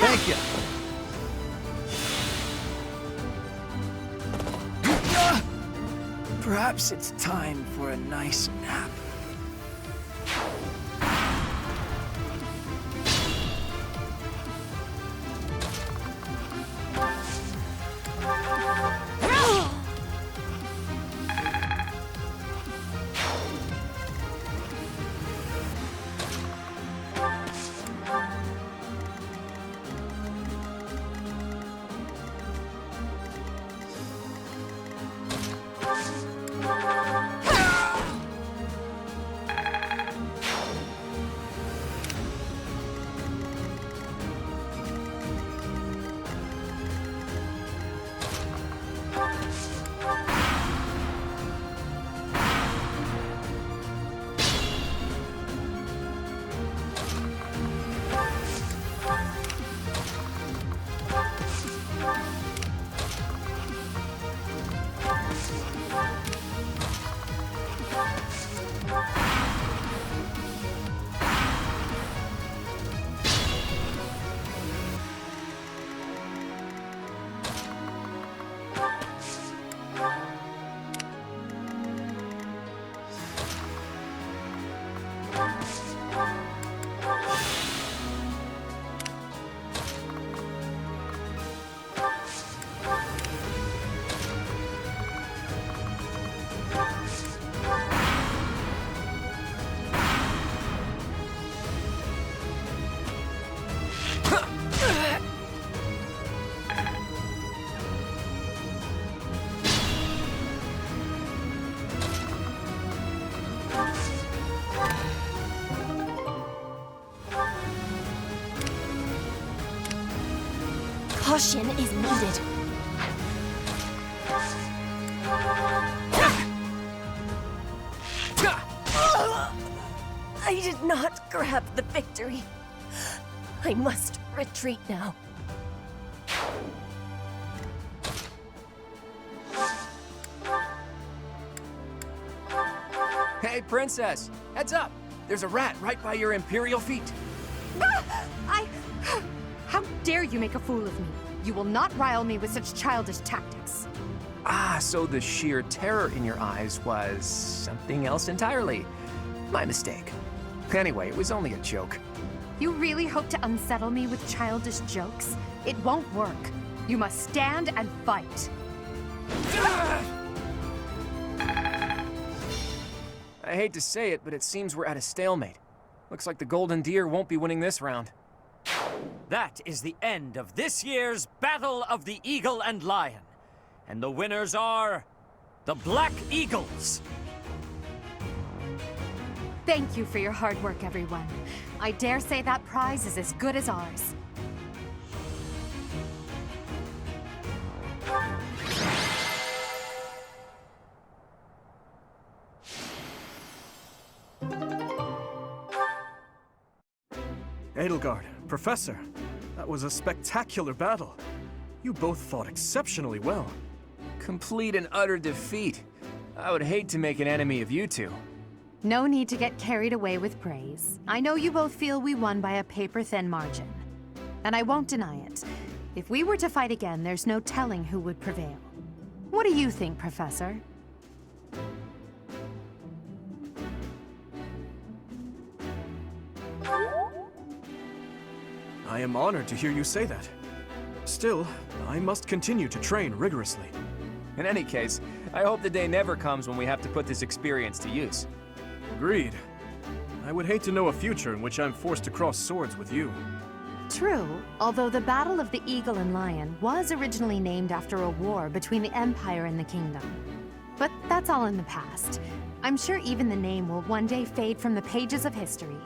Thank you. Perhaps it's time for a nice nap. Caution is needed. I did not grab the victory. I must retreat now. Hey, Princess! Heads up! There's a rat right by your Imperial feet. How dare you make a fool of me? You will not rile me with such childish tactics. Ah, so the sheer terror in your eyes was something else entirely. My mistake. Anyway, it was only a joke. You really hope to unsettle me with childish jokes? It won't work. You must stand and fight. I hate to say it, but it seems we're at a stalemate. Looks like the Golden Deer won't be winning this round. That is the end of this year's Battle of the Eagle and Lion. And the winners are the Black Eagles. Thank you for your hard work, everyone. I dare say that prize is as good as ours. Edelgard, Professor, that was a spectacular battle. You both fought exceptionally well. Complete and utter defeat. I would hate to make an enemy of you two. No need to get carried away with praise. I know you both feel we won by a paper-thin margin. And I won't deny it. If we were to fight again, there's no telling who would prevail. What do you think, Professor? I am honored to hear you say that. Still, I must continue to train rigorously. In any case, I hope the day never comes when we have to put this experience to use. Agreed. I would hate to know a future in which I'm forced to cross swords with you. True, although the Battle of the Eagle and Lion was originally named after a war between the Empire and the Kingdom. But that's all in the past. I'm sure even the name will one day fade from the pages of history.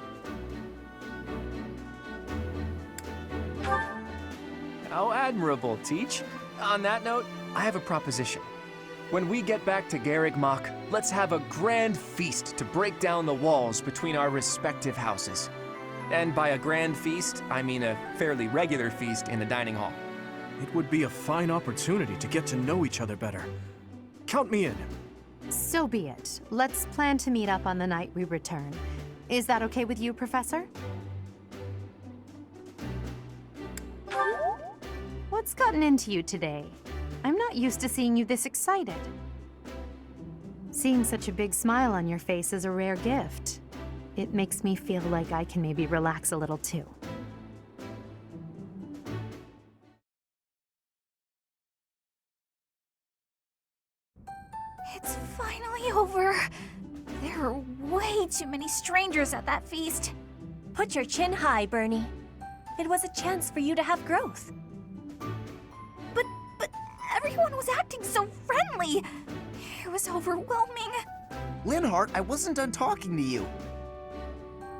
How admirable, Teach. On that note, I have a proposition. When we get back to Garreg Mach, let's have a grand feast to break down the walls between our respective houses. And by a grand feast, I mean a fairly regular feast in the dining hall. It would be a fine opportunity to get to know each other better. Count me in. So be it. Let's plan to meet up on the night we return. Is that okay with you, Professor? What's gotten into you today? I'm not used to seeing you this excited. Seeing such a big smile on your face is a rare gift. It makes me feel like I can maybe relax a little too. It's finally over. There are way too many strangers at that feast. Put your chin high, Bernie. It was a chance for you to have growth. But everyone was acting so friendly. It was overwhelming. Linhardt, I wasn't done talking to you.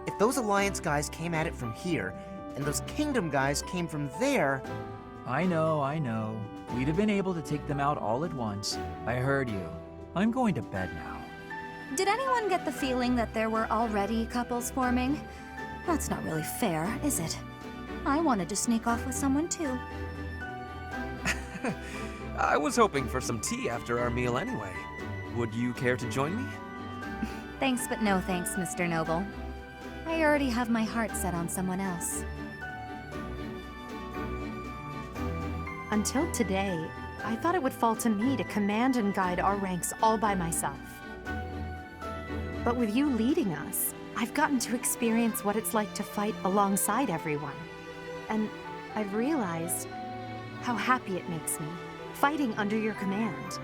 If those Alliance guys came at it from here, and those Kingdom guys came from there... I know. We'd have been able to take them out all at once. I heard you. I'm going to bed now. Did anyone get the feeling that there were already couples forming? That's not really fair, is it? I wanted to sneak off with someone too. I was hoping for some tea after our meal anyway. Would you care to join me? Thanks, but no thanks, Mr. Noble. I already have my heart set on someone else. Until today, I thought it would fall to me to command and guide our ranks all by myself. But with you leading us, I've gotten to experience what it's like to fight alongside everyone. And I've realized how happy it makes me, fighting under your command.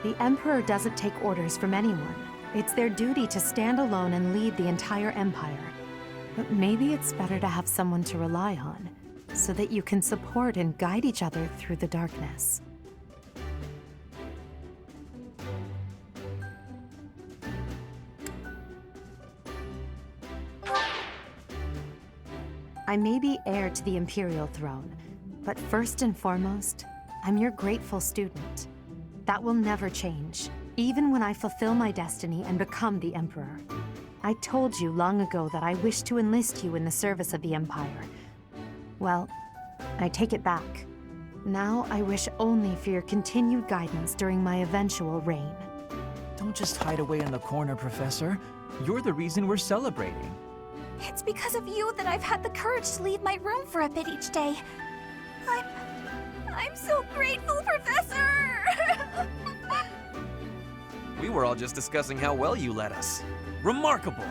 The Emperor doesn't take orders from anyone. It's their duty to stand alone and lead the entire Empire. But maybe it's better to have someone to rely on, so that you can support and guide each other through the darkness. I may be heir to the Imperial throne, But first and foremost, I'm your grateful student. That will never change, even when I fulfill my destiny and become the Emperor. I told you long ago that I wish to enlist you in the service of the Empire. Well, I take it back. Now I wish only for your continued guidance during my eventual reign. Don't just hide away in the corner, Professor. You're the reason we're celebrating. It's because of you that I've had the courage to leave my room for a bit each day. I'm so grateful, Professor! We were all just discussing how well you led us. Remarkable!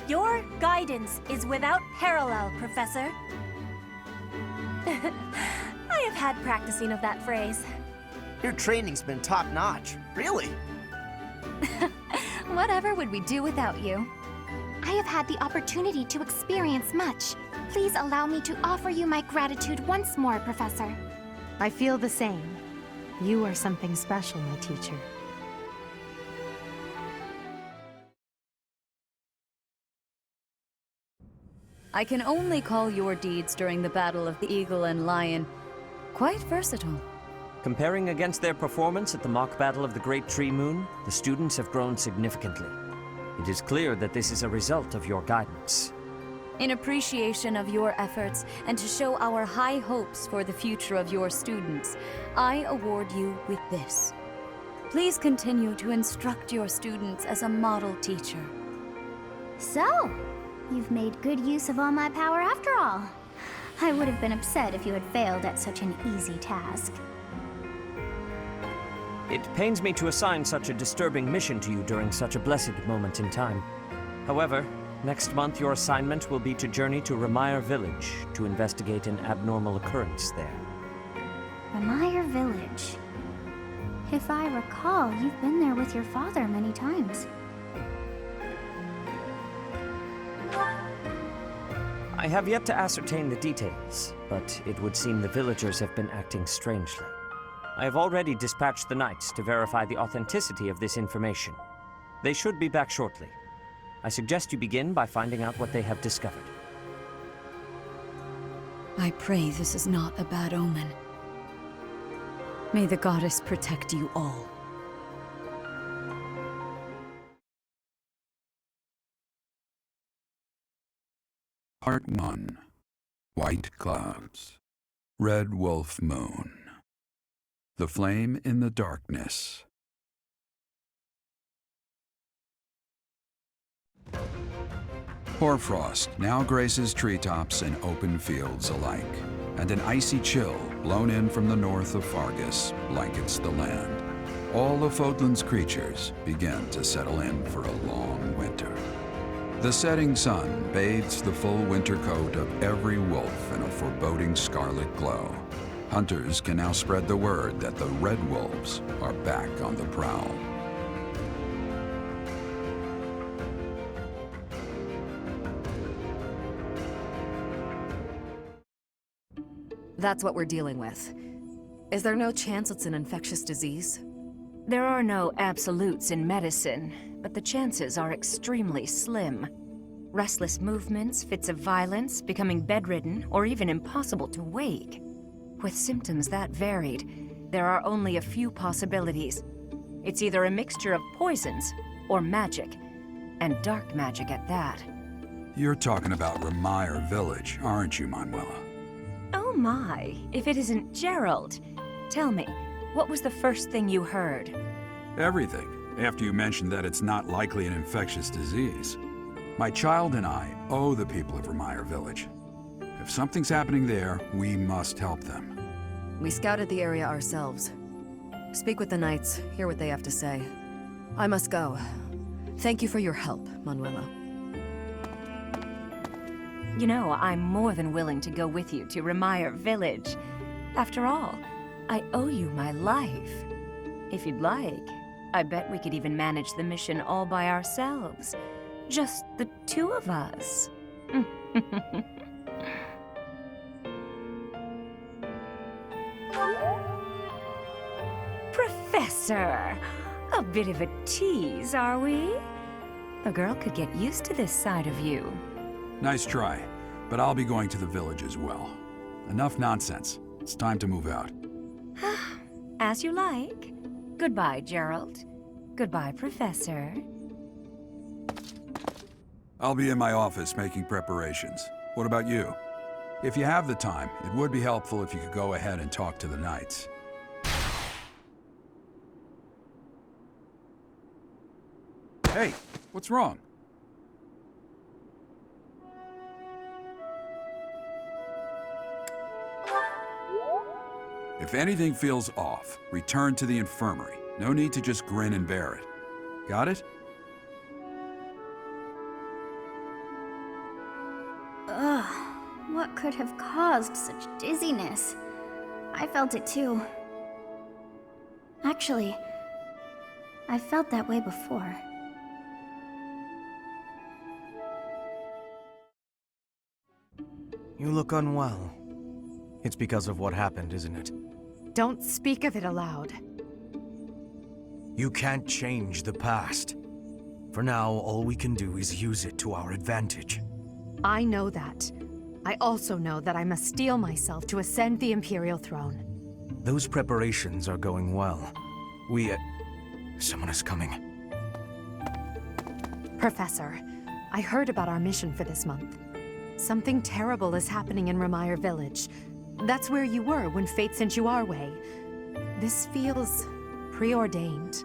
Your guidance is without parallel, Professor. I have had practicing of that phrase. Your training's been top-notch. Really? Whatever would we do without you? I have had the opportunity to experience much. Please allow me to offer you my gratitude once more, Professor. I feel the same. You are something special, my teacher. I can only call your deeds during the Battle of the Eagle and Lion quite versatile. Comparing against their performance at the mock battle of the Great Tree Moon, the students have grown significantly. It is clear that this is a result of your guidance. In appreciation of your efforts and to show our high hopes for the future of your students, I award you with this. Please continue to instruct your students as a model teacher. So, you've made good use of all my power after all. I would have been upset if you had failed at such an easy task. It pains me to assign such a disturbing mission to you during such a blessed moment in time. However, next month your assignment will be to journey to Remire Village to investigate an abnormal occurrence there. Remire Village. If I recall, you've been there with your father many times. I have yet to ascertain the details, but it would seem the villagers have been acting strangely. I have already dispatched the knights to verify the authenticity of this information. They should be back shortly. I suggest you begin by finding out what they have discovered. I pray this is not a bad omen. May the goddess protect you all. Part 1. White Clouds. Red Wolf Moon. The Flame in the Darkness. Hoarfrost now graces treetops and open fields alike, and an icy chill blown in from the north of Fargus blankets the land. All of Fodlan's creatures begin to settle in for a long winter. The setting sun bathes the full winter coat of every wolf in a foreboding scarlet glow. Hunters can now spread the word that the Red Wolves are back on the prowl. That's what we're dealing with. Is there no chance it's an infectious disease? There are no absolutes in medicine, but the chances are extremely slim. Restless movements, fits of violence, becoming bedridden, or even impossible to wake. With symptoms that varied, there are only a few possibilities. It's either a mixture of poisons or magic, and dark magic at that. You're talking about Remire Village, aren't you, Manuela? Oh my, if it isn't Gerald. Tell me, what was the first thing you heard? Everything, after you mentioned that it's not likely an infectious disease. My child and I owe the people of Remire Village. If something's happening there, we must help them. We scouted the area ourselves. Speak with the knights, hear what they have to say. I must go. Thank you for your help, Manuela. You know, I'm more than willing to go with you to Remire Village. After all, I owe you my life. If you'd like, I bet we could even manage the mission all by ourselves. Just the two of us. Professor! A bit of a tease, are we? A girl could get used to this side of you. Nice try, but I'll be going to the village as well. Enough nonsense. It's time to move out. As you like. Goodbye, Gerald. Goodbye, Professor. I'll be in my office making preparations. What about you? If you have the time, it would be helpful if you could go ahead and talk to the Knights. Hey, what's wrong? If anything feels off, return to the infirmary. No need to just grin and bear it. Got it? Ugh, what could have caused such dizziness? I felt it too. Actually, I felt that way before. You look unwell. It's because of what happened, isn't it? Don't speak of it aloud. You can't change the past. For now, all we can do is use it to our advantage. I know that. I also know that I must steel myself to ascend the Imperial throne. Those preparations are going well. Someone is coming. Professor, I heard about our mission for this month. Something terrible is happening in Remire Village. That's where you were when fate sent you our way. This feels preordained.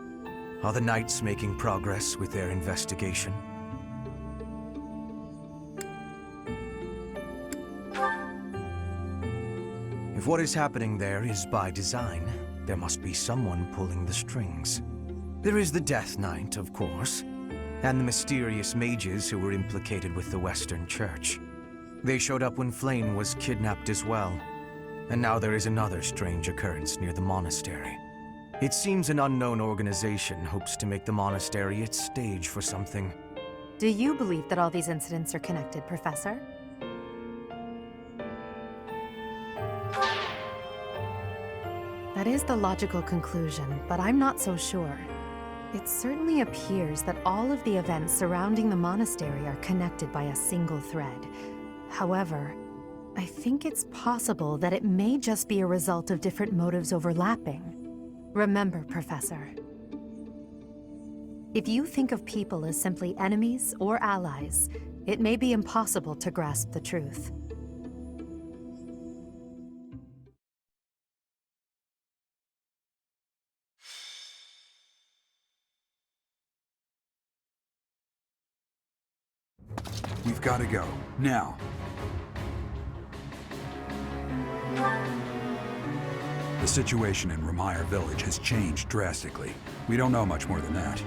Are the Knights making progress with their investigation? If what is happening there is by design, there must be someone pulling the strings. There is the Death Knight, of course, and the mysterious mages who were implicated with the Western Church. They showed up when Flame was kidnapped as well, and now there is another strange occurrence near the monastery. It seems an unknown organization hopes to make the monastery its stage for something. Do you believe that all these incidents are connected, Professor? That is the logical conclusion, but I'm not so sure. It certainly appears that all of the events surrounding the monastery are connected by a single thread. However, I think it's possible that it may just be a result of different motives overlapping. Remember, Professor, if you think of people as simply enemies or allies, it may be impossible to grasp the truth. We've got to go. Now. The situation in Remire Village has changed drastically. We don't know much more than that.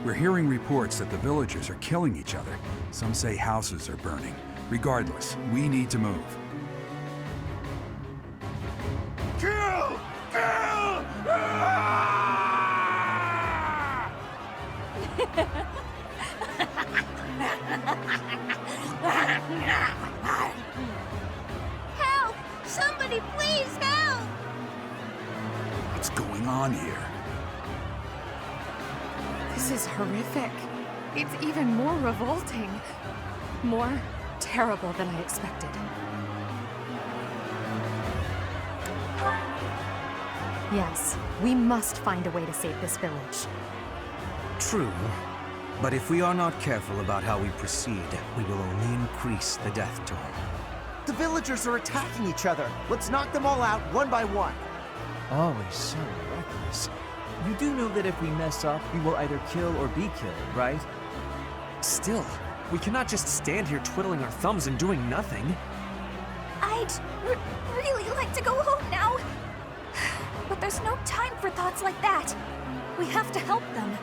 We're hearing reports that the villagers are killing each other. Some say houses are burning. Regardless, we need to move. Kill! Kill! Help! Somebody please help! What's going on here? This is horrific. It's even more revolting. More terrible than I expected. Yes, we must find a way to save this village. True, but if we are not careful about how we proceed, we will only increase the death toll. The villagers are attacking each other. Let's knock them all out one by one. Always so reckless. You do know that if we mess up, we will either kill or be killed, right? Still, we cannot just stand here twiddling our thumbs and doing nothing. I'd really like to go home now. But there's no time for thoughts like that. We have to help them.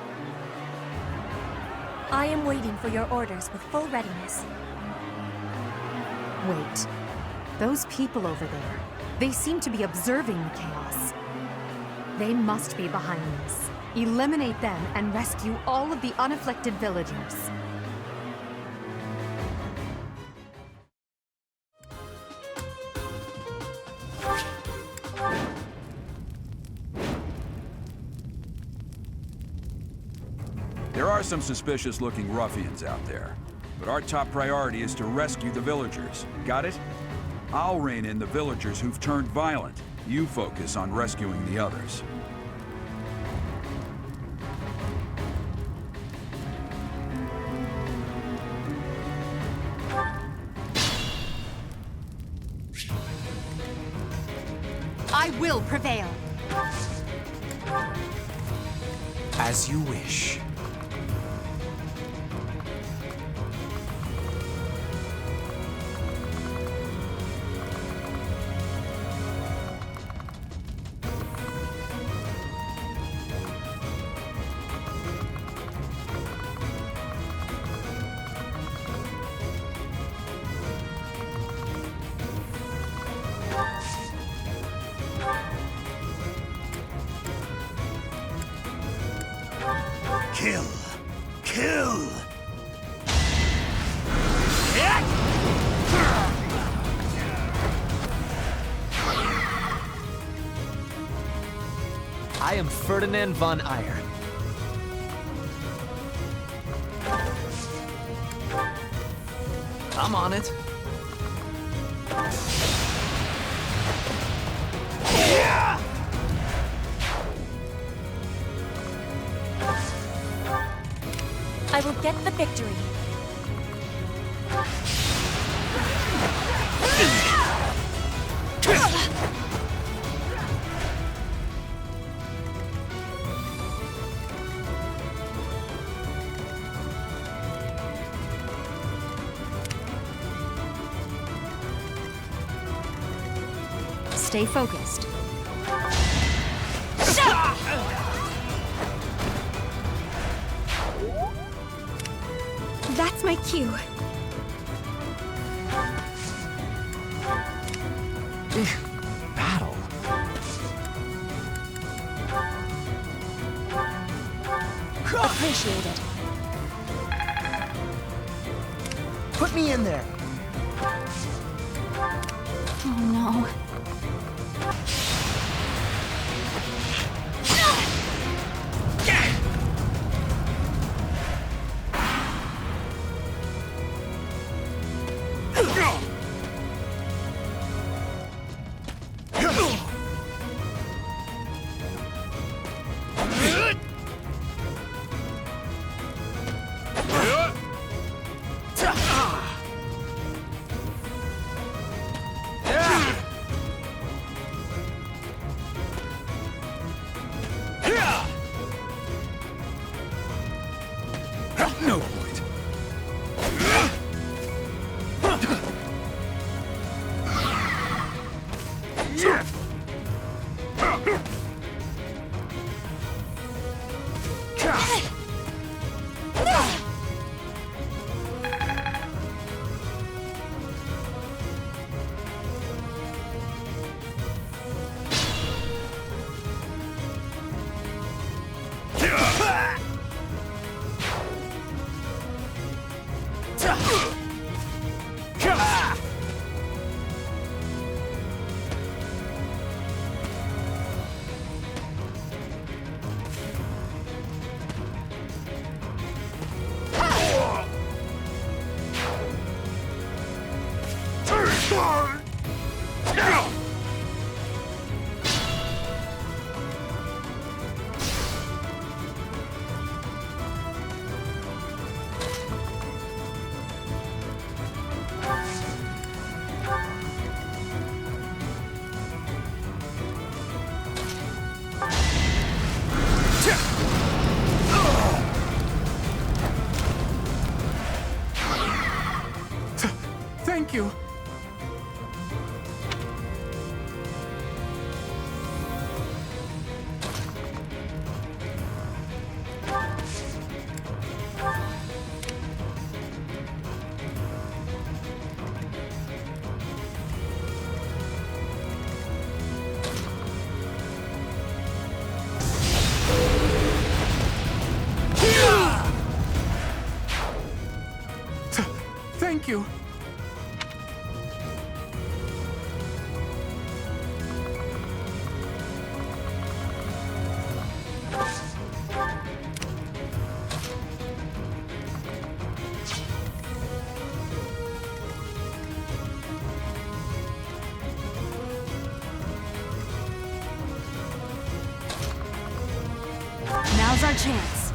I am waiting for your orders with full readiness. Wait. Those people over there, they seem to be observing the chaos. They must be behind this. Eliminate them and rescue all of the unafflicted villagers. There are some suspicious-looking ruffians out there, but our top priority is to rescue the villagers. Got it? I'll rein in the villagers who've turned violent. You focus on rescuing the others. I will prevail. As you wish. Kill! Kill! I am Ferdinand von Eyre. I'm on it. I will get the victory. Stay focused. That's my cue. Battle. Appreciate it. Put me in there. Oh no. No point. Thank you. Thank you. chance.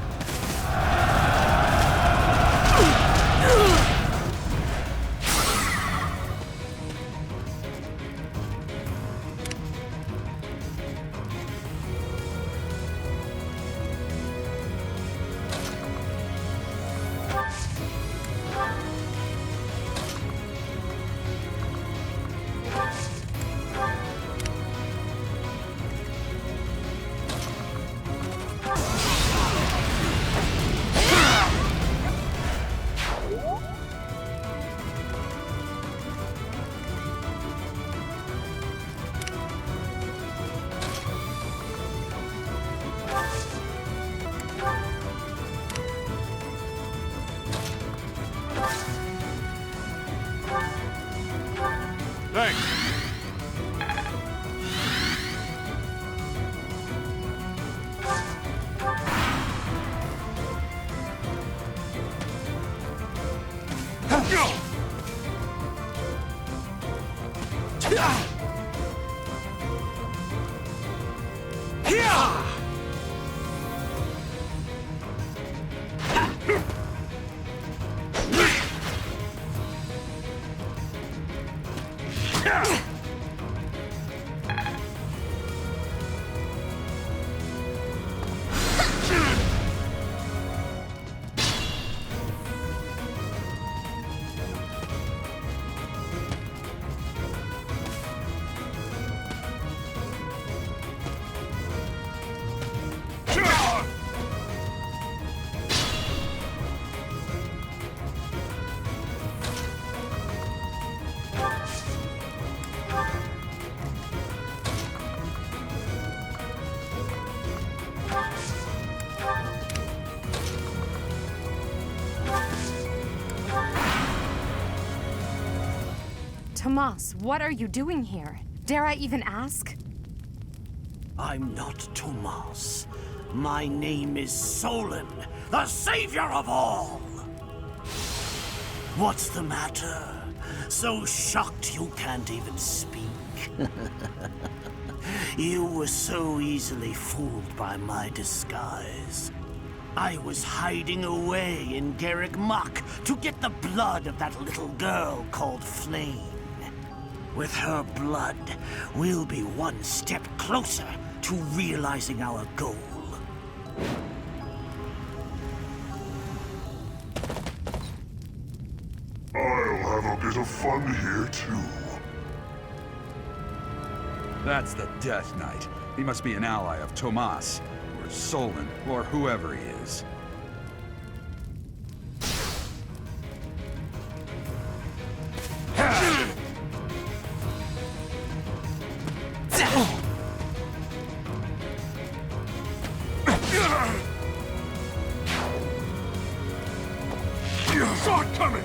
Tomas, what are you doing here? Dare I even ask? I'm not Tomas. My name is Solon, the savior of all! What's the matter? So shocked you can't even speak? You were so easily fooled by my disguise. I was hiding away in Garrick Mach to get the blood of that little girl called Flame. With her blood, we'll be one step closer to realizing our goal. I'll have a bit of fun here, too. That's the Death Knight. He must be an ally of Tomas, or Solon, or whoever he is. Saw it coming!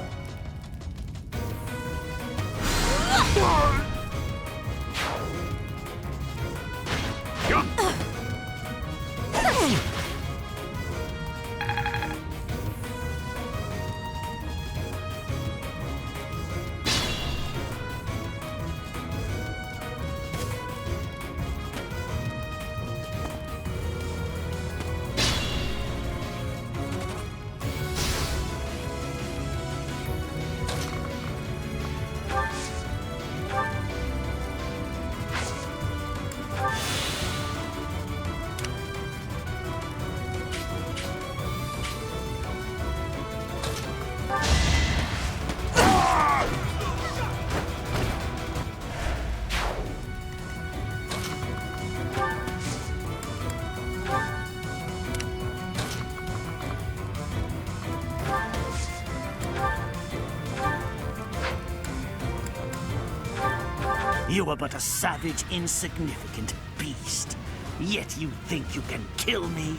You are but a savage, insignificant beast. Yet you think you can kill me?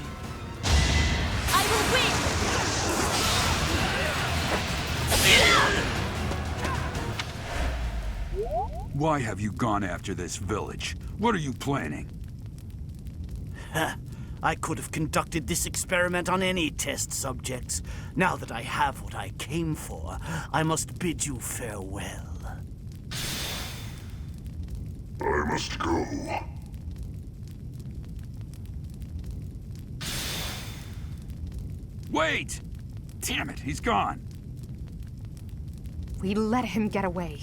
I will win! Why have you gone after this village? What are you planning? I could have conducted this experiment on any test subjects. Now that I have what I came for, I must bid you farewell. I must go. Wait! Damn it, he's gone. We let him get away.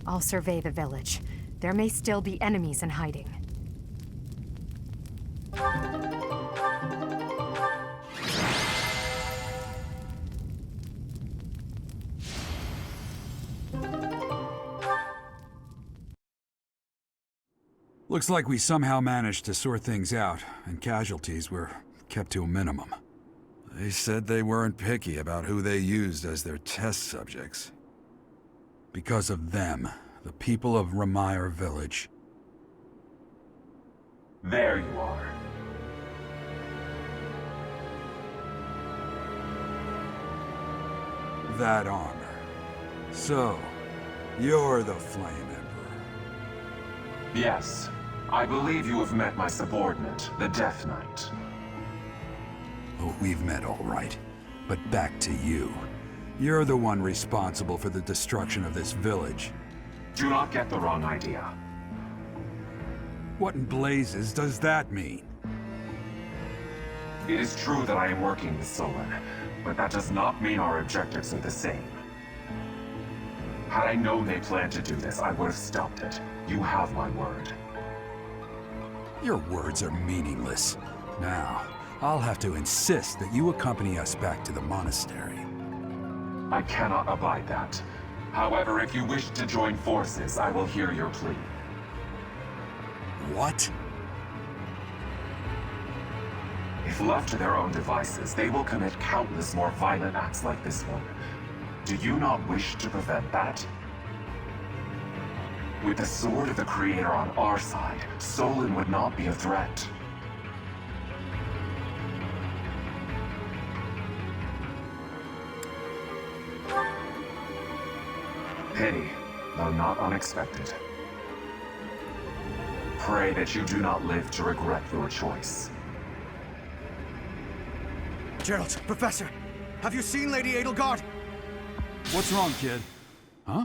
I'll survey the village. There may still be enemies in hiding. Looks like we somehow managed to sort things out, and casualties were kept to a minimum. They said they weren't picky about who they used as their test subjects. Because of them, the people of Remire Village. There you are. That armor. So, you're the Flame Emperor. Yes. I believe you have met my subordinate, the Death Knight. Oh, we've met all right. But back to you. You're the one responsible for the destruction of this village. Do not get the wrong idea. What in blazes does that mean? It is true that I am working with Solon, but that does not mean our objectives are the same. Had I known they planned to do this, I would have stopped it. You have my word. Your words are meaningless. Now, I'll have to insist that you accompany us back to the monastery. I cannot abide that. However, if you wish to join forces, I will hear your plea. What? If left to their own devices, they will commit countless more violent acts like this one. Do you not wish to prevent that? With the sword of the Creator on our side, Solon would not be a threat. Pity, though not unexpected. Pray that you do not live to regret your choice. Geralt, Professor, have you seen Lady Edelgard? What's wrong, kid? Huh?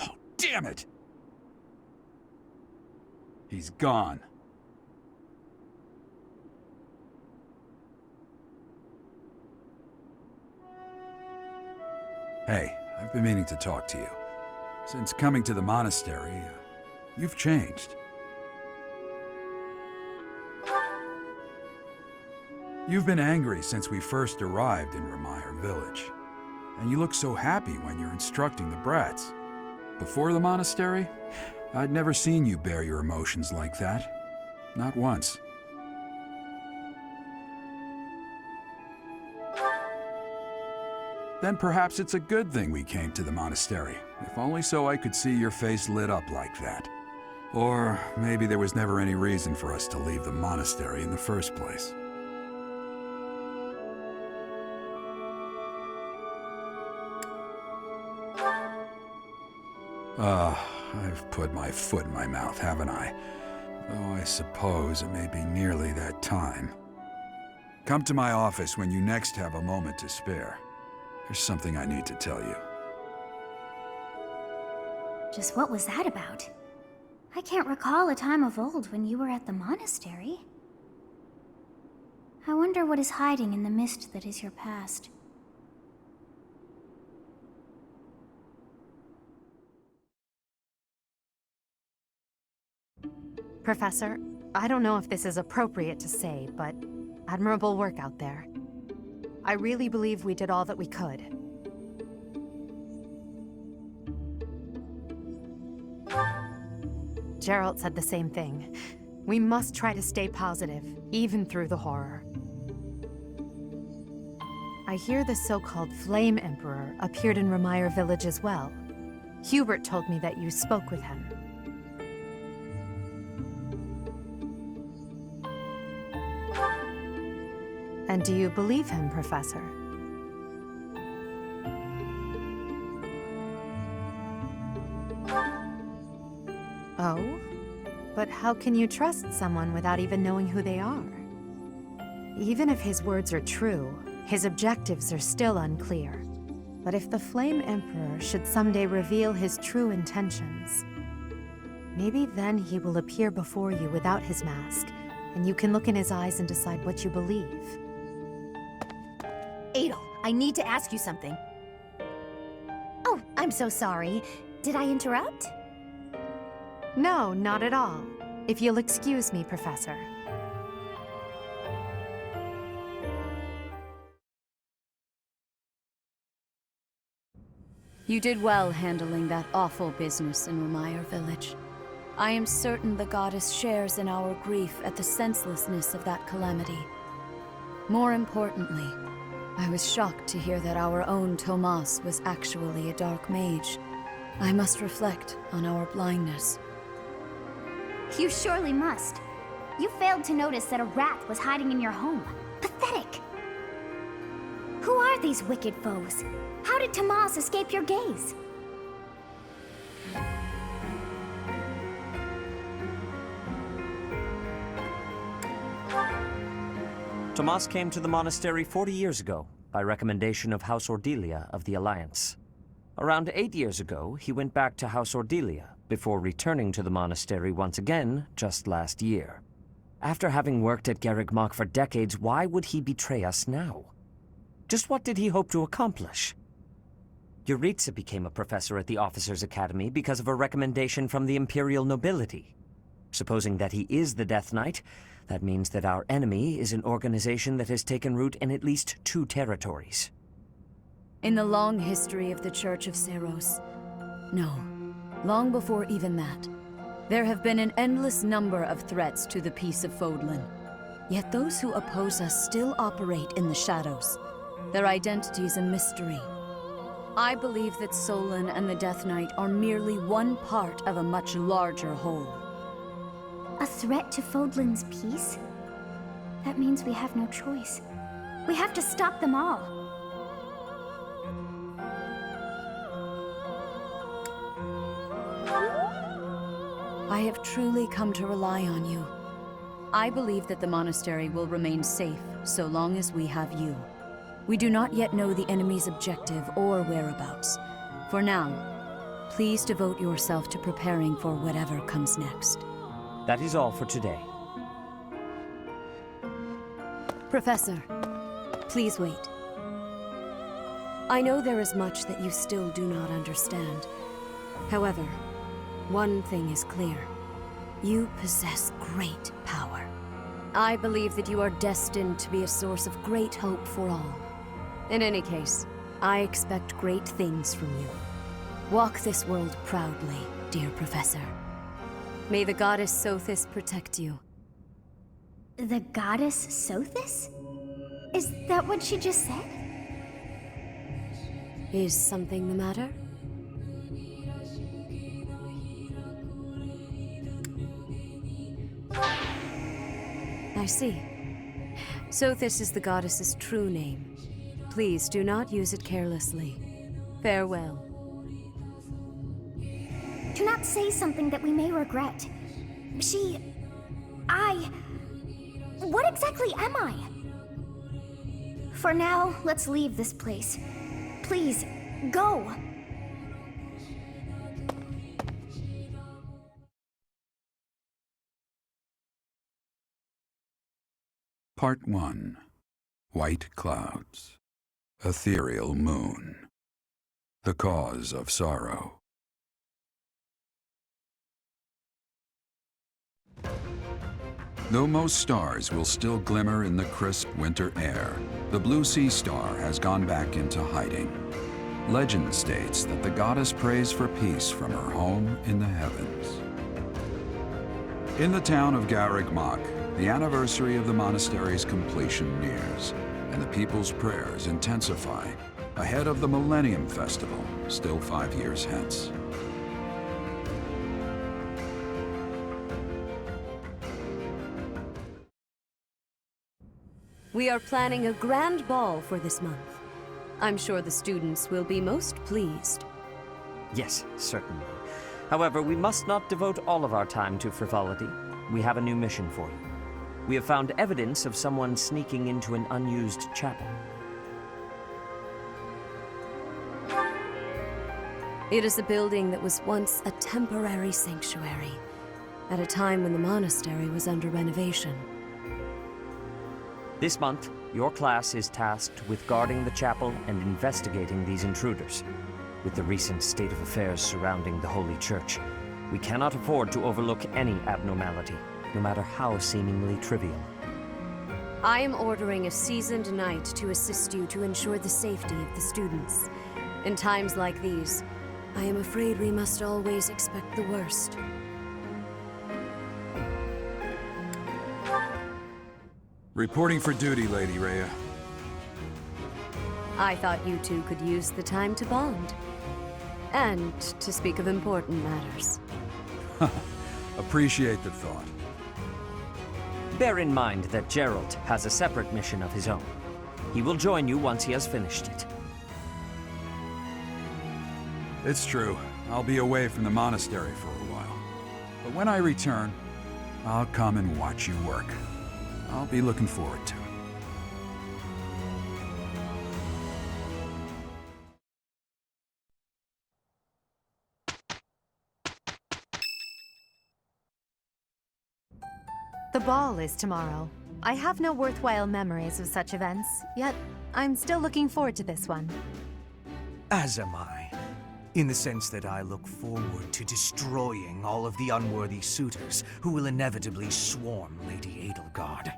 Oh, damn it! He's gone. Hey, I've been meaning to talk to you. Since coming to the monastery, you've changed. You've been angry since we first arrived in Remire Village. And you look so happy when you're instructing the brats. Before the monastery, I'd never seen you bear your emotions like that. Not once. Then perhaps it's a good thing we came to the monastery, if only so I could see your face lit up like that. Or maybe there was never any reason for us to leave the monastery in the first place. I've put my foot in my mouth, haven't I? Though I suppose it may be nearly that time. Come to my office when you next have a moment to spare. There's something I need to tell you. Just what was that about? I can't recall a time of old when you were at the monastery. I wonder what is hiding in the mist that is your past. Professor, I don't know if this is appropriate to say, but admirable work out there. I really believe we did all that we could. Geralt said the same thing. We must try to stay positive, even through the horror. I hear the so-called Flame Emperor appeared in Remire Village as well. Hubert told me that you spoke with him. And do you believe him, Professor? Oh? But how can you trust someone without even knowing who they are? Even if his words are true, his objectives are still unclear. But if the Flame Emperor should someday reveal his true intentions, maybe then he will appear before you without his mask, and you can look in his eyes and decide what you believe. I need to ask you something. Oh, I'm so sorry. Did I interrupt? No, not at all. If you'll excuse me, Professor. You did well handling that awful business in Ramire Village. I am certain the goddess shares in our grief at the senselessness of that calamity. More importantly, I was shocked to hear that our own Tomas was actually a dark mage. I must reflect on our blindness. You surely must. You failed to notice that a rat was hiding in your home. Pathetic! Who are these wicked foes? How did Tomas escape your gaze? Tomas came to the monastery 40 years ago, by recommendation of House Ordelia of the Alliance. Around 8 years ago, he went back to House Ordelia, before returning to the monastery once again just last year. After having worked at Garreg Mach for decades, why would he betray us now? Just what did he hope to accomplish? Rite became a professor at the Officers' Academy because of a recommendation from the Imperial nobility. Supposing that he is the Death Knight, that means that our enemy is an organization that has taken root in at least 2 territories. In the long history of the Church of Seros, no, long before even that, there have been an endless number of threats to the peace of Fodlan. Yet those who oppose us still operate in the shadows. Their identity is a mystery. I believe that Solon and the Death Knight are merely one part of a much larger whole. A threat to Fodlan's peace? That means we have no choice. We have to stop them all. I have truly come to rely on you. I believe that the monastery will remain safe so long as we have you. We do not yet know the enemy's objective or whereabouts. For now, please devote yourself to preparing for whatever comes next. That is all for today. Professor, please wait. I know there is much that you still do not understand. However, one thing is clear. You possess great power. I believe that you are destined to be a source of great hope for all. In any case, I expect great things from you. Walk this world proudly, dear Professor. May the goddess Sothis protect you. The goddess Sothis? Is that what she just said? Is something the matter? I see. Sothis is the goddess's true name. Please do not use it carelessly. Farewell. Do not say something that we may regret. What exactly am I? For now, let's leave this place. Please, go! Part 1. White Clouds. Ethereal Moon. The Cause of Sorrow. Though most stars will still glimmer in the crisp winter air, the blue sea star has gone back into hiding. Legend states that the goddess prays for peace from her home in the heavens. In the town of Garreg Mach, the anniversary of the monastery's completion nears, and the people's prayers intensify ahead of the Millennium Festival, still 5 years hence. We are planning a grand ball for this month. I'm sure the students will be most pleased. Yes, certainly. However, we must not devote all of our time to frivolity. We have a new mission for you. We have found evidence of someone sneaking into an unused chapel. It is a building that was once a temporary sanctuary, at a time when the monastery was under renovation. This month, Your class is tasked with guarding the chapel and investigating these intruders. With the recent state of affairs surrounding the Holy Church, we cannot afford to overlook any abnormality, no matter how seemingly trivial. I am ordering a seasoned knight to assist you to ensure the safety of the students. In times like these, I am afraid we must always expect the worst. Reporting for duty, Lady Rhea. I thought you two could use the time to bond. And to speak of important matters. Appreciate the thought. Bear in mind that Geralt has a separate mission of his own. He will join you once he has finished it. It's true. I'll be away from the monastery for a while. But when I return, I'll come and watch you work. I'll be looking forward to it. The ball is tomorrow. I have no worthwhile memories of such events, yet I'm still looking forward to this one. As am I. In the sense that I look forward to destroying all of the unworthy suitors who will inevitably swarm Lady Edelgard.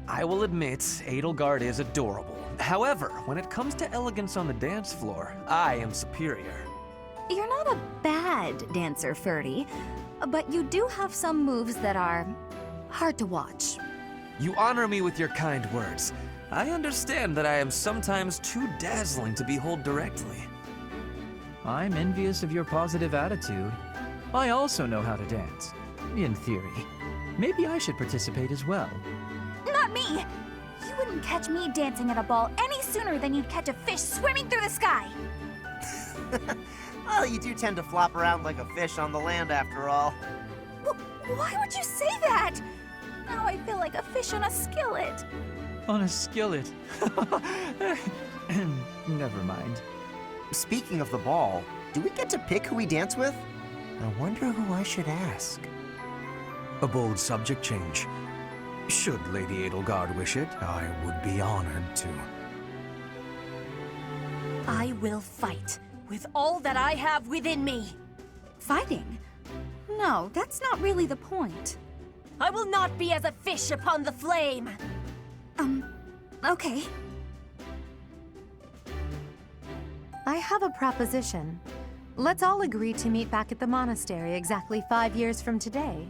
I will admit, Edelgard is adorable. However, when it comes to elegance on the dance floor, I am superior. You're not a bad dancer, Ferdy, but you do have some moves that are hard to watch. You honor me with your kind words. I understand that I am sometimes too dazzling to behold directly. I'm envious of your positive attitude. I also know how to dance, in theory. Maybe I should participate as well. Not me! You wouldn't catch me dancing at a ball any sooner than you'd catch a fish swimming through the sky! Well, you do tend to flop around like a fish on the land after all. Why would you say that? Now I feel like a fish on a skillet. On a skillet. Never mind. Speaking of the ball, do we get to pick who we dance with? I wonder who I should ask. A bold subject change. Should Lady Edelgard wish it, I would be honored to. I will fight with all that I have within me. Fighting? No, that's not really the point. I will not be as a fish upon the flame. Okay. I have a proposition. Let's all agree to meet back at the monastery exactly 5 years from today.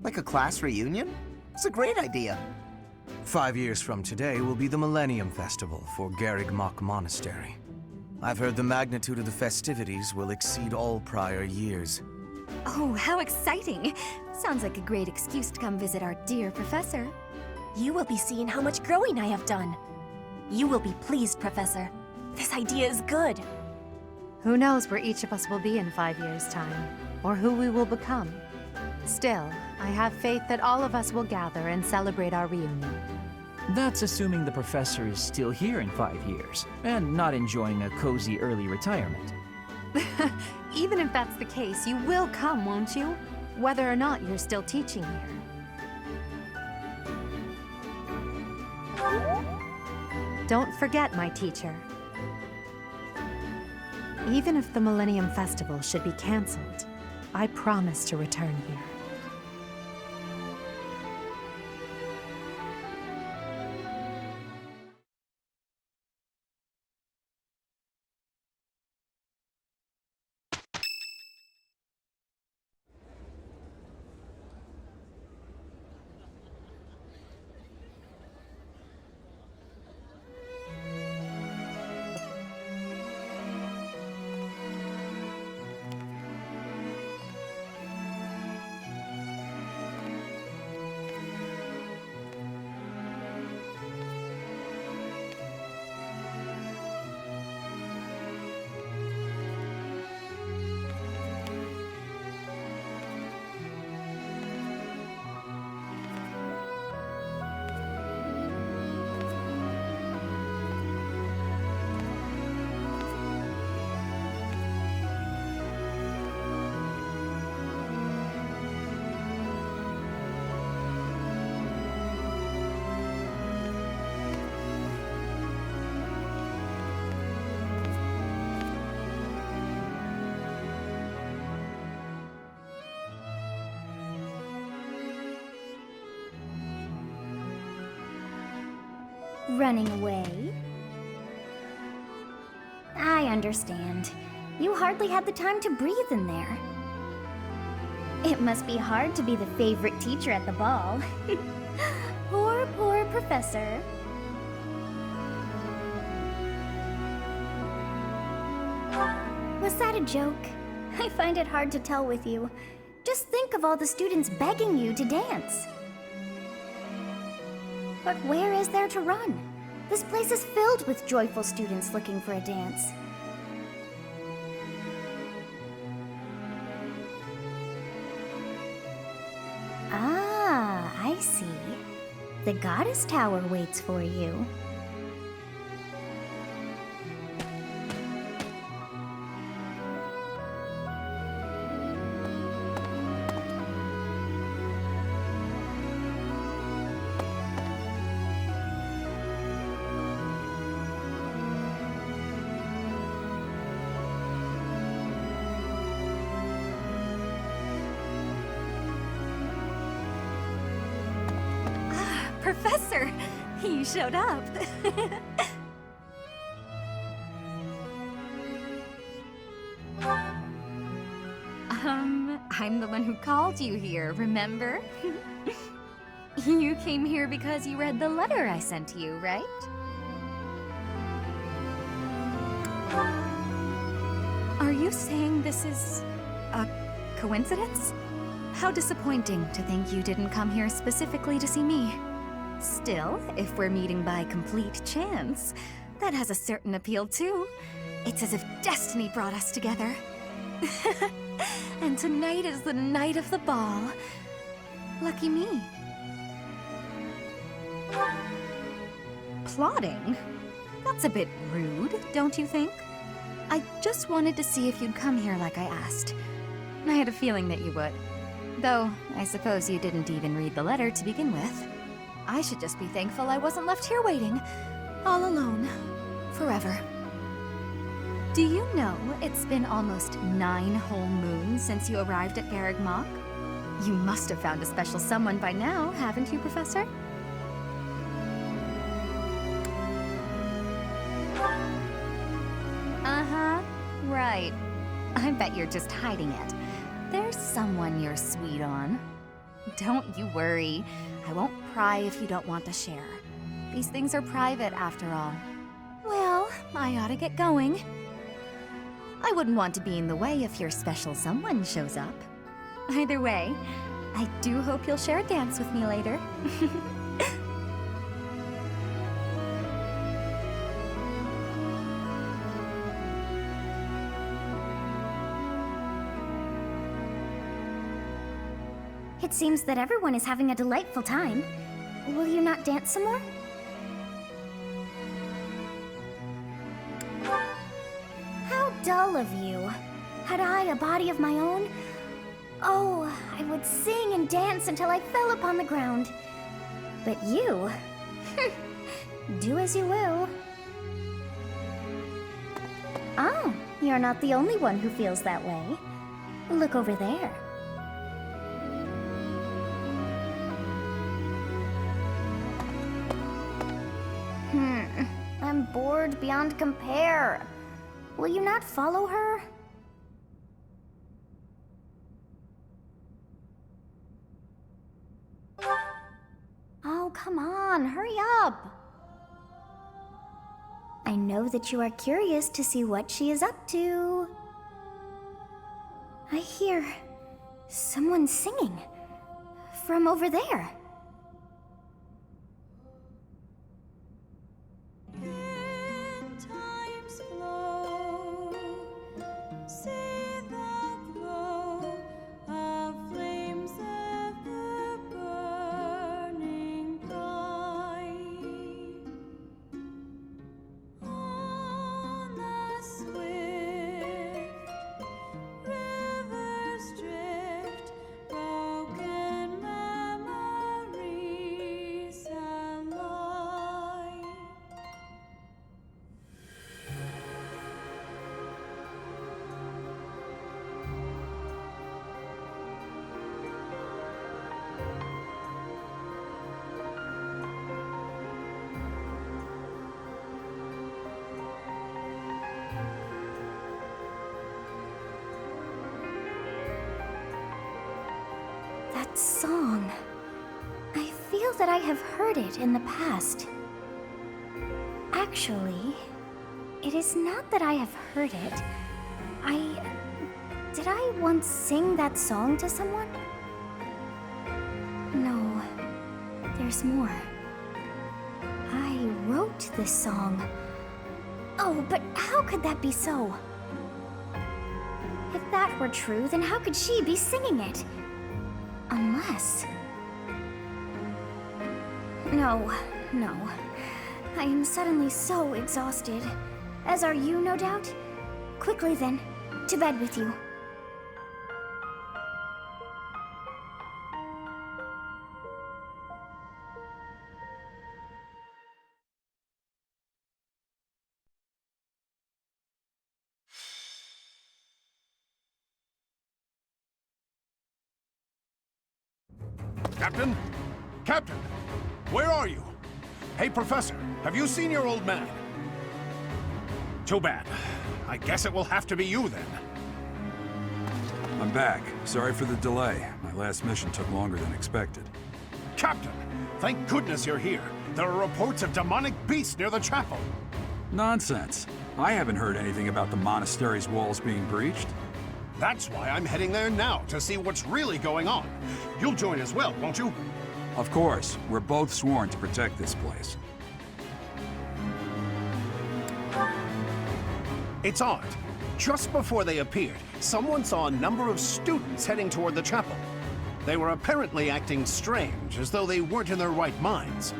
Like a class reunion? It's a great idea. 5 years from today will be the Millennium Festival for Garreg Mach Monastery. I've heard the magnitude of the festivities will exceed all prior years. Oh, how exciting! Sounds like a great excuse to come visit our dear professor. You will be seeing how much growing I have done. You will be pleased, Professor. This idea is good. Who knows where each of us will be in 5 years' time, or who we will become. Still, I have faith that all of us will gather and celebrate our reunion. That's assuming the professor is still here in 5 years, and not enjoying a cozy early retirement. Even if that's the case, you will come, won't you? Whether or not you're still teaching here. Don't forget, my teacher. Even if the Millennium Festival should be cancelled, I promise to return here. Running away? I understand. You hardly had the time to breathe in there. It must be hard to be the favorite teacher at the ball. Poor professor. Was that a joke? I find it hard to tell with you. Just think of all the students begging you to dance. But where is there to run? This place is filled with joyful students looking for a dance. Ah, I see. The Goddess Tower waits for you. Professor, you showed up. I'm the one who called you here, remember? You came here because you read the letter I sent to you, right? Are you saying this is a coincidence? How disappointing to think you didn't come here specifically to see me. Still, if we're meeting by complete chance, that has a certain appeal too. It's as if destiny brought us together. And tonight is the night of the ball. Lucky me. Plotting? That's a bit rude, don't you think? I just wanted to see if you'd come here like I asked. I had a feeling that you would. Though, I suppose you didn't even read the letter to begin with. I should just be thankful I wasn't left here waiting, all alone, forever. Do you know it's been almost 9 whole moons since you arrived at Garreg Mach? You must have found a special someone by now, haven't you, Professor? Uh-huh, right. I bet you're just hiding it. There's someone you're sweet on. Don't you worry. I won't pry if you don't want to share. These things are private, after all. Well, I ought to get going. I wouldn't want to be in the way if your special someone shows up. Either way, I do hope you'll share a dance with me later. It seems that everyone is having a delightful time. Will you not dance some more? How dull of you. Had I a body of my own? Oh, I would sing and dance until I fell upon the ground. But you... do as you will. Ah, you're not the only one who feels that way. Look over there. I'm bored beyond compare. Will you not follow her? Oh, come on, hurry up. I know that you are curious to see what she is up to. I hear someone singing from over there. song. I feel that I have heard it in the past. Actually, it is not that I have heard it. Did I once sing that song to someone? No, there's more. I wrote this song. Oh, but how could that be so? If that were true, then how could she be singing it? Unless... No. I am suddenly so exhausted. As are you, no doubt? Quickly then, to bed with you. Captain? Captain! Where are you? Hey, Professor, have you seen your old man? Too bad. I guess it will have to be you, then. I'm back. Sorry for the delay. My last mission took longer than expected. Captain! Thank goodness you're here. There are reports of demonic beasts near the chapel. Nonsense. I haven't heard anything about the monastery's walls being breached. That's why I'm heading there now, to see what's really going on. You'll join as well, won't you? Of course. We're both sworn to protect this place. It's odd. Just before they appeared, someone saw a number of students heading toward the chapel. They were apparently acting strange, as though they weren't in their right minds.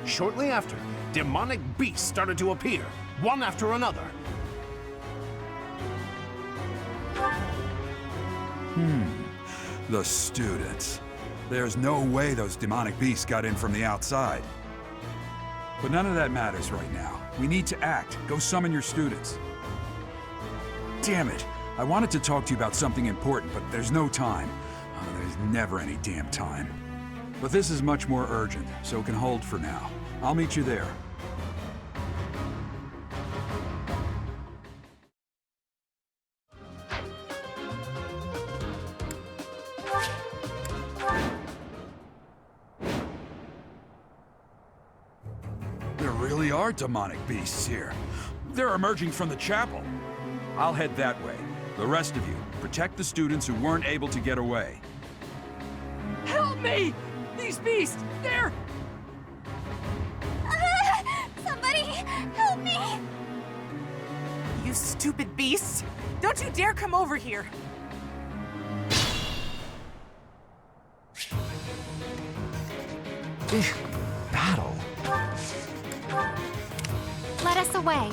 Shortly after, demonic beasts started to appear, one after another. The students. There's no way those demonic beasts got in from the outside. But none of that matters right now. We need to act. Go summon your students. Damn it. I wanted to talk to you about something important, but there's no time. There's never any damn time. But this is much more urgent, so it can hold for now. I'll meet you there. There really are demonic beasts here. They're emerging from the chapel. I'll head that way. The rest of you, protect the students who weren't able to get away. Help me! These beasts, they're... Somebody, help me! You stupid beasts! Don't you dare come over here! Battle? Let us away.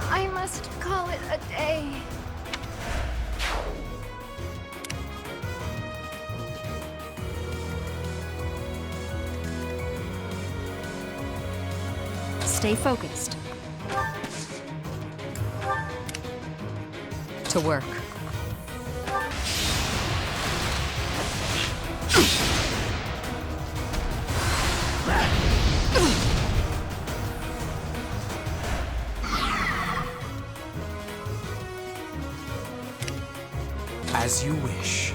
I must call it a day. Stay focused. To work. As you wish.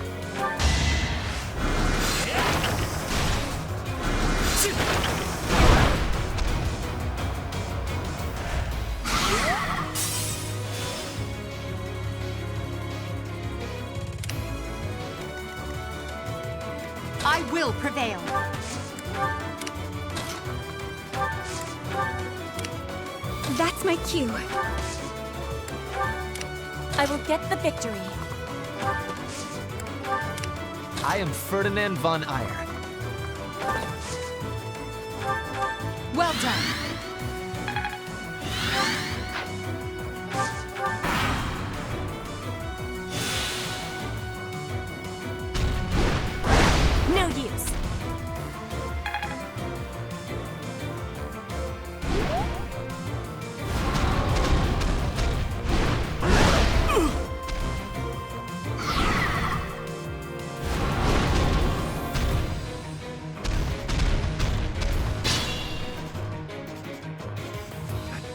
I will prevail. That's my cue. I will get the victory. I am Ferdinand von Eyre. Well done. No use.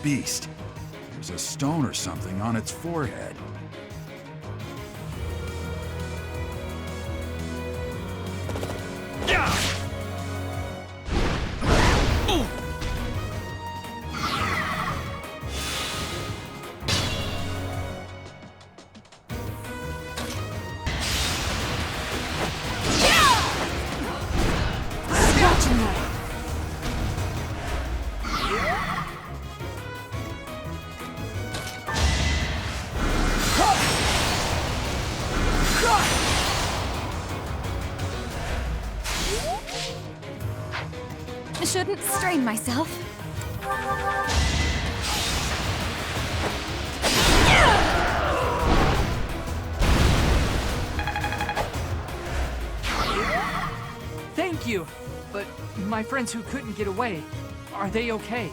beast. There's a stone or something on its forehead. Shouldn't strain myself. Thank you! But my friends who couldn't get away, are they okay?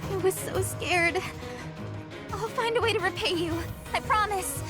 I was so scared. I'll find a way to repay you. I promise.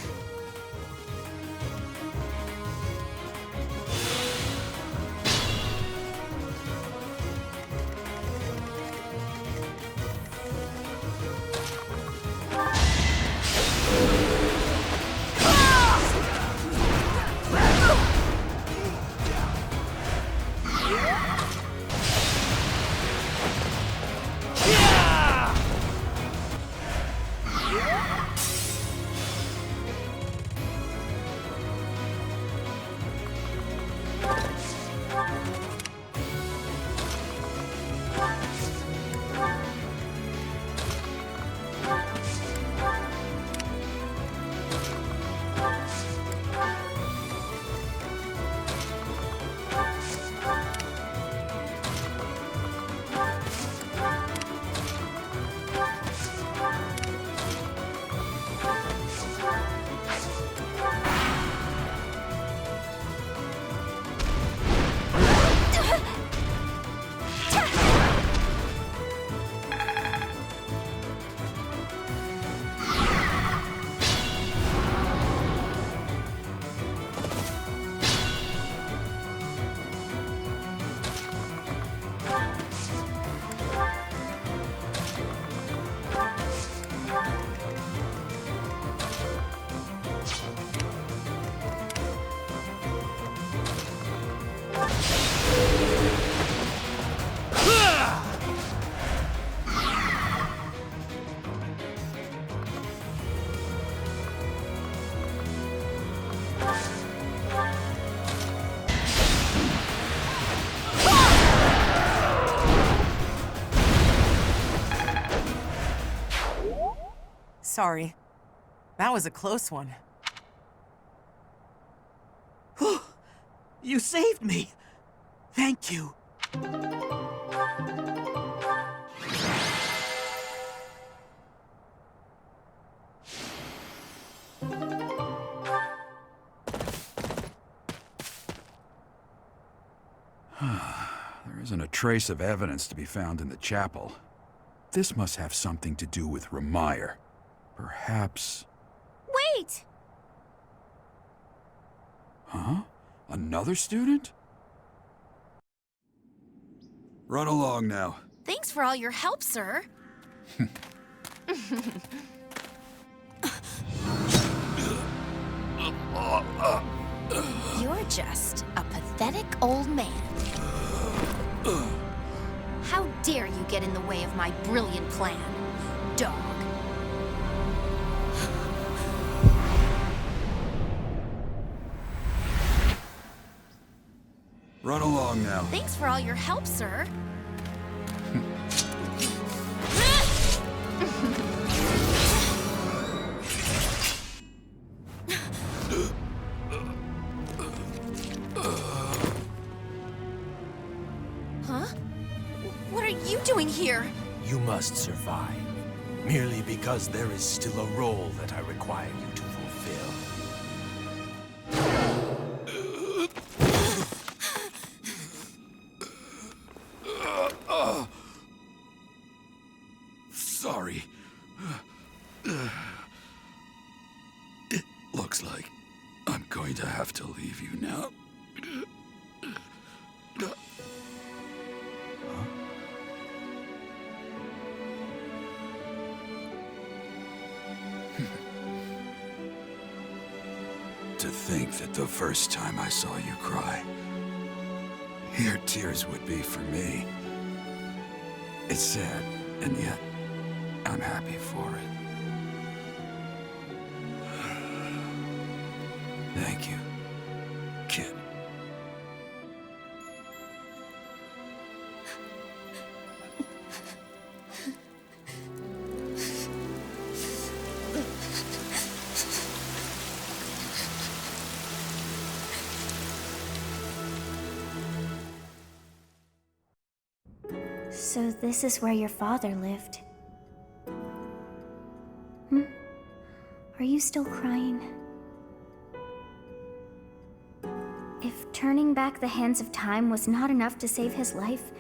Sorry. That was a close one. You saved me! Thank you. There isn't a trace of evidence to be found in the chapel. This must have something to do with Remire. Perhaps... Wait! Huh? Another student? Run along now. Thanks for all your help, sir. You're just a pathetic old man. How dare you get in the way of my brilliant plan, dog? Run along now. Thanks for all your help, sir. Huh? What are you doing here? You must survive, merely because there is still a role that I require you to fulfill. Sorry. It looks like I'm going to have to leave you now. To think that the first time I saw you cry, your tears would be for me. It's sad, and yet I'm happy for it. Thank you, kid. So this is where your father lived. Are you still crying? If turning back the hands of time was not enough to save his life,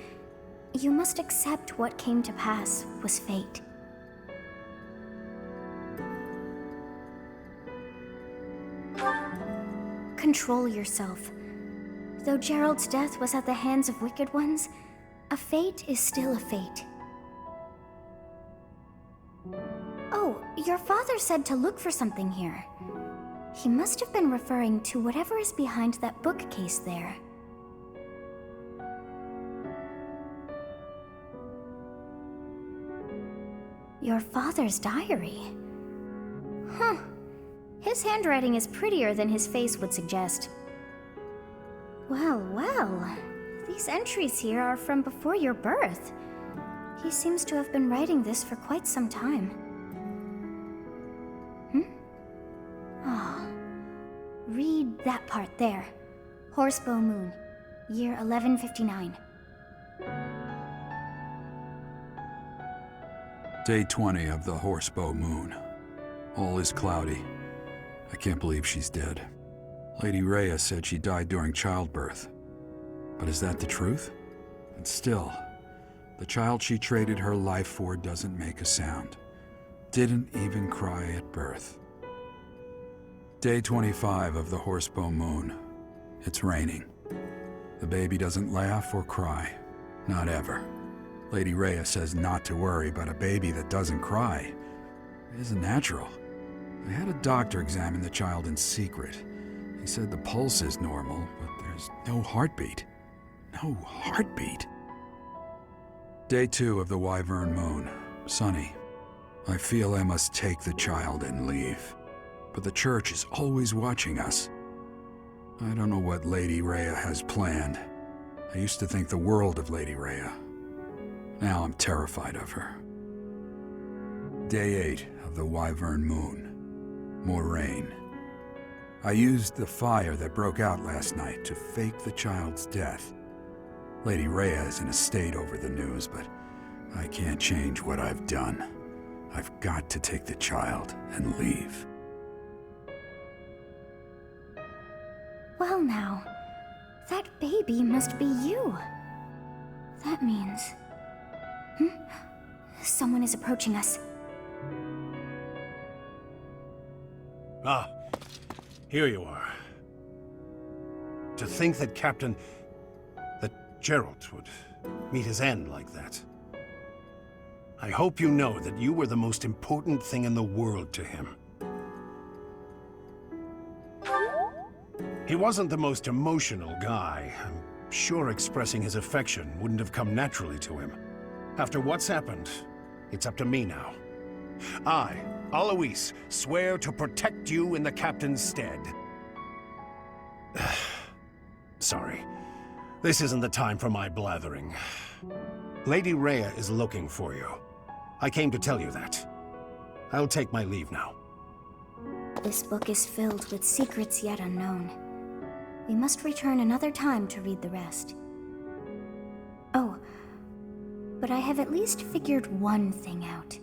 you must accept what came to pass was fate. Control yourself. Though Gerald's death was at the hands of wicked ones, a fate is still a fate. Oh, your father said to look for something here. He must have been referring to whatever is behind that bookcase there. Your father's diary. Huh. His handwriting is prettier than his face would suggest. Well, well. These entries here are from before your birth. He seems to have been writing this for quite some time. Read that part there. Horsebow Moon, year 1159. Day 20 of the Horsebow Moon. All is cloudy. I can't believe she's dead. Lady Rhea said she died during childbirth. But is that the truth? And still, the child she traded her life for doesn't make a sound. Didn't even cry at birth. Day 25 of the Horsebow Moon. It's raining. The baby doesn't laugh or cry. Not ever. Lady Rhea says not to worry, but a baby that doesn't cry isn't natural. I had a doctor examine the child in secret. He said the pulse is normal, but there's no heartbeat. No heartbeat. Day 2 of the Wyvern Moon. Sunny. I feel I must take the child and leave. But the church is always watching us. I don't know what Lady Rhea has planned. I used to think the world of Lady Rhea. Now I'm terrified of her. Day 8 of the Wyvern Moon. More rain. I used the fire that broke out last night to fake the child's death. Lady Rhea is in a state over the news, but I can't change what I've done. I've got to take the child and leave. Well now, that baby must be you. That means... Someone is approaching us. Ah, here you are. To think that that Geralt would meet his end like that. I hope you know that you were the most important thing in the world to him. He wasn't the most emotional guy. I'm sure expressing his affection wouldn't have come naturally to him. After what's happened, it's up to me now. I, Alois, swear to protect you in the captain's stead. Sorry. This isn't the time for my blathering. Lady Rhea is looking for you. I came to tell you that. I'll take my leave now. This book is filled with secrets yet unknown. We must return another time to read the rest. Oh, but I have at least figured one thing out.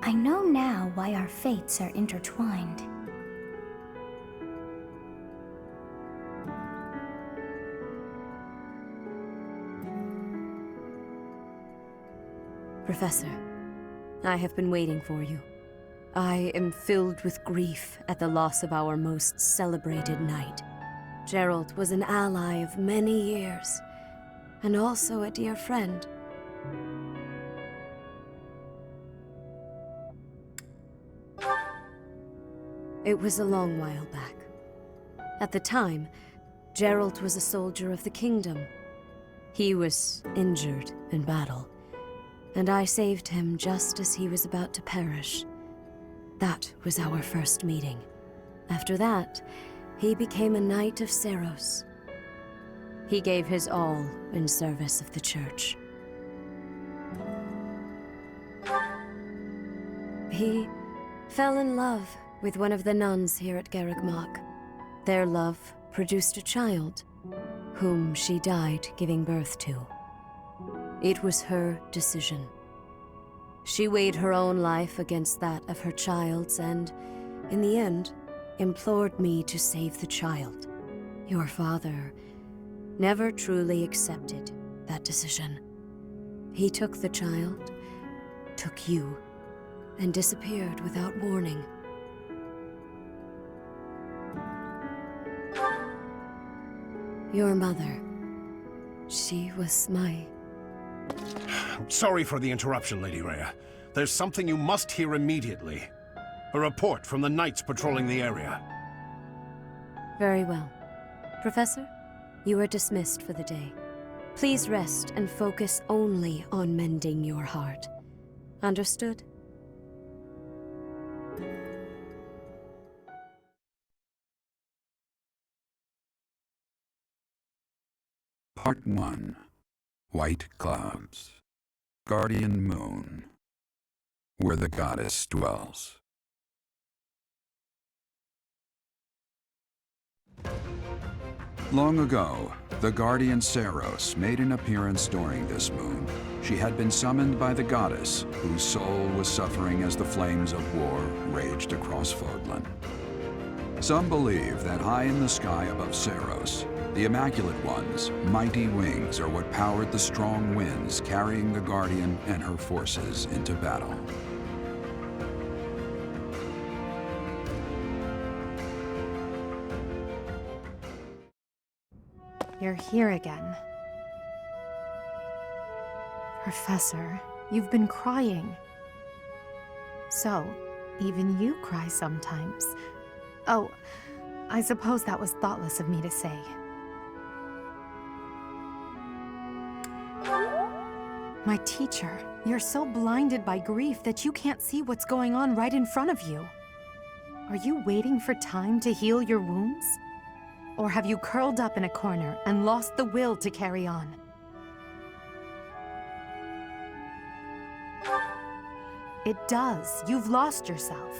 I know now why our fates are intertwined. Professor, I have been waiting for you. I am filled with grief at the loss of our most celebrated knight. Geralt was an ally of many years, and also a dear friend. It was a long while back. At the time, Geralt was a soldier of the kingdom. He was injured in battle, and I saved him just as he was about to perish. That was our first meeting. After that, he became a knight of Seiros. He gave his all in service of the church. He fell in love with one of the nuns here at Garreg Mach. Their love produced a child, whom she died giving birth to. It was her decision. She weighed her own life against that of her child's and, in the end, implored me to save the child. Your father never truly accepted that decision. He took the child, took you, and disappeared without warning. Your mother, she was my... Sorry for the interruption, Lady Rhea. There's something you must hear immediately. A report from the knights patrolling the area. Very well. Professor, you are dismissed for the day. Please rest and focus only on mending your heart. Understood? Part 1. White Clouds. Guardian Moon. Where the goddess dwells. Long ago, the guardian Seiros made an appearance during this moon. She had been summoned by the goddess, whose soul was suffering as the flames of war raged across Fodlan. Some believe that high in the sky above Seiros, the Immaculate One's mighty wings are what powered the strong winds carrying the Guardian and her forces into battle. You're here again. Professor, you've been crying. So, even you cry sometimes. Oh, I suppose that was thoughtless of me to say. My teacher, you're so blinded by grief that you can't see what's going on right in front of you. Are you waiting for time to heal your wounds? Or have you curled up in a corner and lost the will to carry on? It does. You've lost yourself.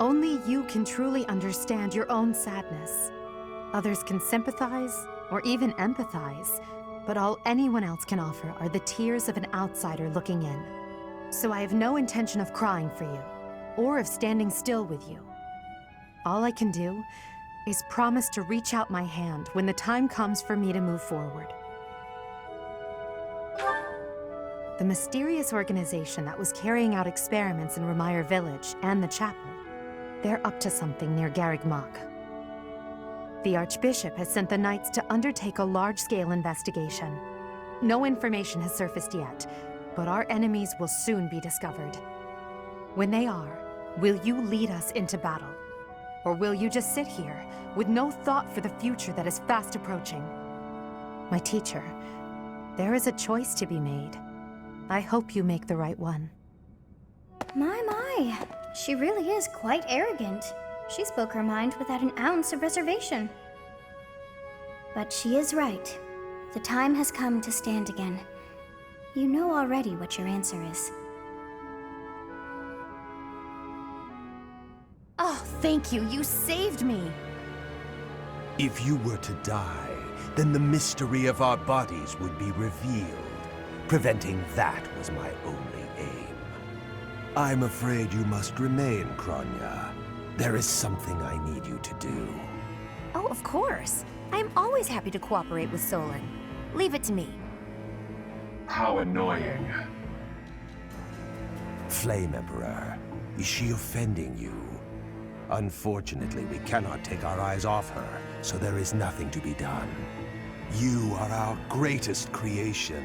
Only you can truly understand your own sadness. Others can sympathize or even empathize, but all anyone else can offer are the tears of an outsider looking in. So I have no intention of crying for you, or of standing still with you. All I can do is promise to reach out my hand when the time comes for me to move forward. the mysterious organization that was carrying out experiments in Remire Village and the chapel, they're up to something near Garreg Mach. The Archbishop has sent the Knights to undertake a large-scale investigation. No information has surfaced yet, but our enemies will soon be discovered. When they are, will you lead us into battle? Or will you just sit here, with no thought for the future that is fast approaching? My teacher, there is a choice to be made. I hope you make the right one. My. She really is quite arrogant. She spoke her mind without an ounce of reservation. But she is right. The time has come to stand again. You know already what your answer is. Oh, thank you. You saved me. If you were to die, then the mystery of our bodies would be revealed. Preventing that was my only aim. I'm afraid you must remain, Kronya. There is something I need you to do. Oh, of course. I am always happy to cooperate with Solon. Leave it to me. How annoying. Flame Emperor, is she offending you? Unfortunately, we cannot take our eyes off her, so there is nothing to be done. You are our greatest creation.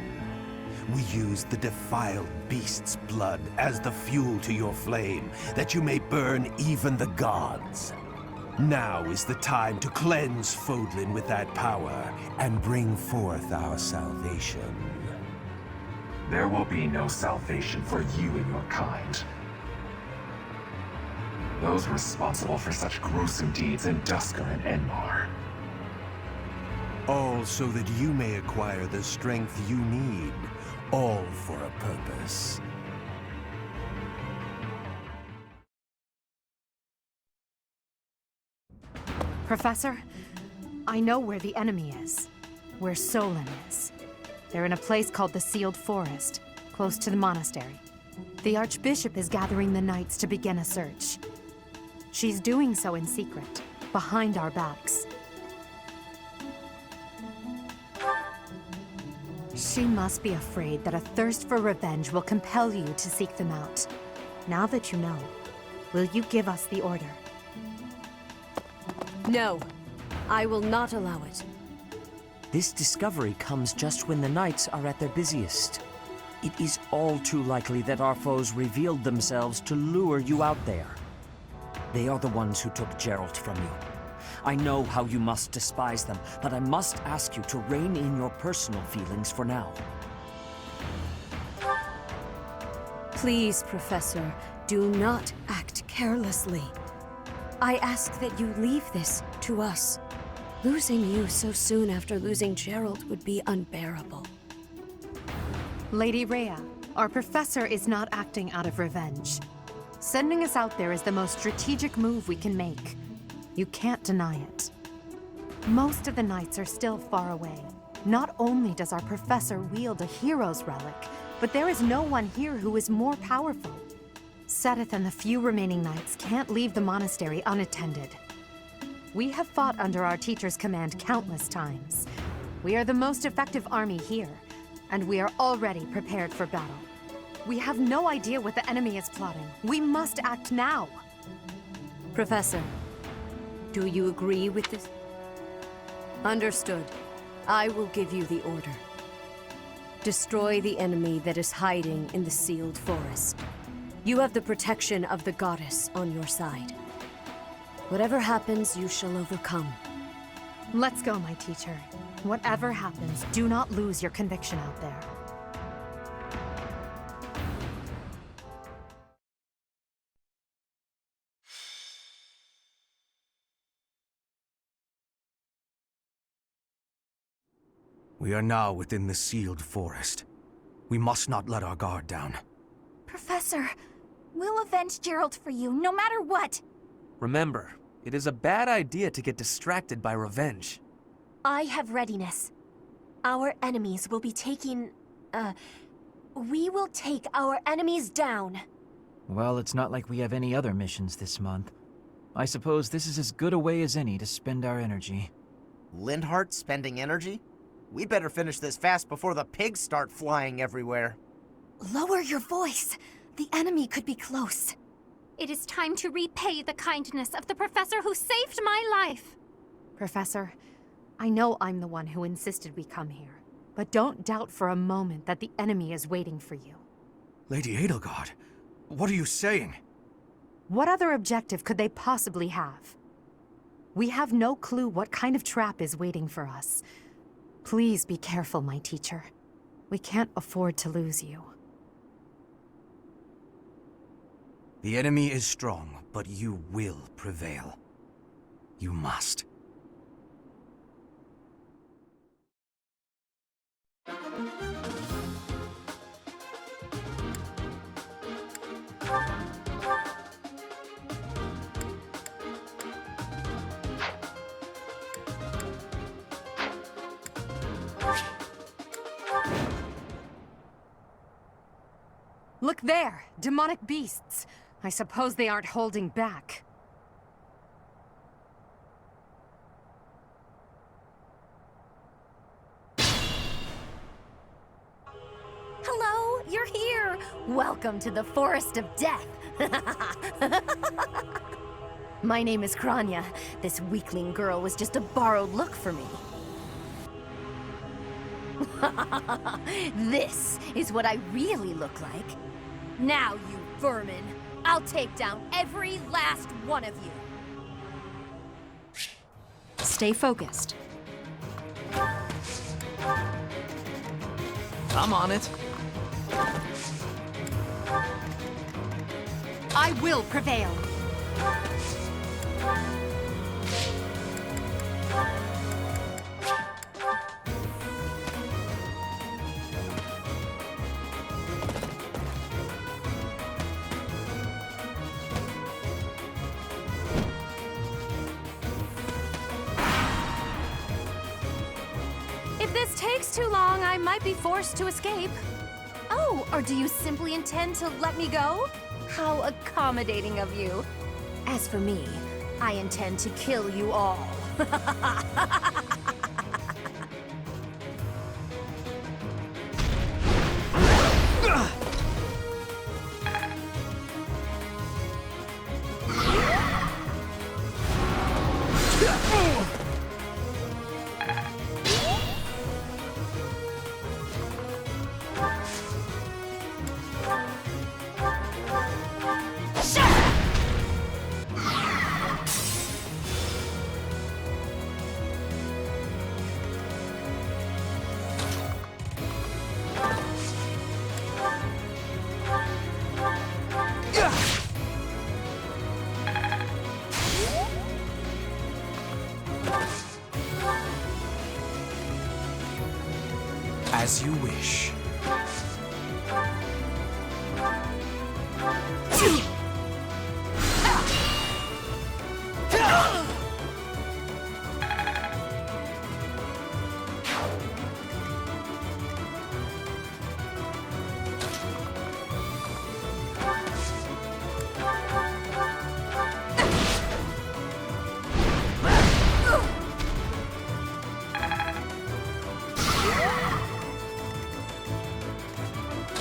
We use the defiled beast's blood as the fuel to your flame, that you may burn even the gods. Now is the time to cleanse Fodlan with that power and bring forth our salvation. There will be no salvation for you and your kind. Those responsible for such gruesome deeds in Dusker and Enmar. All so that you may acquire the strength you need, all for a purpose. Professor, I know where the enemy is. Where Solon is. They're in a place called the Sealed Forest, close to the monastery. The Archbishop is gathering the Knights to begin a search. She's doing so in secret, behind our backs. She must be afraid that a thirst for revenge will compel you to seek them out. Now that you know, will you give us the order? No, I will not allow it. This discovery comes just when the Knights are at their busiest. It is all too likely that our foes revealed themselves to lure you out there. They are the ones who took Geralt from you. I know how you must despise them, but I must ask you to rein in your personal feelings for now. Please, Professor, do not act carelessly. I ask that you leave this to us. Losing you so soon after losing Geralt would be unbearable. Lady Rhea, our professor is not acting out of revenge. Sending us out there is the most strategic move we can make. You can't deny it. Most of the Knights are still far away. Not only does our professor wield a hero's relic, but there is no one here who is more powerful. Seteth and the few remaining Knights can't leave the monastery unattended. We have fought under our teacher's command countless times. We are the most effective army here, and we are already prepared for battle. We have no idea what the enemy is plotting. We must act now. Professor, do you agree with this? Understood. I will give you the order. Destroy the enemy that is hiding in the Sealed Forest. You have the protection of the goddess on your side. Whatever happens, you shall overcome. Let's go, my teacher. Whatever happens, do not lose your conviction out there. We are now within the Sealed Forest. We must not let our guard down. Professor, we'll avenge Geralt for you, no matter what. Remember, it is a bad idea to get distracted by revenge. I have readiness. Our enemies will be taking... we will take our enemies down. Well, it's not like we have any other missions this month. I suppose this is as good a way as any to spend our energy. Lindhart spending energy? We'd better finish this fast before the pigs start flying everywhere. Lower your voice. The enemy could be close. It is time to repay the kindness of the professor who saved my life. Professor, I know I'm the one who insisted we come here, but don't doubt for a moment that the enemy is waiting for you. Lady Edelgard, what are you saying? What other objective could they possibly have? We have no clue what kind of trap is waiting for us. Please be careful, my teacher. We can't afford to lose you. The enemy is strong, but you will prevail. You must. Look there! Demonic beasts! I suppose they aren't holding back. Hello, you're here! Welcome to the Forest of Death! My name is Kranya. This weakling girl was just a borrowed look for me. This is what I really look like. Now, you vermin, I'll take down every last one of you. Stay focused. I'm on it. I will prevail. If this takes too long, I might be forced to escape. Oh, or do you simply intend to let me go? How accommodating of you. As for me, I intend to kill you all. As you wish.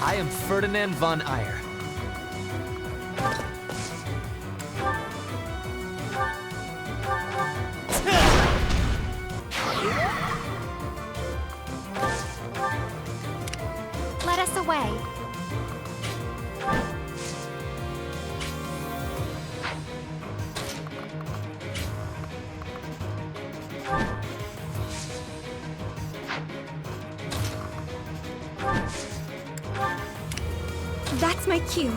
I am Ferdinand von Eyre. Let us away. That's my cue.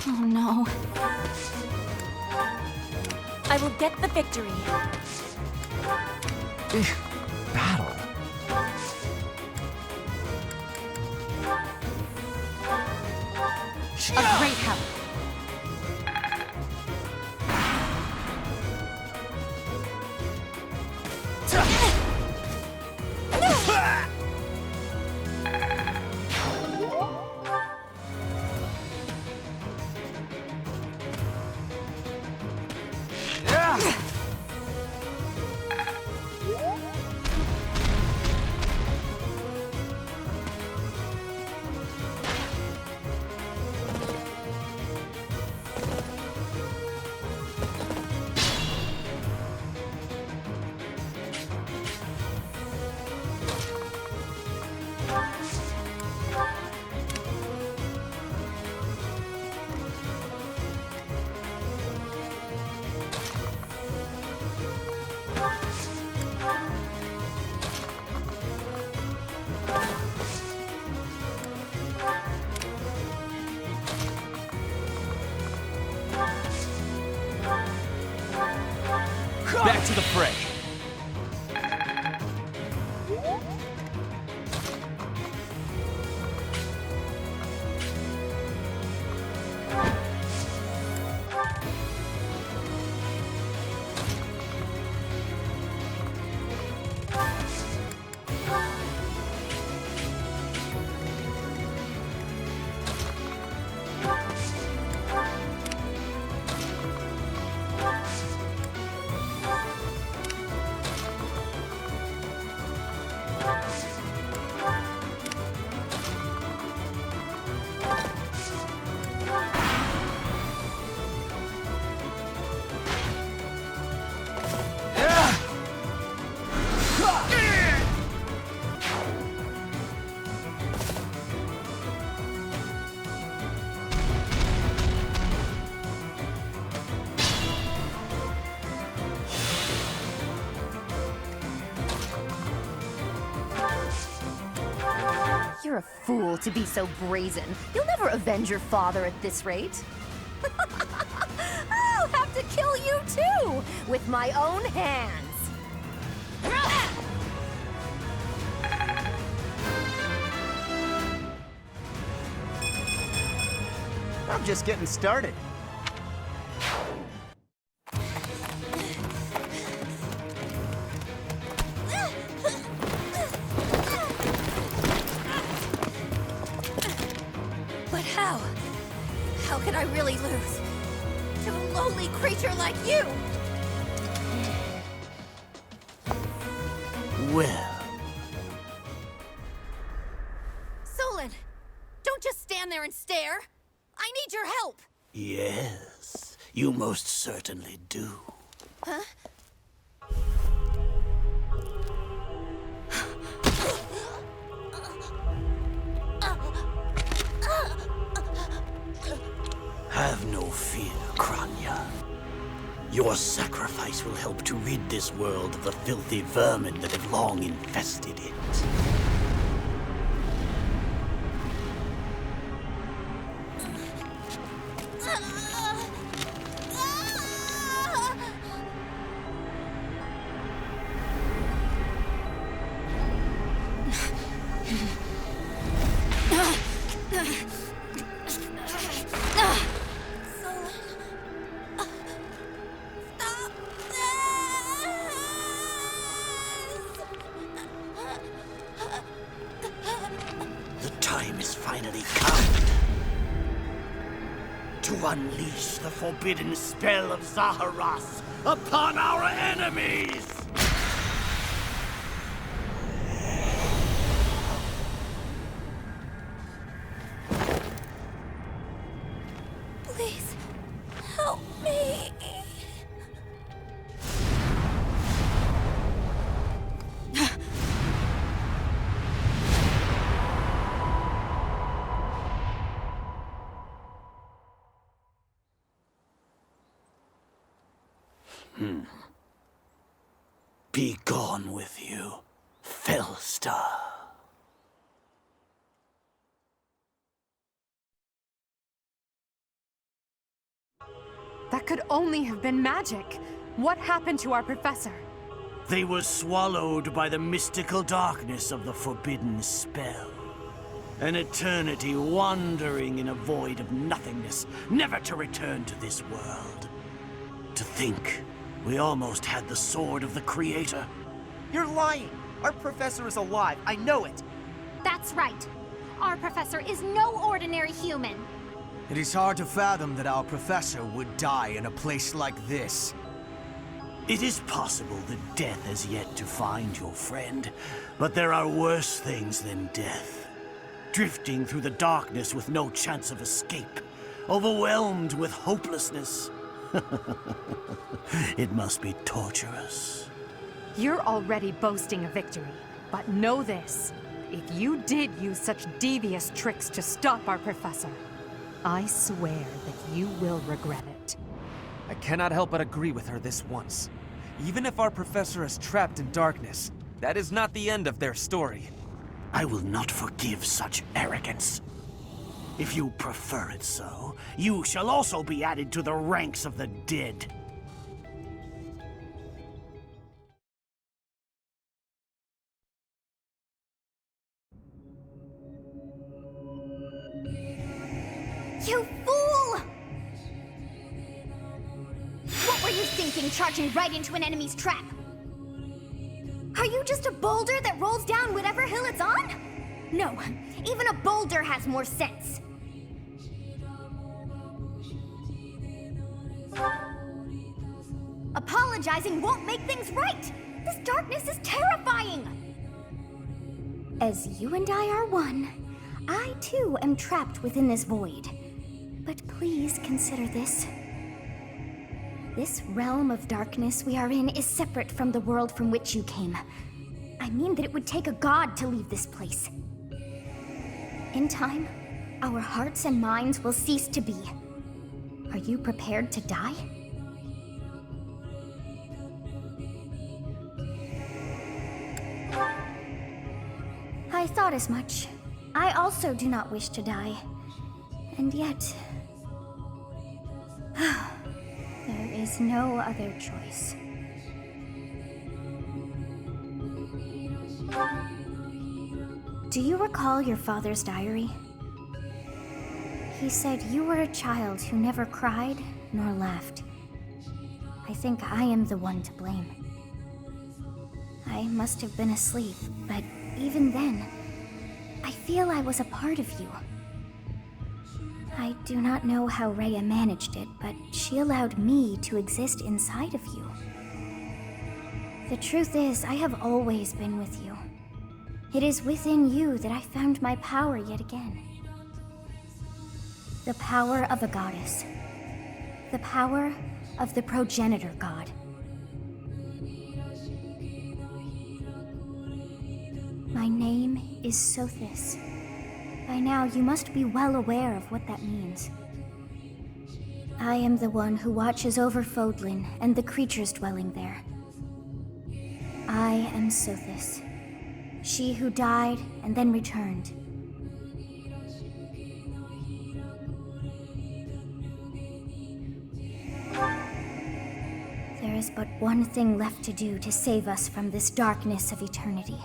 Oh no. I will get the victory. Battle. A great help. Back to the fray. You're a fool to be so brazen. You'll never avenge your father at this rate. I'll have to kill you too, with my own hands. I'm just getting started. But how? How could I really lose to a lowly creature like you? Well, Solon, don't just stand there and stare. I need your help. yes, you most certainly do. Huh? Have no fear, Kranya. Your sacrifice will help to rid this world of the filthy vermin that have long infested it. The time is finally come to unleash the forbidden spell of Zaharas upon our enemies! Please, help me. Be gone with you, Fellstar. That could only have been magic. What happened to our professor? They were swallowed by the mystical darkness of the forbidden spell. An eternity wandering in a void of nothingness, never to return to this world. To think, we almost had the sword of the Creator. You're lying! Our professor is alive, I know it! That's right. Our professor is no ordinary human. It is hard to fathom that our professor would die in a place like this. It is possible that death has yet to find your friend, but there are worse things than death. Drifting through the darkness with no chance of escape, overwhelmed with hopelessness. It must be torturous. You're already boasting a victory, but know this. if you did use such devious tricks to stop our professor, I swear that you will regret it. I cannot help but agree with her this once. Even if our professor is trapped in darkness, that is not the end of their story. I will not forgive such arrogance. If you prefer it so, you shall also be added to the ranks of the dead. You fool! What were you thinking, charging right into an enemy's trap? Are you just a boulder that rolls down whatever hill it's on? No, even a boulder has more sense. Apologizing won't make things right! This darkness is terrifying! As you and I are one, I too am trapped within this void. But please consider this. This realm of darkness we are in is separate from the world from which you came. I mean that it would take a god to leave this place. In time, our hearts and minds will cease to be. Are you prepared to die? I thought as much. I also do not wish to die. And yet... there is no other choice. Do you recall your father's diary? He said you were a child who never cried nor laughed. I think I am the one to blame. I must have been asleep, but even then, I feel I was a part of you. I do not know how Rhea managed it, but she allowed me to exist inside of you. The truth is, I have always been with you. It is within you that I found my power yet again. The power of a goddess. The power of the progenitor god. My name is Sothis. By now, you must be well aware of what that means. I am the one who watches over Fodlan and the creatures dwelling there. I am Sothis, she who died and then returned. There is but one thing left to do to save us from this darkness of eternity.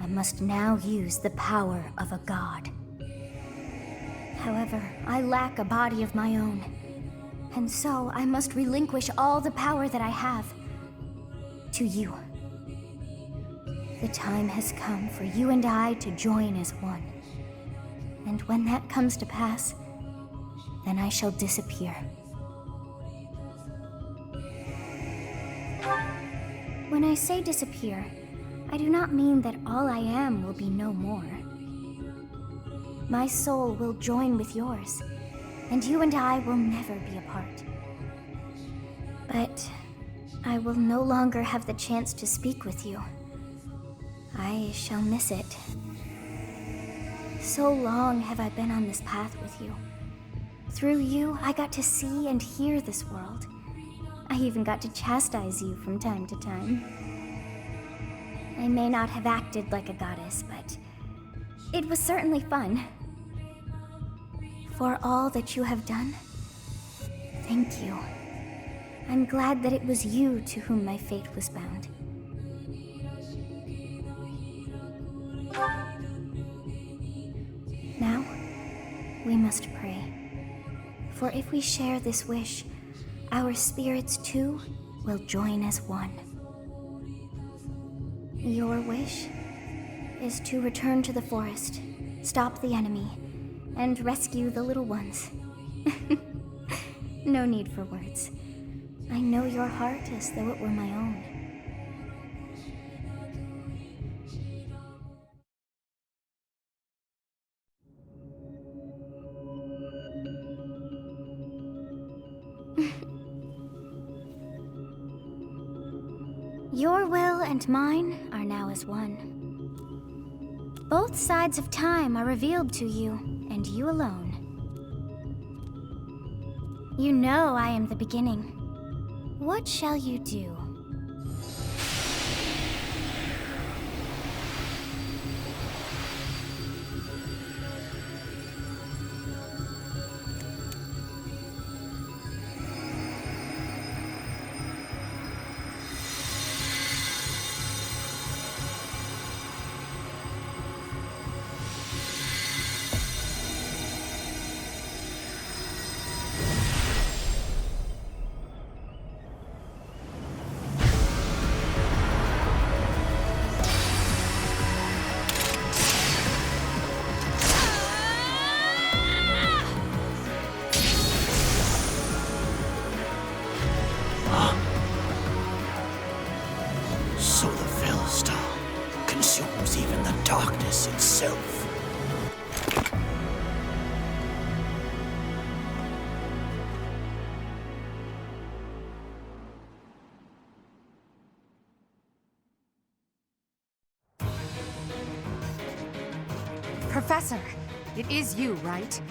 I must now use the power of a god. However, I lack a body of my own, and so I must relinquish all the power that I have to you. The time has come for you and I to join as one. And when that comes to pass, then I shall disappear. When I say disappear, I do not mean that all I am will be no more. My soul will join with yours, and you and I will never be apart. But I will no longer have the chance to speak with you. I shall miss it. So long have I been on this path with you. Through you, I got to see and hear this world. I even got to chastise you from time to time. I may not have acted like a goddess, but it was certainly fun. For all that you have done, thank you. I'm glad that it was you to whom my fate was bound. Now, we must pray. For if we share this wish, our spirits too will join as one. Your wish is to return to the forest, stop the enemy, and rescue the little ones. No need for words. I know your heart as though it were my own. Your will and mine are now as one. Both sides of time are revealed to you, and you alone. You know I am the beginning. What shall you do? So the Fellstar consumes even the darkness itself. Professor, it is you, right?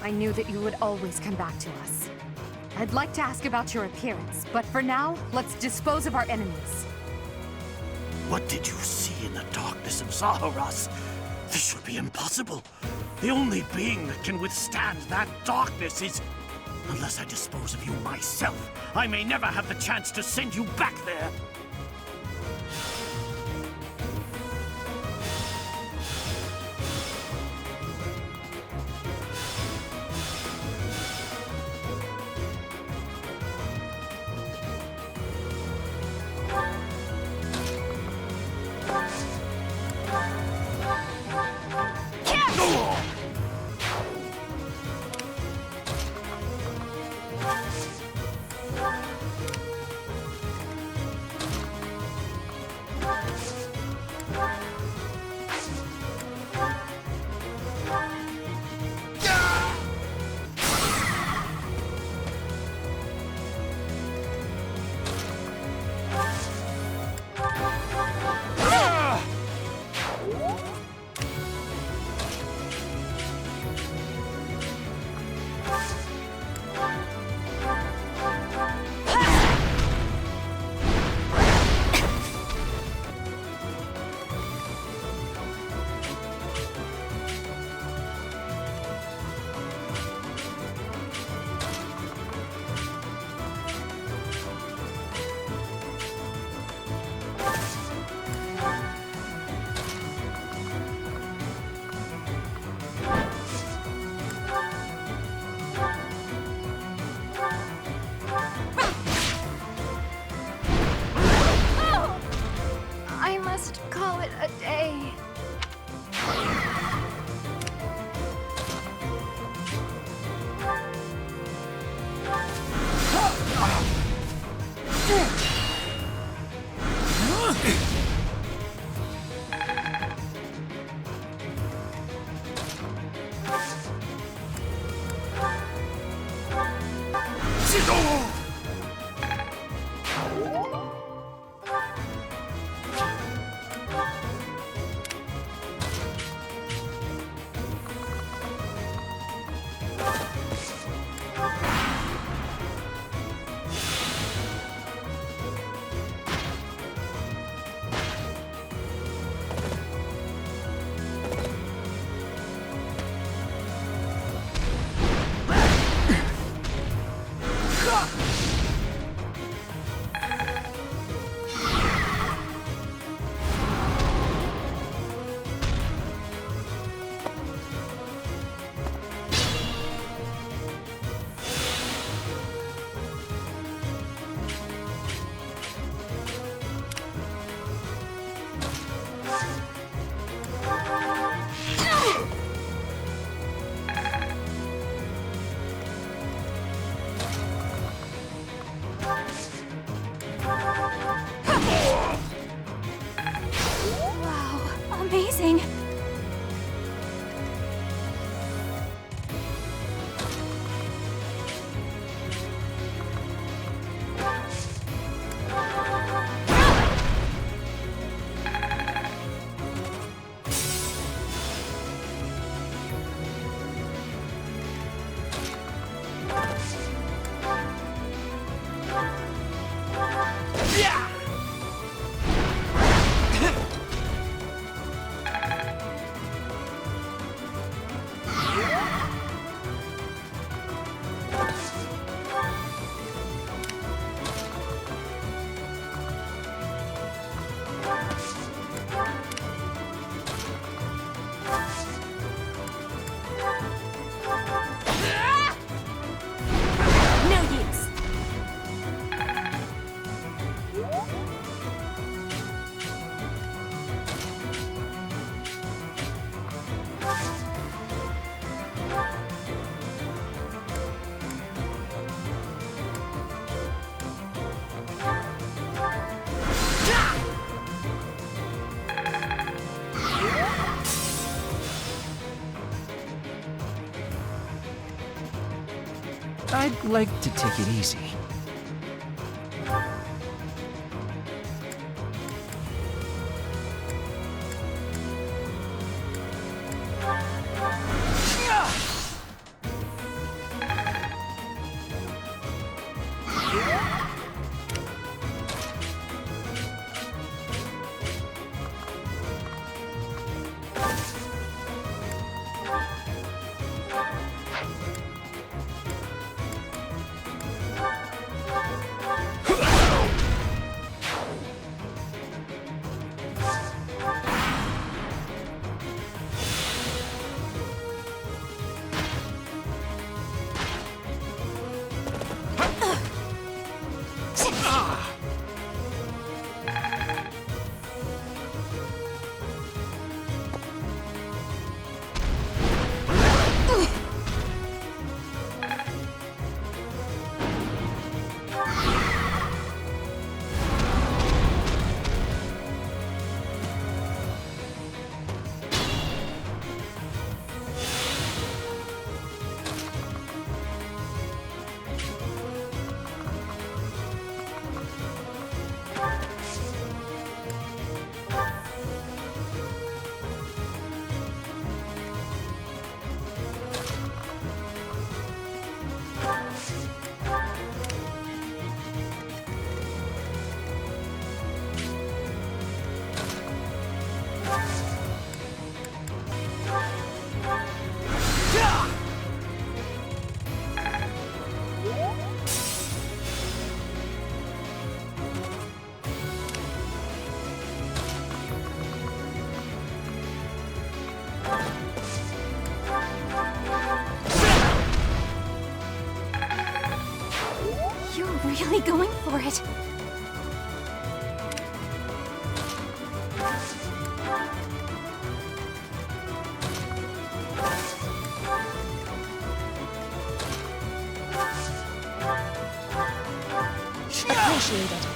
I knew that you would always come back to us. I'd like to ask about your appearance, but for now, let's dispose of our enemies. What did you see in the darkness of Zaharas? This would be impossible. The only being that can withstand that darkness is... Unless I dispose of you myself, I may never have the chance to send you back there. I'd like to take it easy. Really going for it. Appreciate it.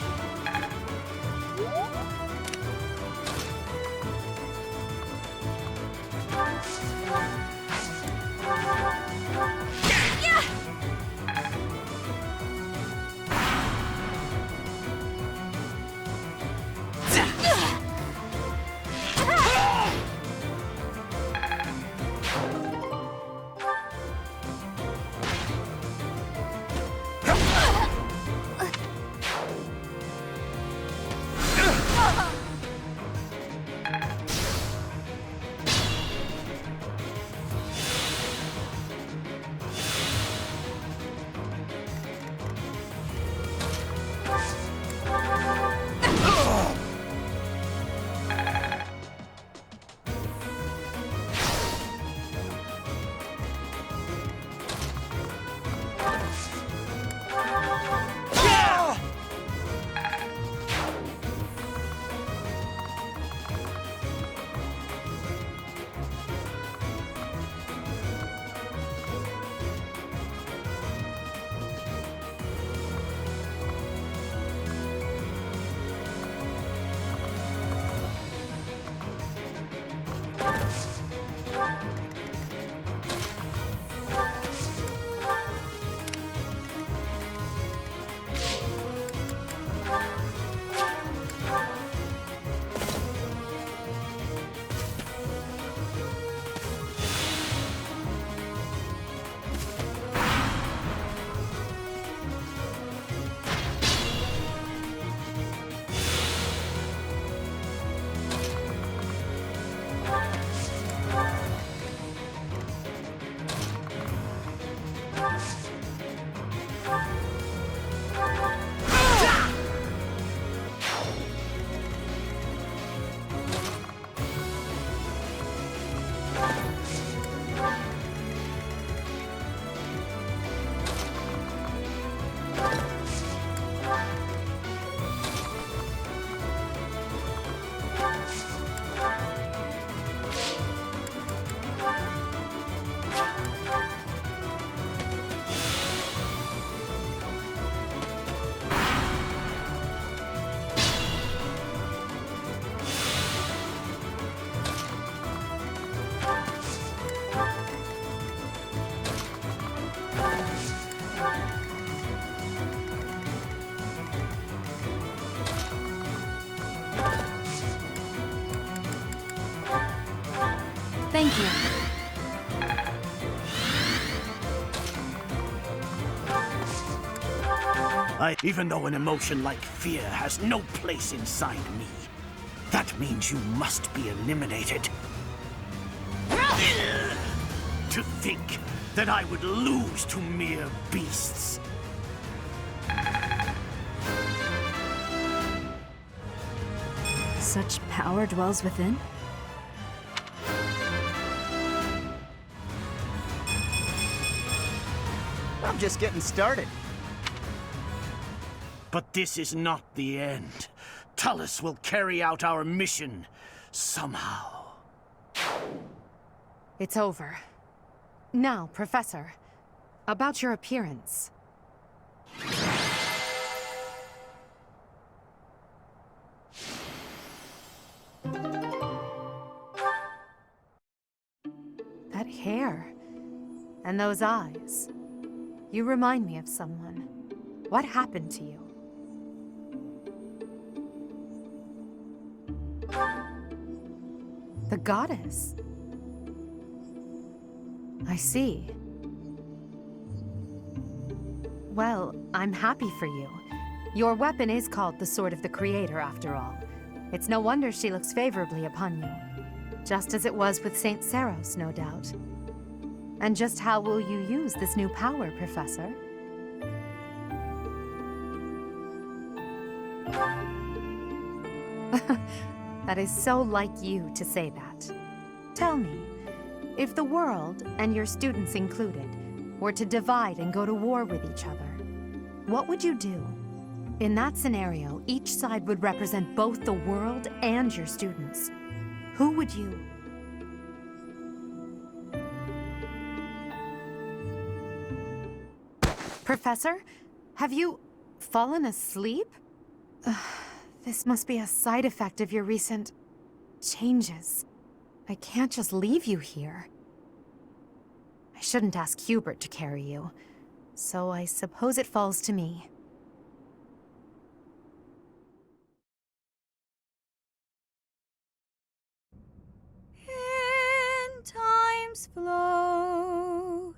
Even though an emotion like fear has no place inside me, that means you must be eliminated. To think that I would lose to mere beasts. Such power dwells within? I'm just getting started. But this is not the end. Tullus will carry out our mission somehow. It's over. Now, Professor, about your appearance. That hair. And those eyes. You remind me of someone. What happened to you? The goddess. I see. Well, I'm happy for you. Your weapon is called the Sword of the Creator, after all. It's no wonder she looks favorably upon you. Just as it was with Saint Saros, no doubt. And just how will you use this new power, Professor? That is so like you to say that. Tell me, if the world, and your students included, were to divide and go to war with each other, what would you do? In that scenario, each side would represent both the world and your students. Who would you? Professor, have you fallen asleep? This must be a side effect of your recent changes. I can't just leave you here. I shouldn't ask Hubert to carry you, so I suppose it falls to me. In time's flow,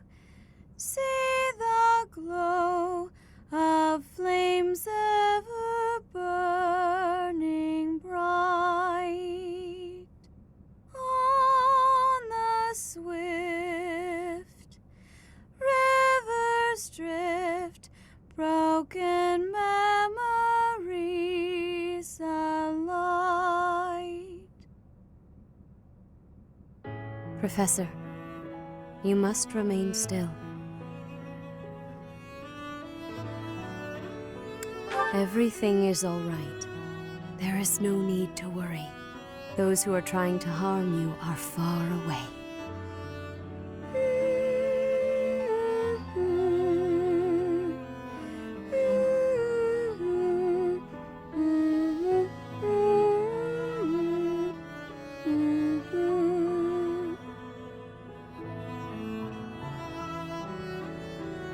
see the glow of flames ever burning bright on the swift river's drift, broken memories alight. Professor, you must remain still. Everything is all right. There is no need to worry. Those who are trying to harm you are far away.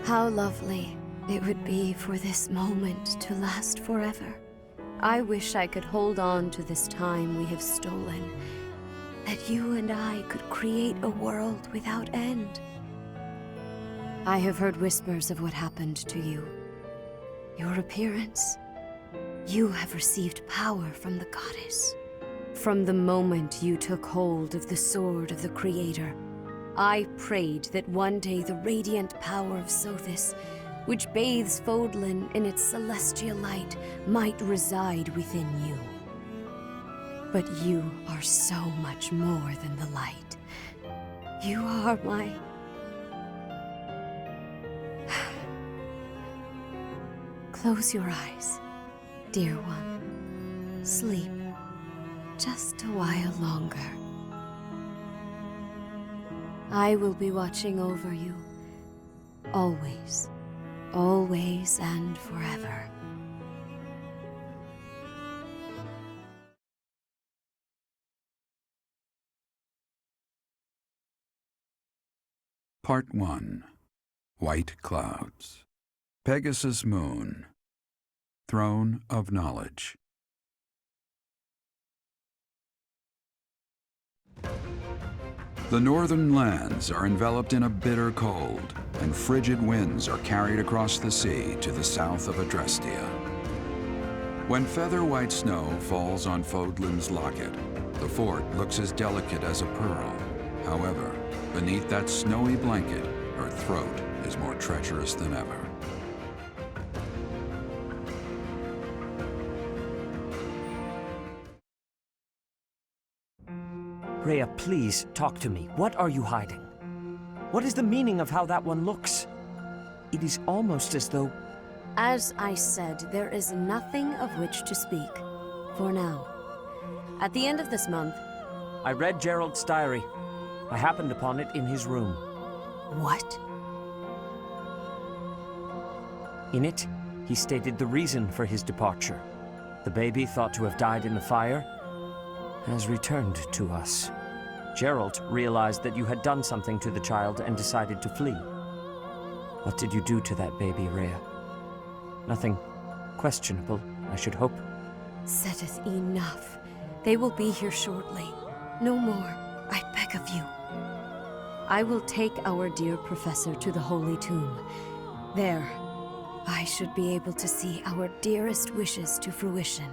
How lovely it would be for this moment to last forever. I wish I could hold on to this time we have stolen, that you and I could create a world without end. I have heard whispers of what happened to you. Your appearance. You have received power from the goddess. From the moment you took hold of the Sword of the Creator, I prayed that one day the radiant power of Sothis, which bathes Fodlan in its celestial light, might reside within you. But you are so much more than the light. You are my... Close your eyes, dear one. Sleep just a while longer. I will be watching over you, always. Always and forever. Part 1. White Clouds. Pegasus Moon. Throne of Knowledge. The northern lands are enveloped in a bitter cold, and frigid winds are carried across the sea to the south of Adrestia. When feather-white snow falls on Fodlan's locket, the fort looks as delicate as a pearl. However, beneath that snowy blanket, her throat is more treacherous than ever. Rhea, please, talk to me. What are you hiding? What is the meaning of how that one looks? It is almost as though... As I said, there is nothing of which to speak. For now. At the end of this month... I read Gerald's diary. I happened upon it in his room. What? In it, he stated the reason for his departure. The baby, thought to have died in the fire, has returned to us. Gerald realized that you had done something to the child and decided to flee. What did you do to that baby, Rhea? Nothing questionable, I should hope. Setteth enough. They will be here shortly. No more, I beg of you. I will take our dear professor to the Holy Tomb. There, I should be able to see our dearest wishes to fruition.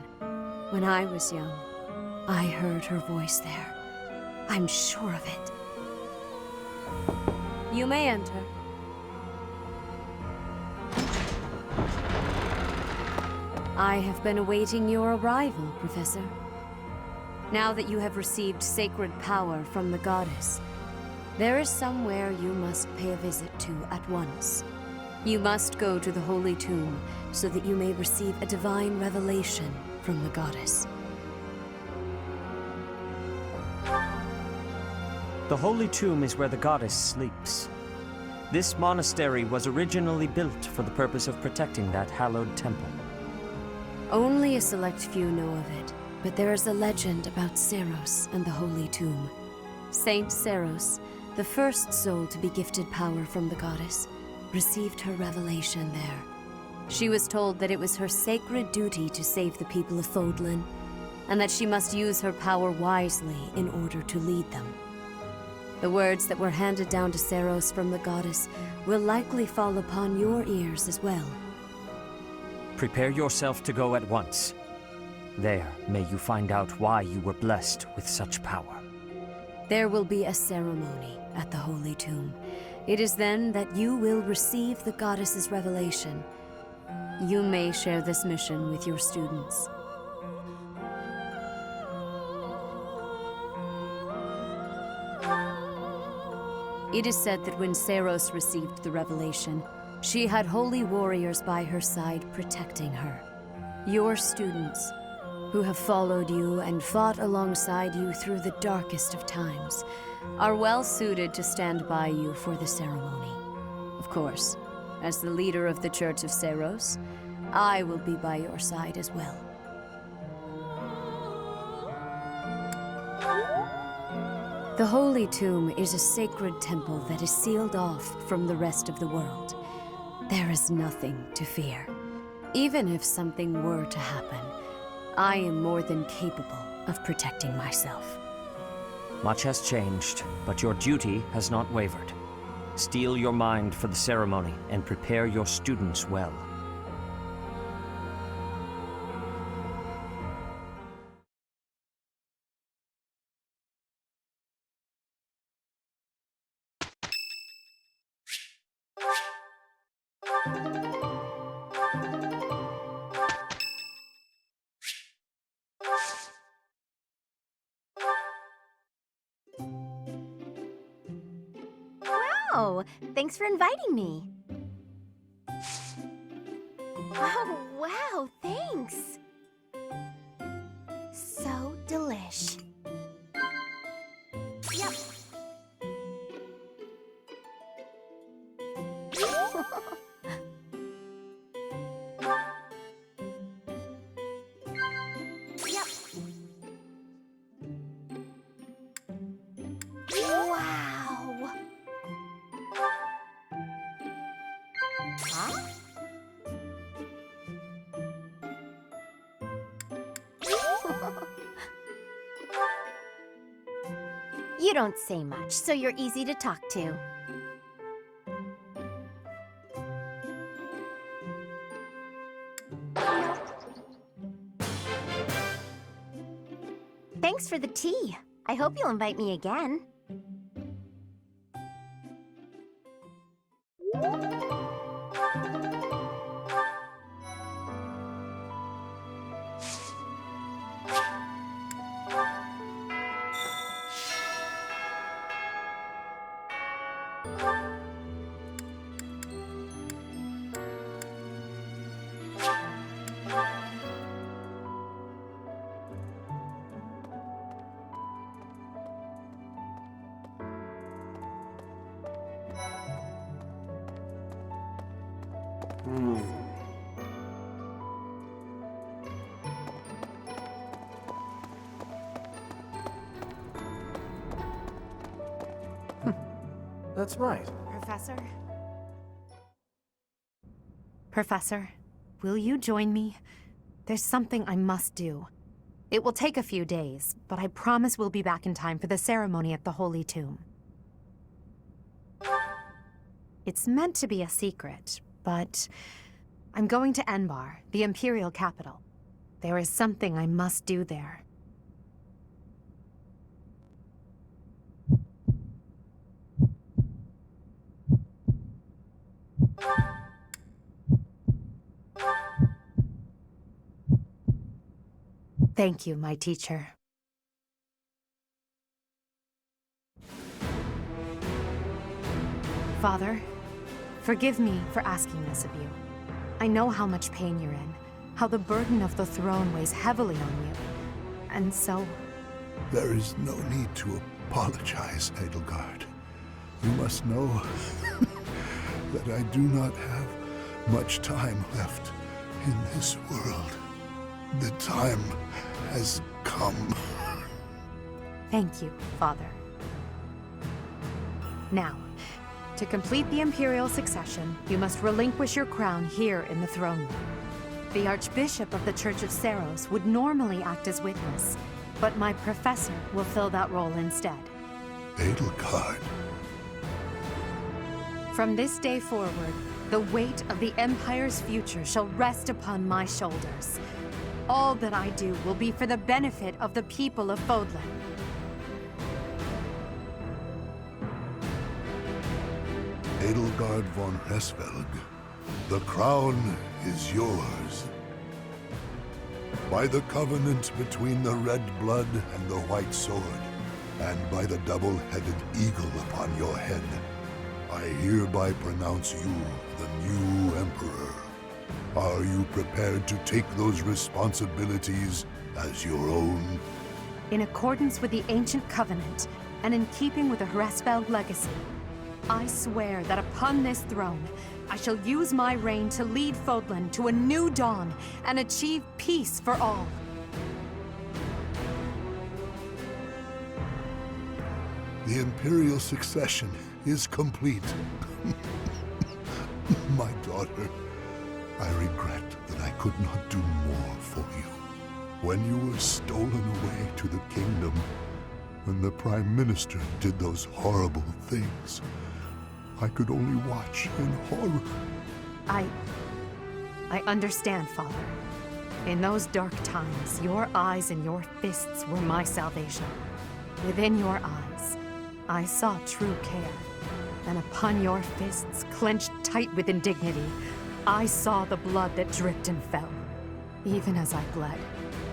When I was young, I heard her voice there. I'm sure of it. You may enter. I have been awaiting your arrival, Professor. Now that you have received sacred power from the goddess, there is somewhere you must pay a visit to at once. You must go to the Holy Tomb so that you may receive a divine revelation from the goddess. The Holy Tomb is where the goddess sleeps. This monastery was originally built for the purpose of protecting that hallowed temple. Only a select few know of it, but there is a legend about Seros and the Holy Tomb. Saint Seros, the first soul to be gifted power from the goddess, received her revelation there. She was told that it was her sacred duty to save the people of Fodlan, and that she must use her power wisely in order to lead them. The words that were handed down to Seros from the goddess will likely fall upon your ears as well. Prepare yourself to go at once. There, may you find out why you were blessed with such power. There will be a ceremony at the Holy Tomb. It is then that you will receive the goddess's revelation. You may share this mission with your students. It is said that when Seros received the revelation, she had holy warriors by her side protecting her. Your students, who have followed you and fought alongside you through the darkest of times, are well suited to stand by you for the ceremony. Of course, as the leader of the Church of Seros, I will be by your side as well. The Holy Tomb is a sacred temple that is sealed off from the rest of the world. There is nothing to fear. Even if something were to happen, I am more than capable of protecting myself. Much has changed, but your duty has not wavered. Steel your mind for the ceremony and prepare your students well. Wow, thanks for inviting me. Oh, wow, thanks. So delish. Yep. Yep. Wow. Huh? You don't say much, so you're easy to talk to. Thanks for the tea. I hope you'll invite me again. That's right. Professor? Professor, will you join me? There's something I must do. It will take a few days, but I promise we'll be back in time for the ceremony at the Holy Tomb. It's meant to be a secret, but I'm going to Enbar, the Imperial capital. There is something I must do there. Thank you, my teacher. Father, forgive me for asking this of you. I know how much pain you're in, how the burden of the throne weighs heavily on you, and so... There is no need to apologize, Edelgard. You must know that I do not have much time left in this world. The time has come. Thank you, Father. Now, to complete the Imperial succession, you must relinquish your crown here in the throne room. The Archbishop of the Church of Seros would normally act as witness, but my professor will fill that role instead. Edelgard. From this day forward, the weight of the Empire's future shall rest upon my shoulders. All that I do will be for the benefit of the people of Fodlan. Edelgard von Hesvelg, the crown is yours. By the covenant between the red blood and the white sword, and by the double-headed eagle upon your head, I hereby pronounce you the new Emperor. Are you prepared to take those responsibilities as your own? In accordance with the ancient covenant, and in keeping with the Hresvelg legacy, I swear that upon this throne, I shall use my reign to lead Fodlan to a new dawn and achieve peace for all. The Imperial succession is complete. My daughter, I regret that I could not do more for you. When you were stolen away to the kingdom, when the Prime Minister did those horrible things, I could only watch in horror. I understand, Father. In those dark times, your eyes and your fists were my salvation. Within your eyes, I saw true care. And upon your fists, clenched tight with indignity, I saw the blood that dripped and fell. Even as I bled,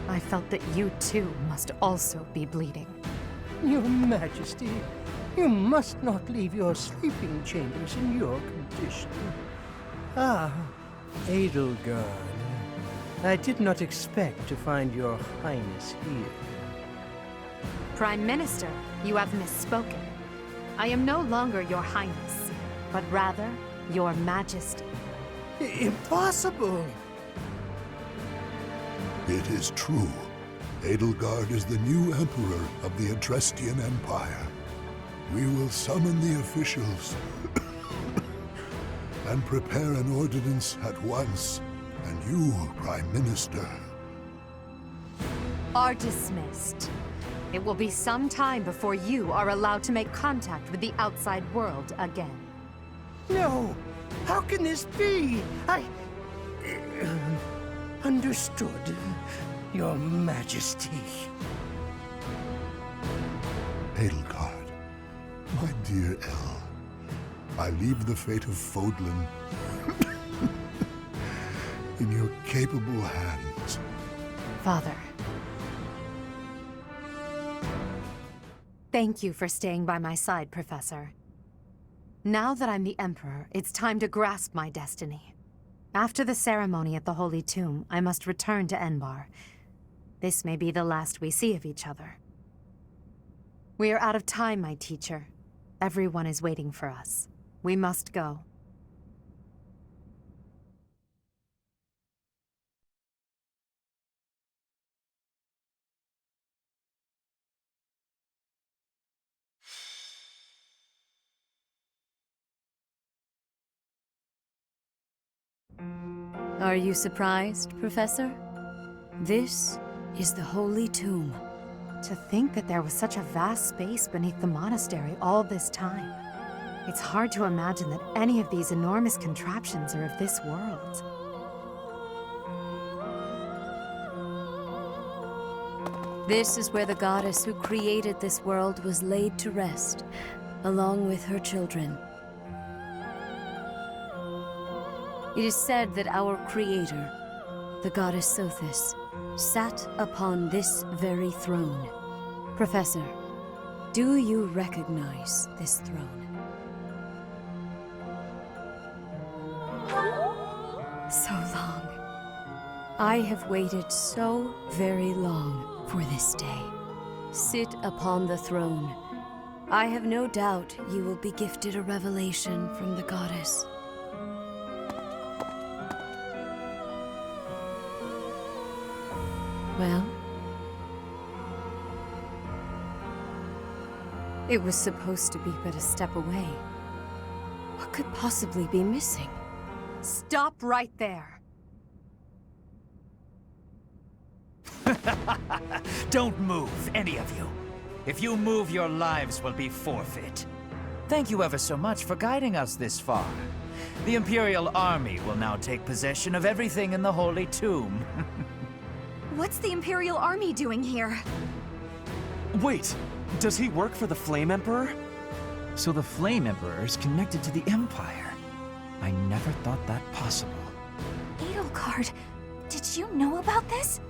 I felt that you too must also be bleeding. Your Majesty, you must not leave your sleeping chambers in your condition. Ah, Edelgard. I did not expect to find your Highness here. Prime Minister, you have misspoken. I am no longer your Highness, but rather your Majesty. Impossible! It is true. Edelgard is the new Emperor of the Adrestian Empire. We will summon the officials and prepare an ordinance at once. And you, Prime Minister, are dismissed. It will be some time before you are allowed to make contact with the outside world again. No! How can this be? Understood, Your Majesty. Edelgard, my dear El, I leave the fate of Fodlan in your capable hands. Father. Thank you for staying by my side, Professor. Now that I'm the Emperor, it's time to grasp my destiny. After the ceremony at the Holy Tomb, I must return to Enbar. This may be the last we see of each other. We are out of time, my teacher. Everyone is waiting for us. We must go. Are you surprised, Professor? This is the Holy Tomb. To think that there was such a vast space beneath the monastery all this time. It's hard to imagine that any of these enormous contraptions are of this world. This is where the goddess who created this world was laid to rest, along with her children. It is said that our creator, the goddess Sothis, sat upon this very throne. Professor, do you recognize this throne? So long. I have waited so very long for this day. Sit upon the throne. I have no doubt you will be gifted a revelation from the goddess. Well? It was supposed to be but a step away. What could possibly be missing? Stop right there! Don't move, any of you. If you move, your lives will be forfeit. Thank you ever so much for guiding us this far. The Imperial Army will now take possession of everything in the Holy Tomb. What's the Imperial Army doing here? Wait, does he work for the Flame Emperor? So the Flame Emperor is connected to the Empire. I never thought that possible. Edelgard, did you know about this?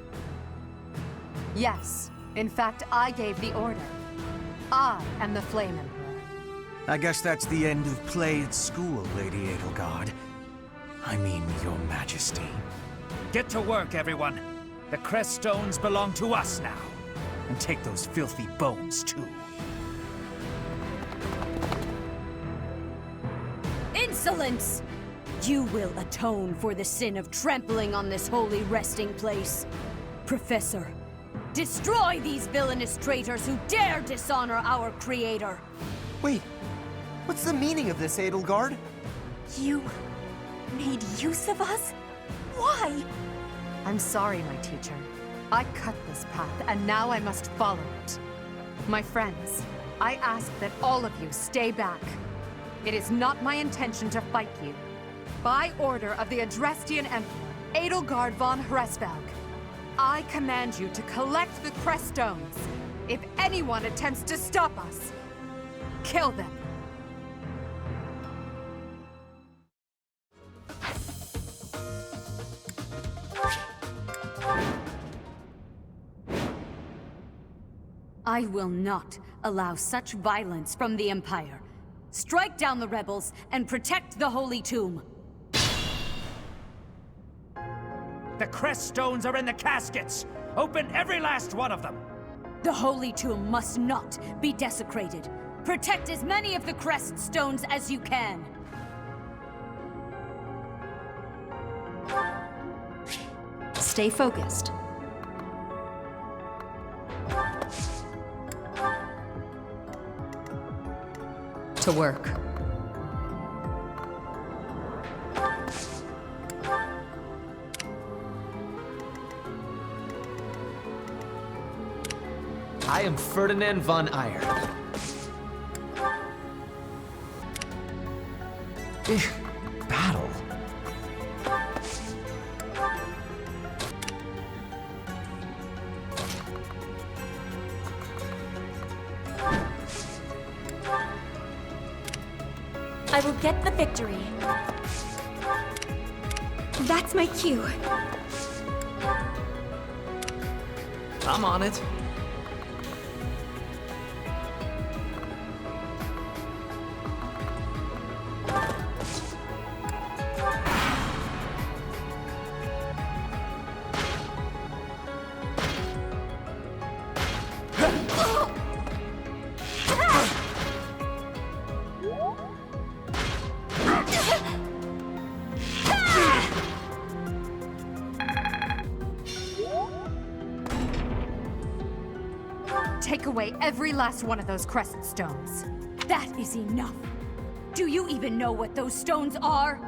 Yes. In fact, I gave the order. I am the Flame Emperor. I guess that's the end of play at school, Lady Edelgard. I mean, Your Majesty. Get to work, everyone. The crest stones belong to us now. And take those filthy bones, too. Insolence! You will atone for the sin of trampling on this holy resting place. Professor, destroy these villainous traitors who dare dishonor our creator! Wait, what's the meaning of this, Edelgard? You made use of us? Why? I'm sorry, my teacher. I cut this path, and now I must follow it. My friends, I ask that all of you stay back. It is not my intention to fight you. By order of the Adrestian Emperor, Edelgard von Hresvelg, I command you to collect the crest stones. If anyone attempts to stop us, kill them. I will not allow such violence from the Empire. Strike down the rebels and protect the Holy Tomb. The crest stones are in the caskets! Open every last one of them! The Holy Tomb must not be desecrated. Protect as many of the crest stones as you can. Stay focused. To work. I am Ferdinand von Eyre. Battle. I will get the victory. That's my cue. I'm on it. Take away every last one of those crescent stones. That is enough. Do you even know what those stones are?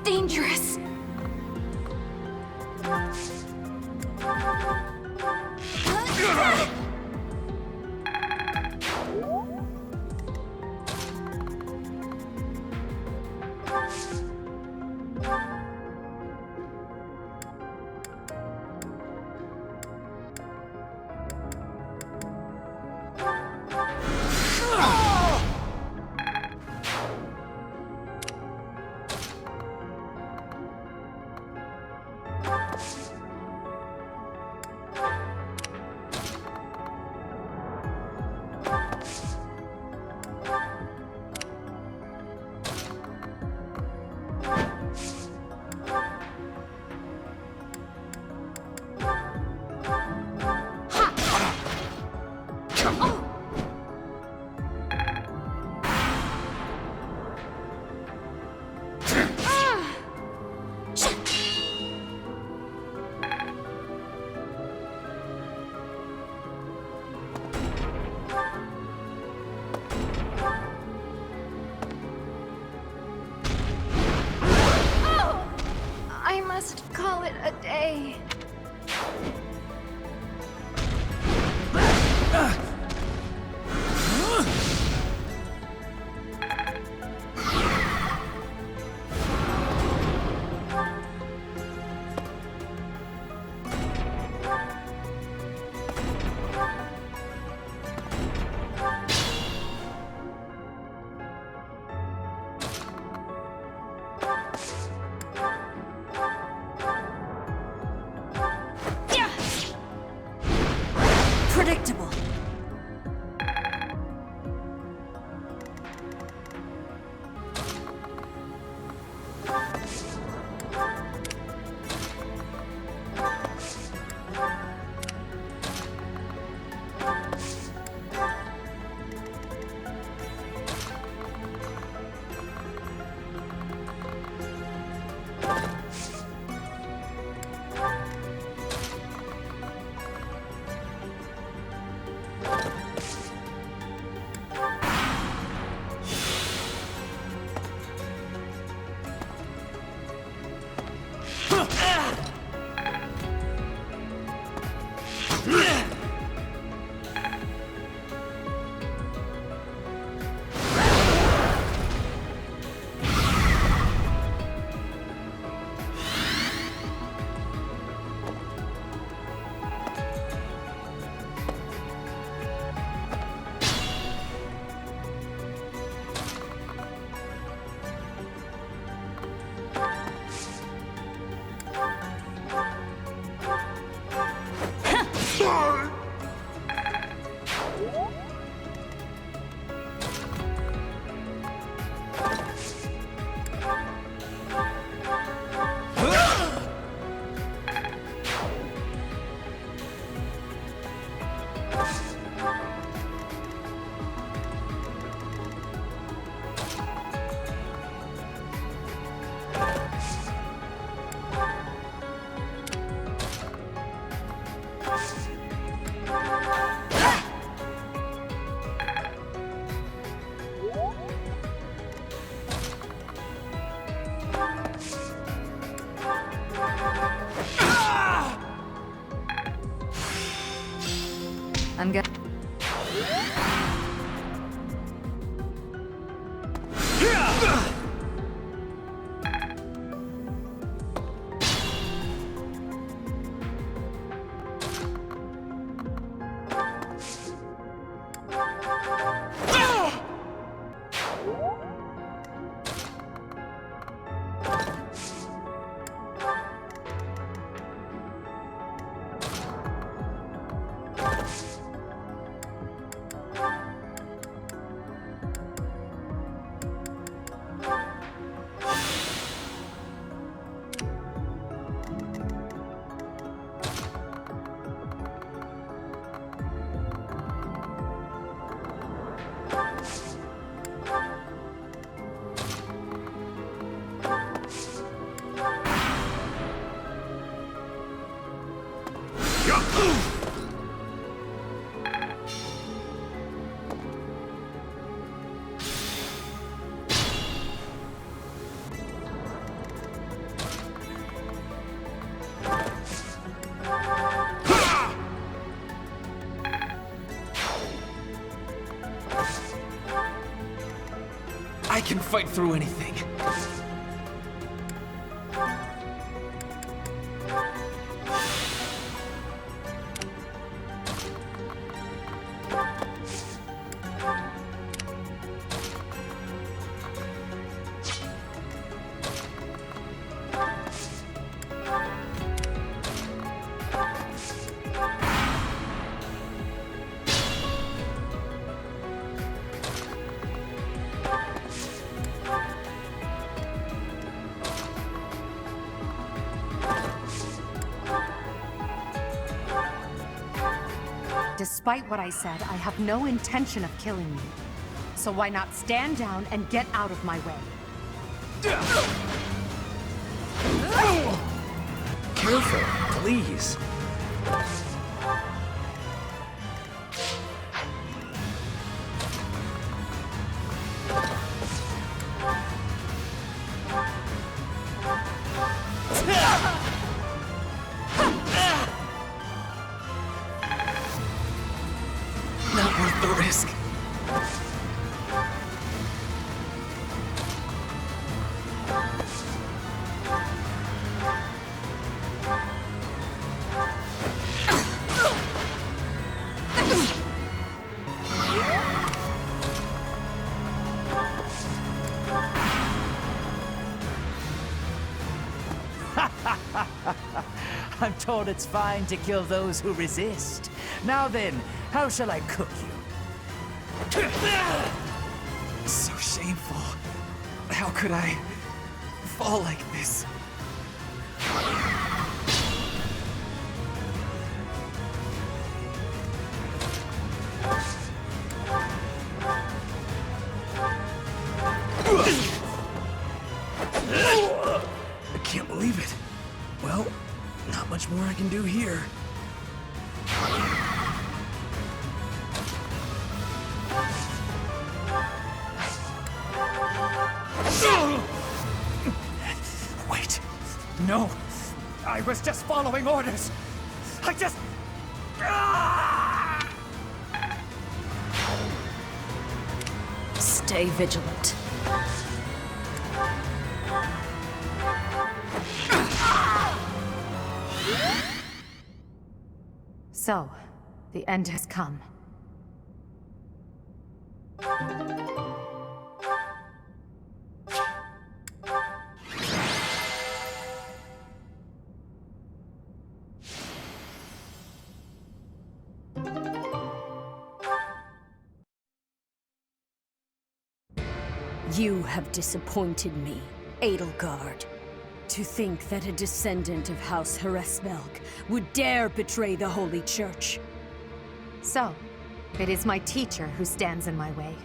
Dangerous. I must call it a day. Predictable. I'm good. I can fight through anything. Despite what I said, I have no intention of killing you. So why not stand down and get out of my way? Careful, please. Not worth the risk. I'm told it's fine to kill those who resist. Now then, how shall I cook you? So shameful. How could I fall like this? I can't believe it. Well, not much more I can do here. Wait. No. I was just following orders. I just... Stay vigilant. So, the end has come. You have disappointed me, Edelgard. To think that a descendant of House Hresvelg would dare betray the Holy Church. So, it is my teacher who stands in my way.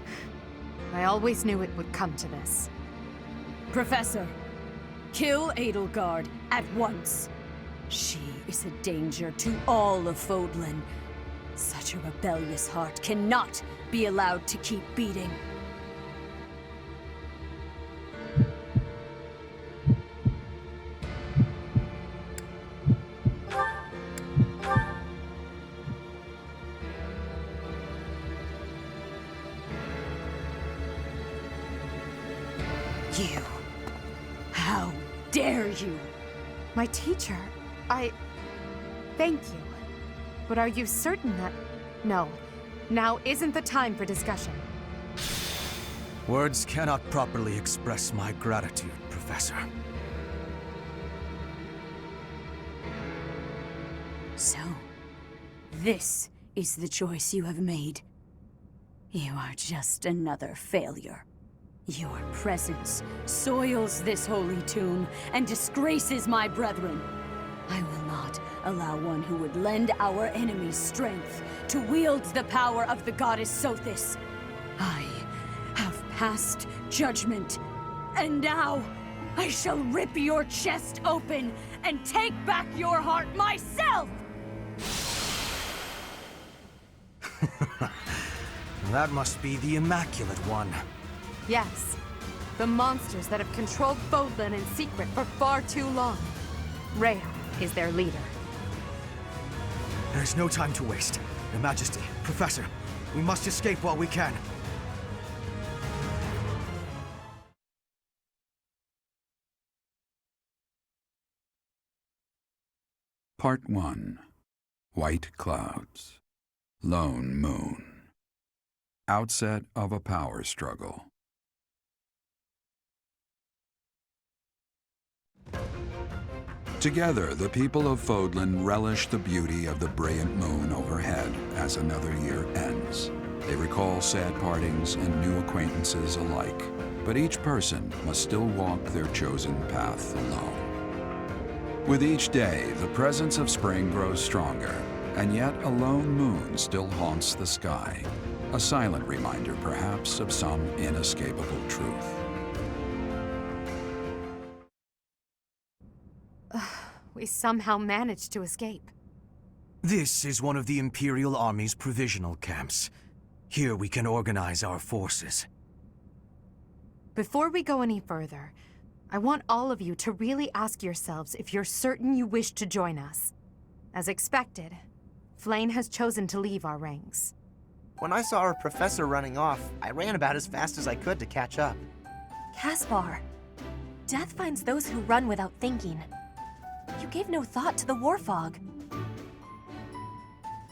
I always knew it would come to this. Professor, kill Edelgard at once. She is a danger to all of Fodlan. Such a rebellious heart cannot be allowed to keep beating. You. How dare you? My teacher, Thank you. But are you certain that... No. Now isn't the time for discussion. Words cannot properly express my gratitude, Professor. So, this is the choice you have made. You are just another failure. Your presence soils this holy tomb and disgraces my brethren. I will not allow one who would lend our enemies strength to wield the power of the goddess Sothis. I have passed judgment, and now I shall rip your chest open and take back your heart myself! That must be the Immaculate One. Yes. The monsters that have controlled Fodlan in secret for far too long. Rhea is their leader. There's no time to waste. Your Majesty, Professor, we must escape while we can. Part 1. White Clouds. Lone Moon. Outset of a power struggle. Together, the people of Fodlan relish the beauty of the brilliant moon overhead as another year ends. They recall sad partings and new acquaintances alike, but each person must still walk their chosen path alone. With each day, the presence of spring grows stronger, and yet a lone moon still haunts the sky, a silent reminder, perhaps, of some inescapable truth. We somehow managed to escape. This is one of the Imperial Army's provisional camps. Here we can organize our forces. Before we go any further, I want all of you to really ask yourselves if you're certain you wish to join us. As expected, Flayn has chosen to leave our ranks. When I saw our professor running off, I ran about as fast as I could to catch up. Caspar, death finds those who run without thinking. You gave no thought to the war fog.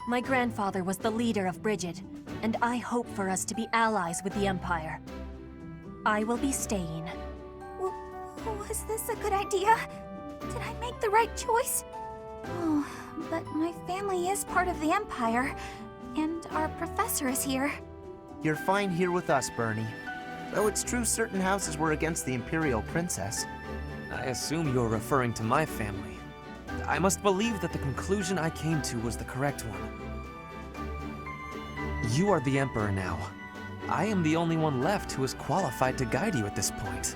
My grandfather was the leader of Brigid, and I hope for us to be allies with the Empire. I will be staying. Was this a good idea? Did I make the right choice? Oh, but my family is part of the Empire, and our professor is here. You're fine here with us, Bernie. Though it's true certain houses were against the Imperial Princess. I assume you're referring to my family. I must believe that the conclusion I came to was the correct one. You are the Emperor now. I am the only one left who is qualified to guide you at this point.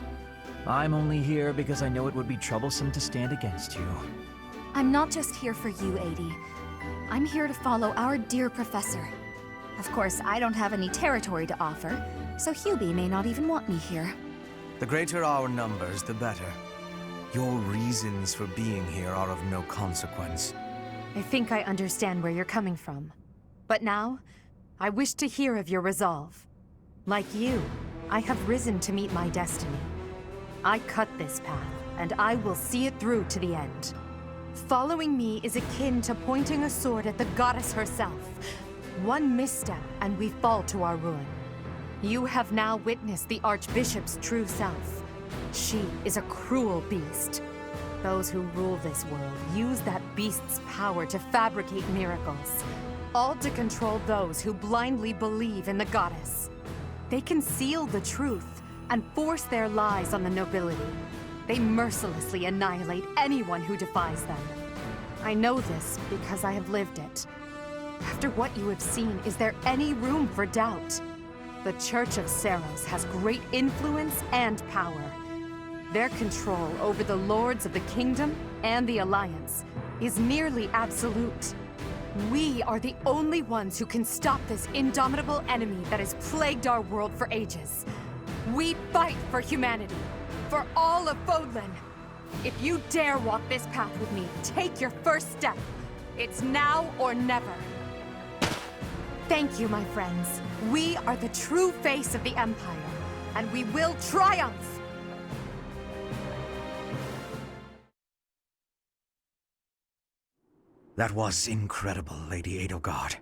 I'm only here because I know it would be troublesome to stand against you. I'm not just here for you, Adi. I'm here to follow our dear professor. Of course, I don't have any territory to offer, so Hubie may not even want me here. The greater our numbers, the better. Your reasons for being here are of no consequence. I think I understand where you're coming from. But now, I wish to hear of your resolve. Like you, I have risen to meet my destiny. I cut this path, and I will see it through to the end. Following me is akin to pointing a sword at the goddess herself. One misstep, and we fall to our ruin. You have now witnessed the Archbishop's true self. She is a cruel beast. Those who rule this world use that beast's power to fabricate miracles, all to control those who blindly believe in the goddess. They conceal the truth and force their lies on the nobility. They mercilessly annihilate anyone who defies them. I know this because I have lived it. After what you have seen, is there any room for doubt? The Church of Seiros has great influence and power. Their control over the lords of the kingdom and the Alliance is nearly absolute. We are the only ones who can stop this indomitable enemy that has plagued our world for ages. We fight for humanity, for all of Fodlan. If you dare walk this path with me, take your first step. It's now or never. Thank you, my friends. We are the true face of the Empire, and we will triumph! That was incredible, Lady Edelgard.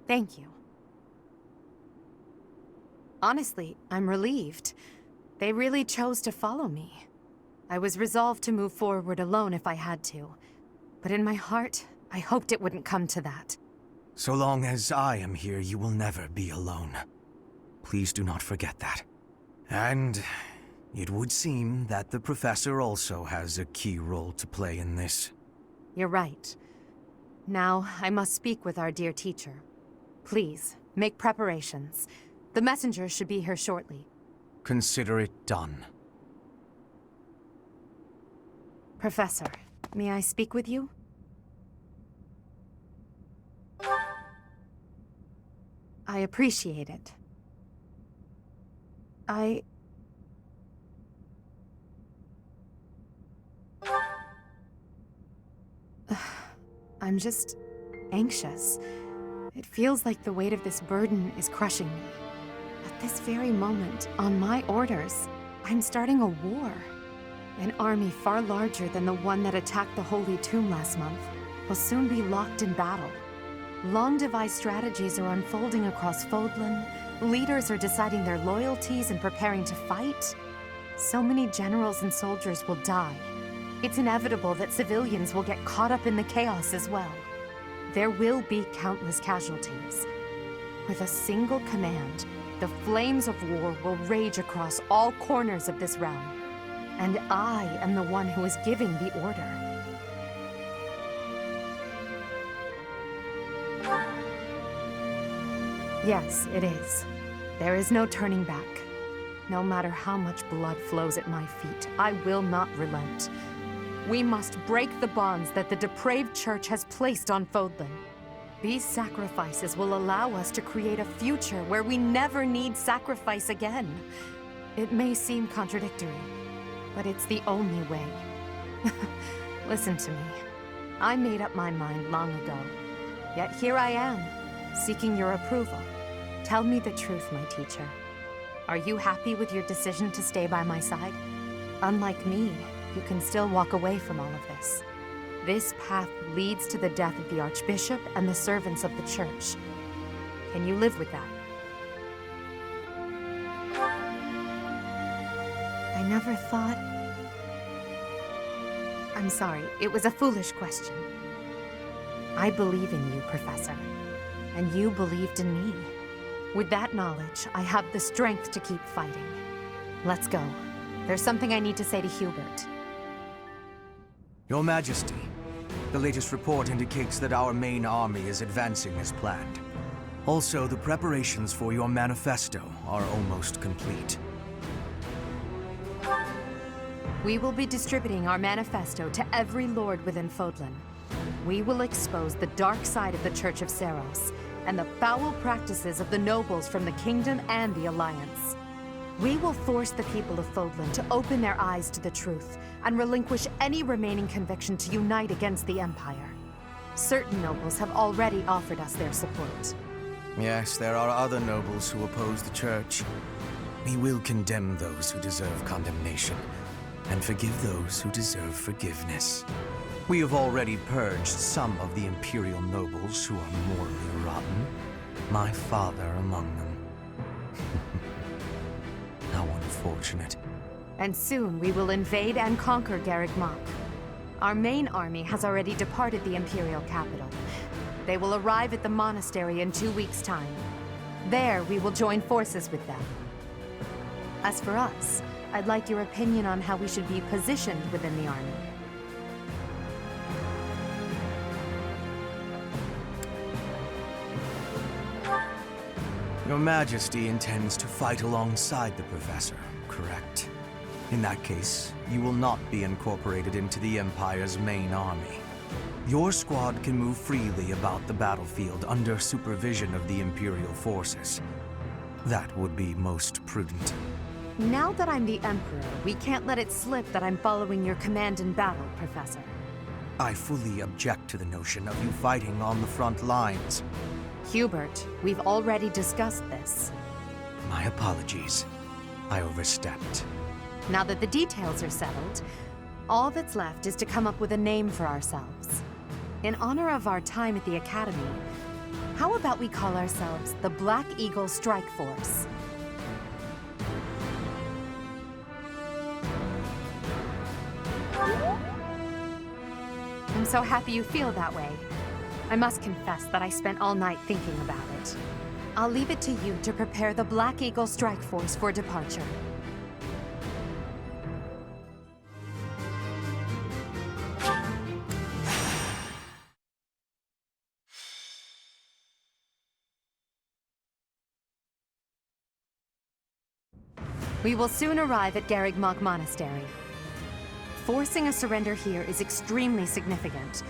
Thank you. Honestly, I'm relieved. They really chose to follow me. I was resolved to move forward alone if I had to. But in my heart, I hoped it wouldn't come to that. So long as I am here, you will never be alone. Please do not forget that. And it would seem that the Professor also has a key role to play in this. You're right. Now, I must speak with our dear teacher. Please, make preparations. The messenger should be here shortly. Consider it done. Professor, may I speak with you? I appreciate it. I'm just anxious. It feels like the weight of this burden is crushing me. At this very moment, on my orders, I'm starting a war. An army far larger than the one that attacked the Holy Tomb last month will soon be locked in battle. Long-devised strategies are unfolding across Fodlan. Leaders are deciding their loyalties and preparing to fight. So many generals and soldiers will die. It's inevitable that civilians will get caught up in the chaos as well. There will be countless casualties. With a single command, the flames of war will rage across all corners of this realm. And I am the one who is giving the order. Yes, it is. There is no turning back. No matter how much blood flows at my feet, I will not relent. We must break the bonds that the depraved church has placed on Fodlan. These sacrifices will allow us to create a future where we never need sacrifice again. It may seem contradictory, but it's the only way. Listen to me. I made up my mind long ago. Yet here I am, seeking your approval. Tell me the truth, my teacher. Are you happy with your decision to stay by my side? Unlike me, you can still walk away from all of this. This path leads to the death of the Archbishop and the servants of the Church. Can you live with that? I never thought... I'm sorry, it was a foolish question. I believe in you, Professor. And you believed in me. With that knowledge, I have the strength to keep fighting. Let's go. There's something I need to say to Hubert. Your Majesty, the latest report indicates that our main army is advancing as planned. Also, the preparations for your manifesto are almost complete. We will be distributing our manifesto to every lord within Fodlan. We will expose the dark side of the Church of Seiros and the foul practices of the nobles from the Kingdom and the Alliance. We will force the people of Fodlan to open their eyes to the truth and relinquish any remaining conviction to unite against the Empire. Certain nobles have already offered us their support. Yes, there are other nobles who oppose the Church. We will condemn those who deserve condemnation, and forgive those who deserve forgiveness. We have already purged some of the Imperial nobles who are morally rotten, my father among them. How unfortunate. And soon we will invade and conquer Garreg Mach. Our main army has already departed the Imperial capital. They will arrive at the monastery in 2 weeks' time. There, we will join forces with them. As for us, I'd like your opinion on how we should be positioned within the army. Your Majesty intends to fight alongside the Professor, correct? In that case, you will not be incorporated into the Empire's main army. Your squad can move freely about the battlefield under supervision of the Imperial forces. That would be most prudent. Now that I'm the Emperor, we can't let it slip that I'm following your command in battle, Professor. I fully object to the notion of you fighting on the front lines. Hubert, we've already discussed this. My apologies. I overstepped. Now that the details are settled, all that's left is to come up with a name for ourselves. In honor of our time at the Academy, how about we call ourselves the Black Eagle Strike Force? I'm so happy you feel that way. I must confess that I spent all night thinking about it. I'll leave it to you to prepare the Black Eagle Strike Force for departure. We will soon arrive at Garrigmok Monastery. Forcing a surrender here is extremely significant,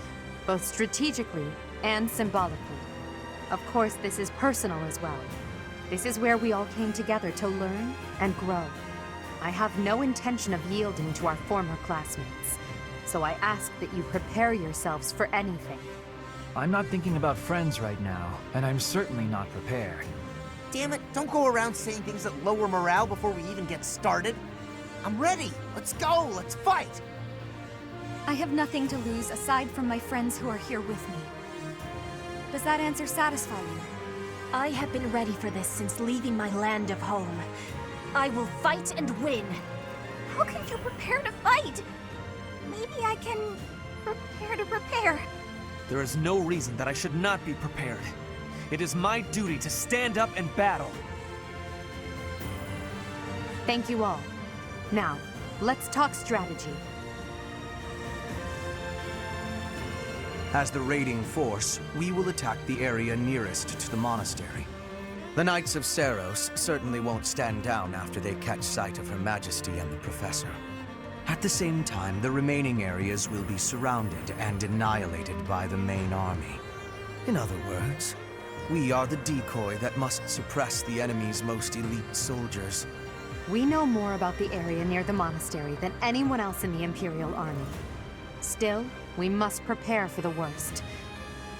both strategically and symbolically. Of course, this is personal as well. This is where we all came together to learn and grow. I have no intention of yielding to our former classmates, so I ask that you prepare yourselves for anything. I'm not thinking about friends right now, and I'm certainly not prepared. Damn it, don't go around saying things that lower morale before we even get started. I'm ready. Let's go. Let's fight. I have nothing to lose aside from my friends who are here with me. Does that answer satisfy you? I have been ready for this since leaving my land of home. I will fight and win. How can you prepare to fight? Maybe I can prepare to prepare. There is no reason that I should not be prepared. It is my duty to stand up and battle. Thank you all. Now, let's talk strategy. As the raiding force, we will attack the area nearest to the monastery. The Knights of Seros certainly won't stand down after they catch sight of Her Majesty and the Professor. At the same time, the remaining areas will be surrounded and annihilated by the main army. In other words, we are the decoy that must suppress the enemy's most elite soldiers. We know more about the area near the monastery than anyone else in the Imperial Army. Still, we must prepare for the worst.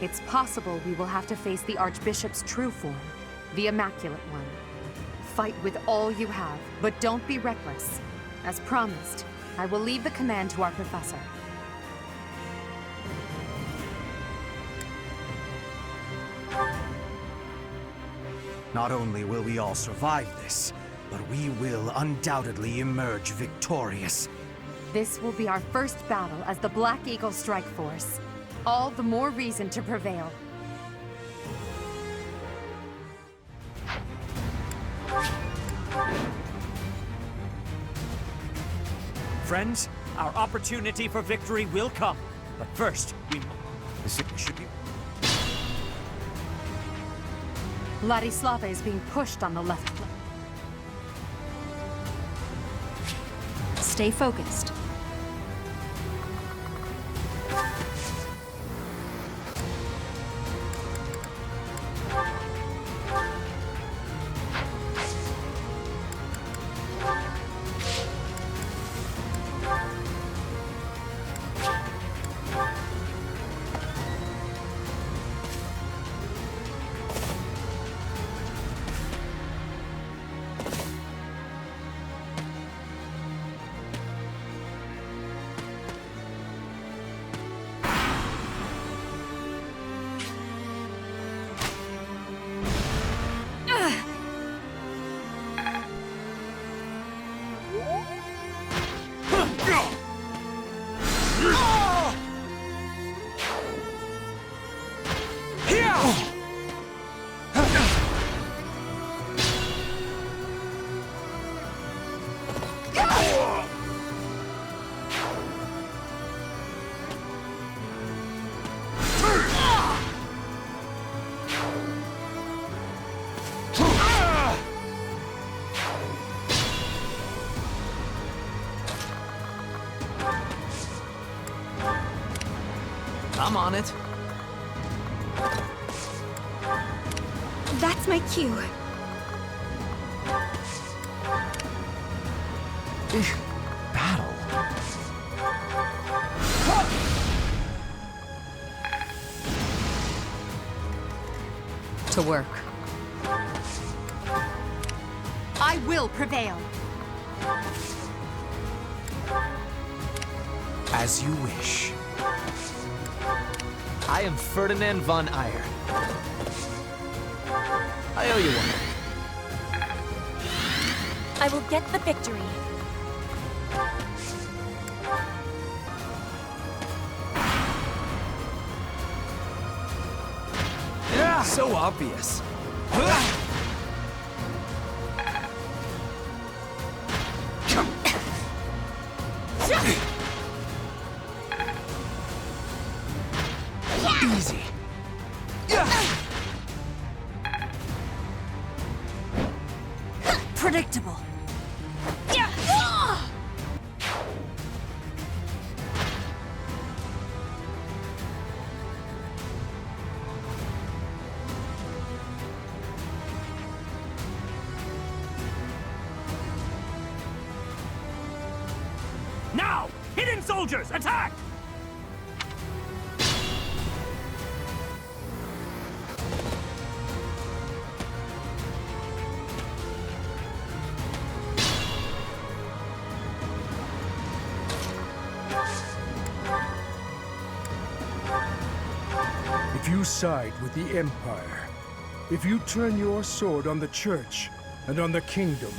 It's possible we will have to face the Archbishop's true form, the Immaculate One. Fight with all you have, but don't be reckless. As promised, I will leave the command to our Professor. Not only will we all survive this, but we will undoubtedly emerge victorious. This will be our first battle as the Black Eagle Strike Force. All the more reason to prevail. Friends, our opportunity for victory will come. But first, we should be... Ladislava is being pushed on the left flank. Stay focused. I'm on it. That's my cue. Battle? To work. I will prevail. As you wish. I am Ferdinand von Eyre. I owe you one. I will get the victory. Yeah, so obvious. Easy. Predictable. Now! Hidden soldiers, attack! If you side with the Empire, if you turn your sword on the Church and on the Kingdom,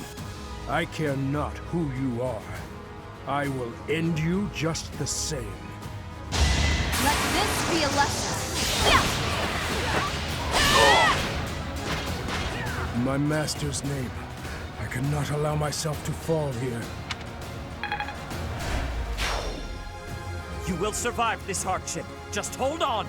I care not who you are. I will end you just the same. Let this be a lesson. In my master's name, I cannot allow myself to fall here. You will survive this hardship. Just hold on.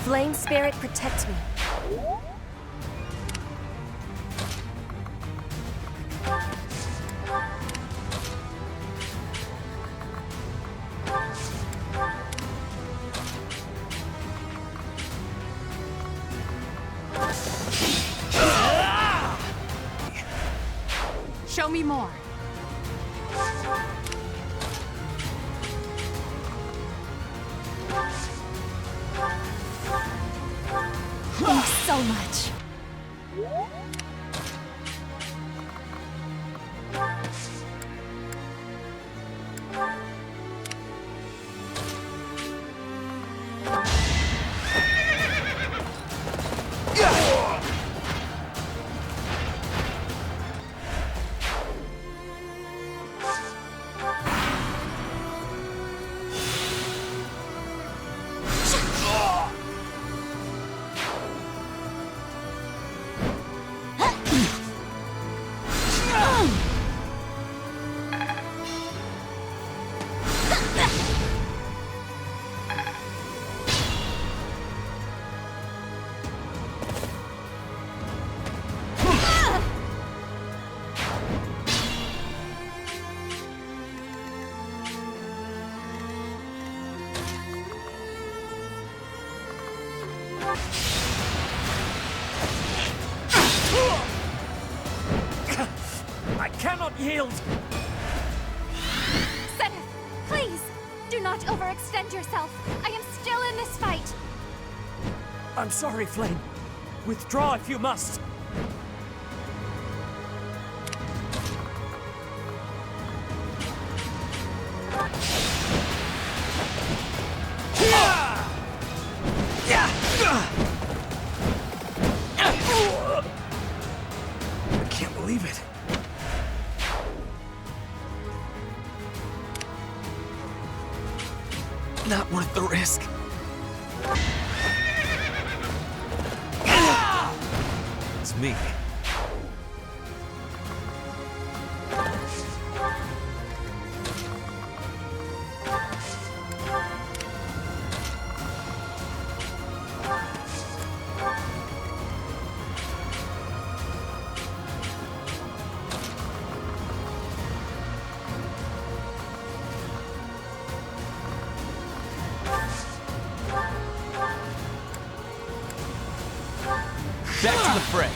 Flame Spirit, protect me. Show me more. Thanks so much. I cannot yield! Zenith, please, do not overextend yourself. I am still in this fight. I'm sorry, Flame. Withdraw if you must. I can't believe it. Not worth the ask. It's me. Back to the fray.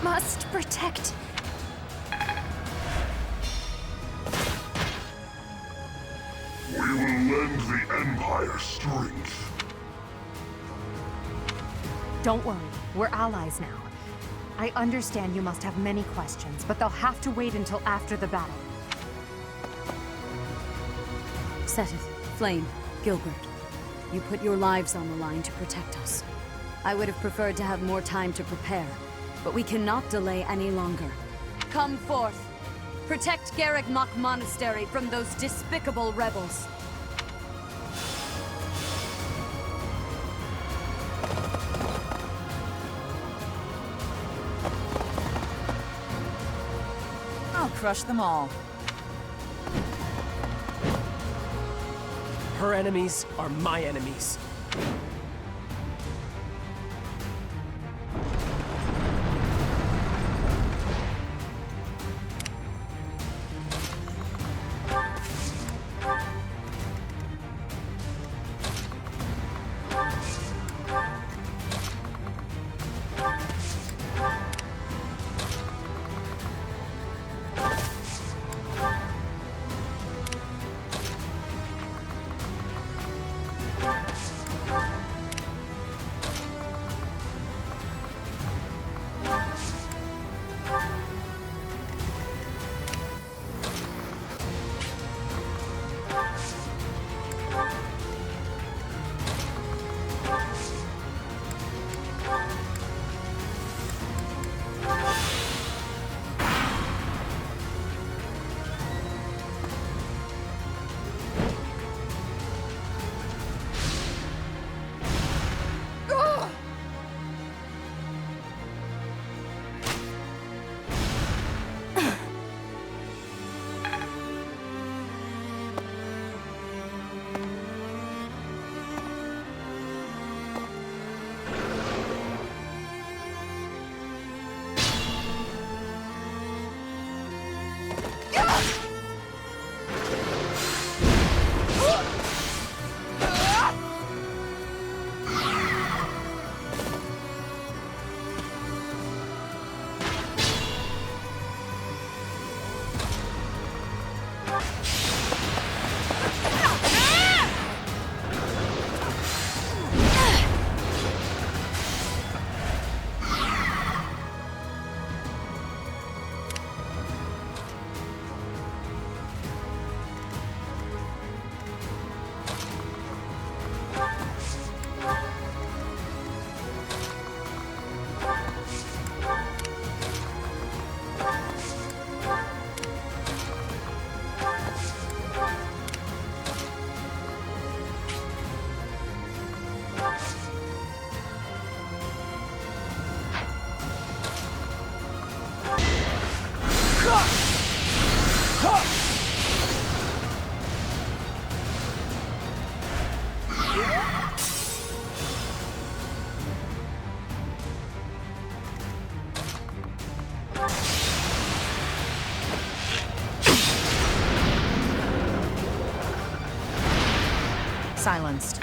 Must protect. We will lend the Empire strength. Don't worry, we're allies now. I understand you must have many questions, but they'll have to wait until after the battle. Seteth, Flame, Gilbert, you put your lives on the line to protect us. I would have preferred to have more time to prepare, but we cannot delay any longer. Come forth! Protect Garreg-Mach Monastery from those despicable rebels. I'll crush them all. Her enemies are my enemies. Silenced.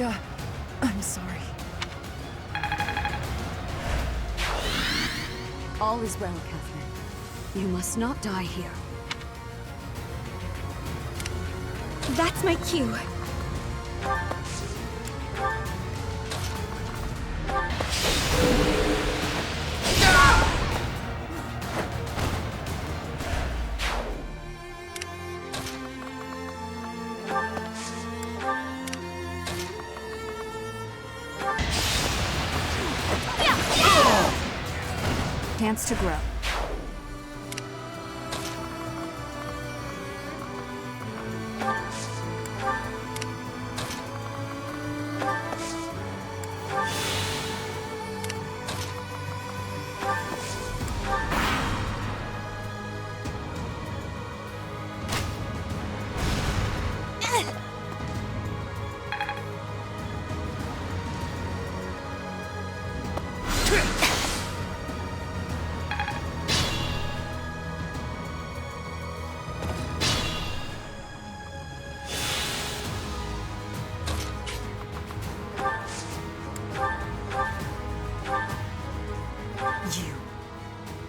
I'm sorry. All is well, Catherine. You must not die here. That's my cue. Chance to grow.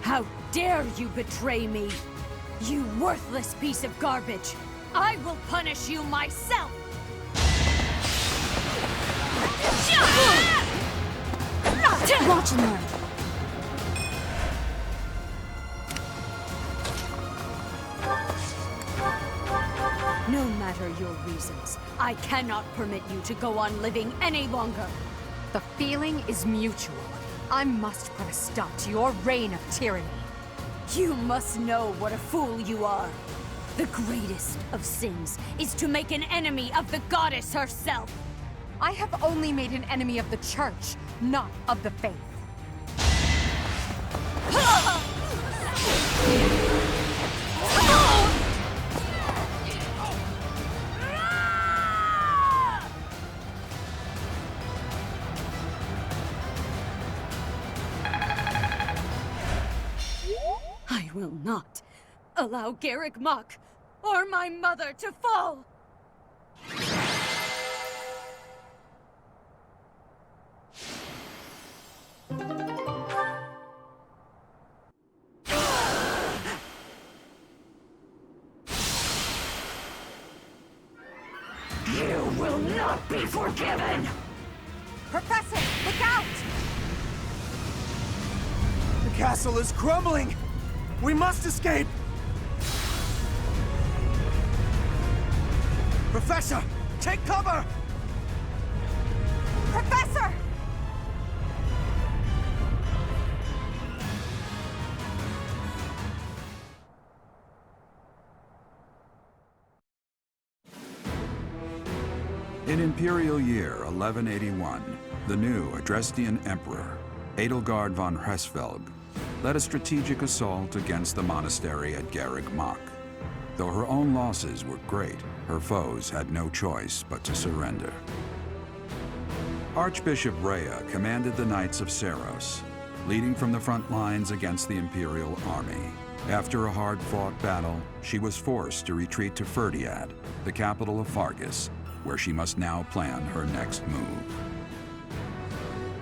How dare you betray me? You worthless piece of garbage! I will punish you myself! Watch and learn. No matter your reasons, I cannot permit you to go on living any longer. The feeling is mutual. I must put a stop to your reign of tyranny. You must know what a fool you are. The greatest of sins is to make an enemy of the goddess herself. I have only made an enemy of the church, not of the faith. I will not allow Garrick Mach or my mother to fall! You will not be forgiven! Professor, look out! The castle is crumbling! We must escape! Professor, take cover! Professor! In Imperial Year 1181, the new Adrestian Emperor, Edelgard von Hresvelg, led a strategic assault against the monastery at Garrick Mach. Though her own losses were great, her foes had no choice but to surrender. Archbishop Rhea commanded the Knights of Seros, leading from the front lines against the Imperial army. After a hard-fought battle, she was forced to retreat to Ferdiad, the capital of Fargus, where she must now plan her next move.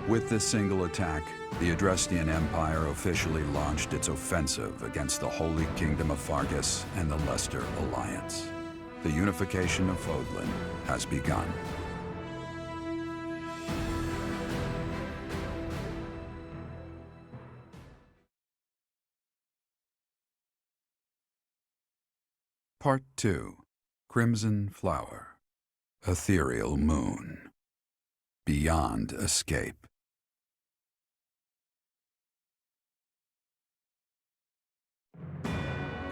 With this single attack, the Adrestian Empire officially launched its offensive against the Holy Kingdom of Fargus and the Leicester Alliance. The unification of Fodlan has begun. Part 2. Crimson Flower. Ethereal Moon. Beyond Escape.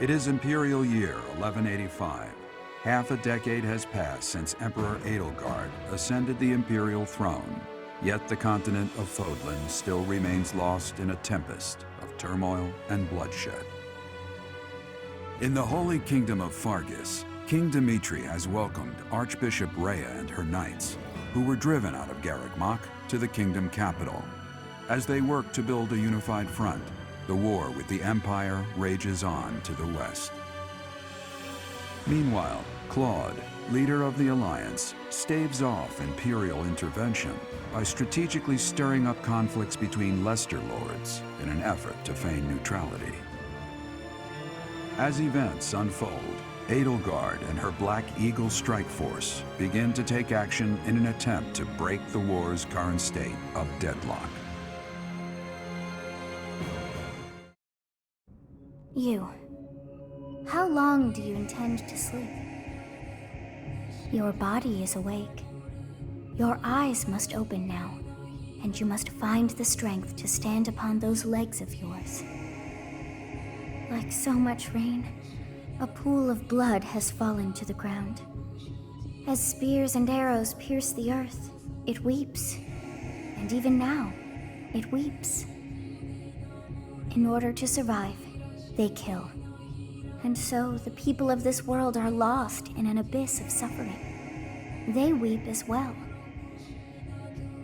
It is Imperial Year 1185. Half a decade has passed since Emperor Edelgard ascended the Imperial throne, yet the continent of Fodlan still remains lost in a tempest of turmoil and bloodshed. In the Holy Kingdom of Fargus, King Dimitri has welcomed Archbishop Rhea and her knights, who were driven out of Garrick Mach to the kingdom capital. As they work to build a unified front, the war with the Empire rages on to the west. Meanwhile, Claude, leader of the Alliance, staves off Imperial intervention by strategically stirring up conflicts between Lesser Lords in an effort to feign neutrality. As events unfold, Edelgard and her Black Eagle strike force begin to take action in an attempt to break the war's current state of deadlock. You. How long do you intend to sleep? Your body is awake. Your eyes must open now, and you must find the strength to stand upon those legs of yours. Like so much rain, a pool of blood has fallen to the ground. As spears and arrows pierce the earth, it weeps. And even now, it weeps. In order to survive, they kill. And so the people of this world are lost in an abyss of suffering. They weep as well.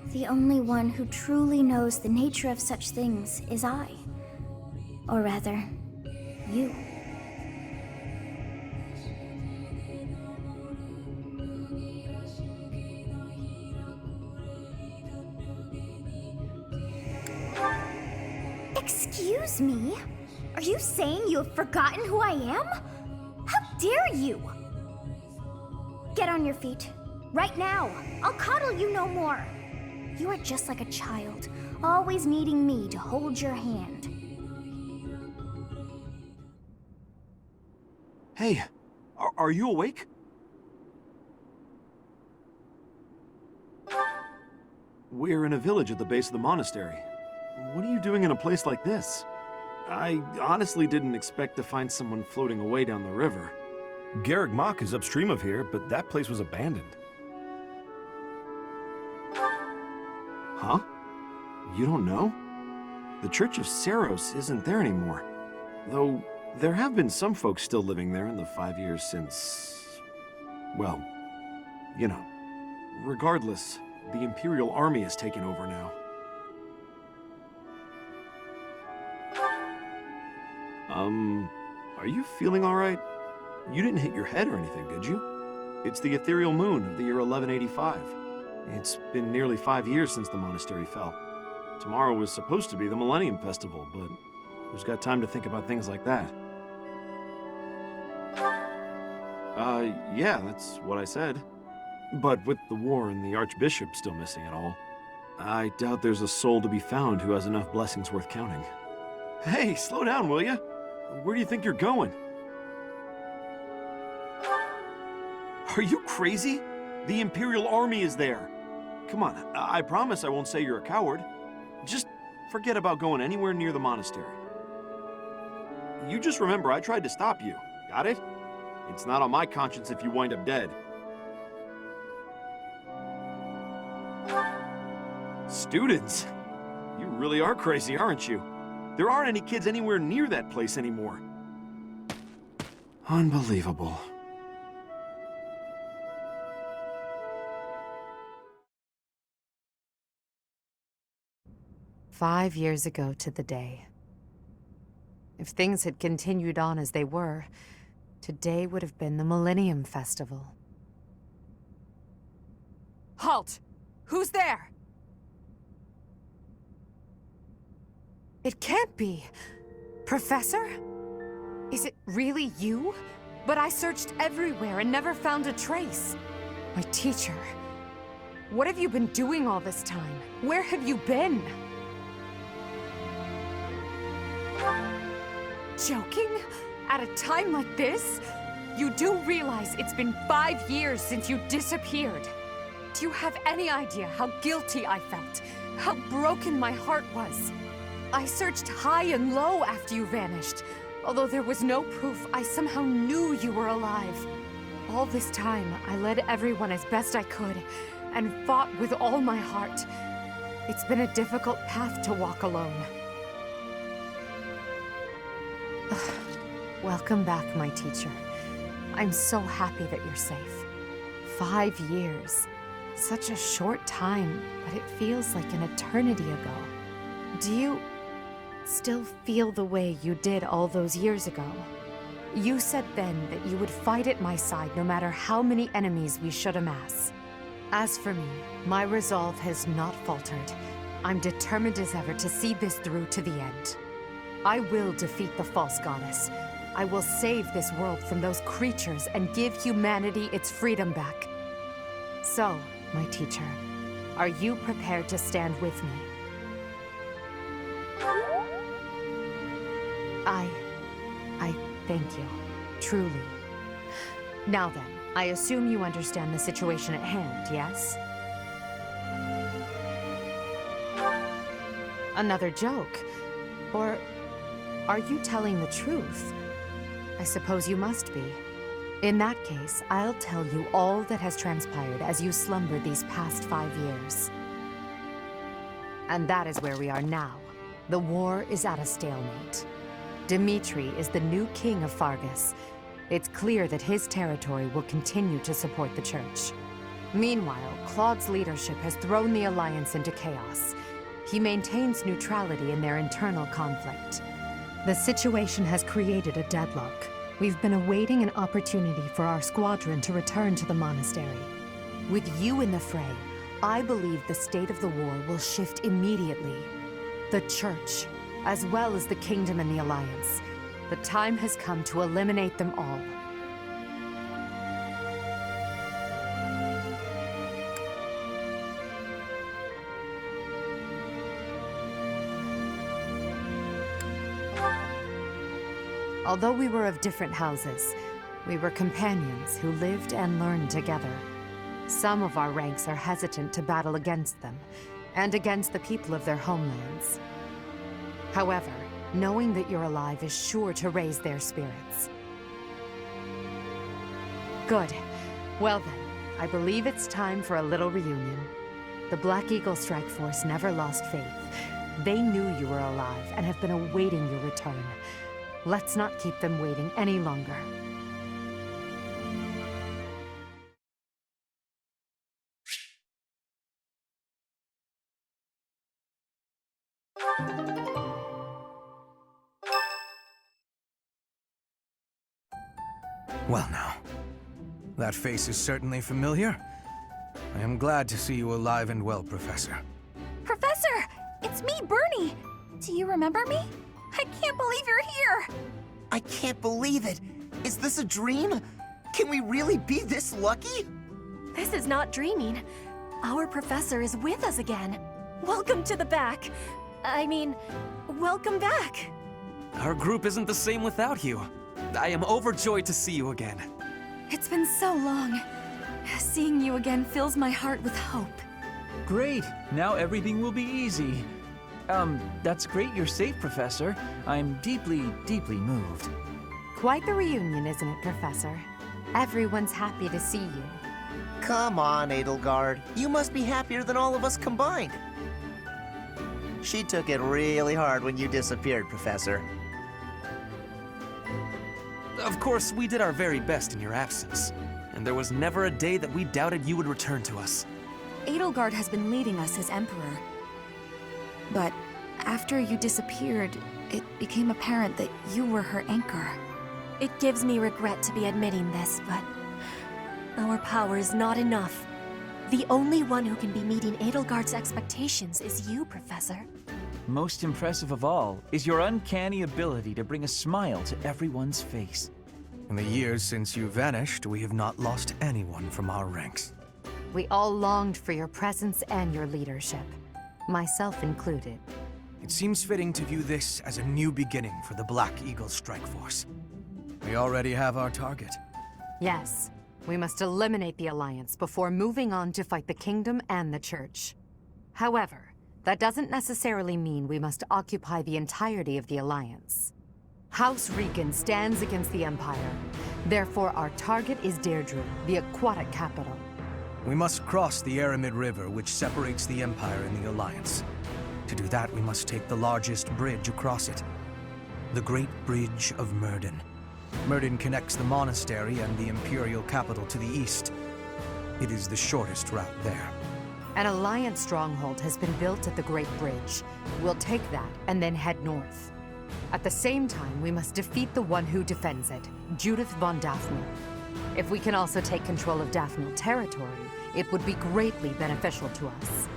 The only one who truly knows the nature of such things is I. Or rather, you. Excuse me? Are you saying you have forgotten who I am? How dare you! Get on your feet. Right now. I'll coddle you no more. You are just like a child, always needing me to hold your hand. Hey, are you awake? We're in a village at the base of the monastery. What are you doing in a place like this? I honestly didn't expect to find someone floating away down the river. Garreg Mach is upstream of here, but that place was abandoned. Huh? You don't know? The Church of Seros isn't there anymore. Though, there have been some folks still living there in the 5 years since... well, you know. Regardless, the Imperial Army has taken over now. Are you feeling alright? You didn't hit your head or anything, did you? It's the ethereal moon of the year 1185. It's been nearly 5 years since the monastery fell. Tomorrow was supposed to be the Millennium Festival, but who's got time to think about things like that? Yeah, that's what I said. But with the war and the Archbishop still missing it all, I doubt there's a soul to be found who has enough blessings worth counting. Hey, slow down, will ya? Where do you think you're going? Are you crazy? The Imperial Army is there. Come on, I promise I won't say you're a coward. Just forget about going anywhere near the monastery. You just remember I tried to stop you. Got it? It's not on my conscience if you wind up dead. Students? You really are crazy, aren't you? There aren't any kids anywhere near that place anymore. Unbelievable. "5 years ago to the day. If things had continued on as they were, today would have been the Millennium Festival." Halt! Who's there? It can't be. Professor? Is it really you? But I searched everywhere and never found a trace. My teacher. What have you been doing all this time? Where have you been? Joking? At a time like this? You do realize it's been 5 years since you disappeared. Do you have any idea how guilty I felt? How broken my heart was? I searched high and low after you vanished. Although there was no proof, I somehow knew you were alive. All this time, I led everyone as best I could, and fought with all my heart. It's been a difficult path to walk alone. Welcome back, my teacher. I'm so happy that you're safe. 5 years. Such a short time, but it feels like an eternity ago. Do you still feel the way you did all those years ago? You said then that you would fight at my side no matter how many enemies we should amass. As for me, my resolve has not faltered. I'm determined as ever to see this through to the end. I will defeat the false goddess. I will save this world from those creatures and give humanity its freedom back. So, my teacher, are you prepared to stand with me? I thank you, truly. Now then, I assume you understand the situation at hand, yes? Another joke? Or are you telling the truth? I suppose you must be. In that case, I'll tell you all that has transpired as you slumbered these past 5 years. And that is where we are now. The war is at a stalemate. Dimitri is the new king of Fargus. It's clear that his territory will continue to support the Church. Meanwhile, Claude's leadership has thrown the Alliance into chaos. He maintains neutrality in their internal conflict. The situation has created a deadlock. We've been awaiting an opportunity for our squadron to return to the monastery. With you in the fray, I believe the state of the war will shift immediately. The Church, as well as the Kingdom and the Alliance. The time has come to eliminate them all. Although we were of different houses, we were companions who lived and learned together. Some of our ranks are hesitant to battle against them, and against the people of their homelands. However, knowing that you're alive is sure to raise their spirits. Good. Well then, I believe it's time for a little reunion. The Black Eagle Strike Force never lost faith. They knew you were alive and have been awaiting your return. Let's not keep them waiting any longer. Well now, that face is certainly familiar. I am glad to see you alive and well, Professor. Professor! It's me, Bernie! Do you remember me? I can't believe you're here! I can't believe it! Is this a dream? Can we really be this lucky? This is not dreaming. Our professor is with us again. Welcome to the back. I mean, welcome back. Our group isn't the same without you. I am overjoyed to see you again. It's been so long. Seeing you again fills my heart with hope. Great! Now everything will be easy. That's great you're safe, Professor. I'm deeply, deeply moved. Quite the reunion, isn't it, Professor? Everyone's happy to see you. Come on, Edelgard. You must be happier than all of us combined. She took it really hard when you disappeared, Professor. Of course, we did our very best in your absence. And there was never a day that we doubted you would return to us. Edelgard has been leading us as Emperor. But after you disappeared, it became apparent that you were her anchor. It gives me regret to be admitting this, but our power is not enough. The only one who can be meeting Edelgard's expectations is you, Professor. Most impressive of all is your uncanny ability to bring a smile to everyone's face. In the years since you vanished, we have not lost anyone from our ranks. We all longed for your presence and your leadership, myself included. It seems fitting to view this as a new beginning for the Black Eagle Strike Force. We already have our target. Yes, we must eliminate the Alliance before moving on to fight the Kingdom and the Church. However, that doesn't necessarily mean we must occupy the entirety of the Alliance. House Regan stands against the Empire. Therefore, our target is Deirdre, the aquatic capital. We must cross the Aramid River, which separates the Empire and the Alliance. To do that, we must take the largest bridge across it. The Great Bridge of Myrden. Myrden connects the monastery and the Imperial capital to the east. It is the shortest route there. An Alliance stronghold has been built at the Great Bridge. We'll take that and then head north. At the same time, we must defeat the one who defends it, Judith von Daphne. If we can also take control of Daphne territory, it would be greatly beneficial to us.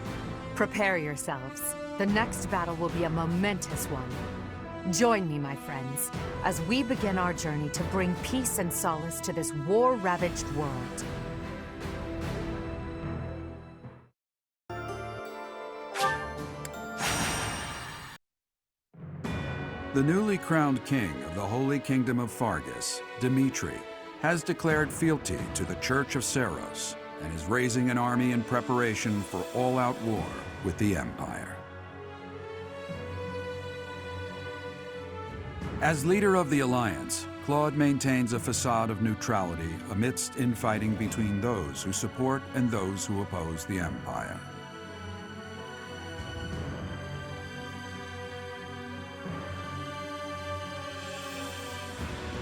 Prepare yourselves. The next battle will be a momentous one. Join me, my friends, as we begin our journey to bring peace and solace to this war-ravaged world. The newly crowned king of the Holy Kingdom of Fargus, Dimitri, has declared fealty to the Church of Seros and is raising an army in preparation for all-out war with the Empire. As leader of the Alliance, Claude maintains a facade of neutrality amidst infighting between those who support and those who oppose the Empire.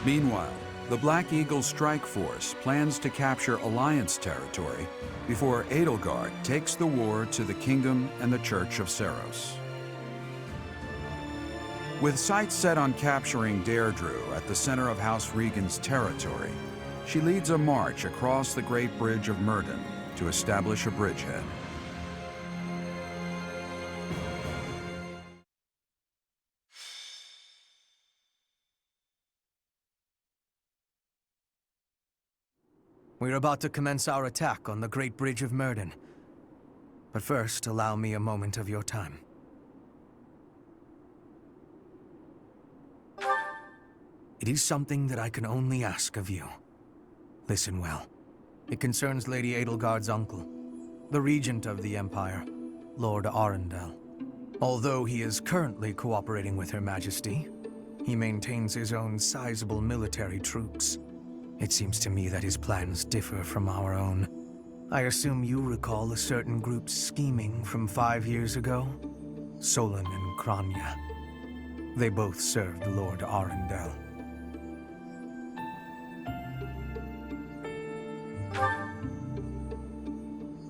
Meanwhile, the Black Eagle Strike Force plans to capture Alliance territory before Edelgard takes the war to the Kingdom and the Church of Seros. With sights set on capturing Deirdre at the center of House Regan's territory, she leads a march across the Great Bridge of Myrddin to establish a bridgehead. We're about to commence our attack on the Great Bridge of Myrddin. But first, allow me a moment of your time. It is something that I can only ask of you. Listen well. It concerns Lady Edelgard's uncle, the Regent of the Empire, Lord Arundel. Although he is currently cooperating with Her Majesty, he maintains his own sizable military troops. It seems to me that his plans differ from our own. I assume you recall a certain group's scheming from 5 years ago? Solon and Kranya. They both served Lord Arundel.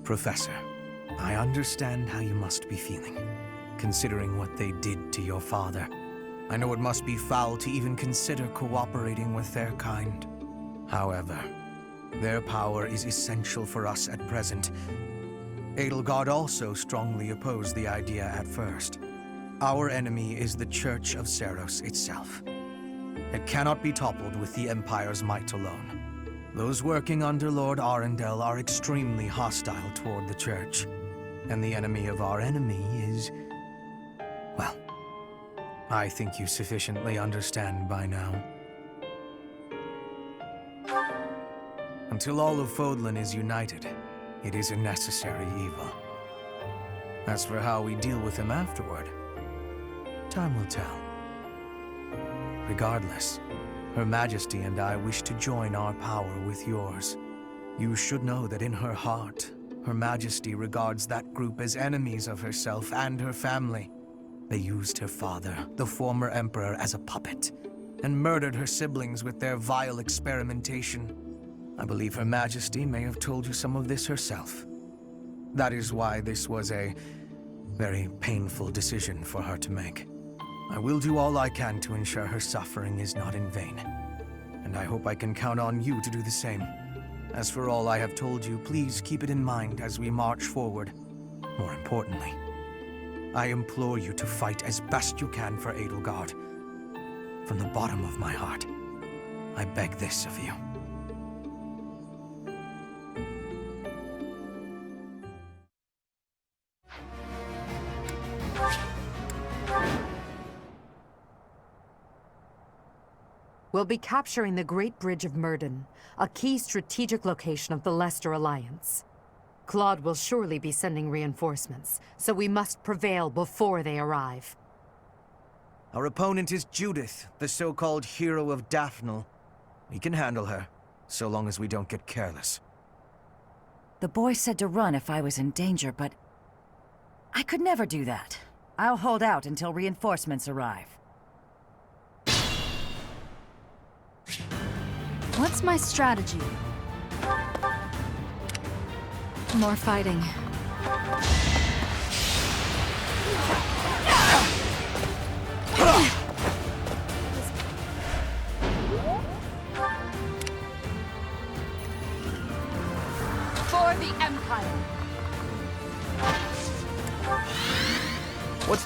Professor, I understand how you must be feeling, considering what they did to your father. I know it must be foul to even consider cooperating with their kind. However, their power is essential for us at present. Edelgard also strongly opposed the idea at first. Our enemy is the Church of Seros itself. It cannot be toppled with the Empire's might alone. Those working under Lord Arundel are extremely hostile toward the Church. And the enemy of our enemy is... well, I think you sufficiently understand by now. Until all of Fodlan is united, it is a necessary evil. As for how we deal with him afterward, time will tell. Regardless, Her Majesty and I wish to join our power with yours. You should know that in her heart, Her Majesty regards that group as enemies of herself and her family. They used her father, the former Emperor, as a puppet, and murdered her siblings with their vile experimentation. I believe Her Majesty may have told you some of this herself. That is why this was a very painful decision for her to make. I will do all I can to ensure her suffering is not in vain. And I hope I can count on you to do the same. As for all I have told you, please keep it in mind as we march forward. More importantly, I implore you to fight as best you can for Edelgard. From the bottom of my heart, I beg this of you. We'll be capturing the Great Bridge of Myrddin, a key strategic location of the Leicester Alliance. Claude will surely be sending reinforcements, so we must prevail before they arrive. Our opponent is Judith, the so-called hero of Daphne. We can handle her, so long as we don't get careless. The boy said to run if I was in danger, but I could never do that. I'll hold out until reinforcements arrive. What's my strategy? More fighting.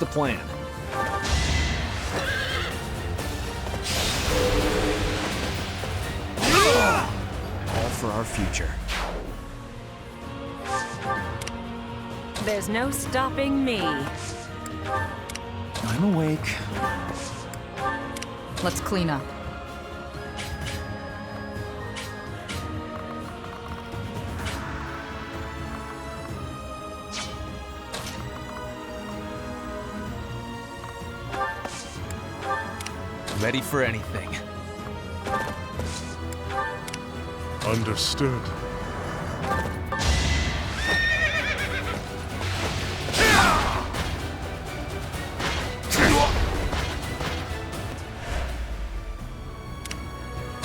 the plan? All for our future. There's no stopping me. I'm awake. Let's clean up. Ready for anything. Understood.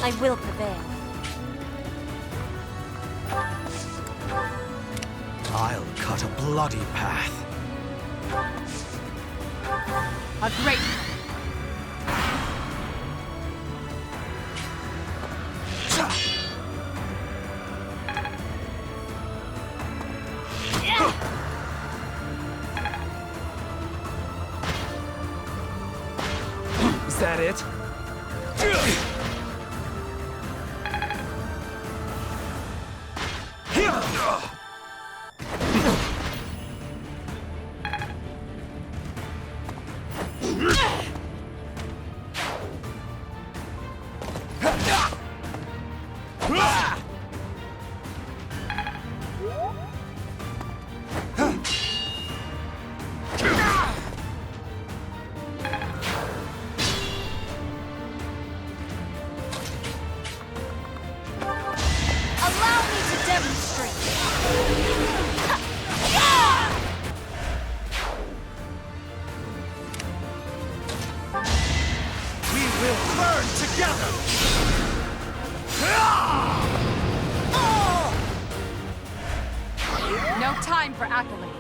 I will prevail. I'll cut a bloody path. A great... Is that it? Allow me to demonstrate. We will burn together! No time for accolades.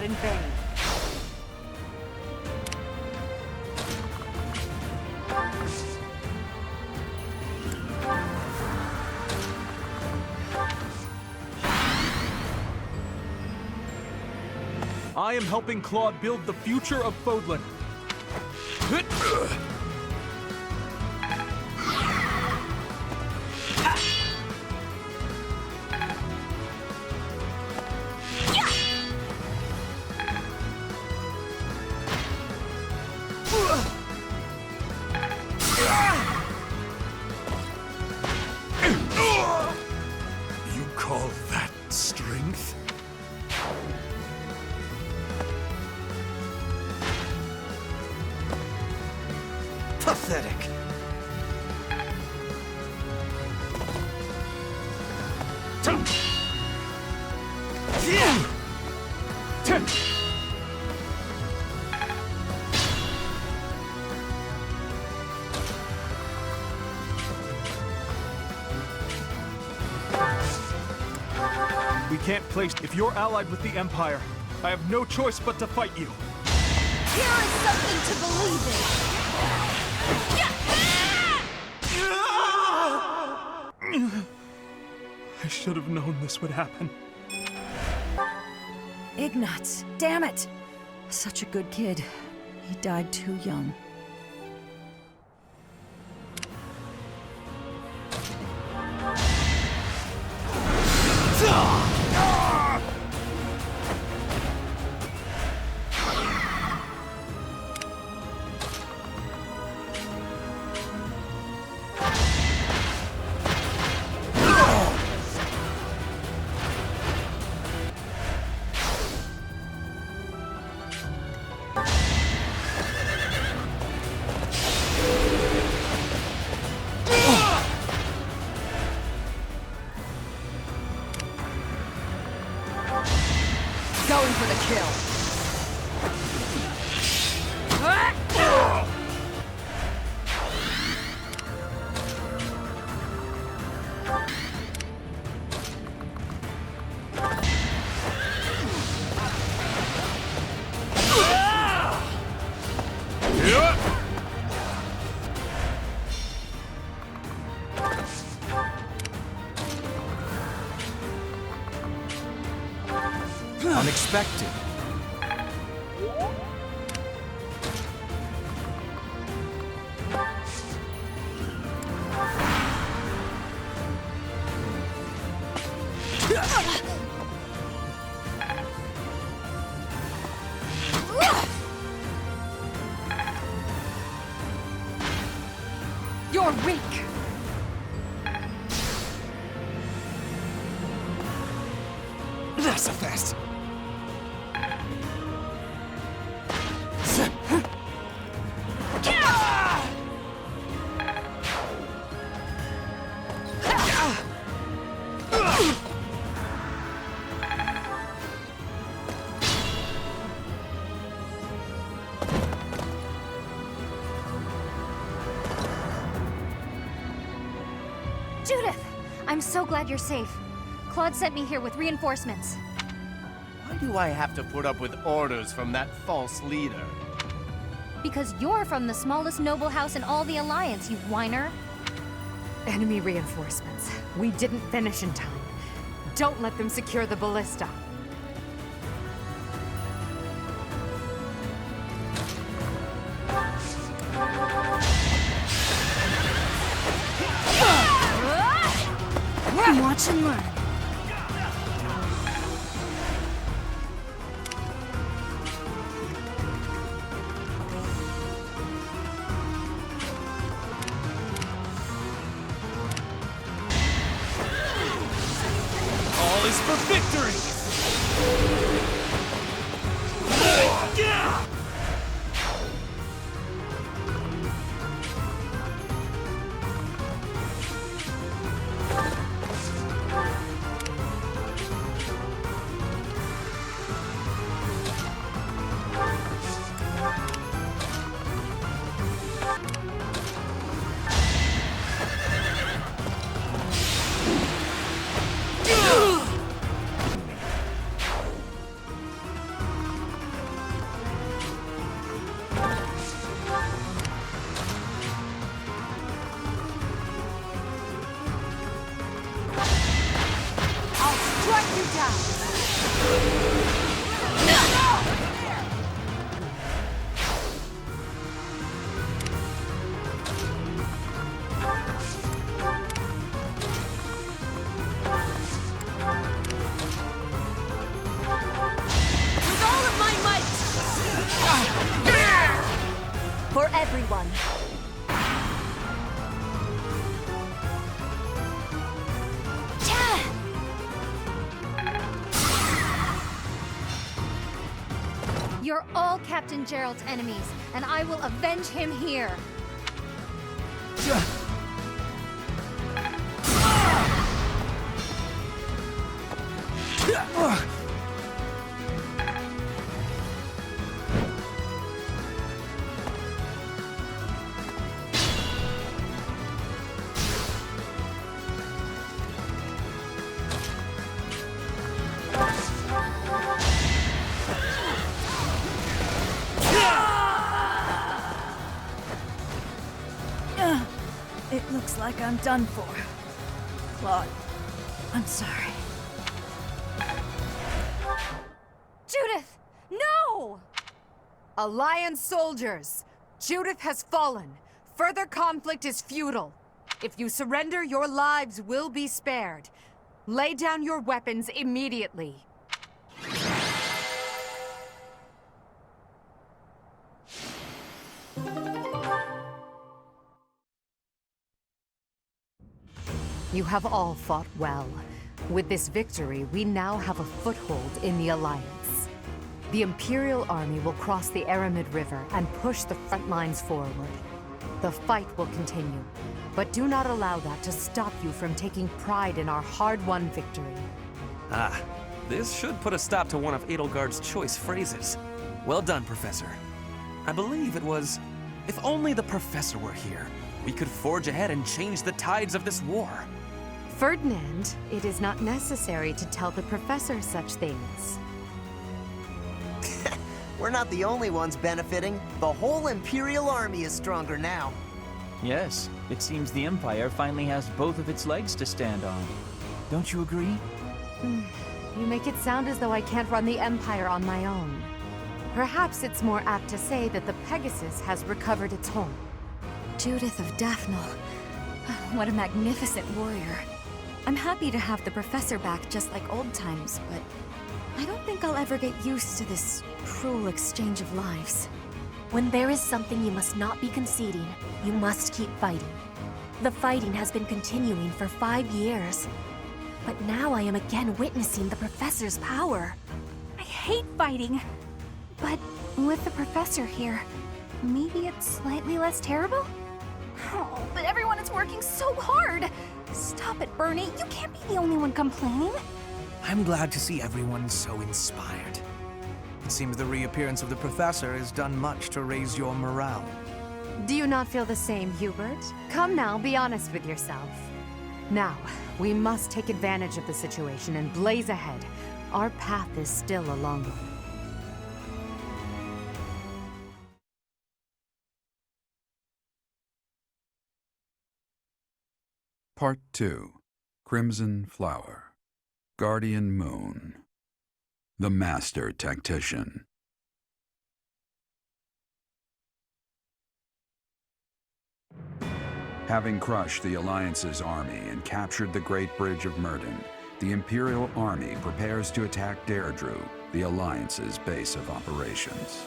In vain. I am helping Claude build the future of Fodlan. You call that strength? Pathetic. We can't place. If you're allied with the Empire, I have no choice but to fight you. Here is something to believe in. I should have known this would happen. Ignatz, damn it! Such a good kid. He died too young. unexpected. You're weak! That's a fast. Judith! I'm so glad you're safe. Claude sent me here with reinforcements. Why do I have to put up with orders from that false leader? Because you're from the smallest noble house in all the Alliance, you whiner. Enemy reinforcements. We didn't finish in time. Don't let them secure the ballista. Watch and learn. All is for victory! For everyone. You're all Captain Gerald's enemies, and I will avenge him here. It looks like I'm done for. Claude, I'm sorry. Judith! No! Alliance soldiers! Judith has fallen. Further conflict is futile. If you surrender, your lives will be spared. Lay down your weapons immediately. You have all fought well. With this victory, we now have a foothold in the Alliance. The Imperial Army will cross the Aramid River and push the front lines forward. The fight will continue, but do not allow that to stop you from taking pride in our hard-won victory. Ah, this should put a stop to one of Edelgard's choice phrases. Well done, Professor. I believe it was, if only the Professor were here, we could forge ahead and change the tides of this war. Ferdinand, it is not necessary to tell the Professor such things. We're not the only ones benefiting. The whole Imperial Army is stronger now. Yes, it seems the Empire finally has both of its legs to stand on. Don't you agree? You make it sound as though I can't run the Empire on my own. Perhaps it's more apt to say that the Pegasus has recovered its home. Judith of Daphnel. What a magnificent warrior. I'm happy to have the professor back just like old times, but I don't think I'll ever get used to this cruel exchange of lives. When there is something you must not be conceding, you must keep fighting. The fighting has been continuing for 5 years. But now I am again witnessing the Professor's power. I hate fighting. But with the Professor here, maybe it's slightly less terrible? Oh, but everyone is working so hard! Stop it, Bernie. You can't be the only one complaining. I'm glad to see everyone so inspired. It seems the reappearance of the Professor has done much to raise your morale. Do you not feel the same, Hubert? Come now, be honest with yourself. Now, we must take advantage of the situation and blaze ahead. Our path is still a long one. Part 2. Crimson Flower. Guardian Moon. The Master Tactician. Having crushed the Alliance's army and captured the Great Bridge of Murden, the Imperial Army prepares to attack Deirdre, the Alliance's base of operations.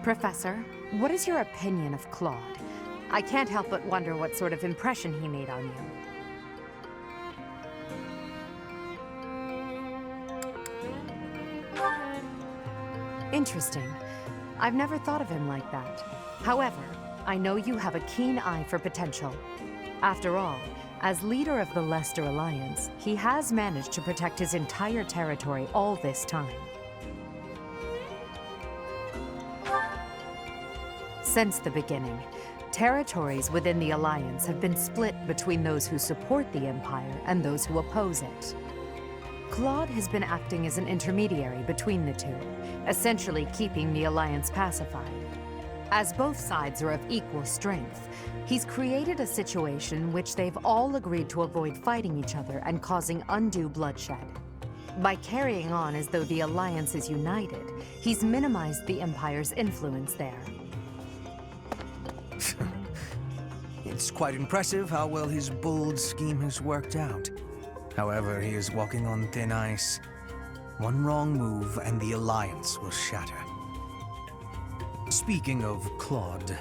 Professor, what is your opinion of Claude? I can't help but wonder what sort of impression he made on you. Interesting. I've never thought of him like that. However, I know you have a keen eye for potential. After all, as leader of the Leicester Alliance, he has managed to protect his entire territory all this time. Since the beginning, territories within the Alliance have been split between those who support the Empire and those who oppose it. Claude has been acting as an intermediary between the two, essentially keeping the Alliance pacified. As both sides are of equal strength, he's created a situation which they've all agreed to avoid fighting each other and causing undue bloodshed. By carrying on as though the Alliance is united, he's minimized the Empire's influence there. It's quite impressive how well his bold scheme has worked out. However, he is walking on thin ice. One wrong move and the Alliance will shatter. Speaking of Claude,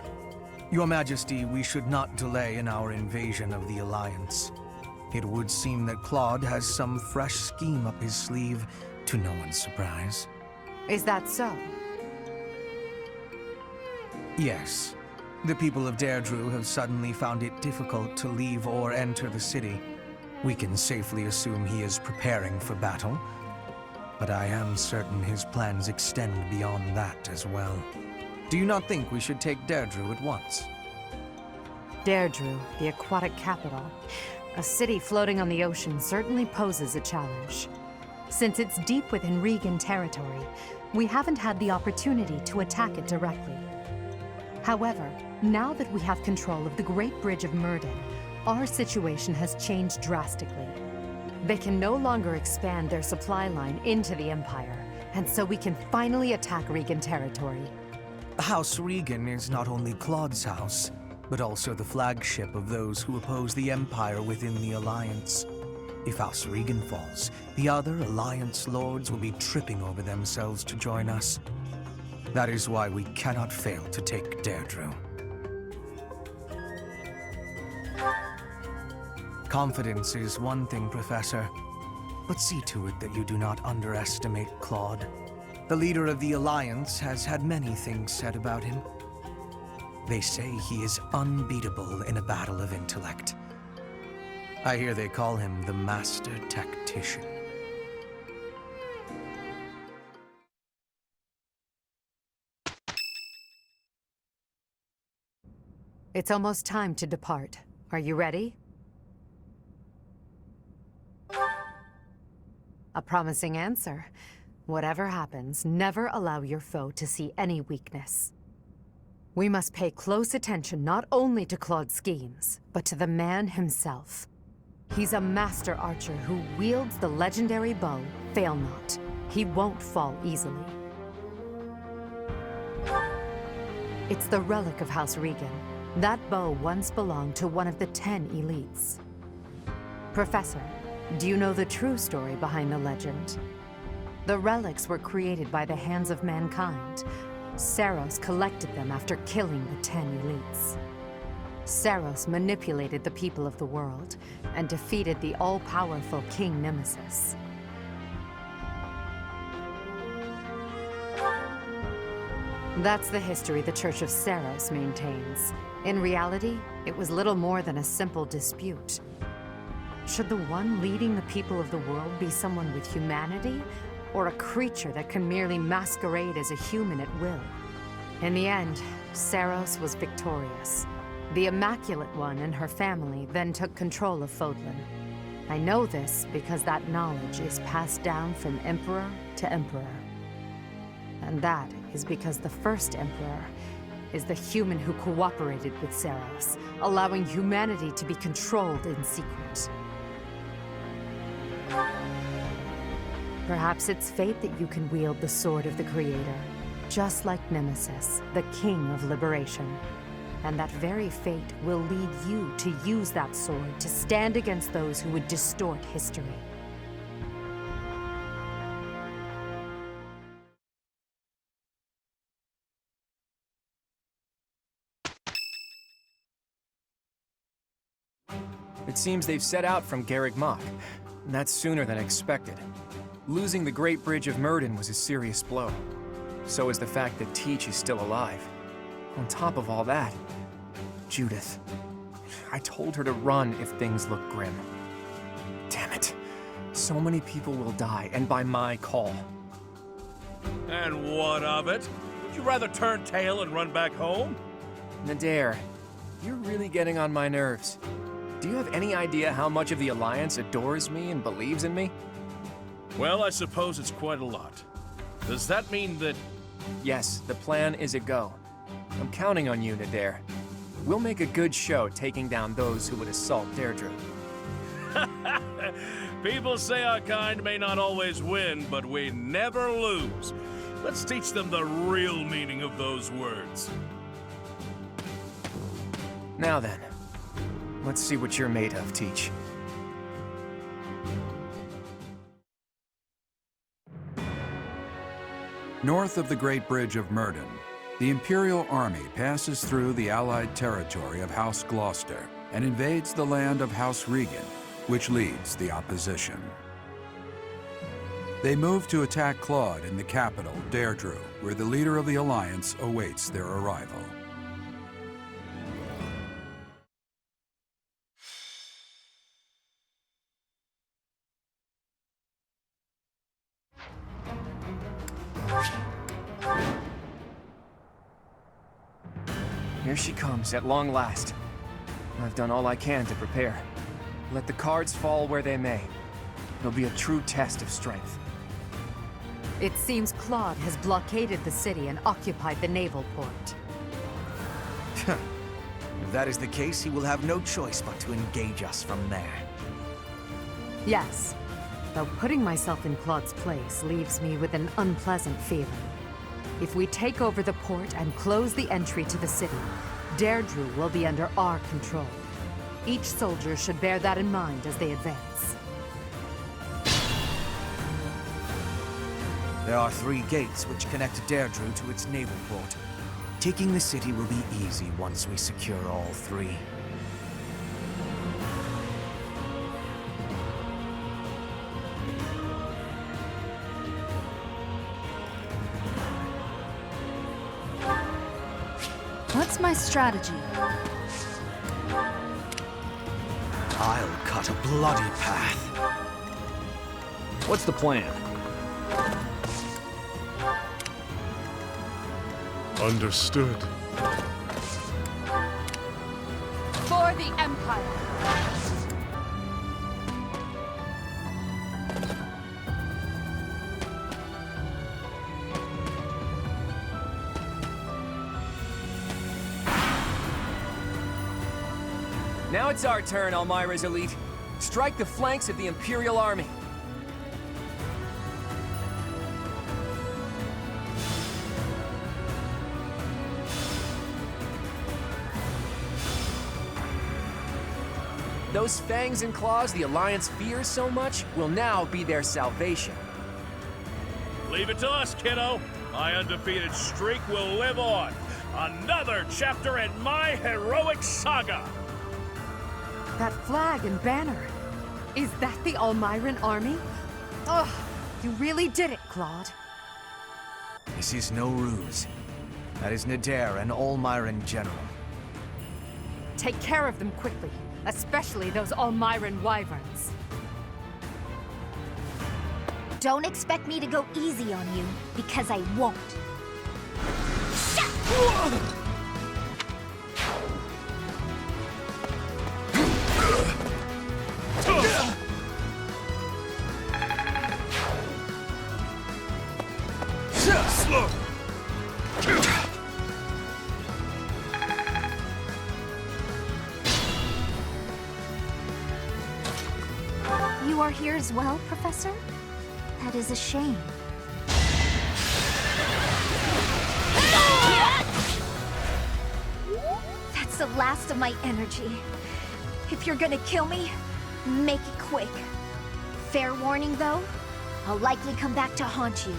Your Majesty, we should not delay in our invasion of the Alliance. It would seem that Claude has some fresh scheme up his sleeve, to no one's surprise. Is that so? Yes. The people of Deirdre have suddenly found it difficult to leave or enter the city. We can safely assume he is preparing for battle, but I am certain his plans extend beyond that as well. Do you not think we should take Deirdre at once? Deirdre, the aquatic capital. A city floating on the ocean certainly poses a challenge. Since it's deep within Regan territory, we haven't had the opportunity to attack it directly. However, now that we have control of the Great Bridge of Murden, our situation has changed drastically. They can no longer expand their supply line into the Empire, and so we can finally attack Regan territory. House Regan is not only Claude's house, but also the flagship of those who oppose the Empire within the Alliance. If House Regan falls, the other Alliance lords will be tripping over themselves to join us. That is why we cannot fail to take Deirdre. Confidence is one thing, Professor, but see to it that you do not underestimate Claude. The leader of the Alliance has had many things said about him. They say he is unbeatable in a battle of intellect. I hear they call him the Master Tactician. It's almost time to depart. Are you ready? A promising answer. Whatever happens, never allow your foe to see any weakness. We must pay close attention not only to Claude's schemes, but to the man himself. He's a master archer who wields the legendary bow, Fail Not. He won't fall easily. It's the relic of House Regan. That bow once belonged to one of the 10 elites. Professor, do you know the true story behind the legend? The relics were created by the hands of mankind. Seiros collected them after killing the 10 elites. Seiros manipulated the people of the world and defeated the all-powerful King Nemesis. That's the history the Church of Seiros maintains. In reality, it was little more than a simple dispute. Should the one leading the people of the world be someone with humanity, or a creature that can merely masquerade as a human at will? In the end, Seiros was victorious. The Immaculate One and her family then took control of Fodlan. I know this because that knowledge is passed down from Emperor to Emperor. And that is because the first Emperor is the human who cooperated with Seiros, allowing humanity to be controlled in secret. Perhaps it's fate that you can wield the sword of the Creator, just like Nemesis, the King of Liberation. And that very fate will lead you to use that sword to stand against those who would distort history. It seems they've set out from Garreg Mach. That's sooner than expected. Losing the Great Bridge of Myrddin was a serious blow. So is the fact that Teach is still alive. On top of all that, Judith. I told her to run if things look grim. Damn it. So many people will die, and by my call. And what of it? Would you rather turn tail and run back home? Nadir, you're really getting on my nerves. Do you have any idea how much of the Alliance adores me and believes in me? Well, I suppose it's quite a lot. Does that mean that... Yes, the plan is a go. I'm counting on you, Nadir. We'll make a good show taking down those who would assault Deirdre. People say our kind may not always win, but we never lose. Let's teach them the real meaning of those words. Now then, let's see what you're made of, Teach. North of the Great Bridge of Myrddin, the Imperial Army passes through the Allied territory of House Gloucester and invades the land of House Regan, which leads the opposition. They move to attack Claude in the capital, Deirdre, where the leader of the Alliance awaits their arrival. Here she comes, at long last. I've done all I can to prepare. Let the cards fall where they may. It'll be a true test of strength. It seems Claude has blockaded the city and occupied the naval port. If that is the case, he will have no choice but to engage us from there. Yes, though putting myself in Claude's place leaves me with an unpleasant feeling. If we take over the port and close the entry to the city, Deirdre will be under our control. Each soldier should bear that in mind as they advance. There are 3 gates which connect Deirdre to its naval port. Taking the city will be easy once we secure all 3. What's my strategy? I'll cut a bloody path. What's the plan? Understood. For the Empire! Now it's our turn, Elmira's elite. Strike the flanks of the Imperial Army. Those fangs and claws the Alliance fears so much will now be their salvation. Leave it to us, kiddo. My undefeated streak will live on. Another chapter in my heroic saga. That flag and banner. Is that the Almiran army? Ugh, you really did it, Claude. This is no ruse. That is Nadir, an Almiran general. Take care of them quickly, especially those Almiran wyverns. Don't expect me to go easy on you, because I won't. You are here as well, Professor? That is a shame. That's the last of my energy. If you're gonna kill me, make it quick. Fair warning, though, I'll likely come back to haunt you.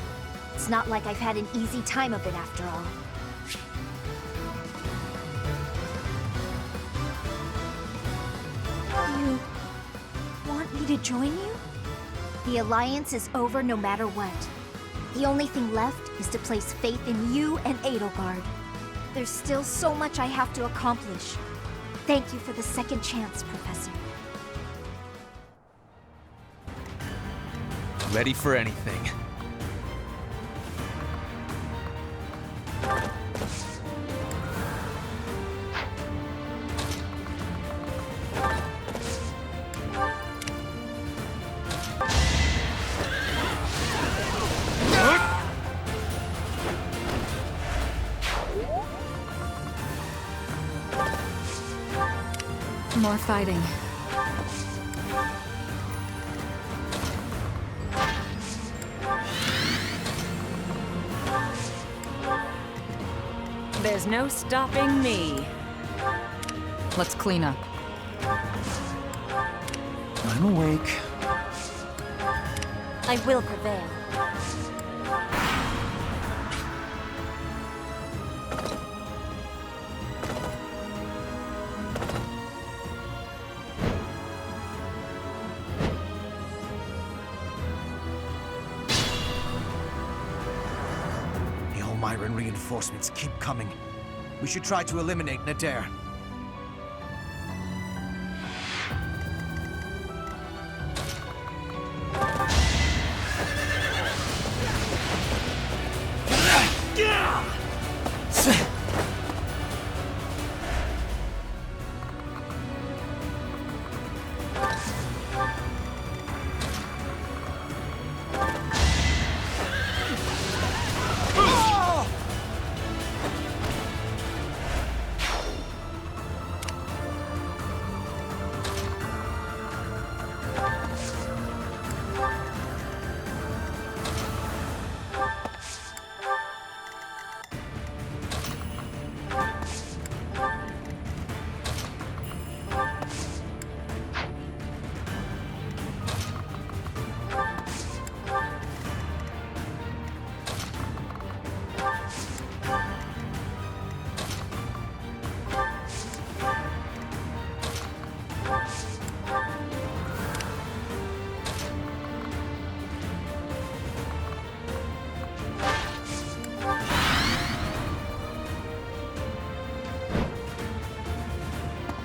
It's not like I've had an easy time of it after all. You want me to join you? The Alliance is over no matter what. The only thing left is to place faith in you and Edelgard. There's still so much I have to accomplish. Thank you for the second chance, Professor. Ready for anything. More fighting. There's no stopping me. Let's clean up. I'm awake. I will prevail. Almiran reinforcements keep coming. We should try to eliminate Nadir.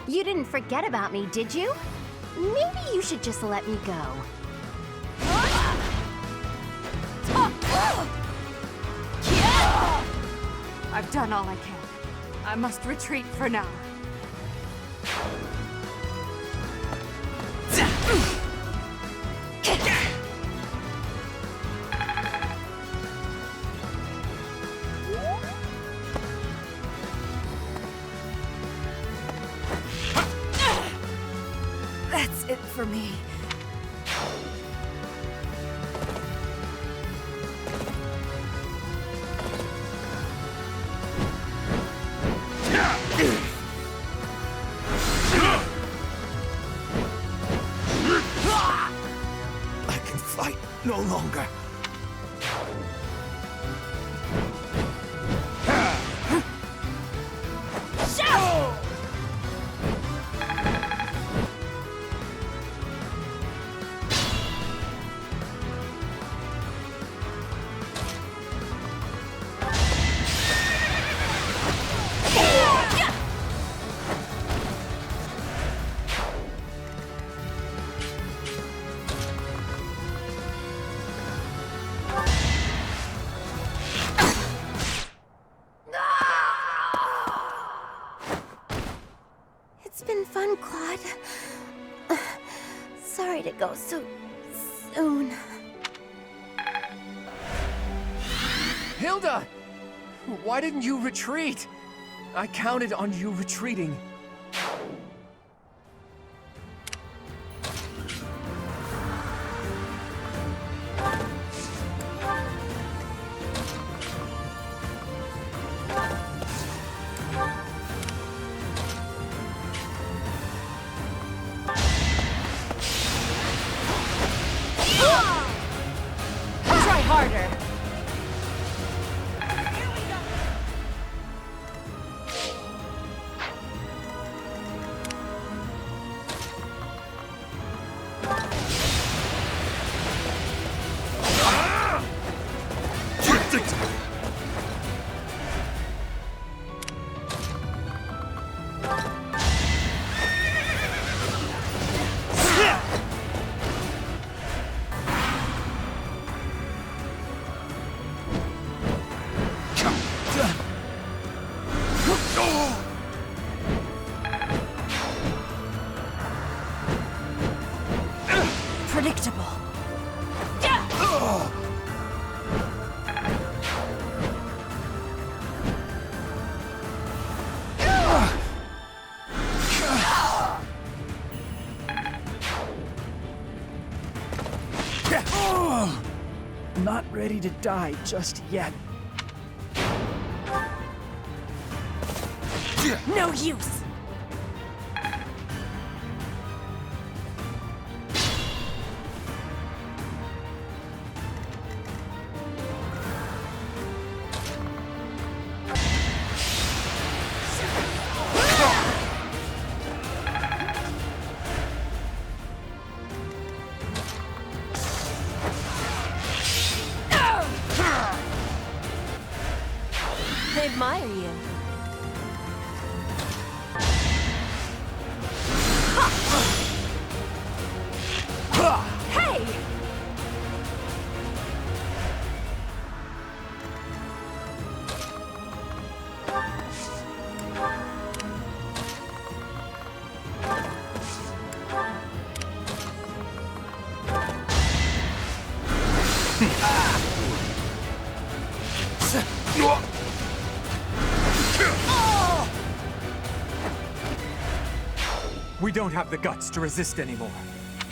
You didn't forget about me, did you? Maybe you should just let me go. I've done all I can. I must retreat for now. it for me. I can fight no longer. It's been fun, Claude. Sorry to go so soon. Hilda! Why didn't you retreat? I counted on you retreating. Try harder. Predictable. Not ready to die just yet. No use. I admire you. Hey! We don't have the guts to resist anymore.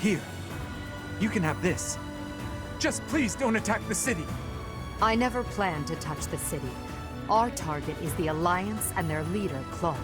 Here, you can have this. Just please don't attack the city. I never planned to touch the city. Our target is the Alliance and their leader, Claude.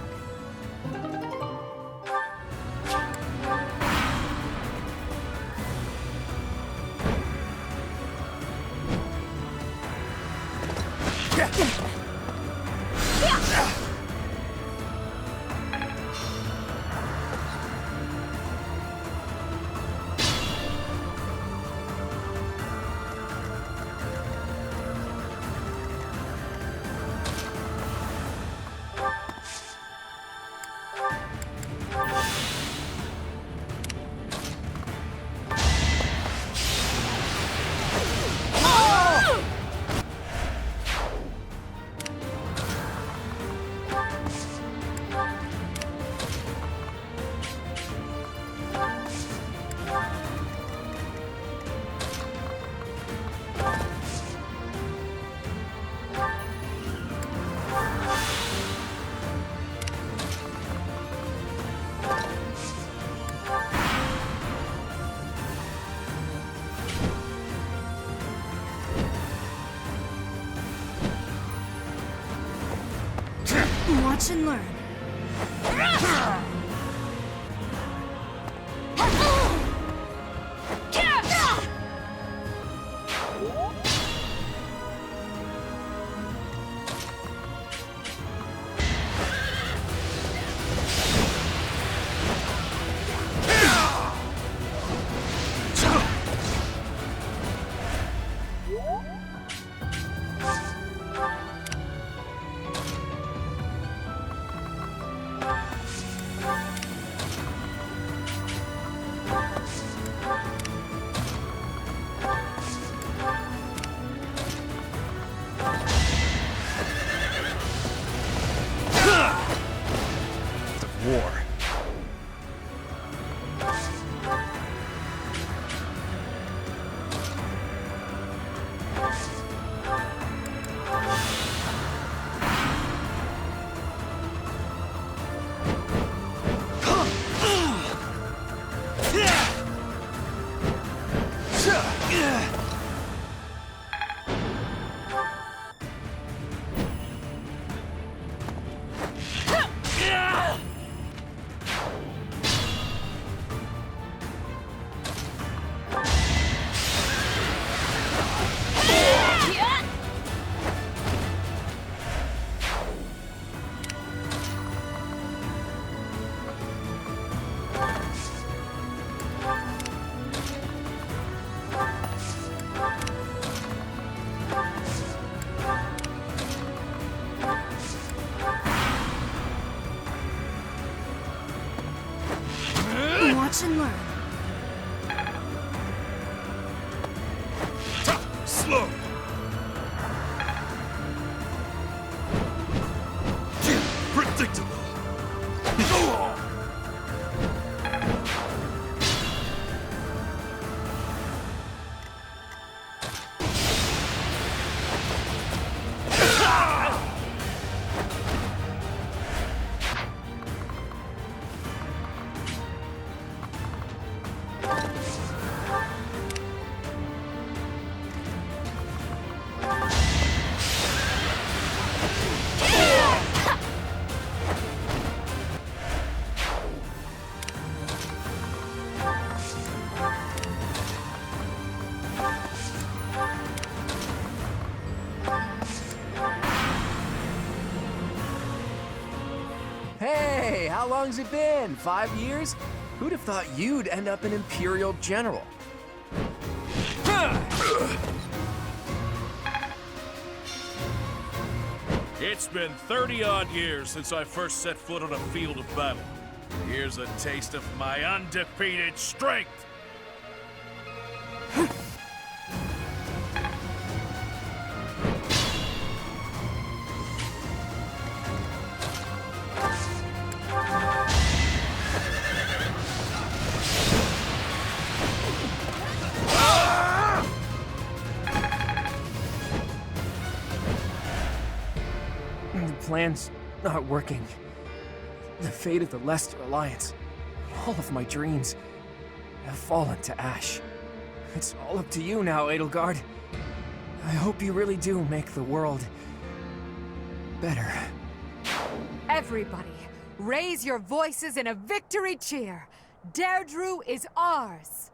Watch and learn. Watch and learn. Slow. Predictable. Hey, how long's it been? 5 years? Who'd have thought you'd end up an Imperial General? It's been 30-odd years since I first set foot on a field of battle. Here's a taste of my undefeated strength! The plan's not working. The fate of the Leicester Alliance, all of my dreams, have fallen to ash. It's all up to you now, Edelgard. I hope you really do make the world better. Everybody, raise your voices in a victory cheer! Deirdre is ours!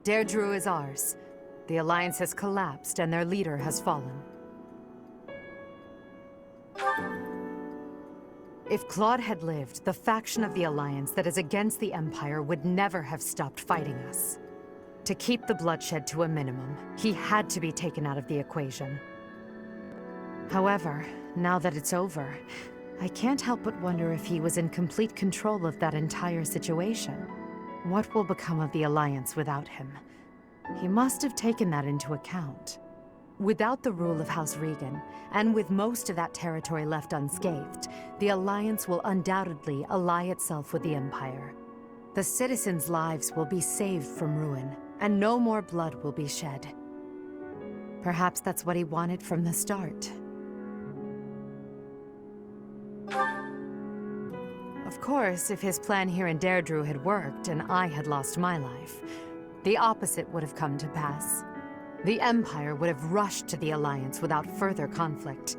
Deirdre is ours. The Alliance has collapsed and their leader has fallen. If Claude had lived, the faction of the Alliance that is against the Empire would never have stopped fighting us. To keep the bloodshed to a minimum, he had to be taken out of the equation. However, now that it's over, I can't help but wonder if he was in complete control of that entire situation. What will become of the Alliance without him? He must have taken that into account. Without the rule of House Regan, and with most of that territory left unscathed, the Alliance will undoubtedly ally itself with the Empire. The citizens' lives will be saved from ruin, and no more blood will be shed. Perhaps that's what he wanted from the start. A Of course, if his plan here in Deirdre had worked and I had lost my life, the opposite would have come to pass. The Empire would have rushed to the Alliance without further conflict.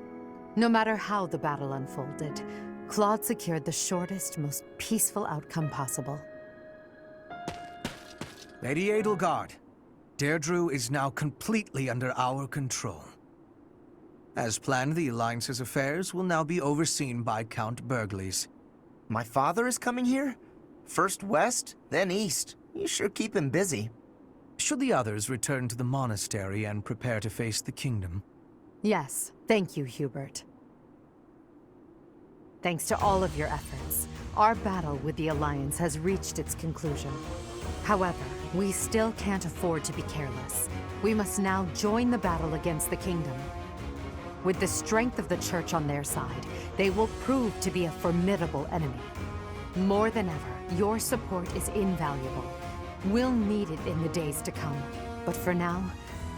No matter how the battle unfolded, Claude secured the shortest, most peaceful outcome possible. Lady Edelgard, Deirdre is now completely under our control. As planned, the Alliance's affairs will now be overseen by Count Burgleys. My father is coming here? First west, then east. You sure keep him busy. Should the others return to the monastery and prepare to face the kingdom? Yes, thank you, Hubert. Thanks to all of your efforts, our battle with the Alliance has reached its conclusion. However, we still can't afford to be careless. We must now join the battle against the kingdom. With the strength of the Church on their side, they will prove to be a formidable enemy. More than ever, your support is invaluable. We'll need it in the days to come. But for now,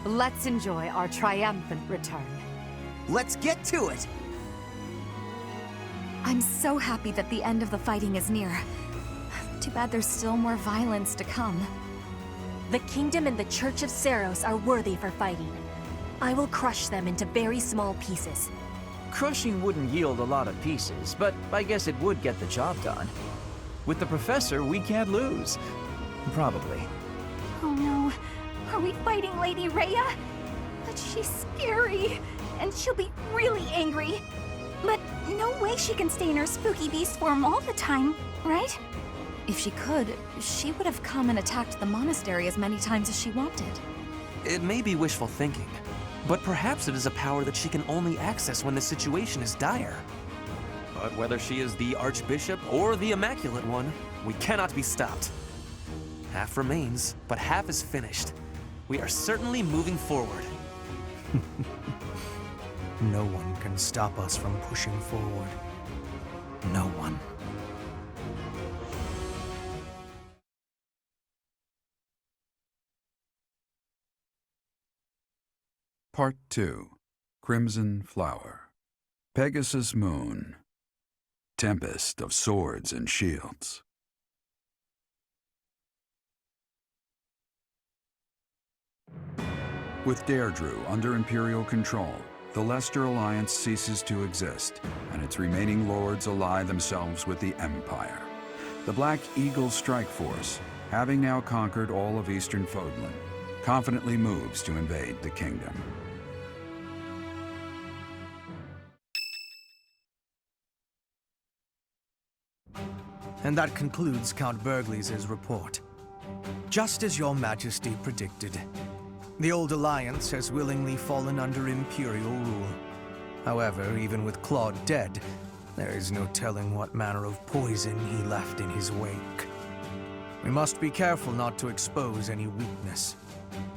let's enjoy our triumphant return. Let's get to it! I'm so happy that the end of the fighting is near. Too bad there's still more violence to come. The Kingdom and the Church of Seiros are worthy for fighting. I will crush them into very small pieces. Crushing wouldn't yield a lot of pieces, but I guess it would get the job done. With the Professor, we can't lose. Probably. Oh no. Are we fighting Lady Rhea? But she's scary, and she'll be really angry. But no way she can stay in her spooky beast form all the time, right? If she could, she would have come and attacked the monastery as many times as she wanted. It may be wishful thinking, but perhaps it is a power that she can only access when the situation is dire. But whether she is the Archbishop or the Immaculate One, we cannot be stopped. Half remains, but half is finished. We are certainly moving forward. No one can stop us from pushing forward. No one. Part 2. Crimson Flower. Pegasus Moon. Tempest of Swords and Shields. With Deirdre under Imperial control, the Leicester Alliance ceases to exist, and its remaining lords ally themselves with the Empire. The Black Eagle Strike Force, having now conquered all of Eastern Fodlan, confidently moves to invade the kingdom. And that concludes Count Burgleys' report. Just as your Majesty predicted, the old Alliance has willingly fallen under Imperial rule. However, even with Claude dead, there is no telling what manner of poison he left in his wake. We must be careful not to expose any weakness.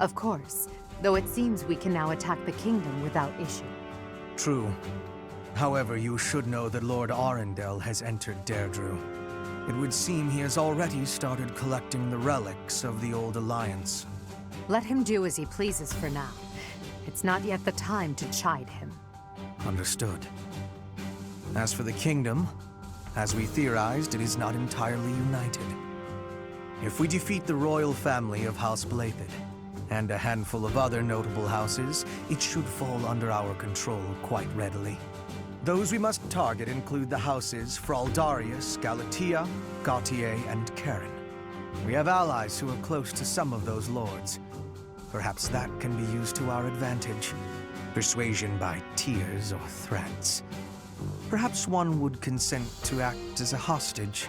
Of course, though it seems we can now attack the kingdom without issue. True. However, you should know that Lord Arundel has entered Deirdre. It would seem he has already started collecting the relics of the old Alliance. Let him do as he pleases for now. It's not yet the time to chide him. Understood. As for the kingdom, as we theorized, it is not entirely united. If we defeat the royal family of House Blaidd, and a handful of other notable houses, it should fall under our control quite readily. Those we must target include the houses Fraldarius, Galatea, Gautier, and Karen. We have allies who are close to some of those lords. Perhaps that can be used to our advantage. Persuasion by tears or threats. Perhaps one would consent to act as a hostage.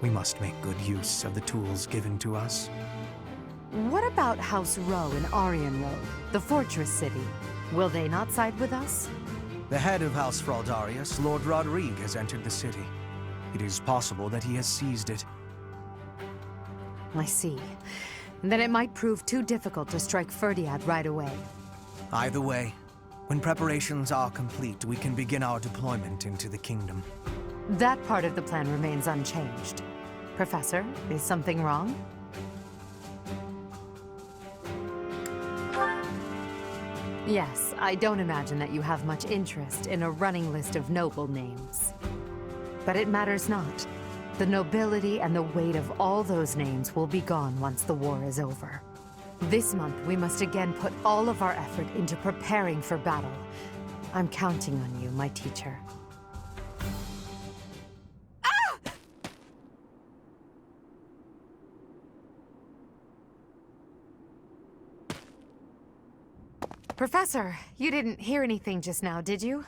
We must make good use of the tools given to us. What about House Rowe and Aryan Rowe, the fortress city? Will they not side with us? The head of House Fraldarius, Lord Rodrigue, has entered the city. It is possible that he has seized it. I see. Then it might prove too difficult to strike Ferdiad right away. Either way, when preparations are complete, we can begin our deployment into the kingdom. That part of the plan remains unchanged. Professor, is something wrong? Yes, I don't imagine that you have much interest in a running list of noble names. But it matters not. The nobility and the weight of all those names will be gone once the war is over. This month, we must again put all of our effort into preparing for battle. I'm counting on you, my teacher. Professor, you didn't hear anything just now, did you?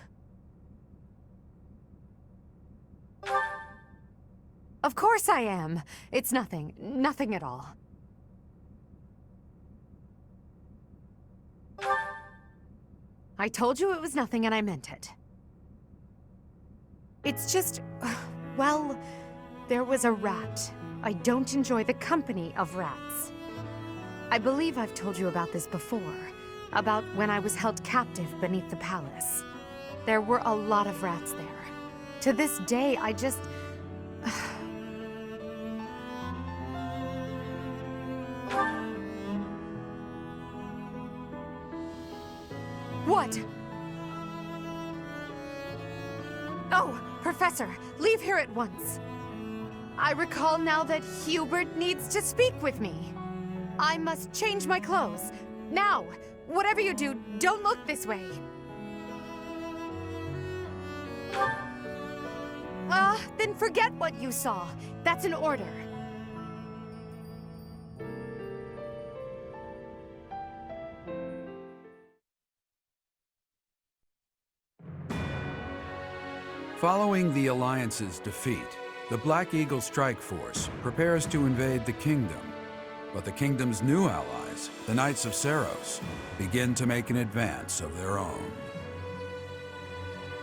Of course I am. It's nothing. Nothing at all. I told you it was nothing and I meant it. It's just... well, there was a rat. I don't enjoy the company of rats. I believe I've told you about this before. About when I was held captive beneath the palace. There were a lot of rats there. To this day, I just... What? Oh, Professor, leave here at once. I recall now that Hubert needs to speak with me. I must change my clothes. Now! Whatever you do, don't look this way. Then forget what you saw. That's an order. Following the Alliance's defeat, the Black Eagle Strike Force prepares to invade the Kingdom. But the Kingdom's new allies, the Knights of Seiros, begin to make an advance of their own.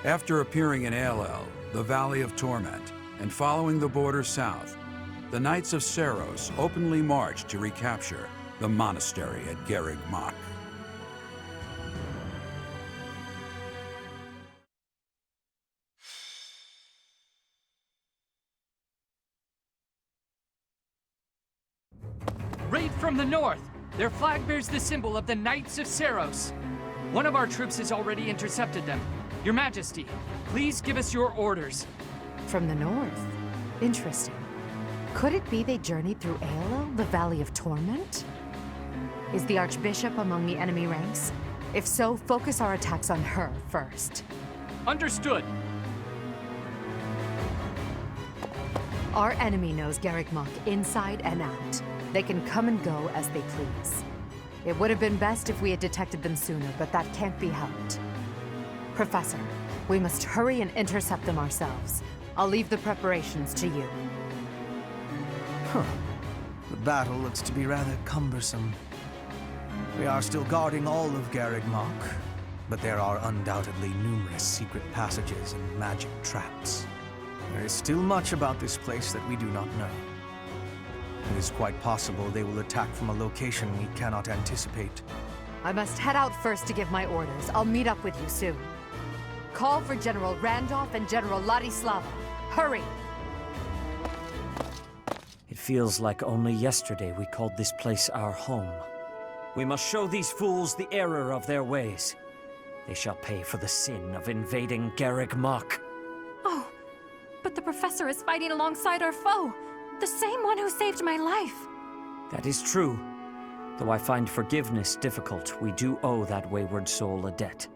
After appearing in Aelel, the Valley of Torment, and following the border south, the Knights of Seiros openly march to recapture the monastery at Garreg Mach. Raid from the north! Their flag bears the symbol of the Knights of Seiros. One of our troops has already intercepted them. Your Majesty, please give us your orders. From the north? Interesting. Could it be they journeyed through Aelel, the Valley of Torment? Is the Archbishop among the enemy ranks? If so, focus our attacks on her first. Understood. Our enemy knows Garreg Mach inside and out. They can come and go as they please. It would have been best if we had detected them sooner, but that can't be helped. Professor, we must hurry and intercept them ourselves. I'll leave the preparations to you. Huh. The battle looks to be rather cumbersome. We are still guarding all of Garreg Mach, but there are undoubtedly numerous secret passages and magic traps. There is still much about this place that we do not know. It is quite possible they will attack from a location we cannot anticipate. I must head out first to give my orders. I'll meet up with you soon. Call for General Randolph and General Ladislava. Hurry! It feels like only yesterday we called this place our home. We must show these fools the error of their ways. They shall pay for the sin of invading Garreg Mach. Oh, but the Professor is fighting alongside our foe. The same one who saved my life. That is true. Though I find forgiveness difficult, we do owe that wayward soul a debt.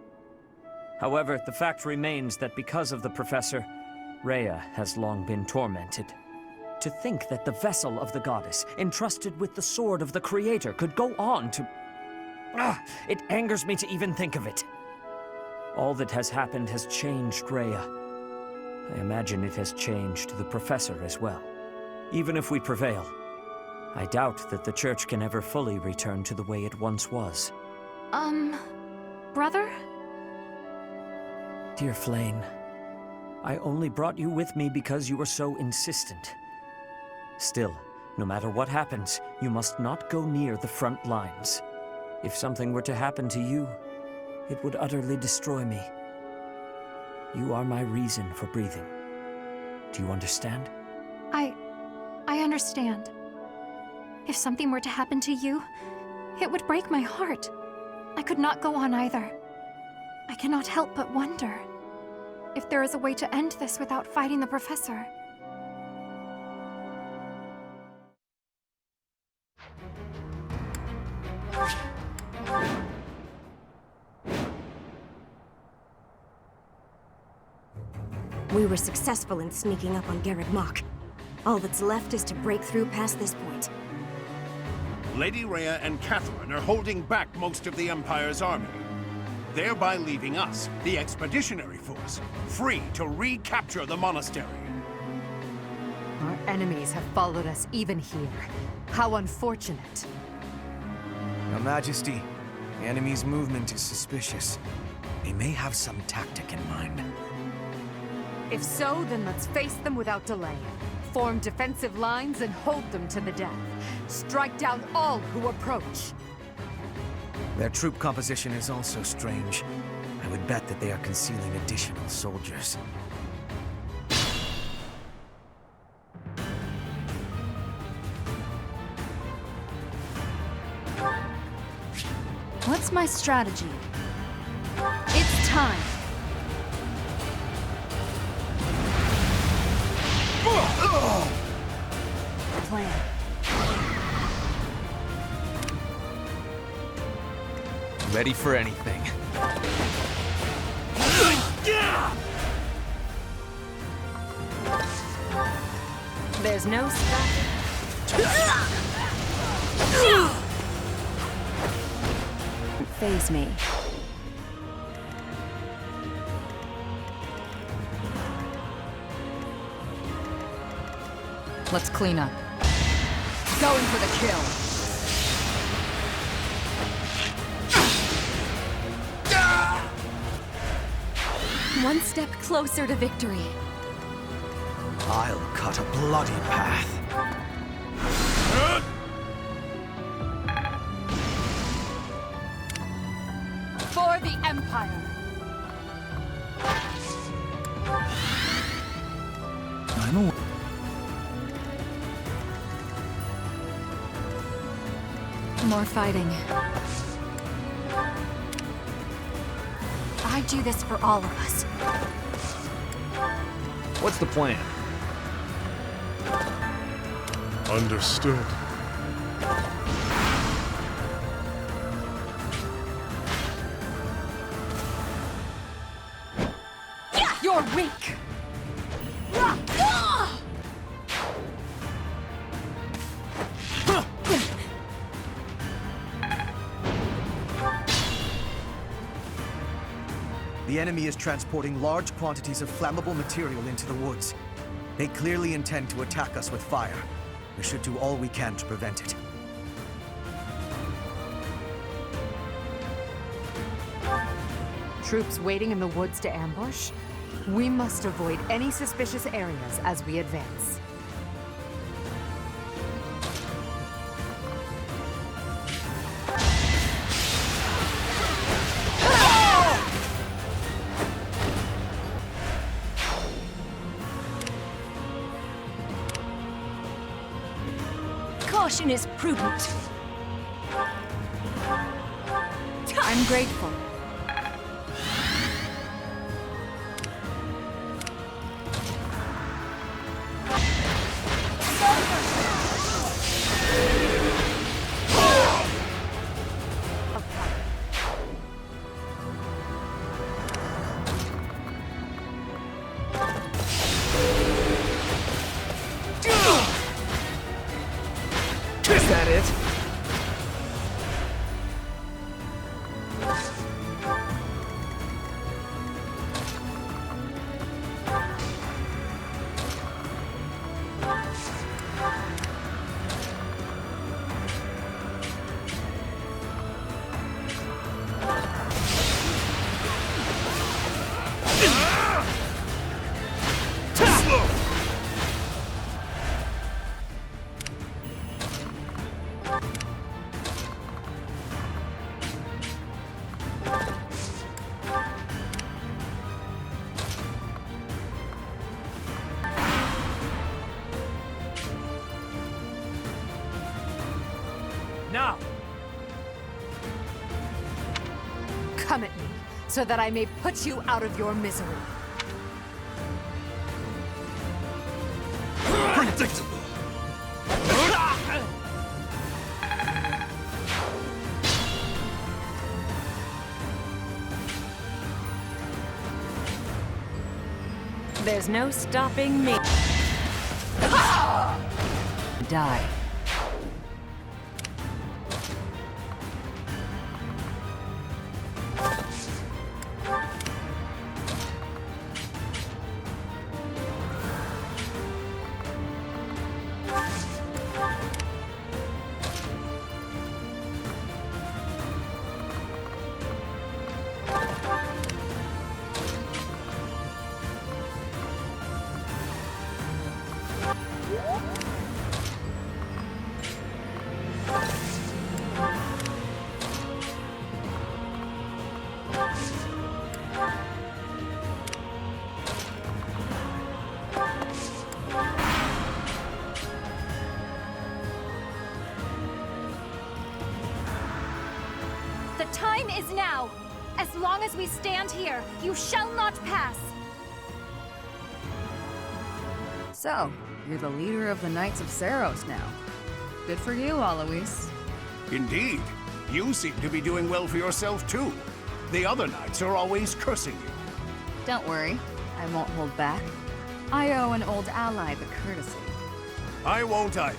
However, the fact remains that because of the Professor, Rhea has long been tormented. To think that the vessel of the goddess, entrusted with the sword of the Creator, could go on to... it angers me to even think of it. All that has happened has changed Rhea. I imagine it has changed the Professor as well. Even if we prevail, I doubt that the Church can ever fully return to the way it once was. Brother? Dear Flame, I only brought you with me because you were so insistent. Still, no matter what happens, you must not go near the front lines. If something were to happen to you, it would utterly destroy me. You are my reason for breathing. Do you understand? I understand. If something were to happen to you, it would break my heart. I could not go on either. I cannot help but wonder. If there is a way to end this without fighting the Professor. We were successful in sneaking up on Garrett Mach. All that's left is to break through past this point. Lady Rhea and Catherine are holding back most of the Empire's army, thereby leaving us, the Expeditionary Force, free to recapture the monastery. Our enemies have followed us even here. How unfortunate. Your Majesty, the enemy's movement is suspicious. They may have some tactic in mind. If so, then let's face them without delay. Form defensive lines and hold them to the death. Strike down all who approach. Their troop composition is also strange. I would bet that they are concealing additional soldiers. What's my strategy? It's time! Plan. Ready for anything. There's no stopping. Phase me. Let's clean up. Going for the kill. One step closer to victory. I'll cut a bloody path. For the Empire! More fighting. I do this for all of us. What's the plan? Understood. You're weak! The enemy is transporting large quantities of flammable material into the woods. They clearly intend to attack us with fire. We should do all we can to prevent it. Troops waiting in the woods to ambush? We must avoid any suspicious areas as we advance. Caution is prudent. I'm grateful. Is that it? Now! Come at me, so that I may put you out of your misery. Predictable. There's no stopping me. Die. The time is now! As long as we stand here, you shall not pass! So, you're the leader of the Knights of Saros now. Good for you, Alois. Indeed. You seem to be doing well for yourself, too. The other knights are always cursing you. Don't worry, I won't hold back. I owe an old ally the courtesy. I won't either.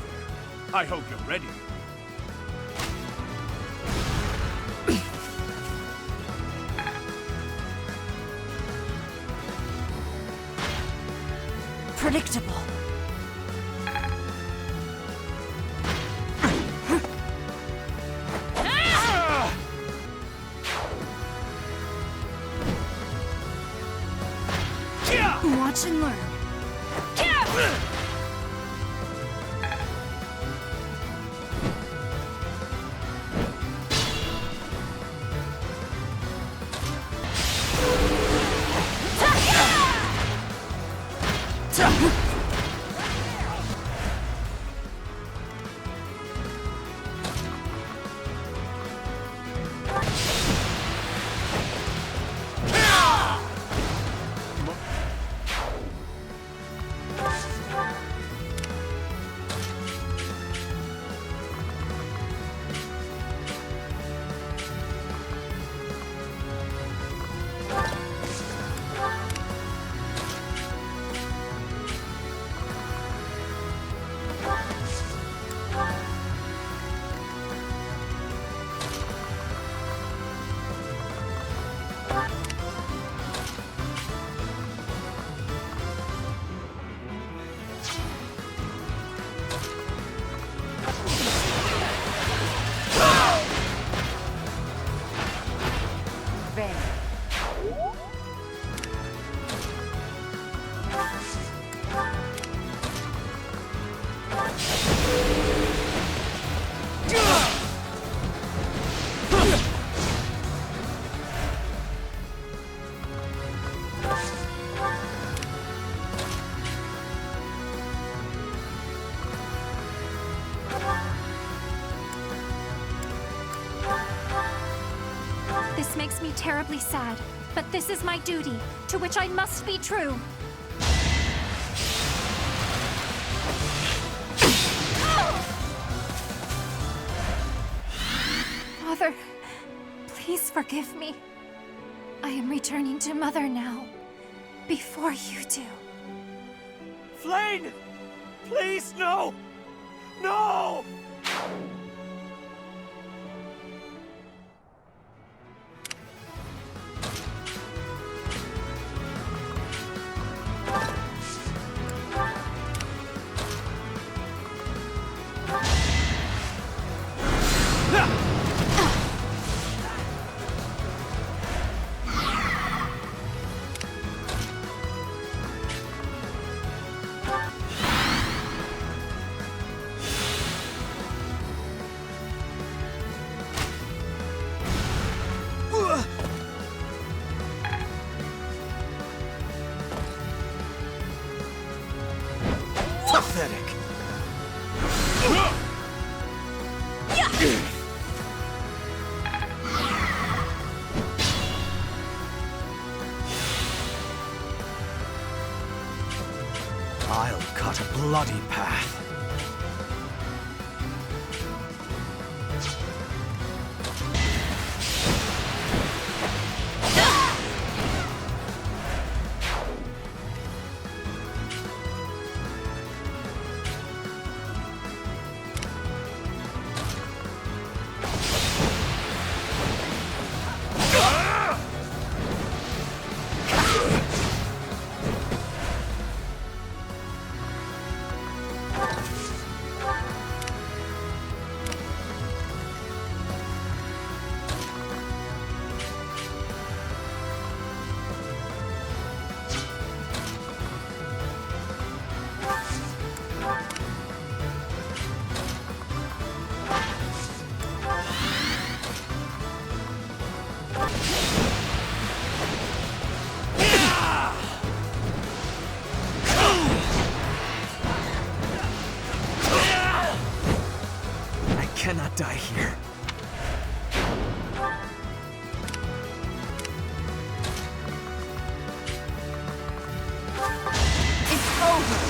I hope you're ready. Predictable. Watch and learn. This makes me terribly sad, but this is my duty, to which I must be true. Father, please forgive me. I am returning to Mother now, before you do. Flane! Please, no! No! Pathetic. I'll cut a bloody path. Cannot die here. It's over.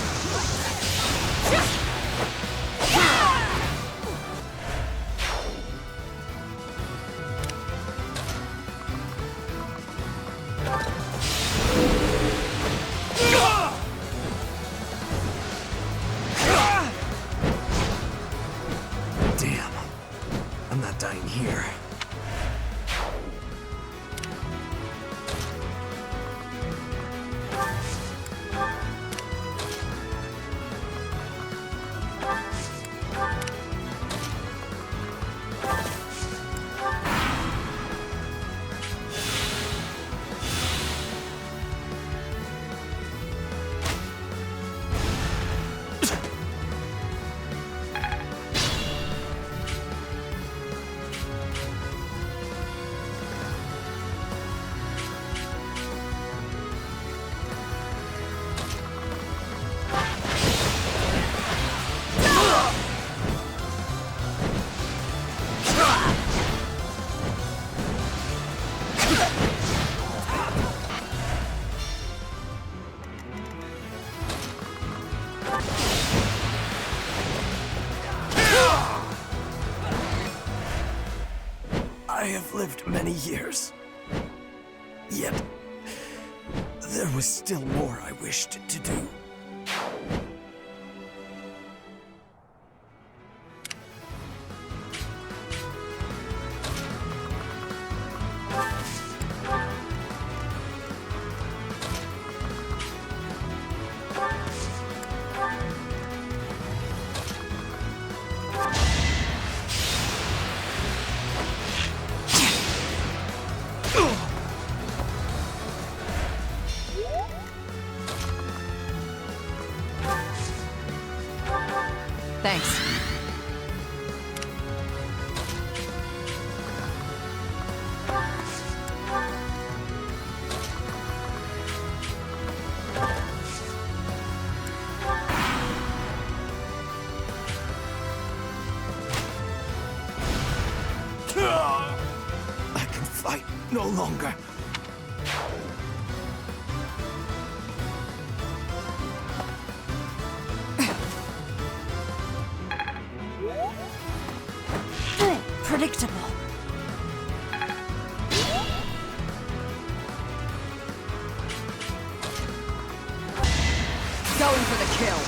Dying here. I have lived many years, yet there was still more I wished to do. Thanks. I can fight no longer. Predictable. Going for the kill.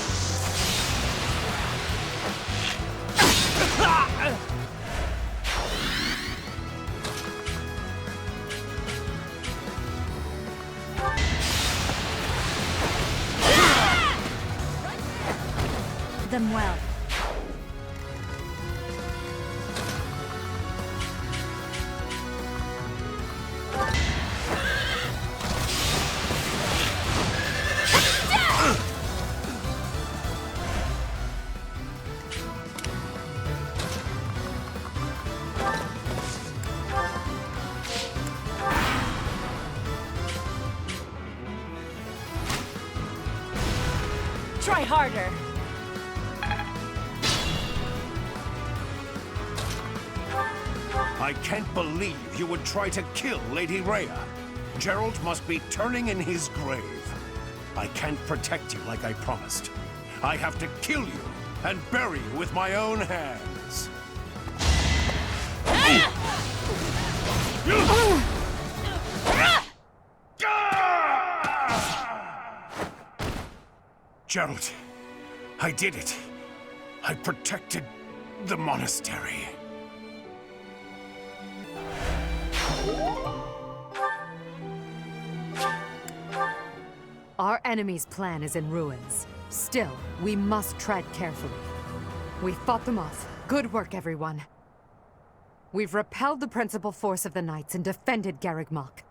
Them well. Try harder. I can't believe you would try to kill Lady Rhea. Geralt must be turning in his grave. I can't protect you like I promised. I have to kill you and bury you with my own hands. Gerald, I did it. I protected the monastery. Our enemy's plan is in ruins. Still, we must tread carefully. We fought them off. Good work, everyone. We've repelled the principal force of the Knights and defended Garreg Mach.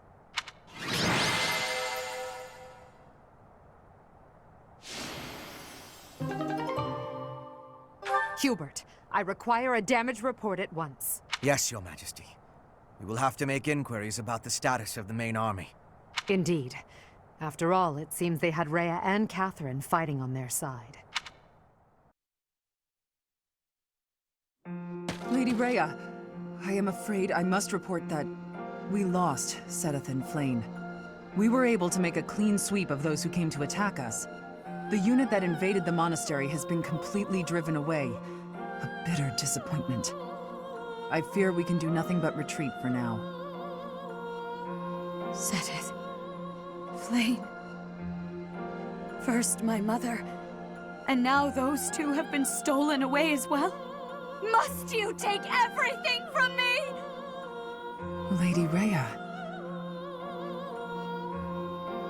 Hubert, I require a damage report at once. Yes, Your Majesty. We will have to make inquiries about the status of the main army. Indeed. After all, it seems they had Rhea and Catherine fighting on their side. Lady Rhea, I am afraid I must report that we lost Seteth and Flayn. We were able to make a clean sweep of those who came to attack us. The unit that invaded the monastery has been completely driven away. A bitter disappointment. I fear we can do nothing but retreat for now. Seteth. Flayn. First my mother, and now those two have been stolen away as well? Must you take everything from me? Lady Rhea.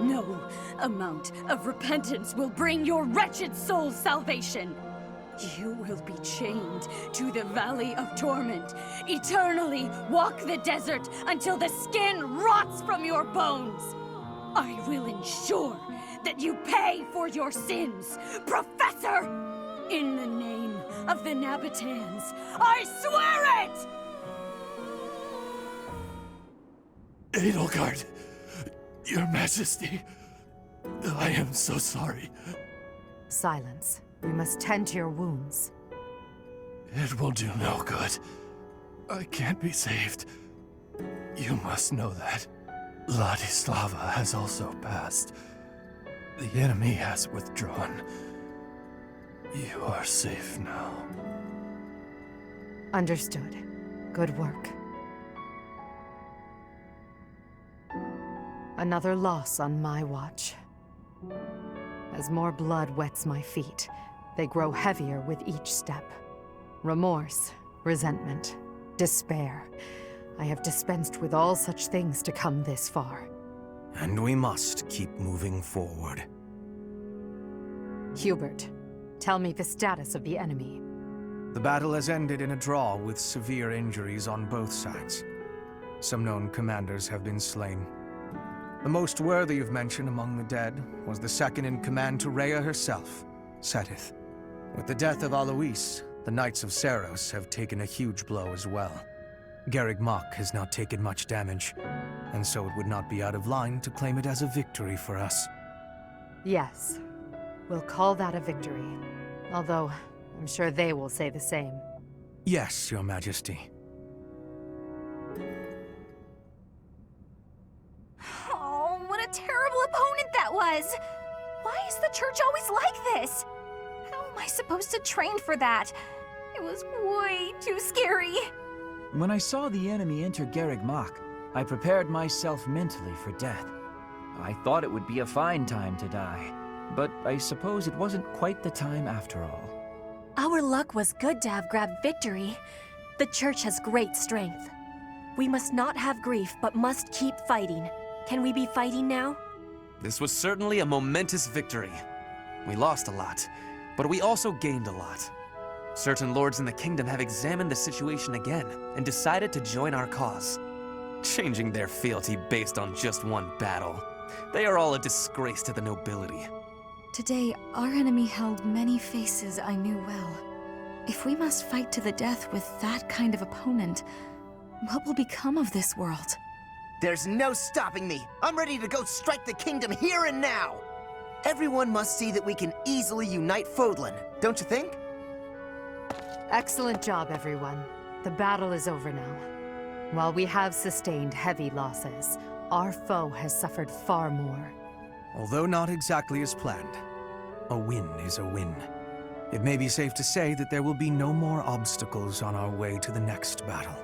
No amount of repentance will bring your wretched soul salvation. You will be chained to the Valley of Torment, eternally walk the desert until the skin rots from your bones. I will ensure that you pay for your sins, Professor! In the name of the Nabitans, I swear it! Edelgard, Your Majesty, I am so sorry. Silence. We must tend to your wounds. It will do no good. I can't be saved. You must know that. Ladislava has also passed. The enemy has withdrawn. You are safe now. Understood. Good work. Another loss on my watch. As more blood wets my feet, they grow heavier with each step. Remorse, resentment, despair. I have dispensed with all such things to come this far. And we must keep moving forward. Hubert, tell me the status of the enemy. The battle has ended in a draw with severe injuries on both sides. Some known commanders have been slain. The most worthy of mention among the dead was the second-in-command to Rhea herself, Seteth. With the death of Alois, the Knights of Seiros have taken a huge blow as well. Garreg Mach has not taken much damage, and so it would not be out of line to claim it as a victory for us. Yes, we'll call that a victory. Although, I'm sure they will say the same. Yes, Your Majesty. Oh, what a terrible opponent that was! Why is the church always like this? How am I supposed to train for that? It was way too scary. When I saw the enemy enter Garreg Mach, I prepared myself mentally for death. I thought it would be a fine time to die, but I suppose it wasn't quite the time after all. Our luck was good to have grabbed victory. The church has great strength. We must not have grief, but must keep fighting. Can we be fighting now? This was certainly a momentous victory. We lost a lot, but we also gained a lot. Certain lords in the kingdom have examined the situation again and decided to join our cause, changing their fealty based on just one battle. They are all a disgrace to the nobility. Today, our enemy held many faces I knew well. If we must fight to the death with that kind of opponent, what will become of this world? There's no stopping me. I'm ready to go strike the kingdom here and now. Everyone must see that we can easily unite Fodlan, don't you think? Excellent job, everyone. The battle is over now. While we have sustained heavy losses, our foe has suffered far more. Although not exactly as planned, a win is a win. It may be safe to say that there will be no more obstacles on our way to the next battle.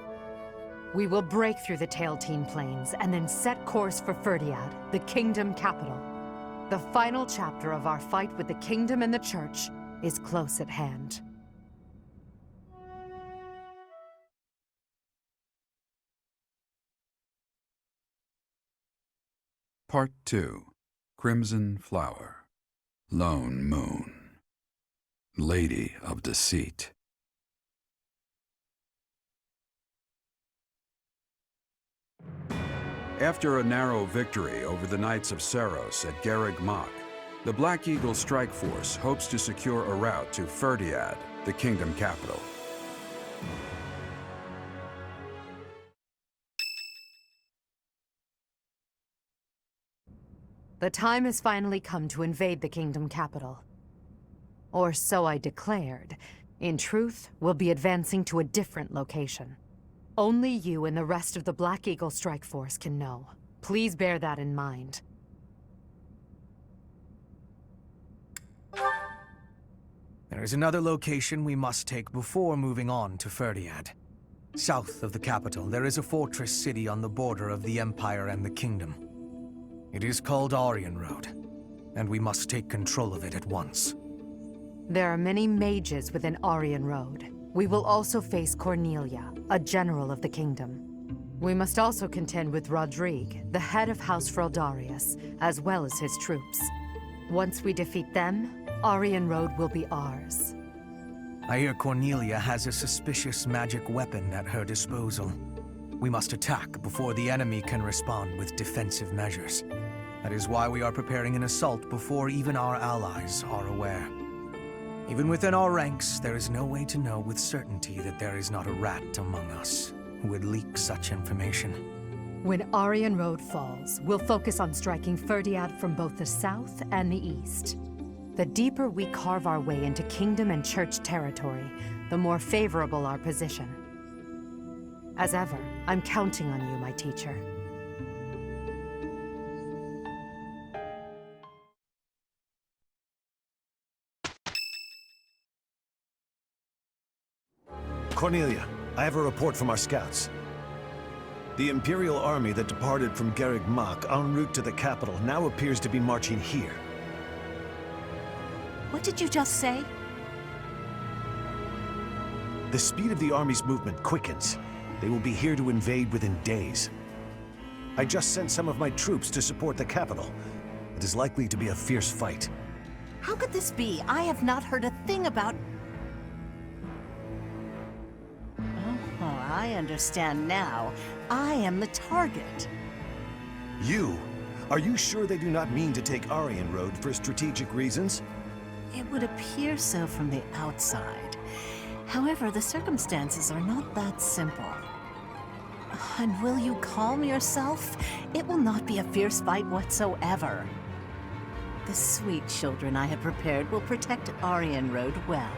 We will break through the Tailtean Plains and then set course for Ferdiad, the kingdom capital. The final chapter of our fight with the kingdom and the church is close at hand. Part 2. Crimson Flower. Lone Moon. Lady of Deceit. After a narrow victory over the Knights of Seros at Garreg Mach, the Black Eagle Strike Force hopes to secure a route to Ferdiad, the kingdom capital. The time has finally come to invade the kingdom capital. Or so I declared. In truth, we'll be advancing to a different location. Only you and the rest of the Black Eagle Strike Force can know. Please bear that in mind. There is another location we must take before moving on to Ferdiad. South of the capital, there is a fortress city on the border of the Empire and the Kingdom. It is called Aryan Road, and we must take control of it at once. There are many mages within Aryan Road. We will also face Cornelia, a general of the kingdom. We must also contend with Rodrigue, the head of House Fraldarius, as well as his troops. Once we defeat them, Aryan Road will be ours. I hear Cornelia has a suspicious magic weapon at her disposal. We must attack before the enemy can respond with defensive measures. That is why we are preparing an assault before even our allies are aware. Even within our ranks, there is no way to know with certainty that there is not a rat among us who would leak such information. When Aryan Road falls, we'll focus on striking Ferdiad from both the south and the east. The deeper we carve our way into kingdom and church territory, the more favorable our position. As ever, I'm counting on you, my teacher. Cornelia, I have a report from our scouts. The Imperial army that departed from Garreg Mach en route to the capital now appears to be marching here. What did you just say? The speed of the army's movement quickens. They will be here to invade within days. I just sent some of my troops to support the capital. It is likely to be a fierce fight. How could this be? I have not heard a thing about... Oh, I understand now. I am the target. You? Are you sure they do not mean to take Aryan Road for strategic reasons? It would appear so from the outside. However, the circumstances are not that simple. And will you calm yourself? It will not be a fierce fight whatsoever. The sweet children I have prepared will protect Aryan Road well.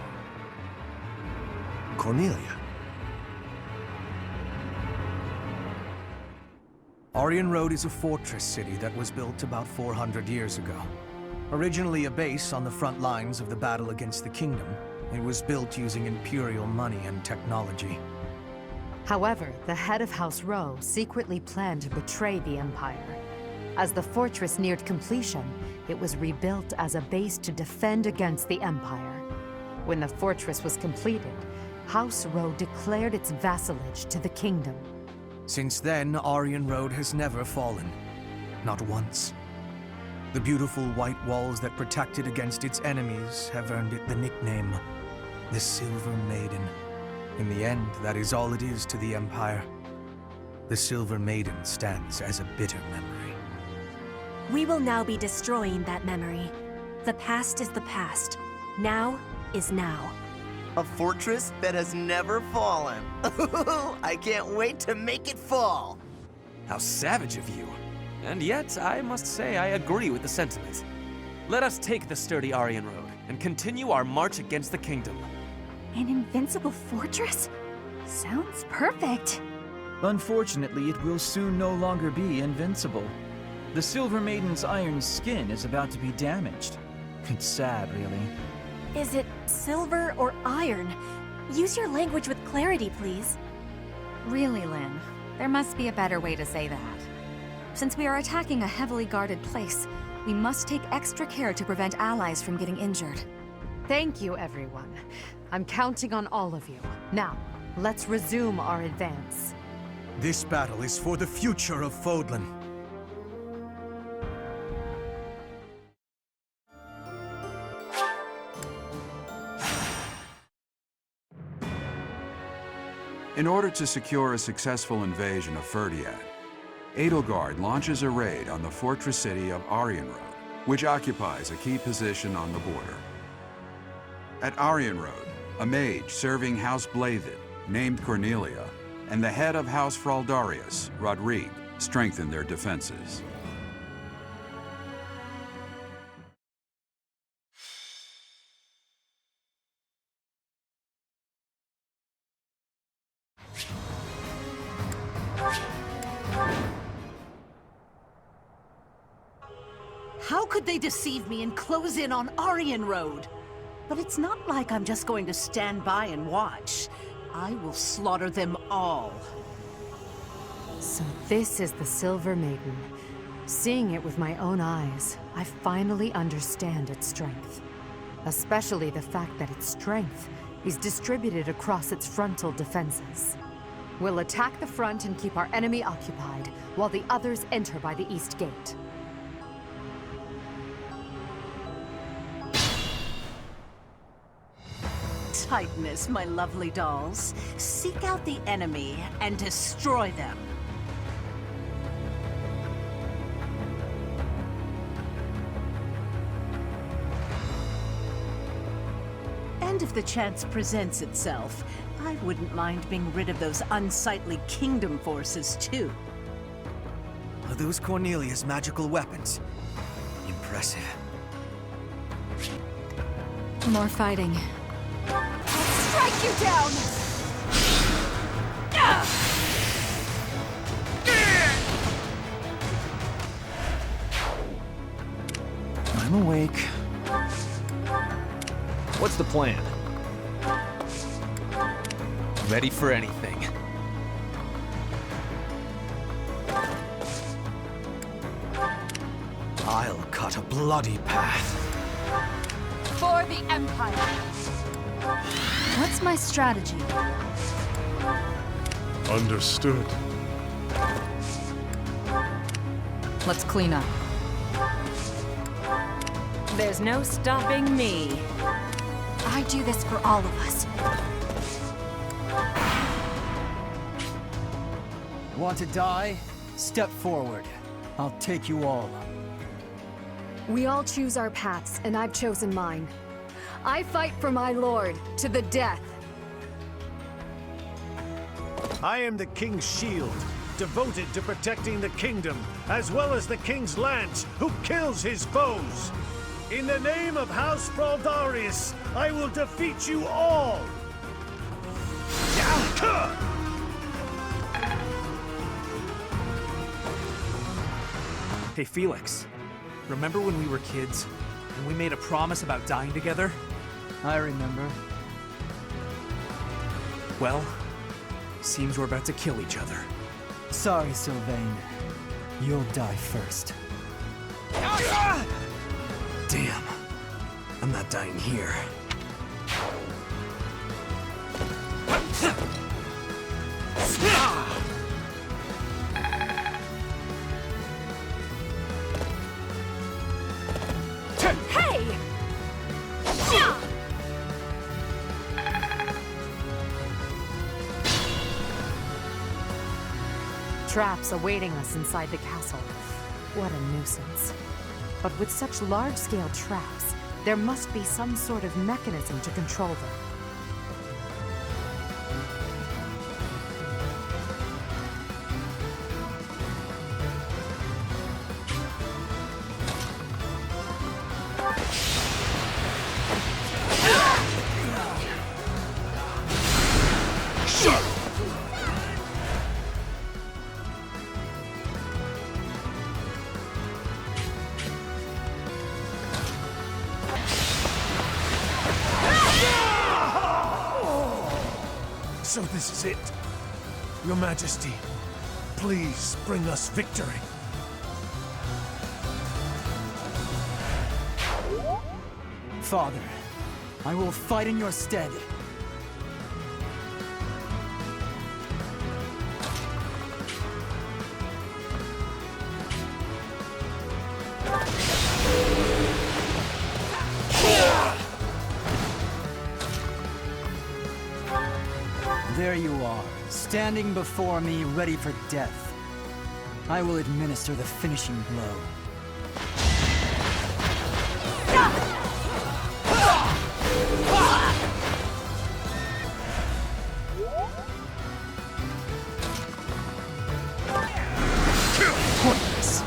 Cornelia. Aryan Road is a fortress city that was built about 400 years ago. Originally a base on the front lines of the battle against the Kingdom, it was built using Imperial money and technology. However, the head of House Rowe secretly planned to betray the Empire. As the fortress neared completion, it was rebuilt as a base to defend against the Empire. When the fortress was completed, House Rowe declared its vassalage to the Kingdom. Since then, Aryan Road has never fallen. Not once. The beautiful white walls that protect it against its enemies have earned it the nickname, the Silver Maiden. In the end, that is all it is to the Empire. The Silver Maiden stands as a bitter memory. We will now be destroying that memory. The past is the past. Now is now. A fortress that has never fallen. I can't wait to make it fall. How savage of you. And yet, I must say I agree with the sentiment. Let us take the sturdy Aryan Road and continue our march against the Kingdom. An invincible fortress? Sounds perfect. Unfortunately, it will soon no longer be invincible. The Silver Maiden's iron skin is about to be damaged. It's sad, really. Is it silver or iron? Use your language with clarity, please. Really, Lynn, there must be a better way to say that. Since we are attacking a heavily guarded place, we must take extra care to prevent allies from getting injured. Thank you, everyone. I'm counting on all of you. Now, let's resume our advance. This battle is for the future of Fodlan. In order to secure a successful invasion of Ferdiad, Edelgard launches a raid on the fortress city of Arianrode, which occupies a key position on the border. At Arianrode, a mage serving House Blathed, named Cornelia, and the head of House Fraldarius, Rodrigue, strengthen their defenses. How could they deceive me and close in on Arianrode? But it's not like I'm just going to stand by and watch. I will slaughter them all. So this is the Silver Maiden. Seeing it with my own eyes, I finally understand its strength. Especially the fact that its strength is distributed across its frontal defenses. We'll attack the front and keep our enemy occupied, while the others enter by the east gate. Tightness, my lovely dolls. Seek out the enemy and destroy them. And if the chance presents itself, I wouldn't mind being rid of those unsightly kingdom forces, too. Are those Cornelia's magical weapons? Impressive. More fighting. Strike you down! I'm awake. What's the plan? Ready for anything. I'll cut a bloody path. For the Empire! What's my strategy? Understood. Let's clean up. There's no stopping me. I do this for all of us. Want to die? Step forward. I'll take you all. We all choose our paths, and I've chosen mine. I fight for my lord, to the death. I am the King's shield, devoted to protecting the kingdom, as well as the King's lance, who kills his foes. In the name of House Fraldarius, I will defeat you all! Hey, Felix. Remember when we were kids, and we made a promise about dying together? I remember. Well, seems we're about to kill each other. Sorry, Sylvain. You'll die first. Damn. I'm not dying here. Hey! Traps awaiting us inside the castle. What a nuisance. But with such large-scale traps, there must be some sort of mechanism to control them. So this is it. Your Majesty, please bring us victory. Father, I will fight in your stead. There you are, standing before me, ready for death. I will administer the finishing blow. Pointless.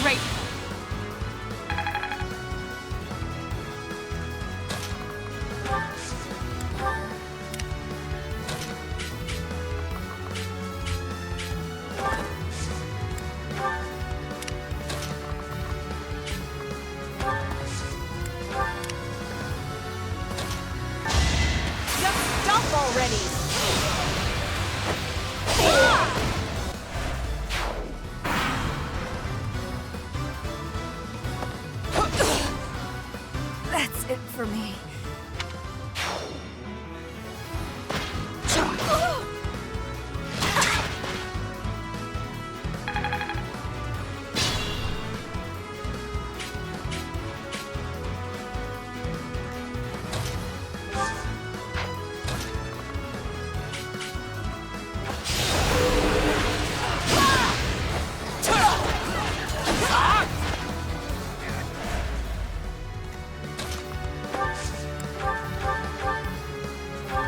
Great. Just stop already! That's it for me.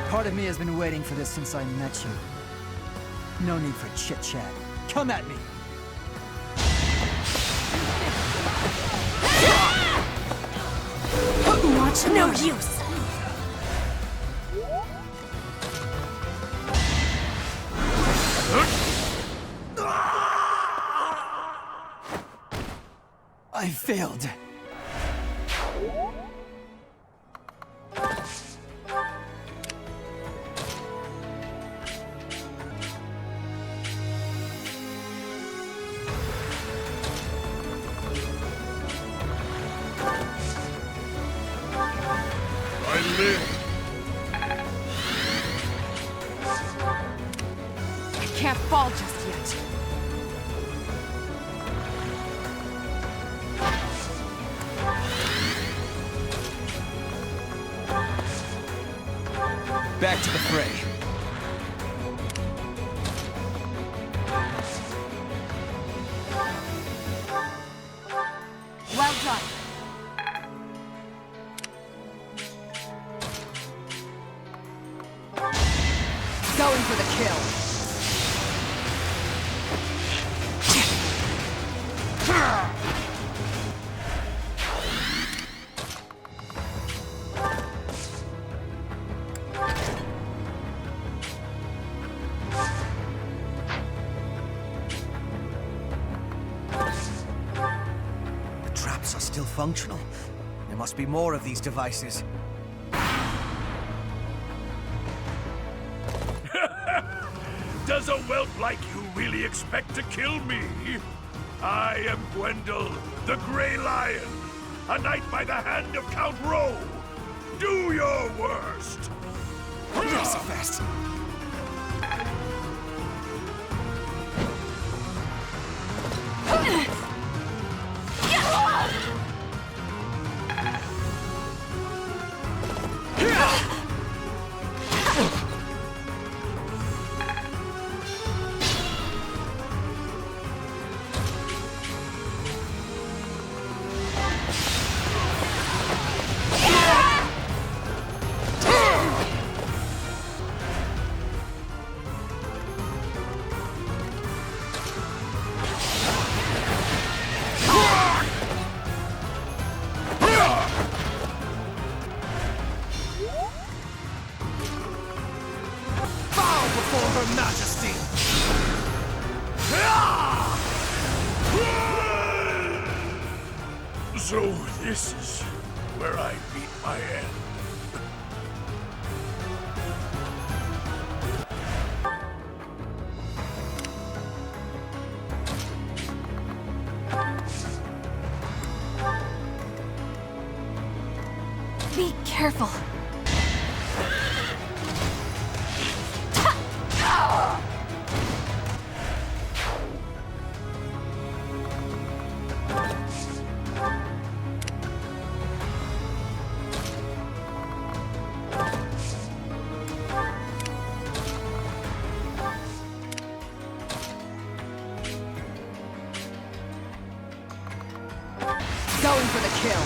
Part of me has been waiting for this since I met you. No need for chit-chat. Come at me! Watch no use! I failed. I can't fall just yet. Back to the fray. Well done. Going for the kill. The traps are still functional. There must be more of these devices. Does a whelp like you really expect to kill me? I am Gwendol, the Grey Lion, a knight by the hand of Count Rowe. Do your worst! Not so fast. Bow before Her Majesty! So this is where I meet my end. Be careful. Going for the kill.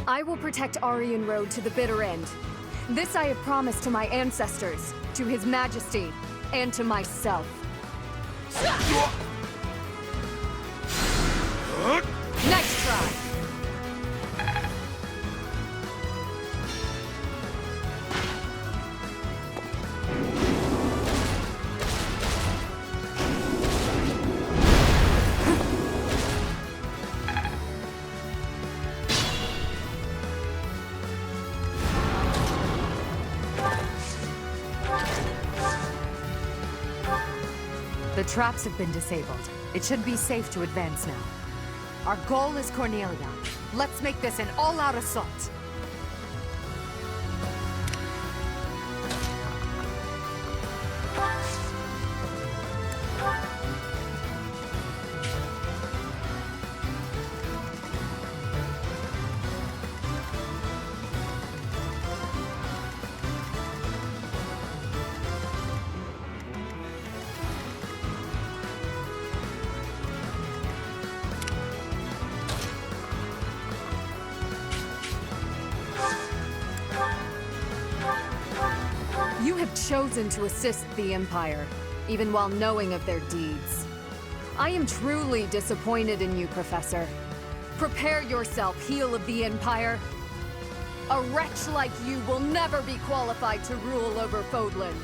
I will protect Aryan Road to the bitter end. This I have promised to my ancestors, to His Majesty, and to myself. Nice try! The traps have been disabled. It should be safe to advance now. Our goal is Cornelia. Let's make this an all-out assault. You have chosen to assist the Empire, even while knowing of their deeds. I am truly disappointed in you, Professor. Prepare yourself, heel of the Empire. A wretch like you will never be qualified to rule over Fodlan.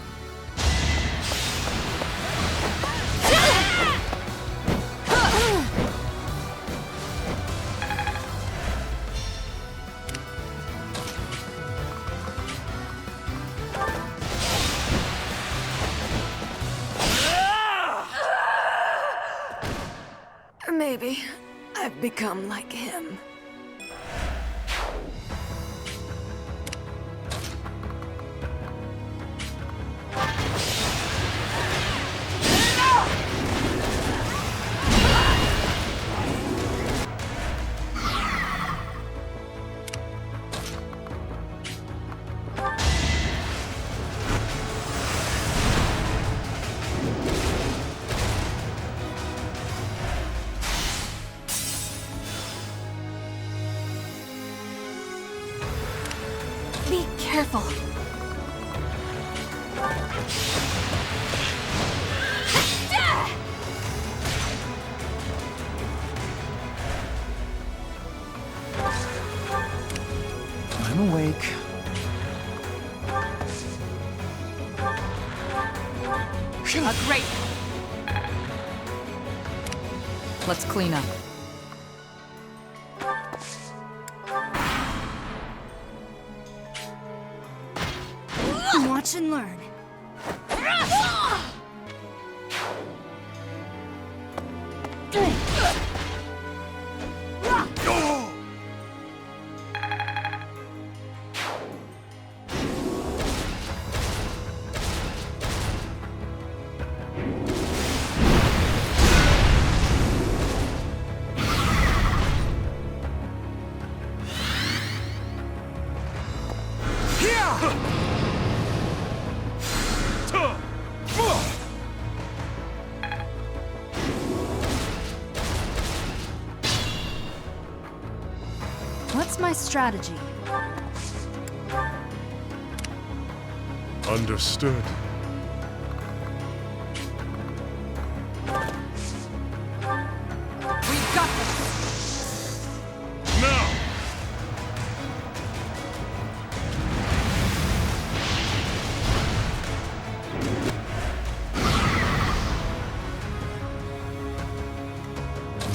Maybe I've become like him. Be careful. I'm awake. Great. Let's clean up. Watch and learn. What's my strategy? Understood. We've got this! Now!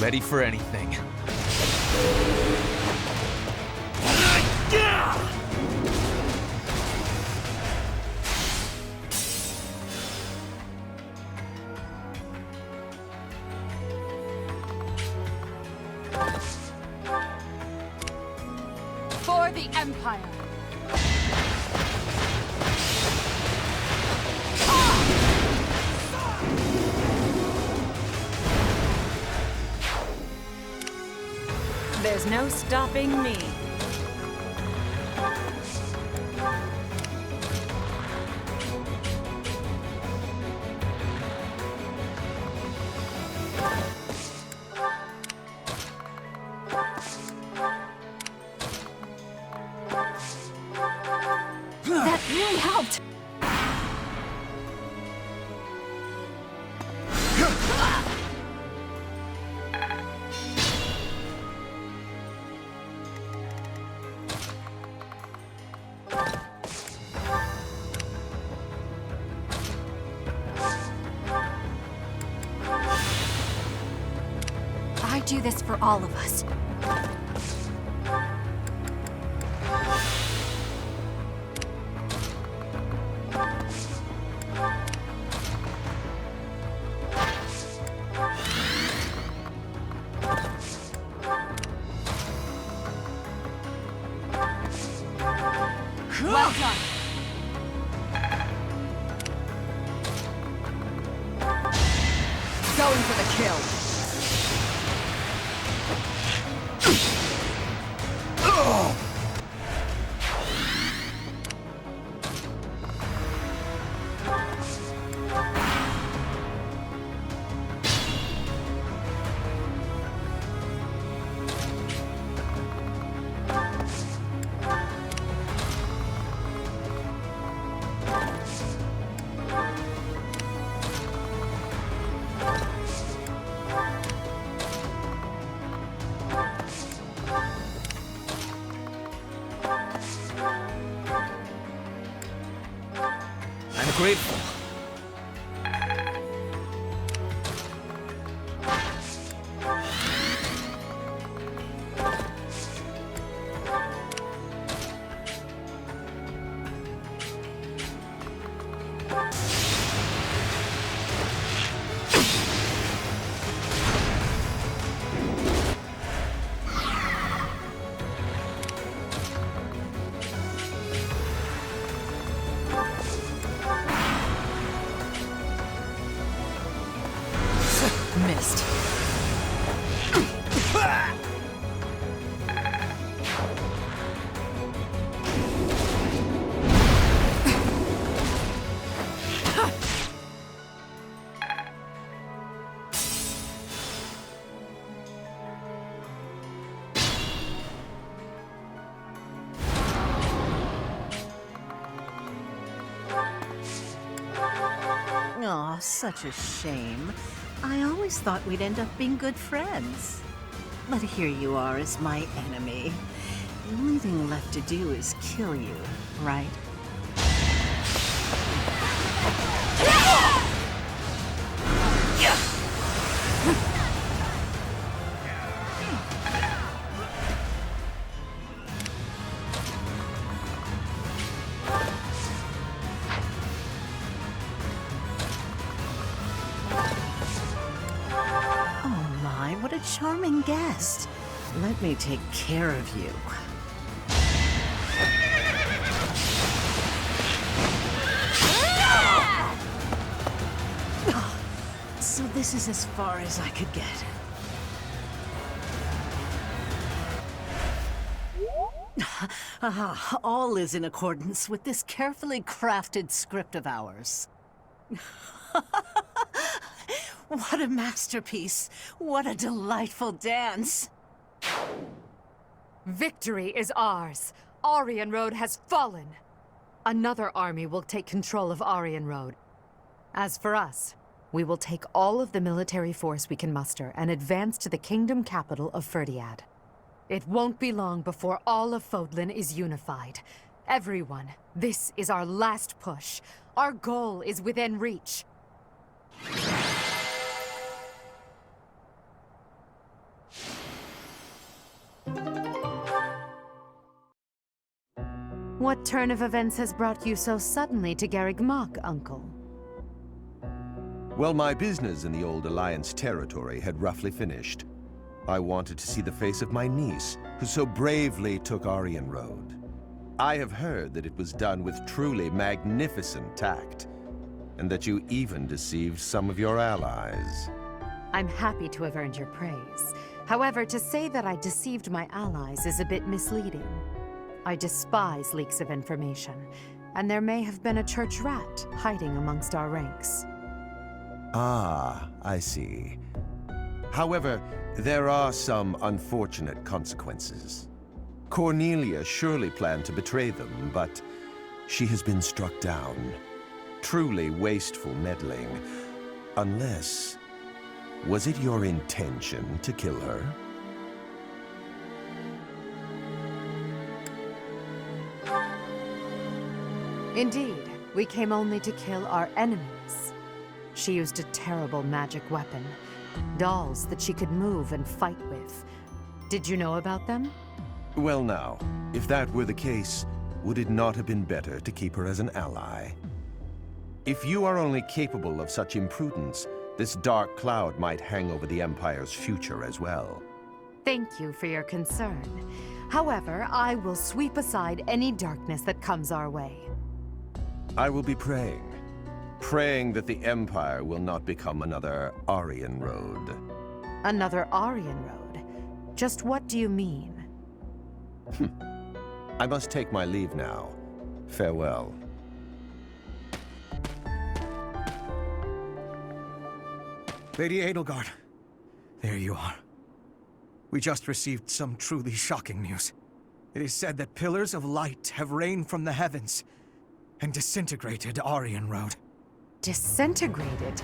Ready for anything. For the Empire! There's no stopping me. That really helped. I do this for all of us. Well done! Going for the kill. I'm grateful. such a shame. I always thought we'd end up being good friends. But here you are as my enemy. The only thing left to do is kill you, right? What a charming guest. Let me take care of you. So this is as far as I could get. All is in accordance with this carefully crafted script of ours. What a masterpiece! What a delightful dance! Victory is ours! Aryan Road has fallen! Another army will take control of Aryan Road. As for us, we will take all of the military force we can muster and advance to the kingdom capital of Ferdiad. It won't be long before all of Fodlan is unified. Everyone, this is our last push. Our goal is within reach. What turn of events has brought you so suddenly to Garreg Mach, Uncle? Well, my business in the old Alliance territory had roughly finished. I wanted to see the face of my niece, who so bravely took Aryan Road. I have heard that it was done with truly magnificent tact, and that you even deceived some of your allies. I'm happy to have earned your praise. However, to say that I deceived my allies is a bit misleading. I despise leaks of information, and there may have been a church rat hiding amongst our ranks. Ah, I see. However, there are some unfortunate consequences. Cornelia surely planned to betray them, but she has been struck down. Truly wasteful meddling. Unless... was it your intention to kill her? Indeed, we came only to kill our enemies. She used a terrible magic weapon. Dolls that she could move and fight with. Did you know about them? Well now, if that were the case, would it not have been better to keep her as an ally? If you are only capable of such imprudence, this dark cloud might hang over the Empire's future as well. Thank you for your concern. However, I will sweep aside any darkness that comes our way. I will be praying. Praying that the Empire will not become another Aryan Road. Another Aryan Road? Just what do you mean? I must take my leave now. Farewell. Lady Edelgard, there you are. We just received some truly shocking news. It is said that pillars of light have rained from the heavens and disintegrated Aryan Road. Disintegrated?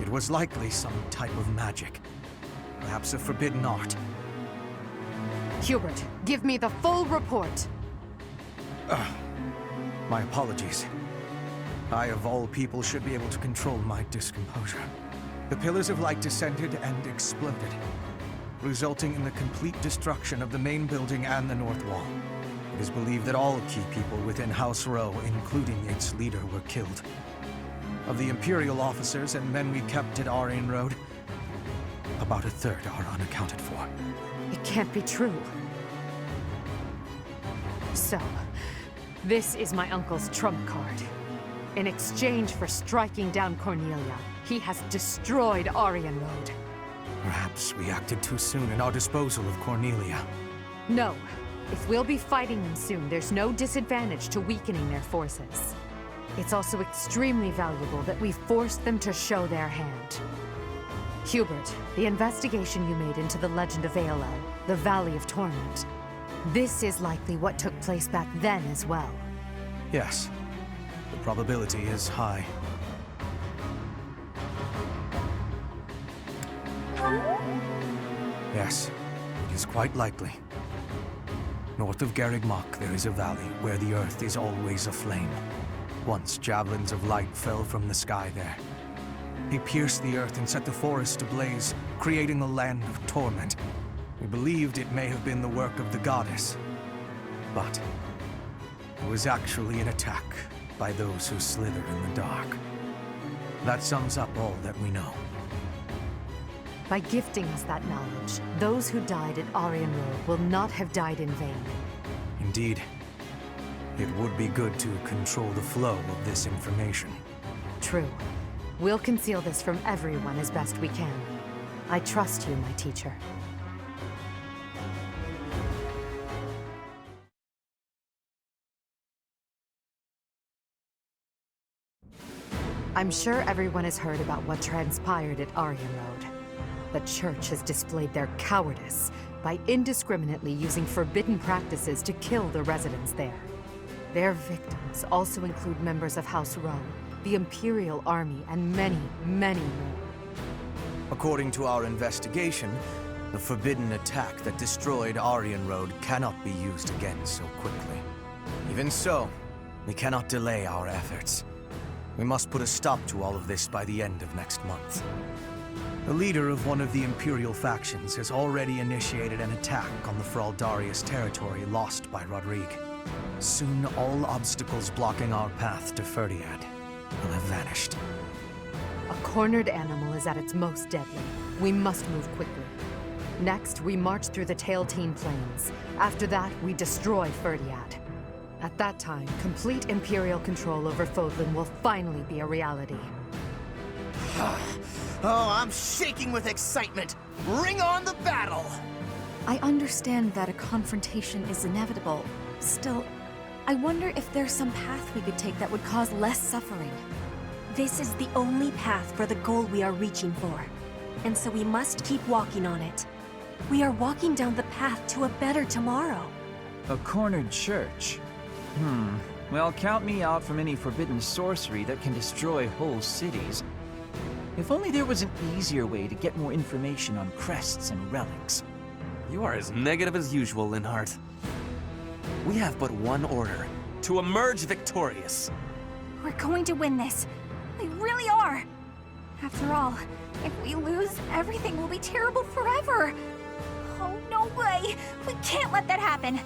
It was likely some type of magic. Perhaps a forbidden art. Hubert, give me the full report. My apologies. I, of all people, should be able to control my discomposure. The pillars of light descended and exploded, resulting in the complete destruction of the main building and the north wall. It is believed that all key people within House Row, including its leader, were killed. Of the Imperial officers and men we kept at Aryan Road, about a third are unaccounted for. It can't be true. So, this is my uncle's trump card. In exchange for striking down Cornelia, he has destroyed Aryan Road. Perhaps we acted too soon in our disposal of Cornelia. No. If we'll be fighting them soon, there's no disadvantage to weakening their forces. It's also extremely valuable that we forced them to show their hand. Hubert, the investigation you made into the legend of Aello, the Valley of Torment, This is likely what took place back then as well. Yes. The probability is high. Yes, it is quite likely. North of Garreg Mach, there is a valley where the earth is always aflame. Once javelins of light fell from the sky there. They pierced the earth and set the forest ablaze, creating a land of torment. We believed it may have been the work of the goddess. But it was actually an attack by those who slither in the dark. That sums up all that we know. By gifting us that knowledge, those who died at Aryan Road will not have died in vain. Indeed. It would be good to control the flow of this information. True. We'll conceal this from everyone as best we can. I trust you, my teacher. I'm sure everyone has heard about what transpired at Aryan Road. The Church has displayed their cowardice by indiscriminately using forbidden practices to kill the residents there. Their victims also include members of House Rowe, the Imperial Army, and many, many more. According to our investigation, the forbidden attack that destroyed Aryan Road cannot be used again so quickly. Even so, we cannot delay our efforts. We must put a stop to all of this by the end of next month. The leader of one of the Imperial factions has already initiated an attack on the Fraldarius territory lost by Rodrigue. Soon all obstacles blocking our path to Ferdiad will have vanished. A cornered animal is at its most deadly. We must move quickly. Next, we march through the Tailteen Plains. After that, we destroy Ferdiad. At that time, complete Imperial control over Fodlan will finally be a reality. Oh, I'm shaking with excitement! Bring on the battle! I understand that a confrontation is inevitable. Still, I wonder if there's some path we could take that would cause less suffering. This is the only path for the goal we are reaching for. And so we must keep walking on it. We are walking down the path to a better tomorrow. A cornered church? Well, count me out from any forbidden sorcery that can destroy whole cities. If only there was an easier way to get more information on crests and relics. You are as negative as usual, Linhardt. We have but one order: to emerge victorious. We're going to win this. We really are. After all, if we lose, everything will be terrible forever. Oh, no way. We can't let that happen.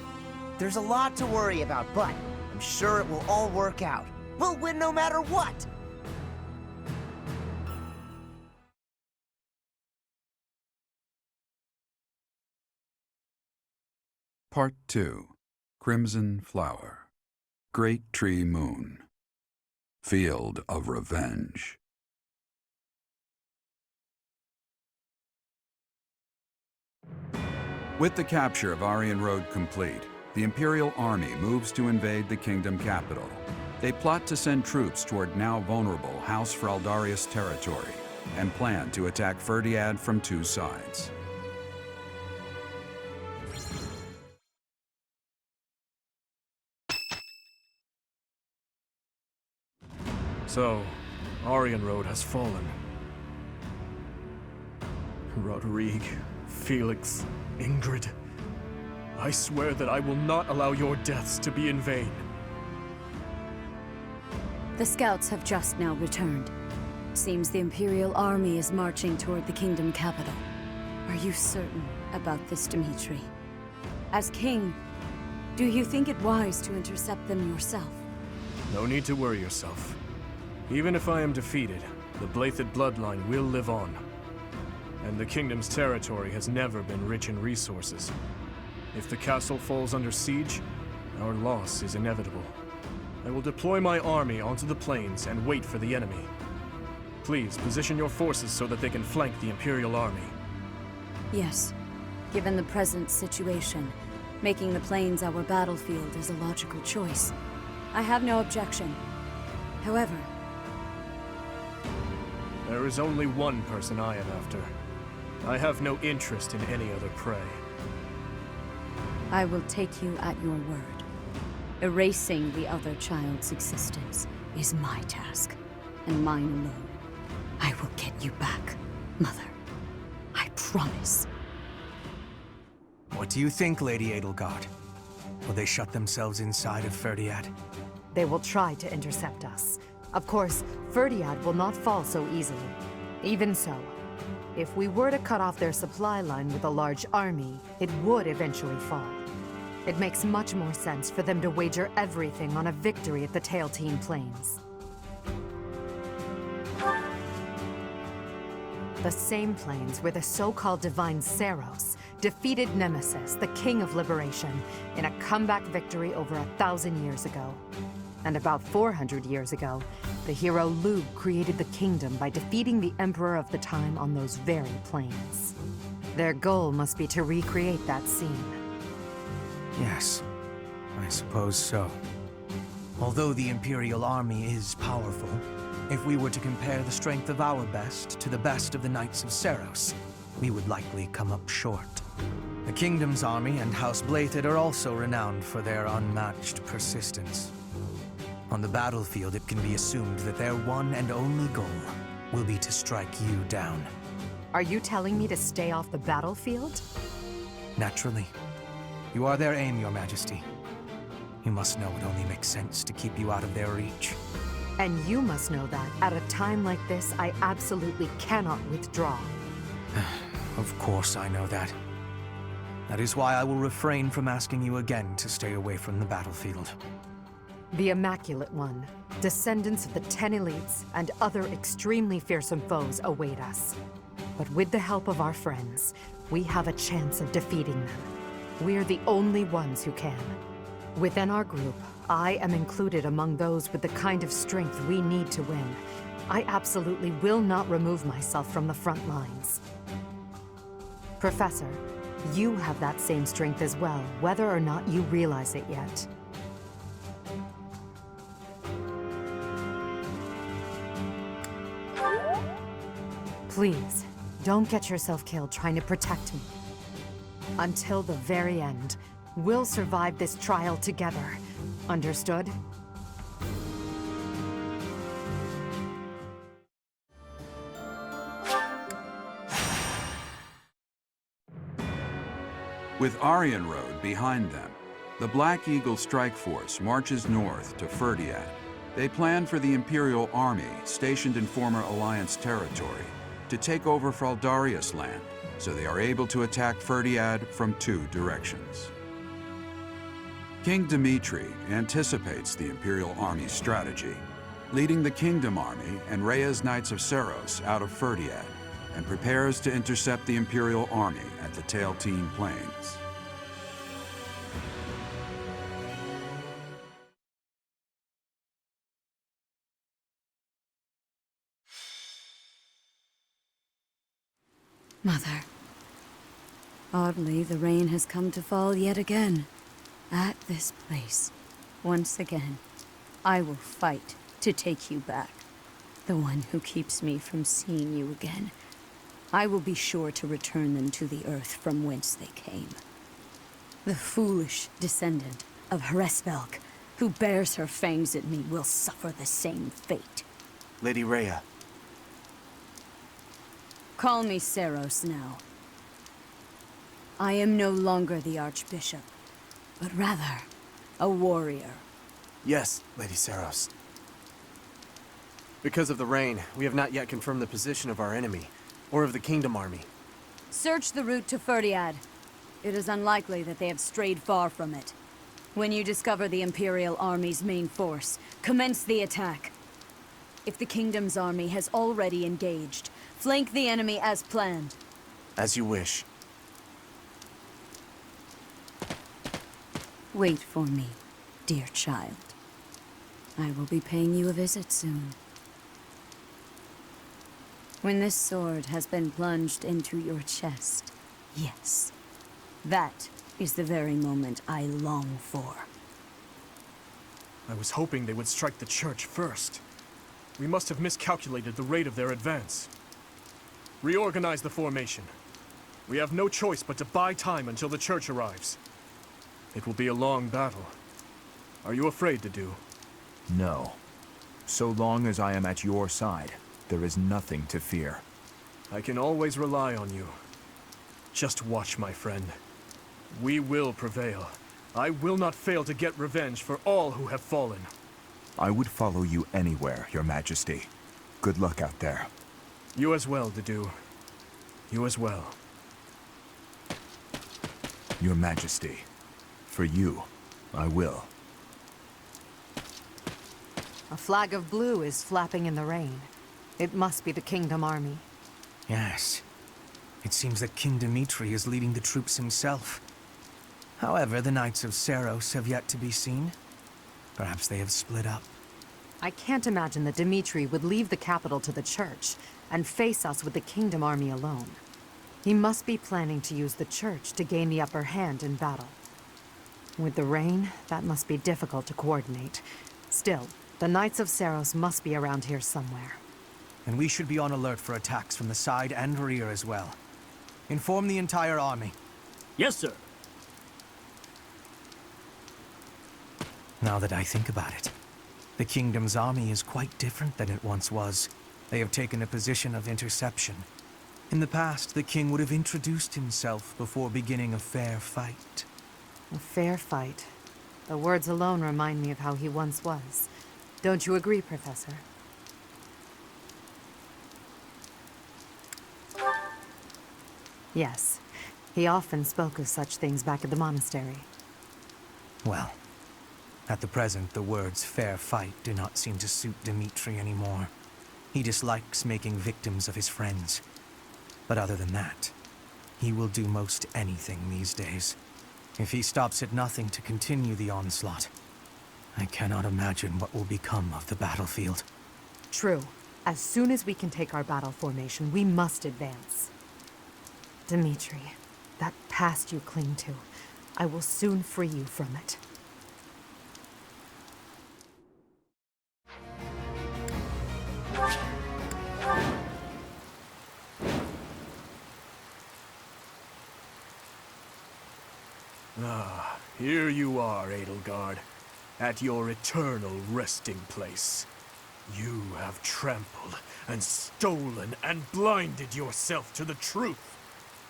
There's a lot to worry about, but I'm sure it will all work out. We'll win no matter what! Part 2. Crimson Flower. Great Tree Moon. Field of Revenge. With the capture of Aryan Road complete, the Imperial Army moves to invade the kingdom capital. They plot to send troops toward now vulnerable House Fraldarius territory and plan to attack Ferdiad from two sides. So, Aryan Road has fallen. Rodrigue, Felix, Ingrid. I swear that I will not allow your deaths to be in vain. The scouts have just now returned. Seems the Imperial Army is marching toward the kingdom capital. Are you certain about this, Dimitri? As king, do you think it wise to intercept them yourself? No need to worry yourself. Even if I am defeated, the Blathed bloodline will live on. And the kingdom's territory has never been rich in resources. If the castle falls under siege, our loss is inevitable. I will deploy my army onto the plains and wait for the enemy. Please position your forces so that they can flank the Imperial Army. Yes. Given the present situation, making the plains our battlefield is a logical choice. I have no objection. However, there is only one person I am after. I have no interest in any other prey. I will take you at your word. Erasing the other child's existence is my task, and mine alone. I will get you back, Mother. I promise. What do you think, Lady Edelgard? Will they shut themselves inside of Ferdiad? They will try to intercept us. Of course, Ferdiad will not fall so easily. Even so, if we were to cut off their supply line with a large army, it would eventually fall. It makes much more sense for them to wager everything on a victory at the Tailtean Plains. The same plains where the so-called divine Seros defeated Nemesis, the King of Liberation, in a comeback victory over 1,000 years ago. And about 400 years ago, the hero Lu created the kingdom by defeating the Emperor of the time on those very plains. Their goal must be to recreate that scene. Yes, I suppose so. Although the Imperial Army is powerful, if we were to compare the strength of our best to the best of the Knights of Seros, we would likely come up short. The Kingdom's army and House Blathed are also renowned for their unmatched persistence. On the battlefield, it can be assumed that their one and only goal will be to strike you down. Are you telling me to stay off the battlefield? Naturally. You are their aim, Your Majesty. You must know it only makes sense to keep you out of their reach. And you must know that, at a time like this, I absolutely cannot withdraw. Of course I know that. That is why I will refrain from asking you again to stay away from the battlefield. The Immaculate One, descendants of the 10 elites, and other extremely fearsome foes await us. But with the help of our friends, we have a chance of defeating them. We're the only ones who can. Within our group, I am included among those with the kind of strength we need to win. I absolutely will not remove myself from the front lines. Professor, you have that same strength as well, whether or not you realize it yet. Please, don't get yourself killed trying to protect me. Until the very end, we'll survive this trial together. Understood? With Aryan Road behind them, the Black Eagle Strike Force marches north to Ferdiad. They plan for the Imperial Army, stationed in former Alliance territory, to take over Fraldarius land, so they are able to attack Ferdiad from 2 directions. King Dimitri anticipates the Imperial Army's strategy, leading the Kingdom Army and Rhea's Knights of Seros out of Ferdiad, and prepares to intercept the Imperial Army at the Tailtean Plains. Mother. Oddly, the rain has come to fall yet again. At this place. Once again, I will fight to take you back. The one who keeps me from seeing you again. I will be sure to return them to the earth from whence they came. The foolish descendant of Hresvelg, who bears her fangs at me, will suffer the same fate. Lady Rhea. Call me Seros now. I am no longer the Archbishop, but rather a warrior. Yes, Lady Seros. Because of the rain, we have not yet confirmed the position of our enemy, or of the Kingdom Army. Search the route to Ferdiad. It is unlikely that they have strayed far from it. When you discover the Imperial Army's main force, commence the attack. If the Kingdom's army has already engaged, flank the enemy as planned. As you wish. Wait for me, dear child. I will be paying you a visit soon. When this sword has been plunged into your chest, yes, that is the very moment I long for. I was hoping they would strike the church first. We must have miscalculated the rate of their advance. Reorganize the formation. We have no choice but to buy time until the church arrives. It will be a long battle. Are you afraid to do? No. So long as I am at your side, there is nothing to fear. I can always rely on you. Just watch, my friend. We will prevail. I will not fail to get revenge for all who have fallen. I would follow you anywhere, Your Majesty. Good luck out there. You as well, Dedue. You as well. Your Majesty. For you, I will. A flag of blue is flapping in the rain. It must be the Kingdom Army. Yes. It seems that King Dimitri is leading the troops himself. However, the Knights of Seiros have yet to be seen. Perhaps they have split up. I can't imagine that Dimitri would leave the capital to the church and face us with the Kingdom Army alone. He must be planning to use the church to gain the upper hand in battle. With the rain, that must be difficult to coordinate. Still, the Knights of Seiros must be around here somewhere. And we should be on alert for attacks from the side and rear as well. Inform the entire army. Yes, sir. Now that I think about it, the Kingdom's army is quite different than it once was. They have taken a position of interception. In the past, the king would have introduced himself before beginning a fair fight. A fair fight. The words alone remind me of how he once was. Don't you agree, Professor? Yes. He often spoke of such things back at the monastery. Well, at the present, the words fair fight do not seem to suit Dimitri anymore. He dislikes making victims of his friends. But other than that, he will do most anything these days. If he stops at nothing to continue the onslaught, I cannot imagine what will become of the battlefield. True. As soon as we can take our battle formation, we must advance. Dimitri, that past you cling to, I will soon free you from it. Ah, here you are, Edelgard, at your eternal resting place. You have trampled and stolen and blinded yourself to the truth.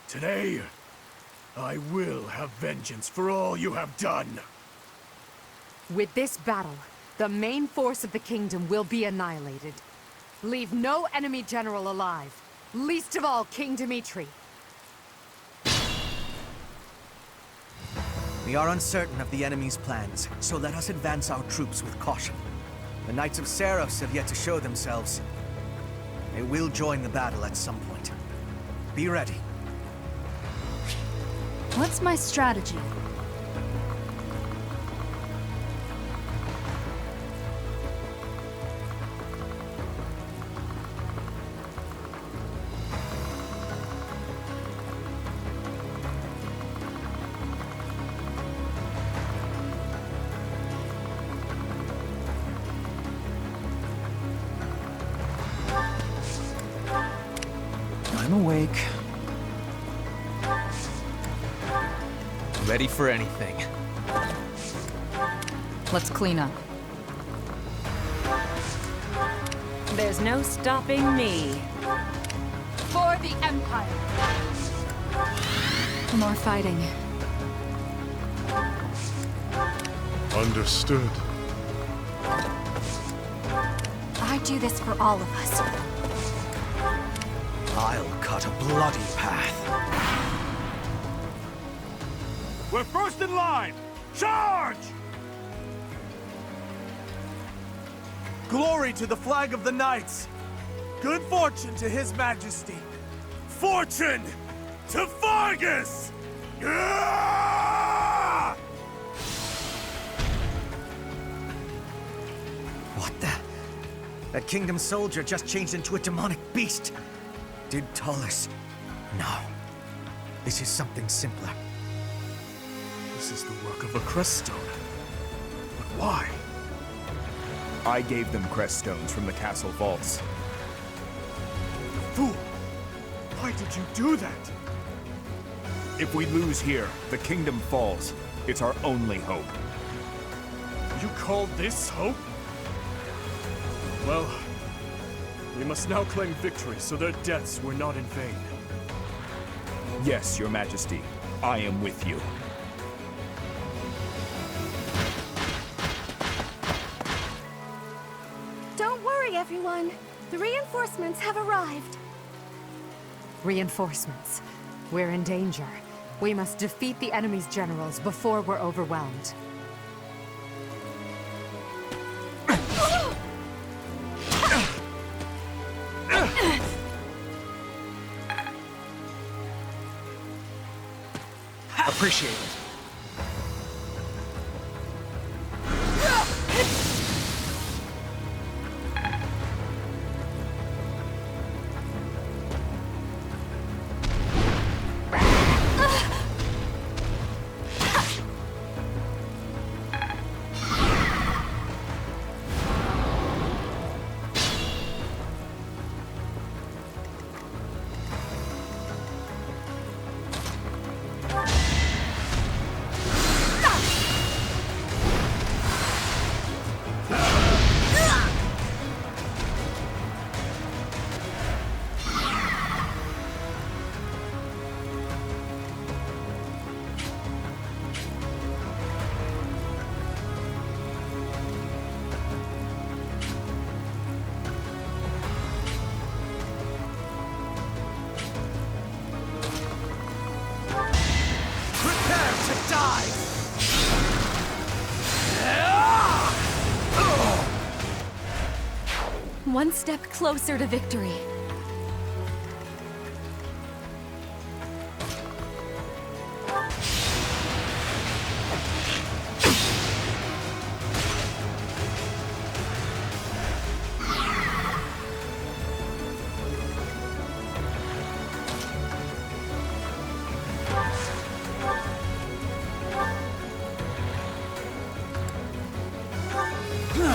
Today, I will have vengeance for all you have done. With this battle, the main force of the kingdom will be annihilated. Leave no enemy general alive, least of all King Dimitri. We are uncertain of the enemy's plans, so let us advance our troops with caution. The Knights of Seiros have yet to show themselves. They will join the battle at some point. Be ready. What's my strategy? I'm awake. Ready for anything. Let's clean up. There's no stopping me. For the Empire! More fighting. Understood. I do this for all of us. I'll cut a bloody path. We're first in line! Charge! Glory to the flag of the Knights! Good fortune to His Majesty! Fortune to Vargas! Ah! What the? That kingdom soldier just changed into a demonic beast. Did Tullus? No. This is something simpler. This is the work of a crest stone. But why? I gave them crest stones from the castle vaults. Fool! Why did you do that? If we lose here, the kingdom falls. It's our only hope. You call this hope? Well, we must now claim victory so their deaths were not in vain. Yes, Your Majesty. I am with you. Don't worry, everyone. The reinforcements have arrived. Reinforcements. We're in danger. We must defeat the enemy's generals before we're overwhelmed. Appreciate it. One step closer to victory.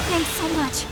Thanks so much.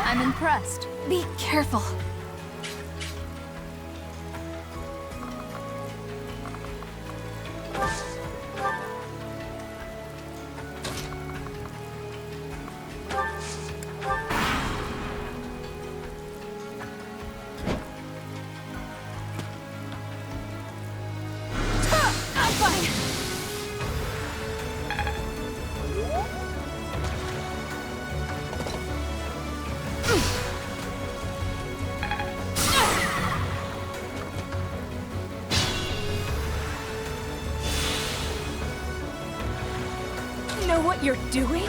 I'm impressed. Be careful. I'm fine. Know what you're doing?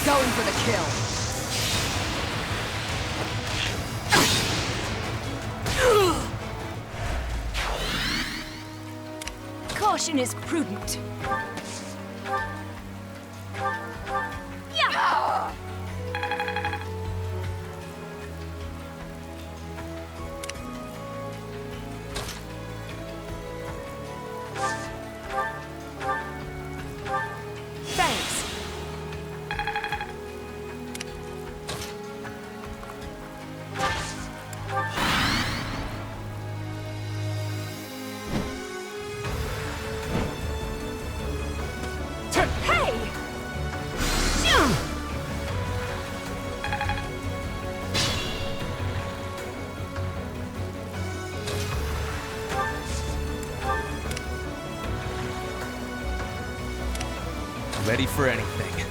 Going for the kill. Caution is prudent. Yeah! ready for anything.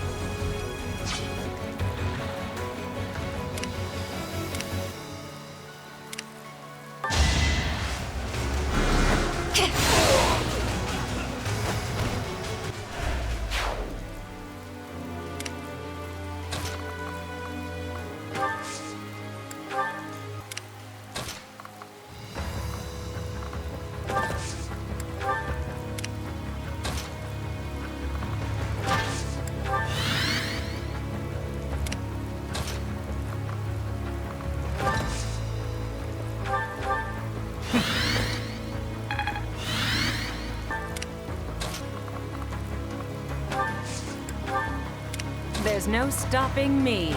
There's no stopping me.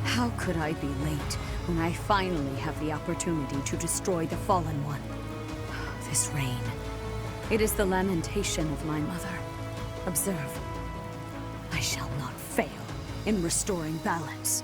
How could I be late when I finally have the opportunity to destroy the Fallen One? This rain. It is the lamentation of my mother. Observe. I shall not fail in restoring balance.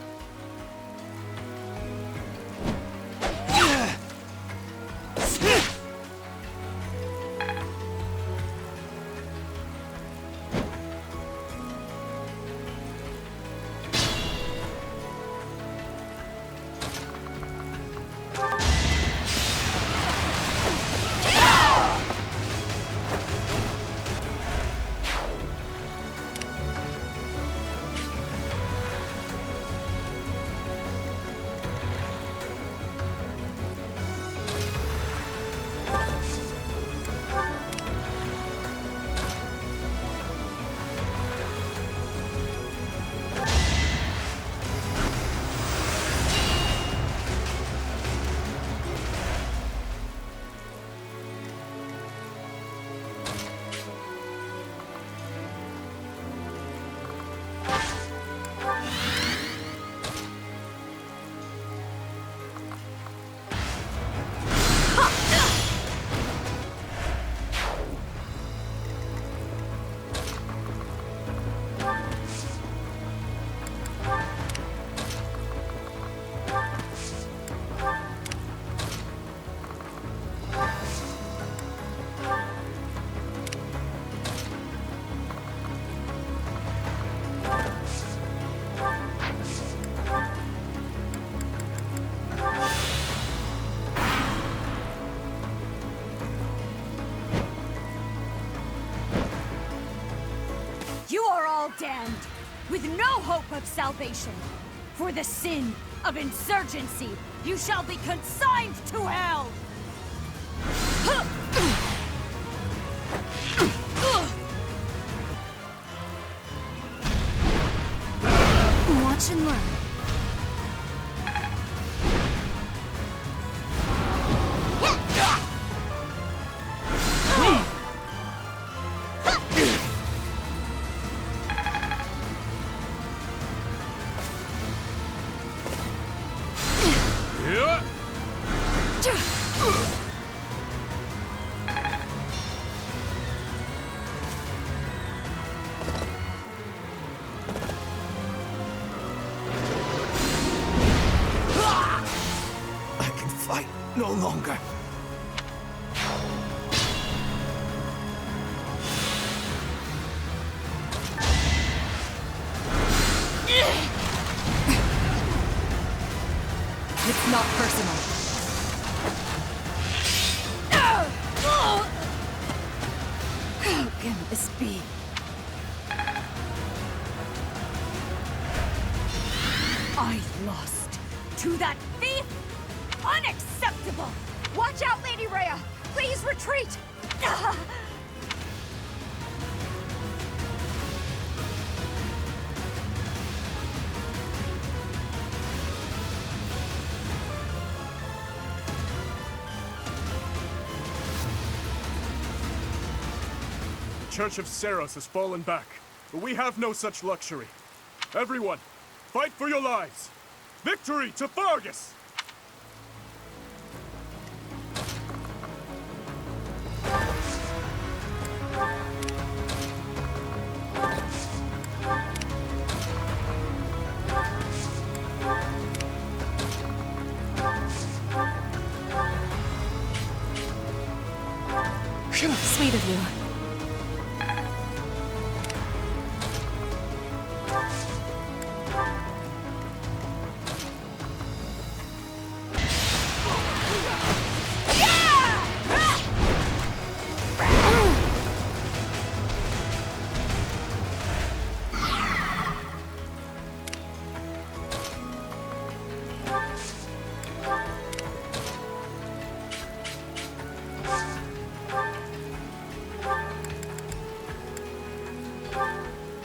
Damned, with no hope of salvation. For the sin of insurgency, you shall be consigned to hell! Watch and learn. No longer. It's not personal. How can this be? I lost to that thief? Unacceptable! Watch out, Lady Rhea! Please retreat! The Church of Seros has fallen back, but we have no such luxury. Everyone, fight for your lives! Victory to Fargus! Sweet of you.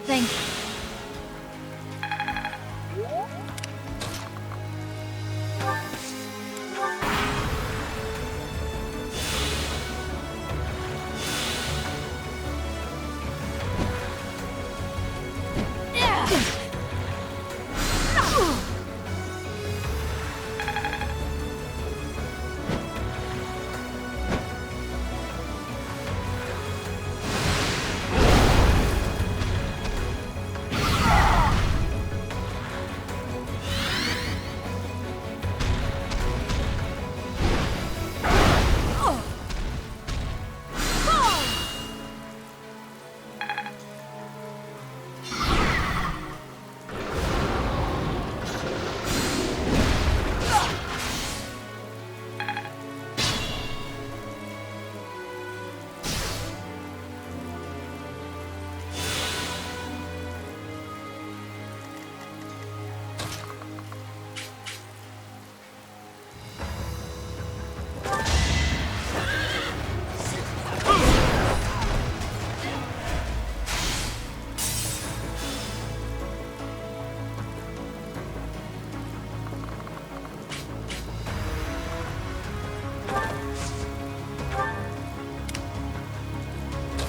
Thank you.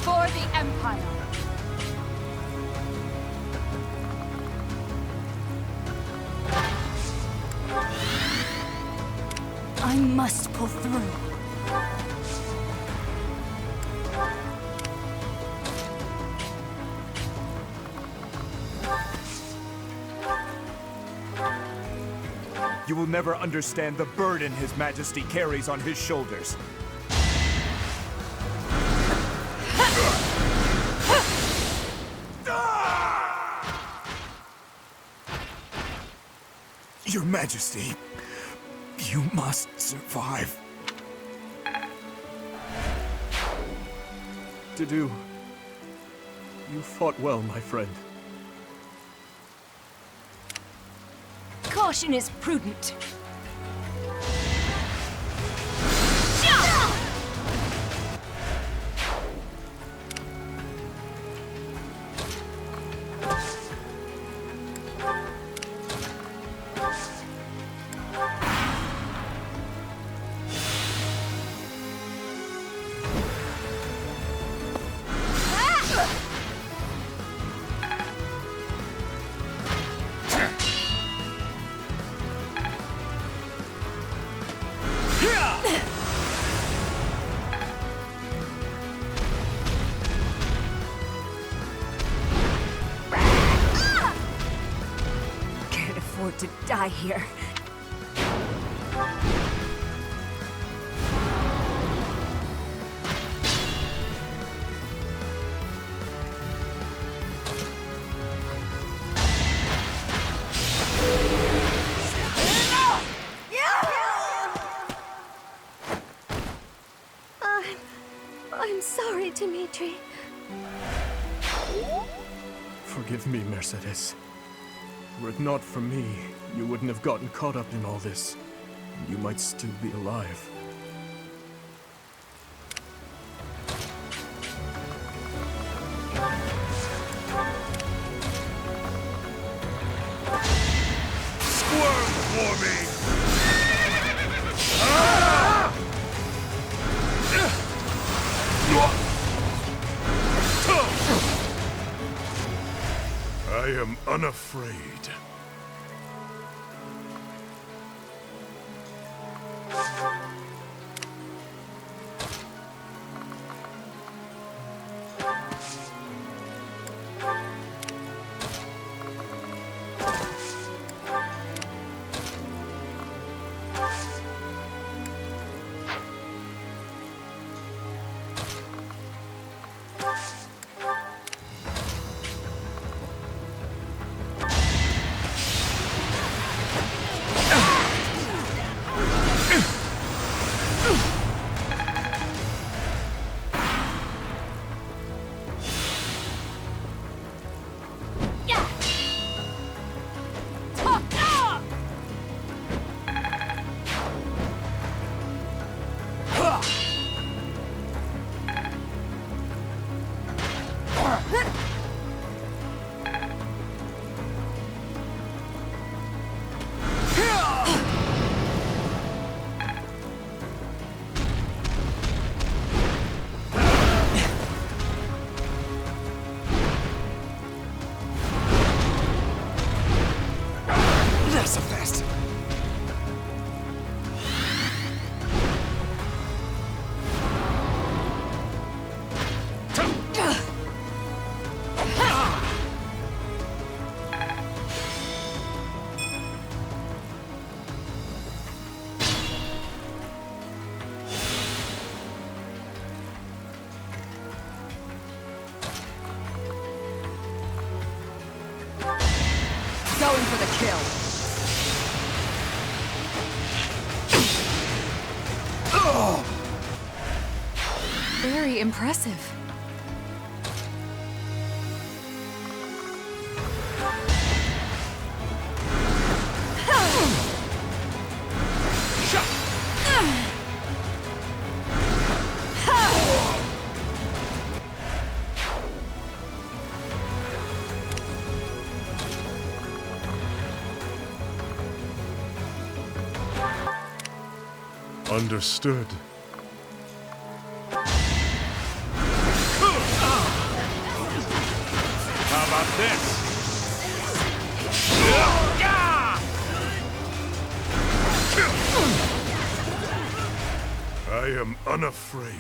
For the Empire! I must pull through. You will never understand the burden His Majesty carries on his shoulders. Your Majesty, you must survive. Dedu, you fought well, my friend. Caution is prudent. To die here. I'm sorry, Dimitri. Forgive me, Mercedes. Were it not for me, you wouldn't have gotten caught up in all this. And you might still be alive. Squirm for me! I am unafraid. Going for the kill. Very impressive. Understood. How about this? I am unafraid.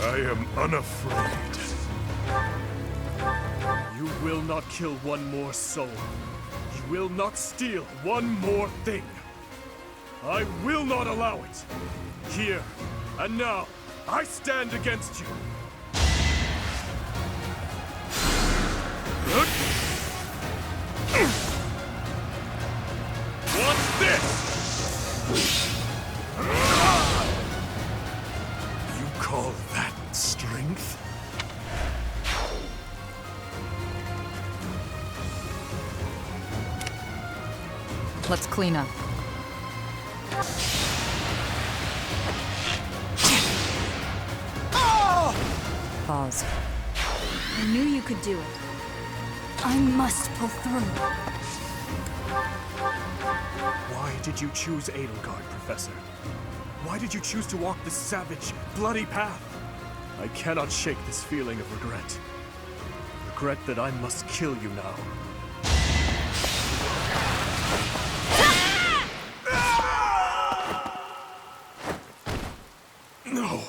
I am unafraid. You will not kill one more soul. You will not steal one more thing. I will not allow it. Here and now, I stand against you. What's this? You call that strength? Let's clean up. Pause. I knew you could do it. I must pull through. Why did you choose Edelgard, Professor? Why did you choose to walk this savage, bloody path? I cannot shake this feeling of regret. Regret that I must kill you now. No,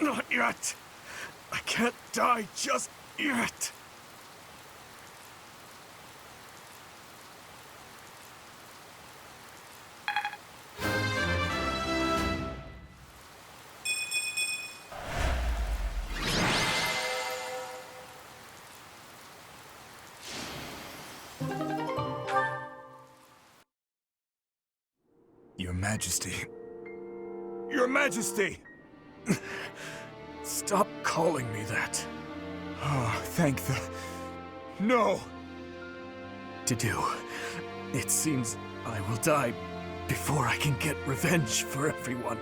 not yet. I can't die just yet. Majesty. Your Majesty! Stop calling me that. Oh, thank the... No! To do. It seems I will die before I can get revenge for everyone.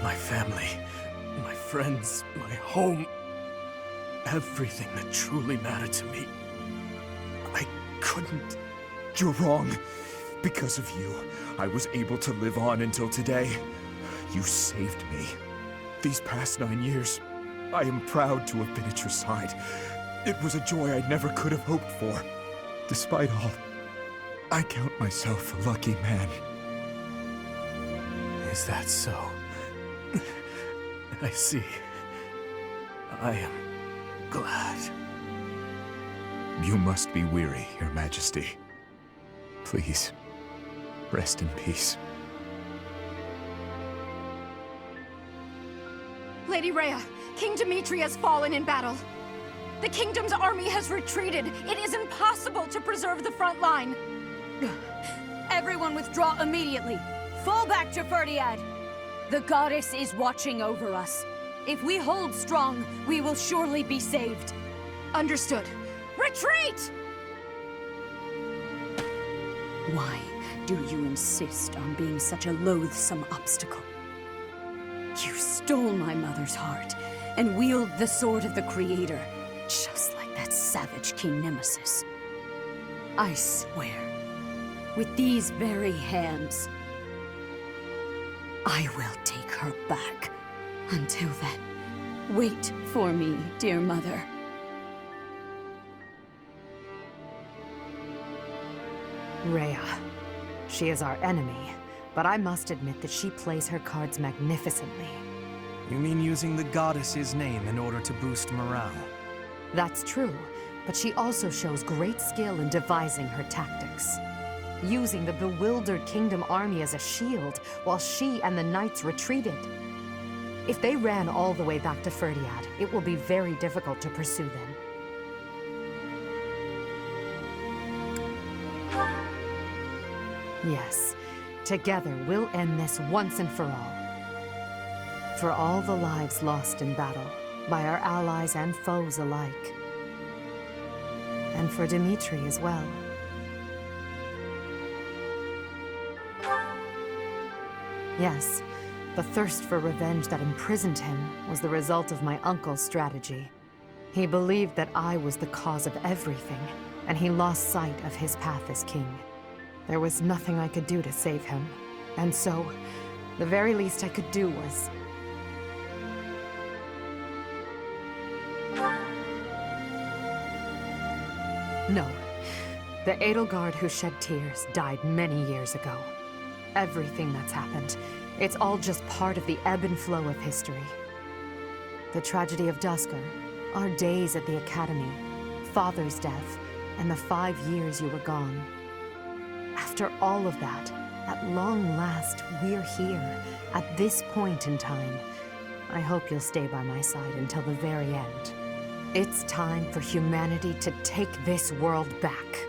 My family, my friends, my home, everything that truly mattered to me. I couldn't. You're wrong. Because of you, I was able to live on until today. You saved me. These past 9 years, I am proud to have been at your side. It was a joy I never could have hoped for. Despite all, I count myself a lucky man. Is that so? I see. I am glad. You must be weary, Your Majesty. Please, rest in peace. Lady Rhea, King Dimitri has fallen in battle. The kingdom's army has retreated. It is impossible to preserve the front line. Everyone withdraw immediately. Fall back to Ferdiad. The goddess is watching over us. If we hold strong, we will surely be saved. Understood. Retreat! Why do you insist on being such a loathsome obstacle? You stole my mother's heart and wield the sword of the Creator, just like that savage King Nemesis. I swear, with these very hands, I will take her back. Until then, wait for me, dear mother. Rhea. She is our enemy, but I must admit that she plays her cards magnificently. You mean using the goddess's name in order to boost morale? That's true, but she also shows great skill in devising her tactics. Using the bewildered Kingdom army as a shield while she and the knights retreated. If they ran all the way back to Ferdiad, it will be very difficult to pursue them. Yes, together we'll end this once and for all. For all the lives lost in battle, by our allies and foes alike. And for Dimitri as well. Yes, the thirst for revenge that imprisoned him was the result of my uncle's strategy. He believed that I was the cause of everything, and he lost sight of his path as king. There was nothing I could do to save him, and so, the very least I could do was... No. The Edelgard who shed tears died many years ago. Everything that's happened, it's all just part of the ebb and flow of history. The tragedy of Dusker, our days at the Academy, Father's death, and the 5 years you were gone. After all of that, at long last, we're here, at this point in time. I hope you'll stay by my side until the very end. It's time for humanity to take this world back.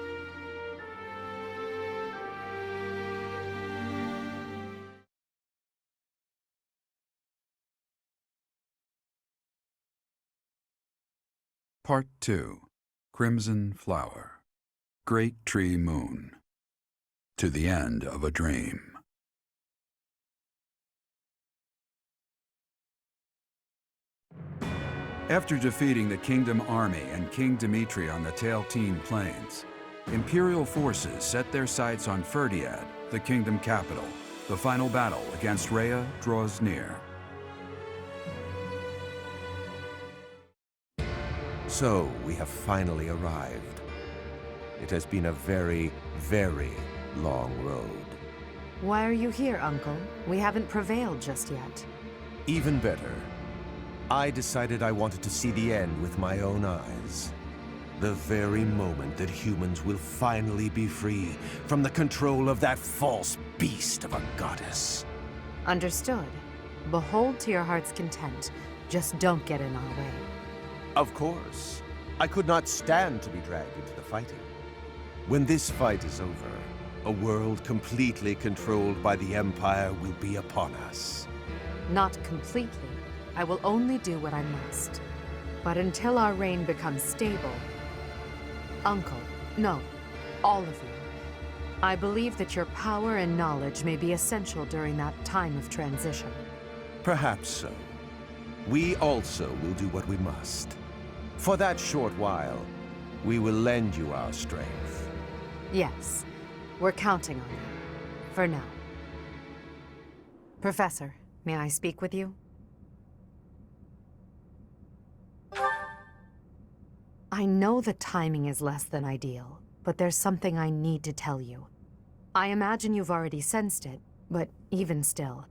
Part 2. Crimson Flower. Great Tree Moon. To the End of a Dream. After defeating the Kingdom army and King Dimitri on the Tailtean Plains, Imperial forces set their sights on Ferdiad, the Kingdom capital. The final battle against Rhea draws near. So, we have finally arrived. It has been a very, very long road. Why are you here, Uncle? We haven't prevailed just yet. Even better. I decided I wanted to see the end with my own eyes. The very moment that humans will finally be free from the control of that false beast of a goddess. Understood. Behold to your heart's content. Just don't get in our way. Of course. I could not stand to be dragged into the fighting. When this fight is over, a world completely controlled by the Empire will be upon us. Not completely. I will only do what I must. But until our reign becomes stable... Uncle, no, all of you. I believe that your power and knowledge may be essential during that time of transition. Perhaps so. We also will do what we must. For that short while, we will lend you our strength. Yes, we're counting on you. For now. Professor, may I speak with you? I know the timing is less than ideal, but there's something I need to tell you. I imagine you've already sensed it, but even still,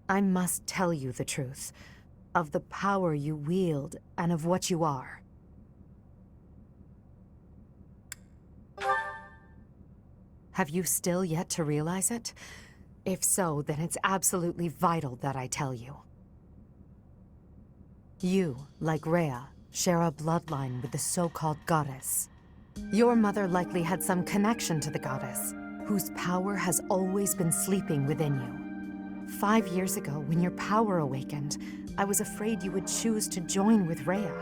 I must tell you the truth of the power you wield and of what you are. Have you still yet to realize it? If so, then it's absolutely vital that I tell you. You, like Rhea, share a bloodline with the so-called goddess. Your mother likely had some connection to the goddess, whose power has always been sleeping within you. 5 years ago, when your power awakened, I was afraid you would choose to join with Rhea.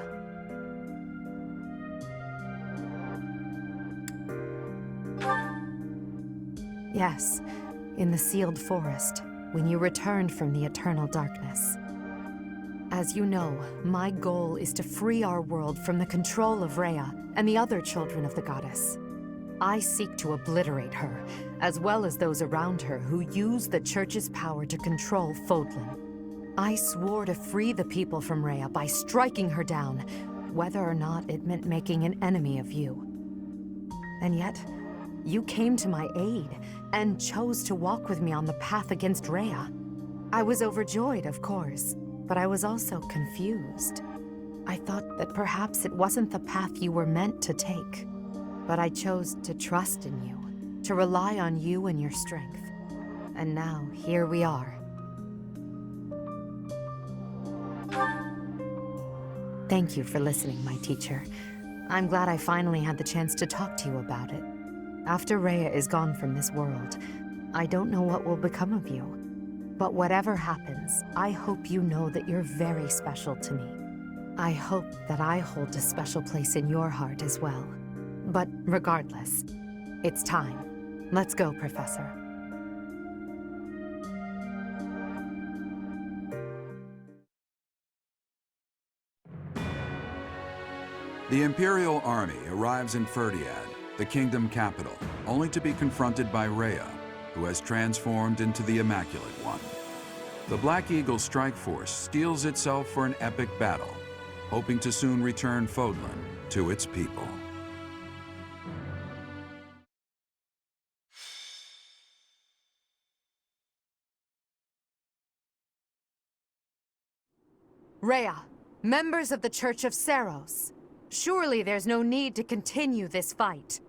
Yes, in the sealed forest, when you returned from the eternal darkness. As you know, my goal is to free our world from the control of Rhea and the other children of the goddess. I seek to obliterate her, as well as those around her who use the Church's power to control Fodlan. I swore to free the people from Rhea by striking her down, whether or not it meant making an enemy of you. And yet, you came to my aid, and chose to walk with me on the path against Rhea. I was overjoyed, of course, but I was also confused. I thought that perhaps it wasn't the path you were meant to take. But I chose to trust in you, to rely on you and your strength. And now, here we are. Thank you for listening, my teacher. I'm glad I finally had the chance to talk to you about it. After Rhea is gone from this world, I don't know what will become of you. But whatever happens, I hope you know that you're very special to me. I hope that I hold a special place in your heart as well. But regardless, it's time. Let's go, Professor. The Imperial army arrives in Ferdiad, the kingdom capital, only to be confronted by Rhea, who has transformed into the Immaculate One. The Black Eagle strike force steels itself for an epic battle, hoping to soon return Fodlan to its people. Rhea, members of the Church of Seiros, surely there's no need to continue this fight.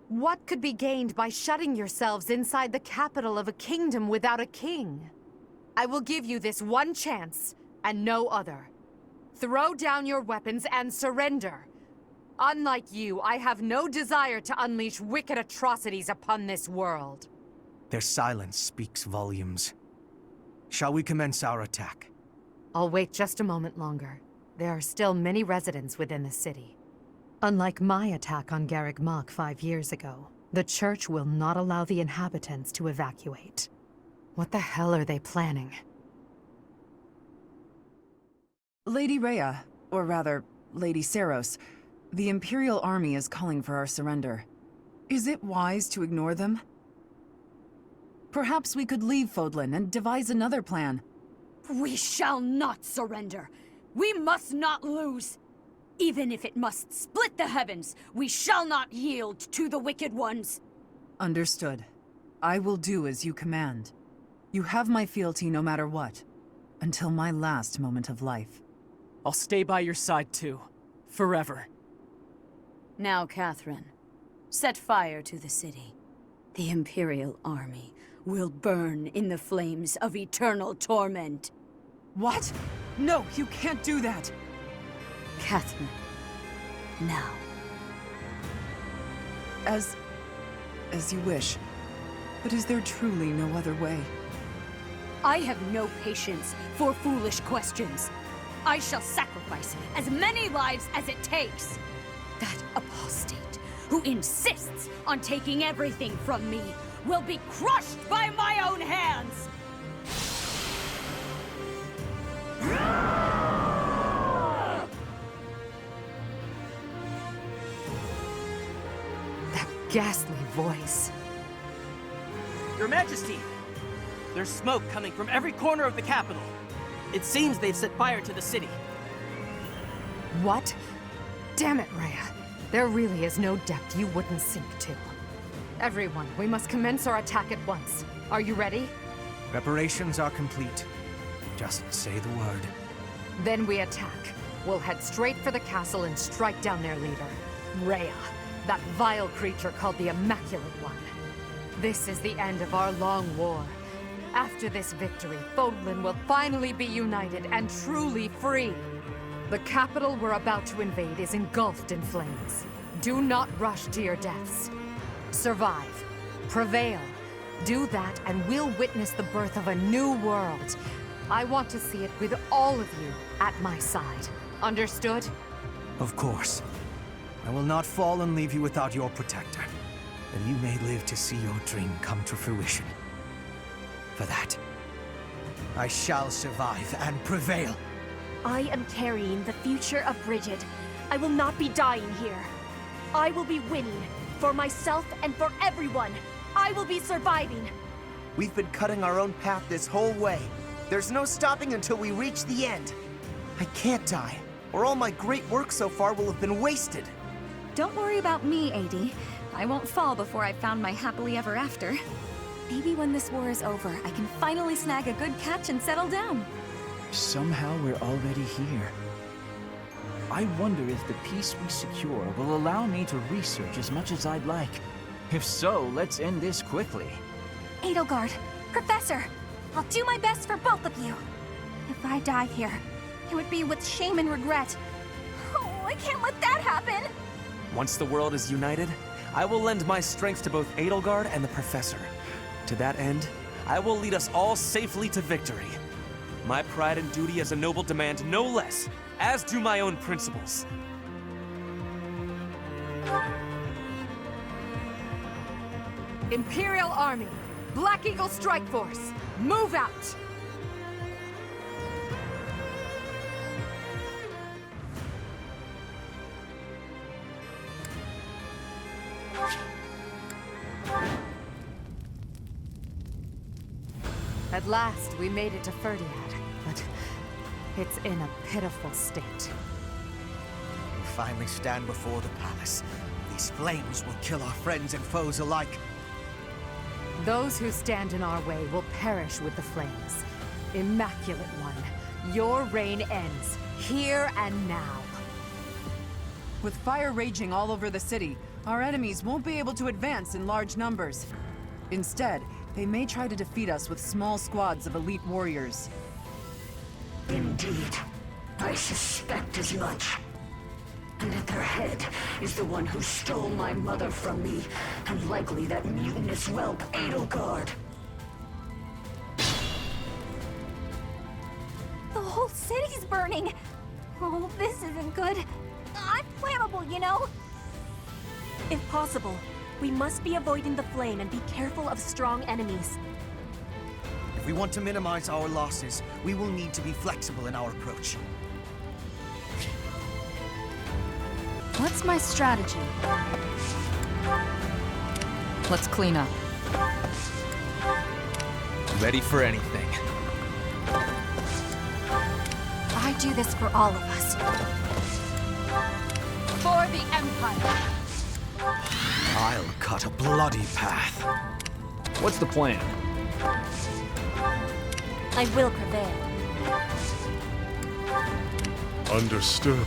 What could be gained by shutting yourselves inside the capital of a kingdom without a king? I will give you this one chance, and no other. Throw down your weapons and surrender. Unlike you, I have no desire to unleash wicked atrocities upon this world. Their silence speaks volumes. Shall we commence our attack? I'll wait just a moment longer. There are still many residents within the city. Unlike my attack on Garreg Mach 5 years ago, the Church will not allow the inhabitants to evacuate. What the hell are they planning? Lady Rhea, or rather, Lady Seiros, the Imperial Army is calling for our surrender. Is it wise to ignore them? Perhaps we could leave Fodlan and devise another plan. We shall not surrender. We must not lose. Even if it must split the heavens, we shall not yield to the wicked ones. Understood. I will do as you command. You have my fealty no matter what, until my last moment of life. I'll stay by your side too, forever. Now, Catherine, set fire to the city. The Imperial Army will burn in the flames of eternal torment. What? No, you can't do that! Catherine, now. As as you wish. But is there truly no other way? I have no patience for foolish questions. I shall sacrifice as many lives as it takes. That apostate who insists on taking everything from me will be crushed by my own hands! That ghastly voice. Your Majesty! There's smoke coming from every corner of the capital. It seems they've set fire to the city. What? Damn it, Rhea. There really is no depth you wouldn't sink to. Everyone, we must commence our attack at once. Are you ready? Preparations are complete. Just say the word. Then we attack. We'll head straight for the castle and strike down their leader, Rhea, that vile creature called the Immaculate One. This is the end of our long war. After this victory, Fodlan will finally be united and truly free. The capital we're about to invade is engulfed in flames. Do not rush to your deaths. Survive. Prevail. Do that and we'll witness the birth of a new world. I want to see it with all of you at my side. Understood? Of course. I will not fall and leave you without your protector. And you may live to see your dream come to fruition. For that, I shall survive and prevail. I am carrying the future of Brigid. I will not be dying here. I will be winning. For myself and for everyone. I will be surviving. We've been cutting our own path this whole way. There's no stopping until we reach the end. I can't die, or all my great work so far will have been wasted. Don't worry about me, AD. I won't fall before I've found my happily ever after. Maybe when this war is over, I can finally snag a good catch and settle down. Somehow we're already here. I wonder if the peace we secure will allow me to research as much as I'd like. If so, let's end this quickly. Edelgard, Professor, I'll do my best for both of you. If I die here, it would be with shame and regret. Oh, I can't let that happen! Once the world is united, I will lend my strength to both Edelgard and the Professor. To that end, I will lead us all safely to victory. My pride and duty as a noble demand no less, as do my own principles. Imperial Army, Black Eagle Strike Force, move out! At last, we made it to Ferdiad, but it's in a pitiful state. We finally stand before the palace. These flames will kill our friends and foes alike. Those who stand in our way will perish with the flames. Immaculate One, your reign ends, here and now. With fire raging all over the city, our enemies won't be able to advance in large numbers. Instead, they may try to defeat us with small squads of elite warriors. Indeed. I suspect as much. And at their head is the one who stole my mother from me, and likely that mutinous whelp, Edelgard. The whole city's burning! Oh, this isn't good. I'm flammable, you know? If possible, we must be avoiding the flame and be careful of strong enemies. If we want to minimize our losses, we will need to be flexible in our approach. What's my strategy? Let's clean up. Ready for anything. I do this for all of us. For the Empire! I'll cut a bloody path. What's the plan? I will prevail. Understood.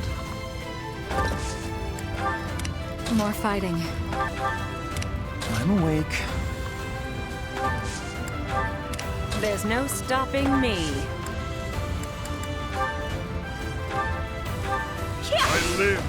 More fighting. I'm awake. There's no stopping me. I live.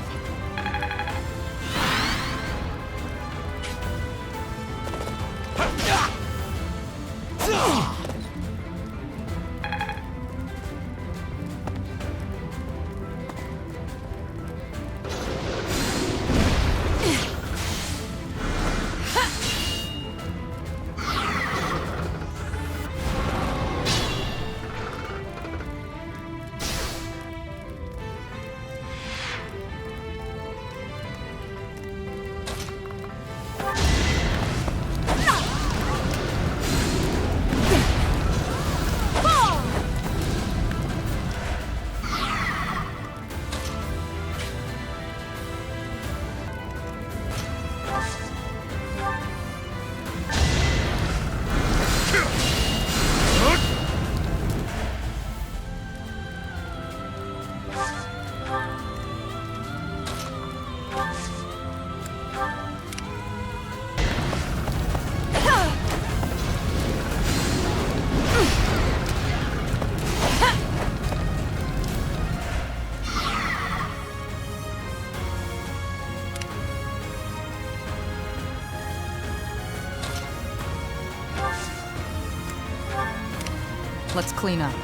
Let's clean up.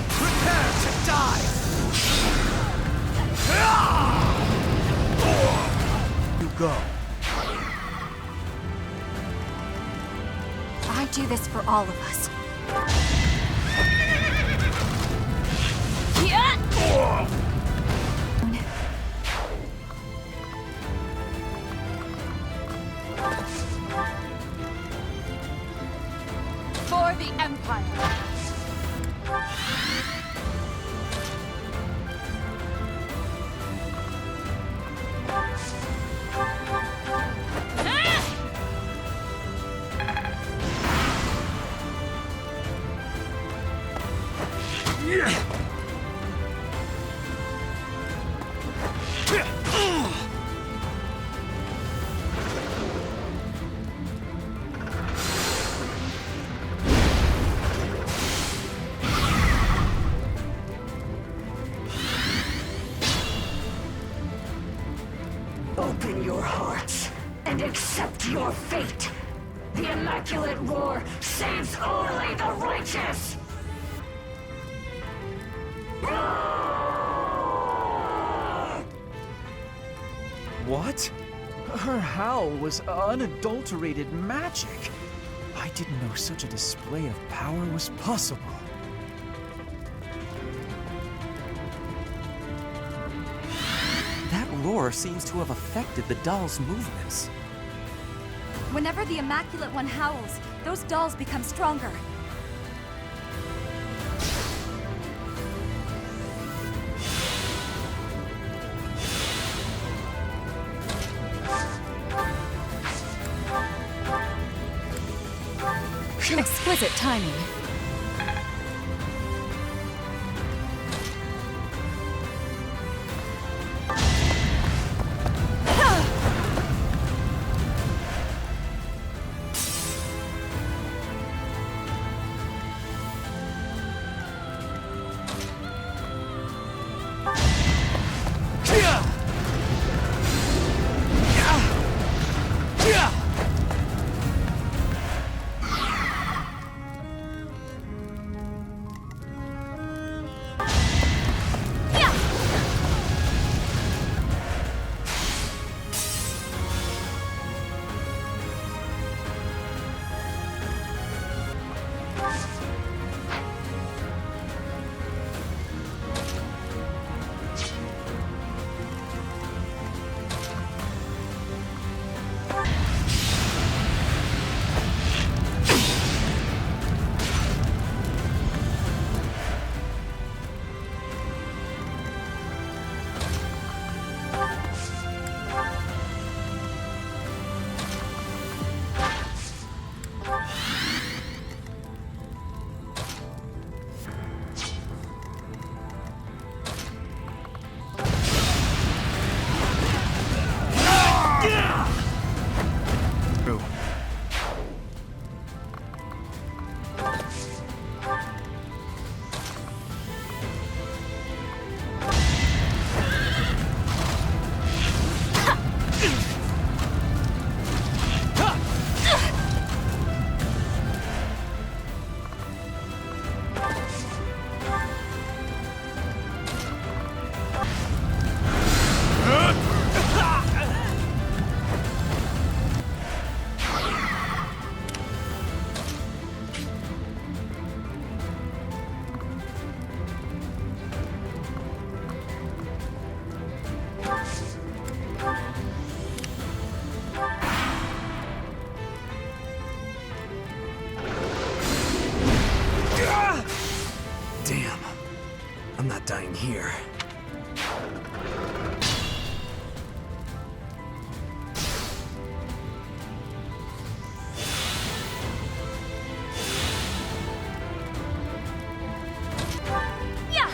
Prepare to die! You go. I do this for all of us. For the Empire! Open your hearts and accept your fate. The Immaculate War saves only the righteous! What? Her howl was unadulterated magic. I didn't know such a display of power was possible. That roar seems to have affected the doll's movements. Whenever the Immaculate One howls, those dolls become stronger. Exquisite timing. Damn. I'm not dying here.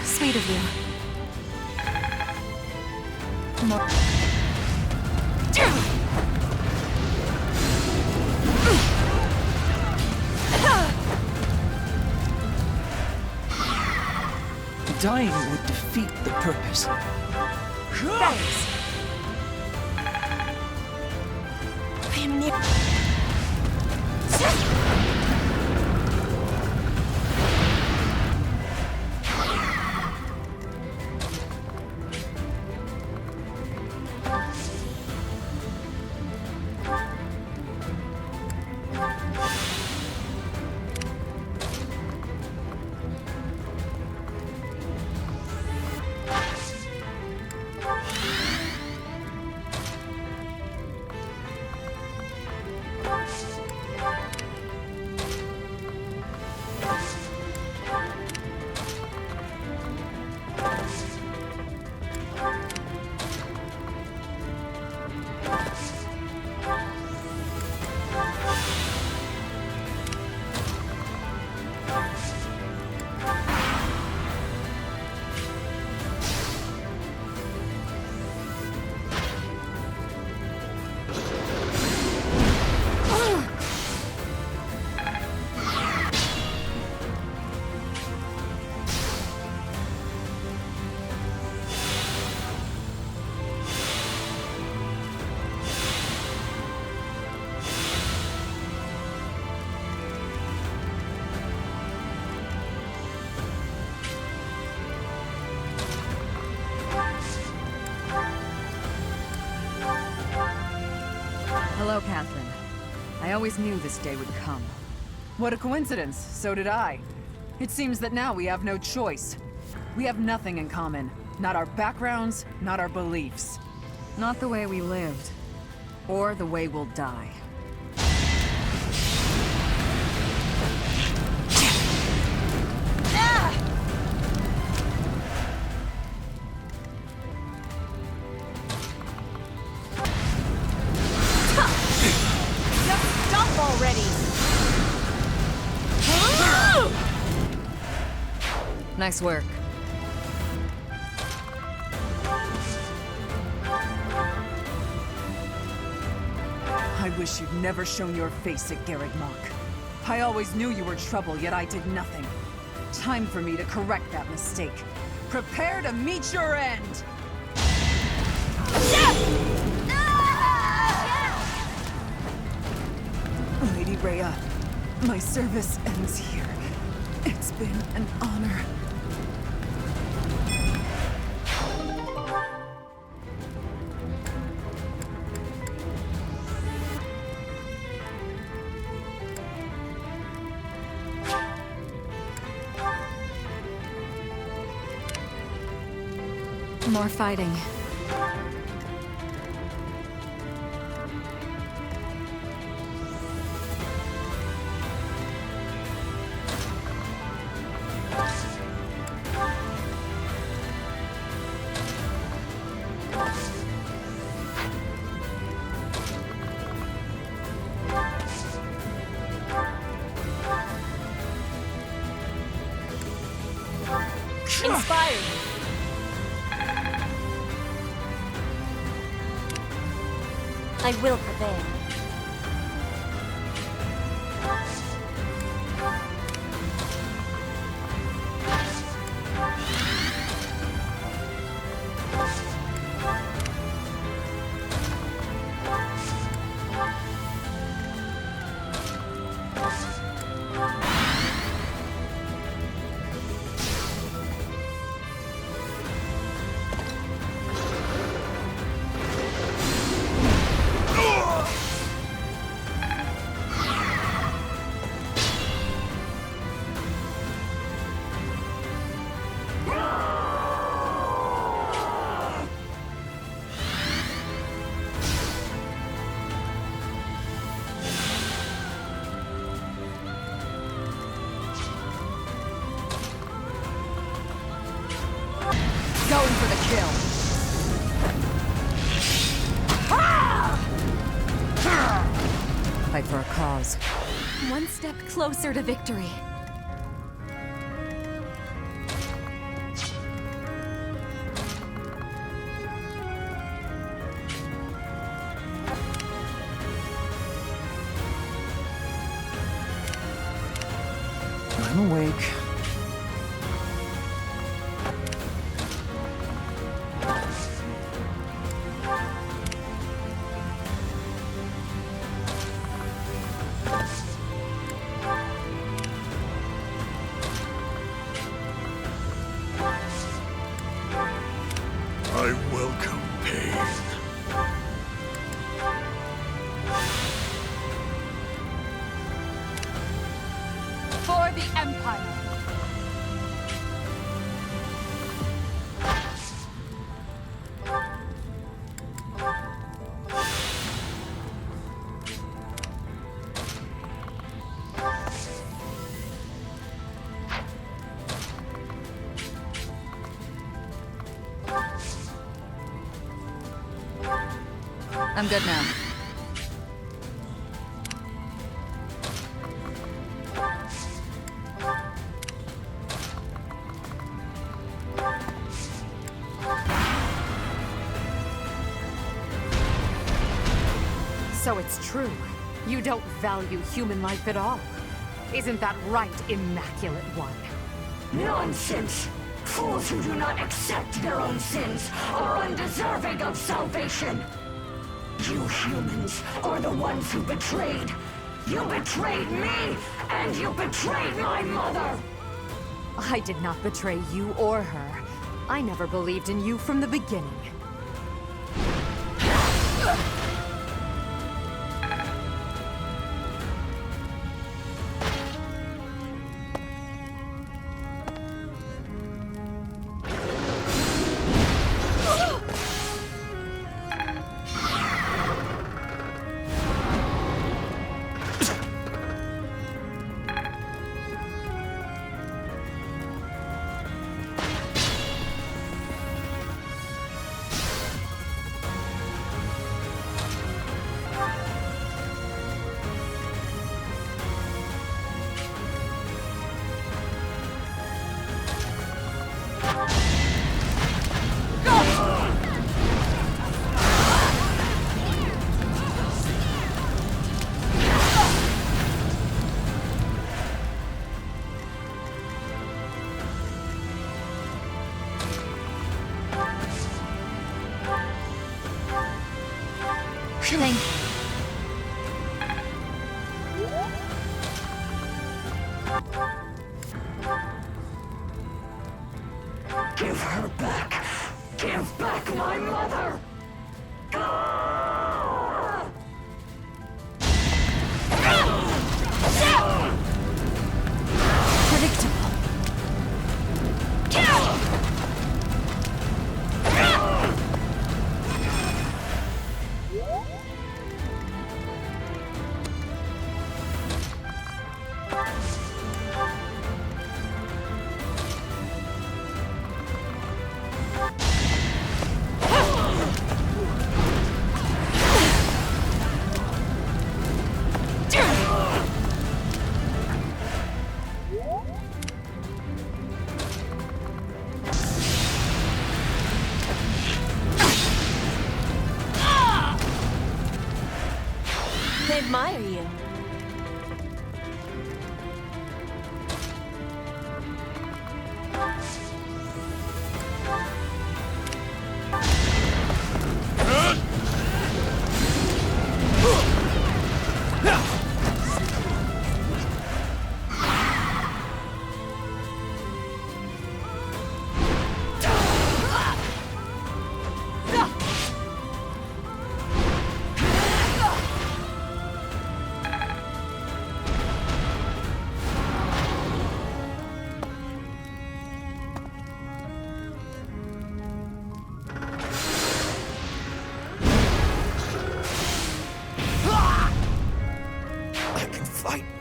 Sweet of you. Dying would defeat the purpose. Thanks. I am near. Hello, Catherine. I always knew this day would come. What a coincidence. So did I. It seems that now we have no choice. We have nothing in common. Not our backgrounds, not our beliefs. Not the way we lived. Or the way we'll die. Nice work. I wish you'd never shown your face at Garreg Mach. I always knew you were trouble, yet I did nothing. Time for me to correct that mistake. Prepare to meet your end! Lady Rhea, my service ends here. It's been an honor. More fighting. Inspired. I will prevail. Going for the kill. Fight for a cause. One step closer to victory. I'm awake. For the Empire! I'm good now. So it's true. You don't value human life at all. Isn't that right, Immaculate One? Nonsense! Fools who do not accept their own sins are undeserving of salvation! You humans are the ones who betrayed! You betrayed me, and you betrayed my mother! I did not betray you or her. I never believed in you from the beginning. Thank you. Give her back! Give back my mother! Predictable. They admire you.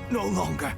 No longer.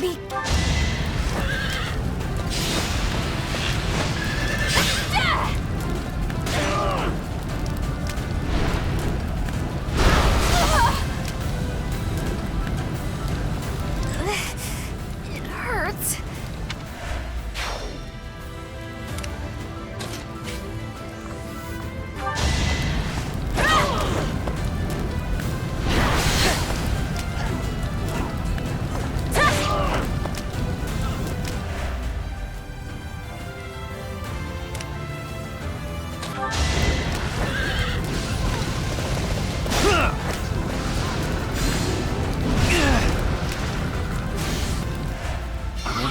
be... It hurts.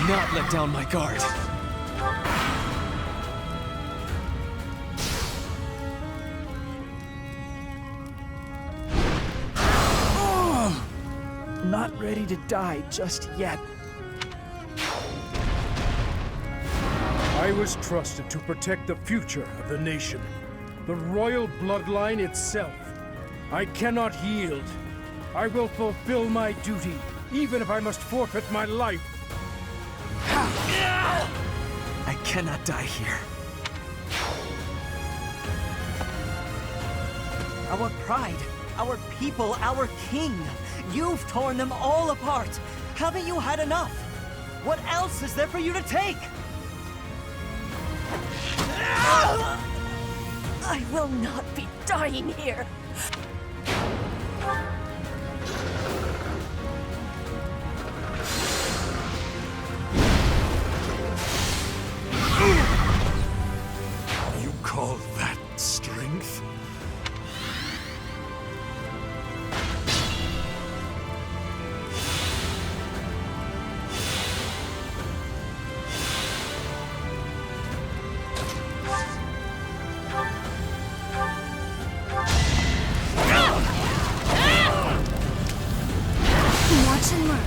Not let down my guard. Not ready to die just yet. I was trusted to protect the future of the nation, the royal bloodline itself. I cannot yield. I will fulfill my duty, even if I must forfeit my life. I cannot die here. Our pride, our people, our king. You've torn them all apart. Haven't you had enough? What else is there for you to take? I will not be dying here. You call that strength? Watch and learn.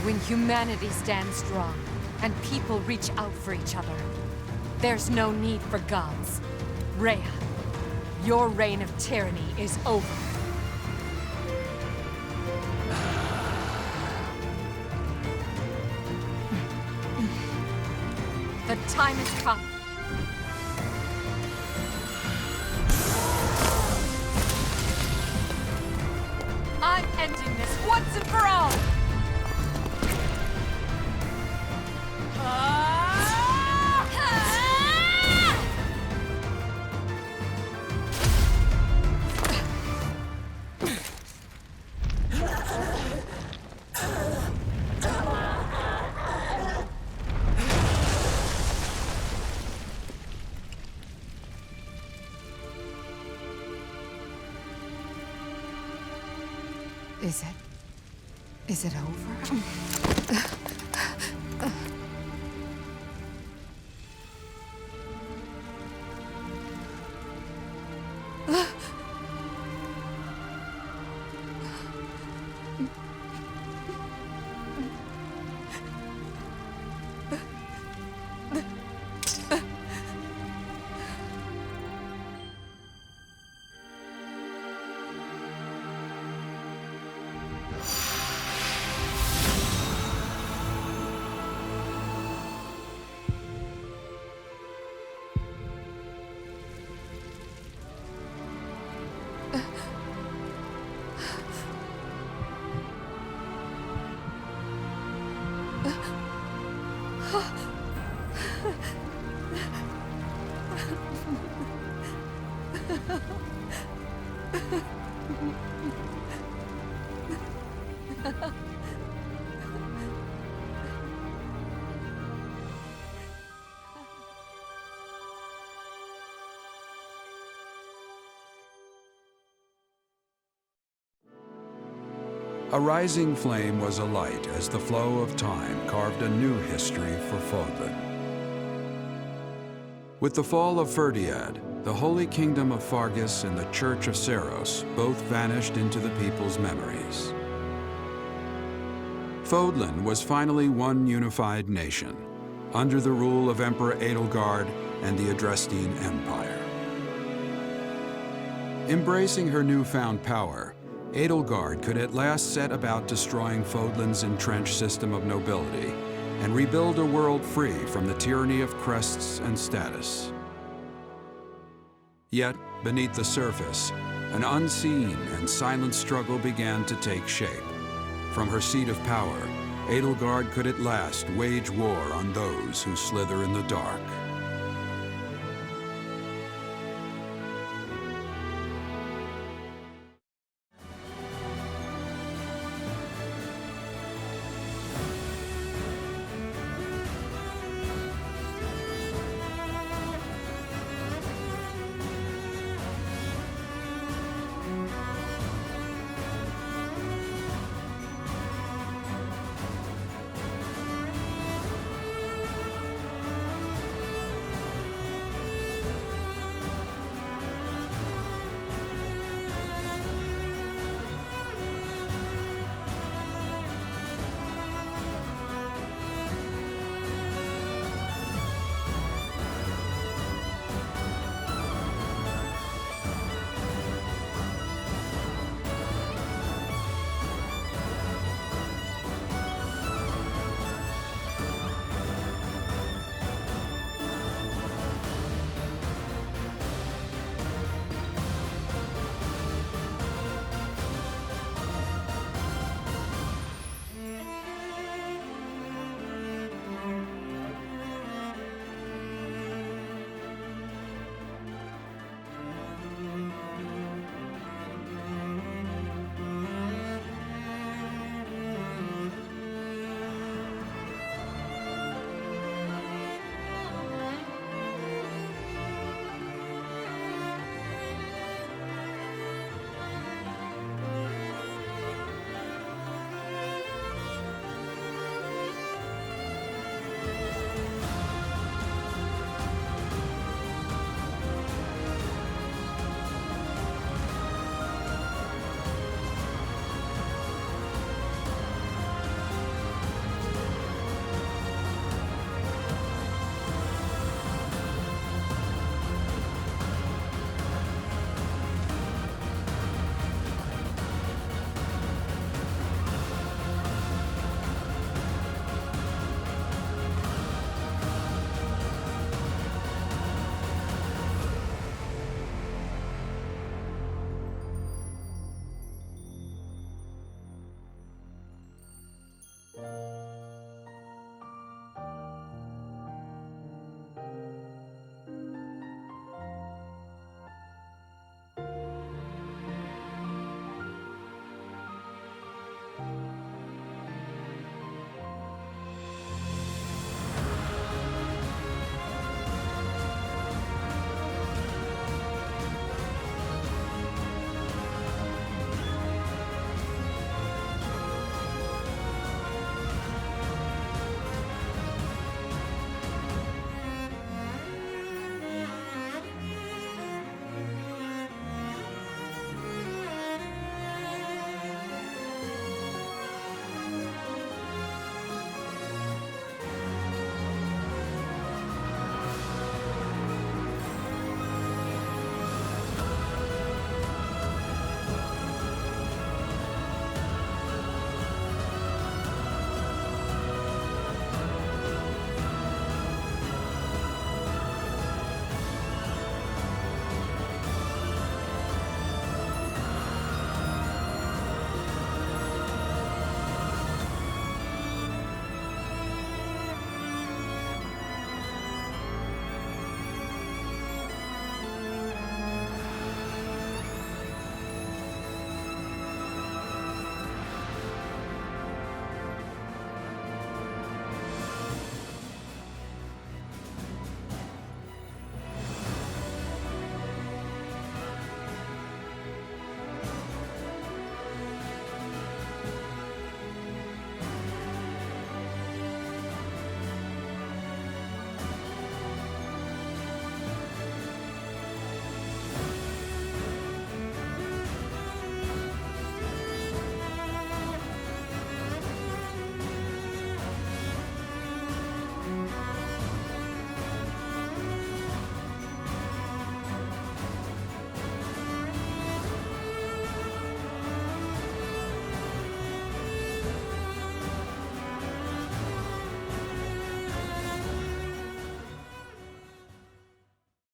When humanity stands strong, and people reach out for each other, there's no need for gods. Rhea, your reign of tyranny is over. The time has come. I'm ending this once and for all! Is it over? A rising flame was alight as the flow of time carved a new history for Fodlan. With the fall of Ferdiad, the Holy Kingdom of Fargus and the Church of Seros both vanished into the people's memories. Fodlan was finally one unified nation, under the rule of Emperor Edelgard and the Adrestine Empire. Embracing her newfound power, Edelgard could at last set about destroying Fodlan's entrenched system of nobility and rebuild a world free from the tyranny of crests and status. Yet, beneath the surface, an unseen and silent struggle began to take shape. From her seat of power, Edelgard could at last wage war on those who slither in the dark.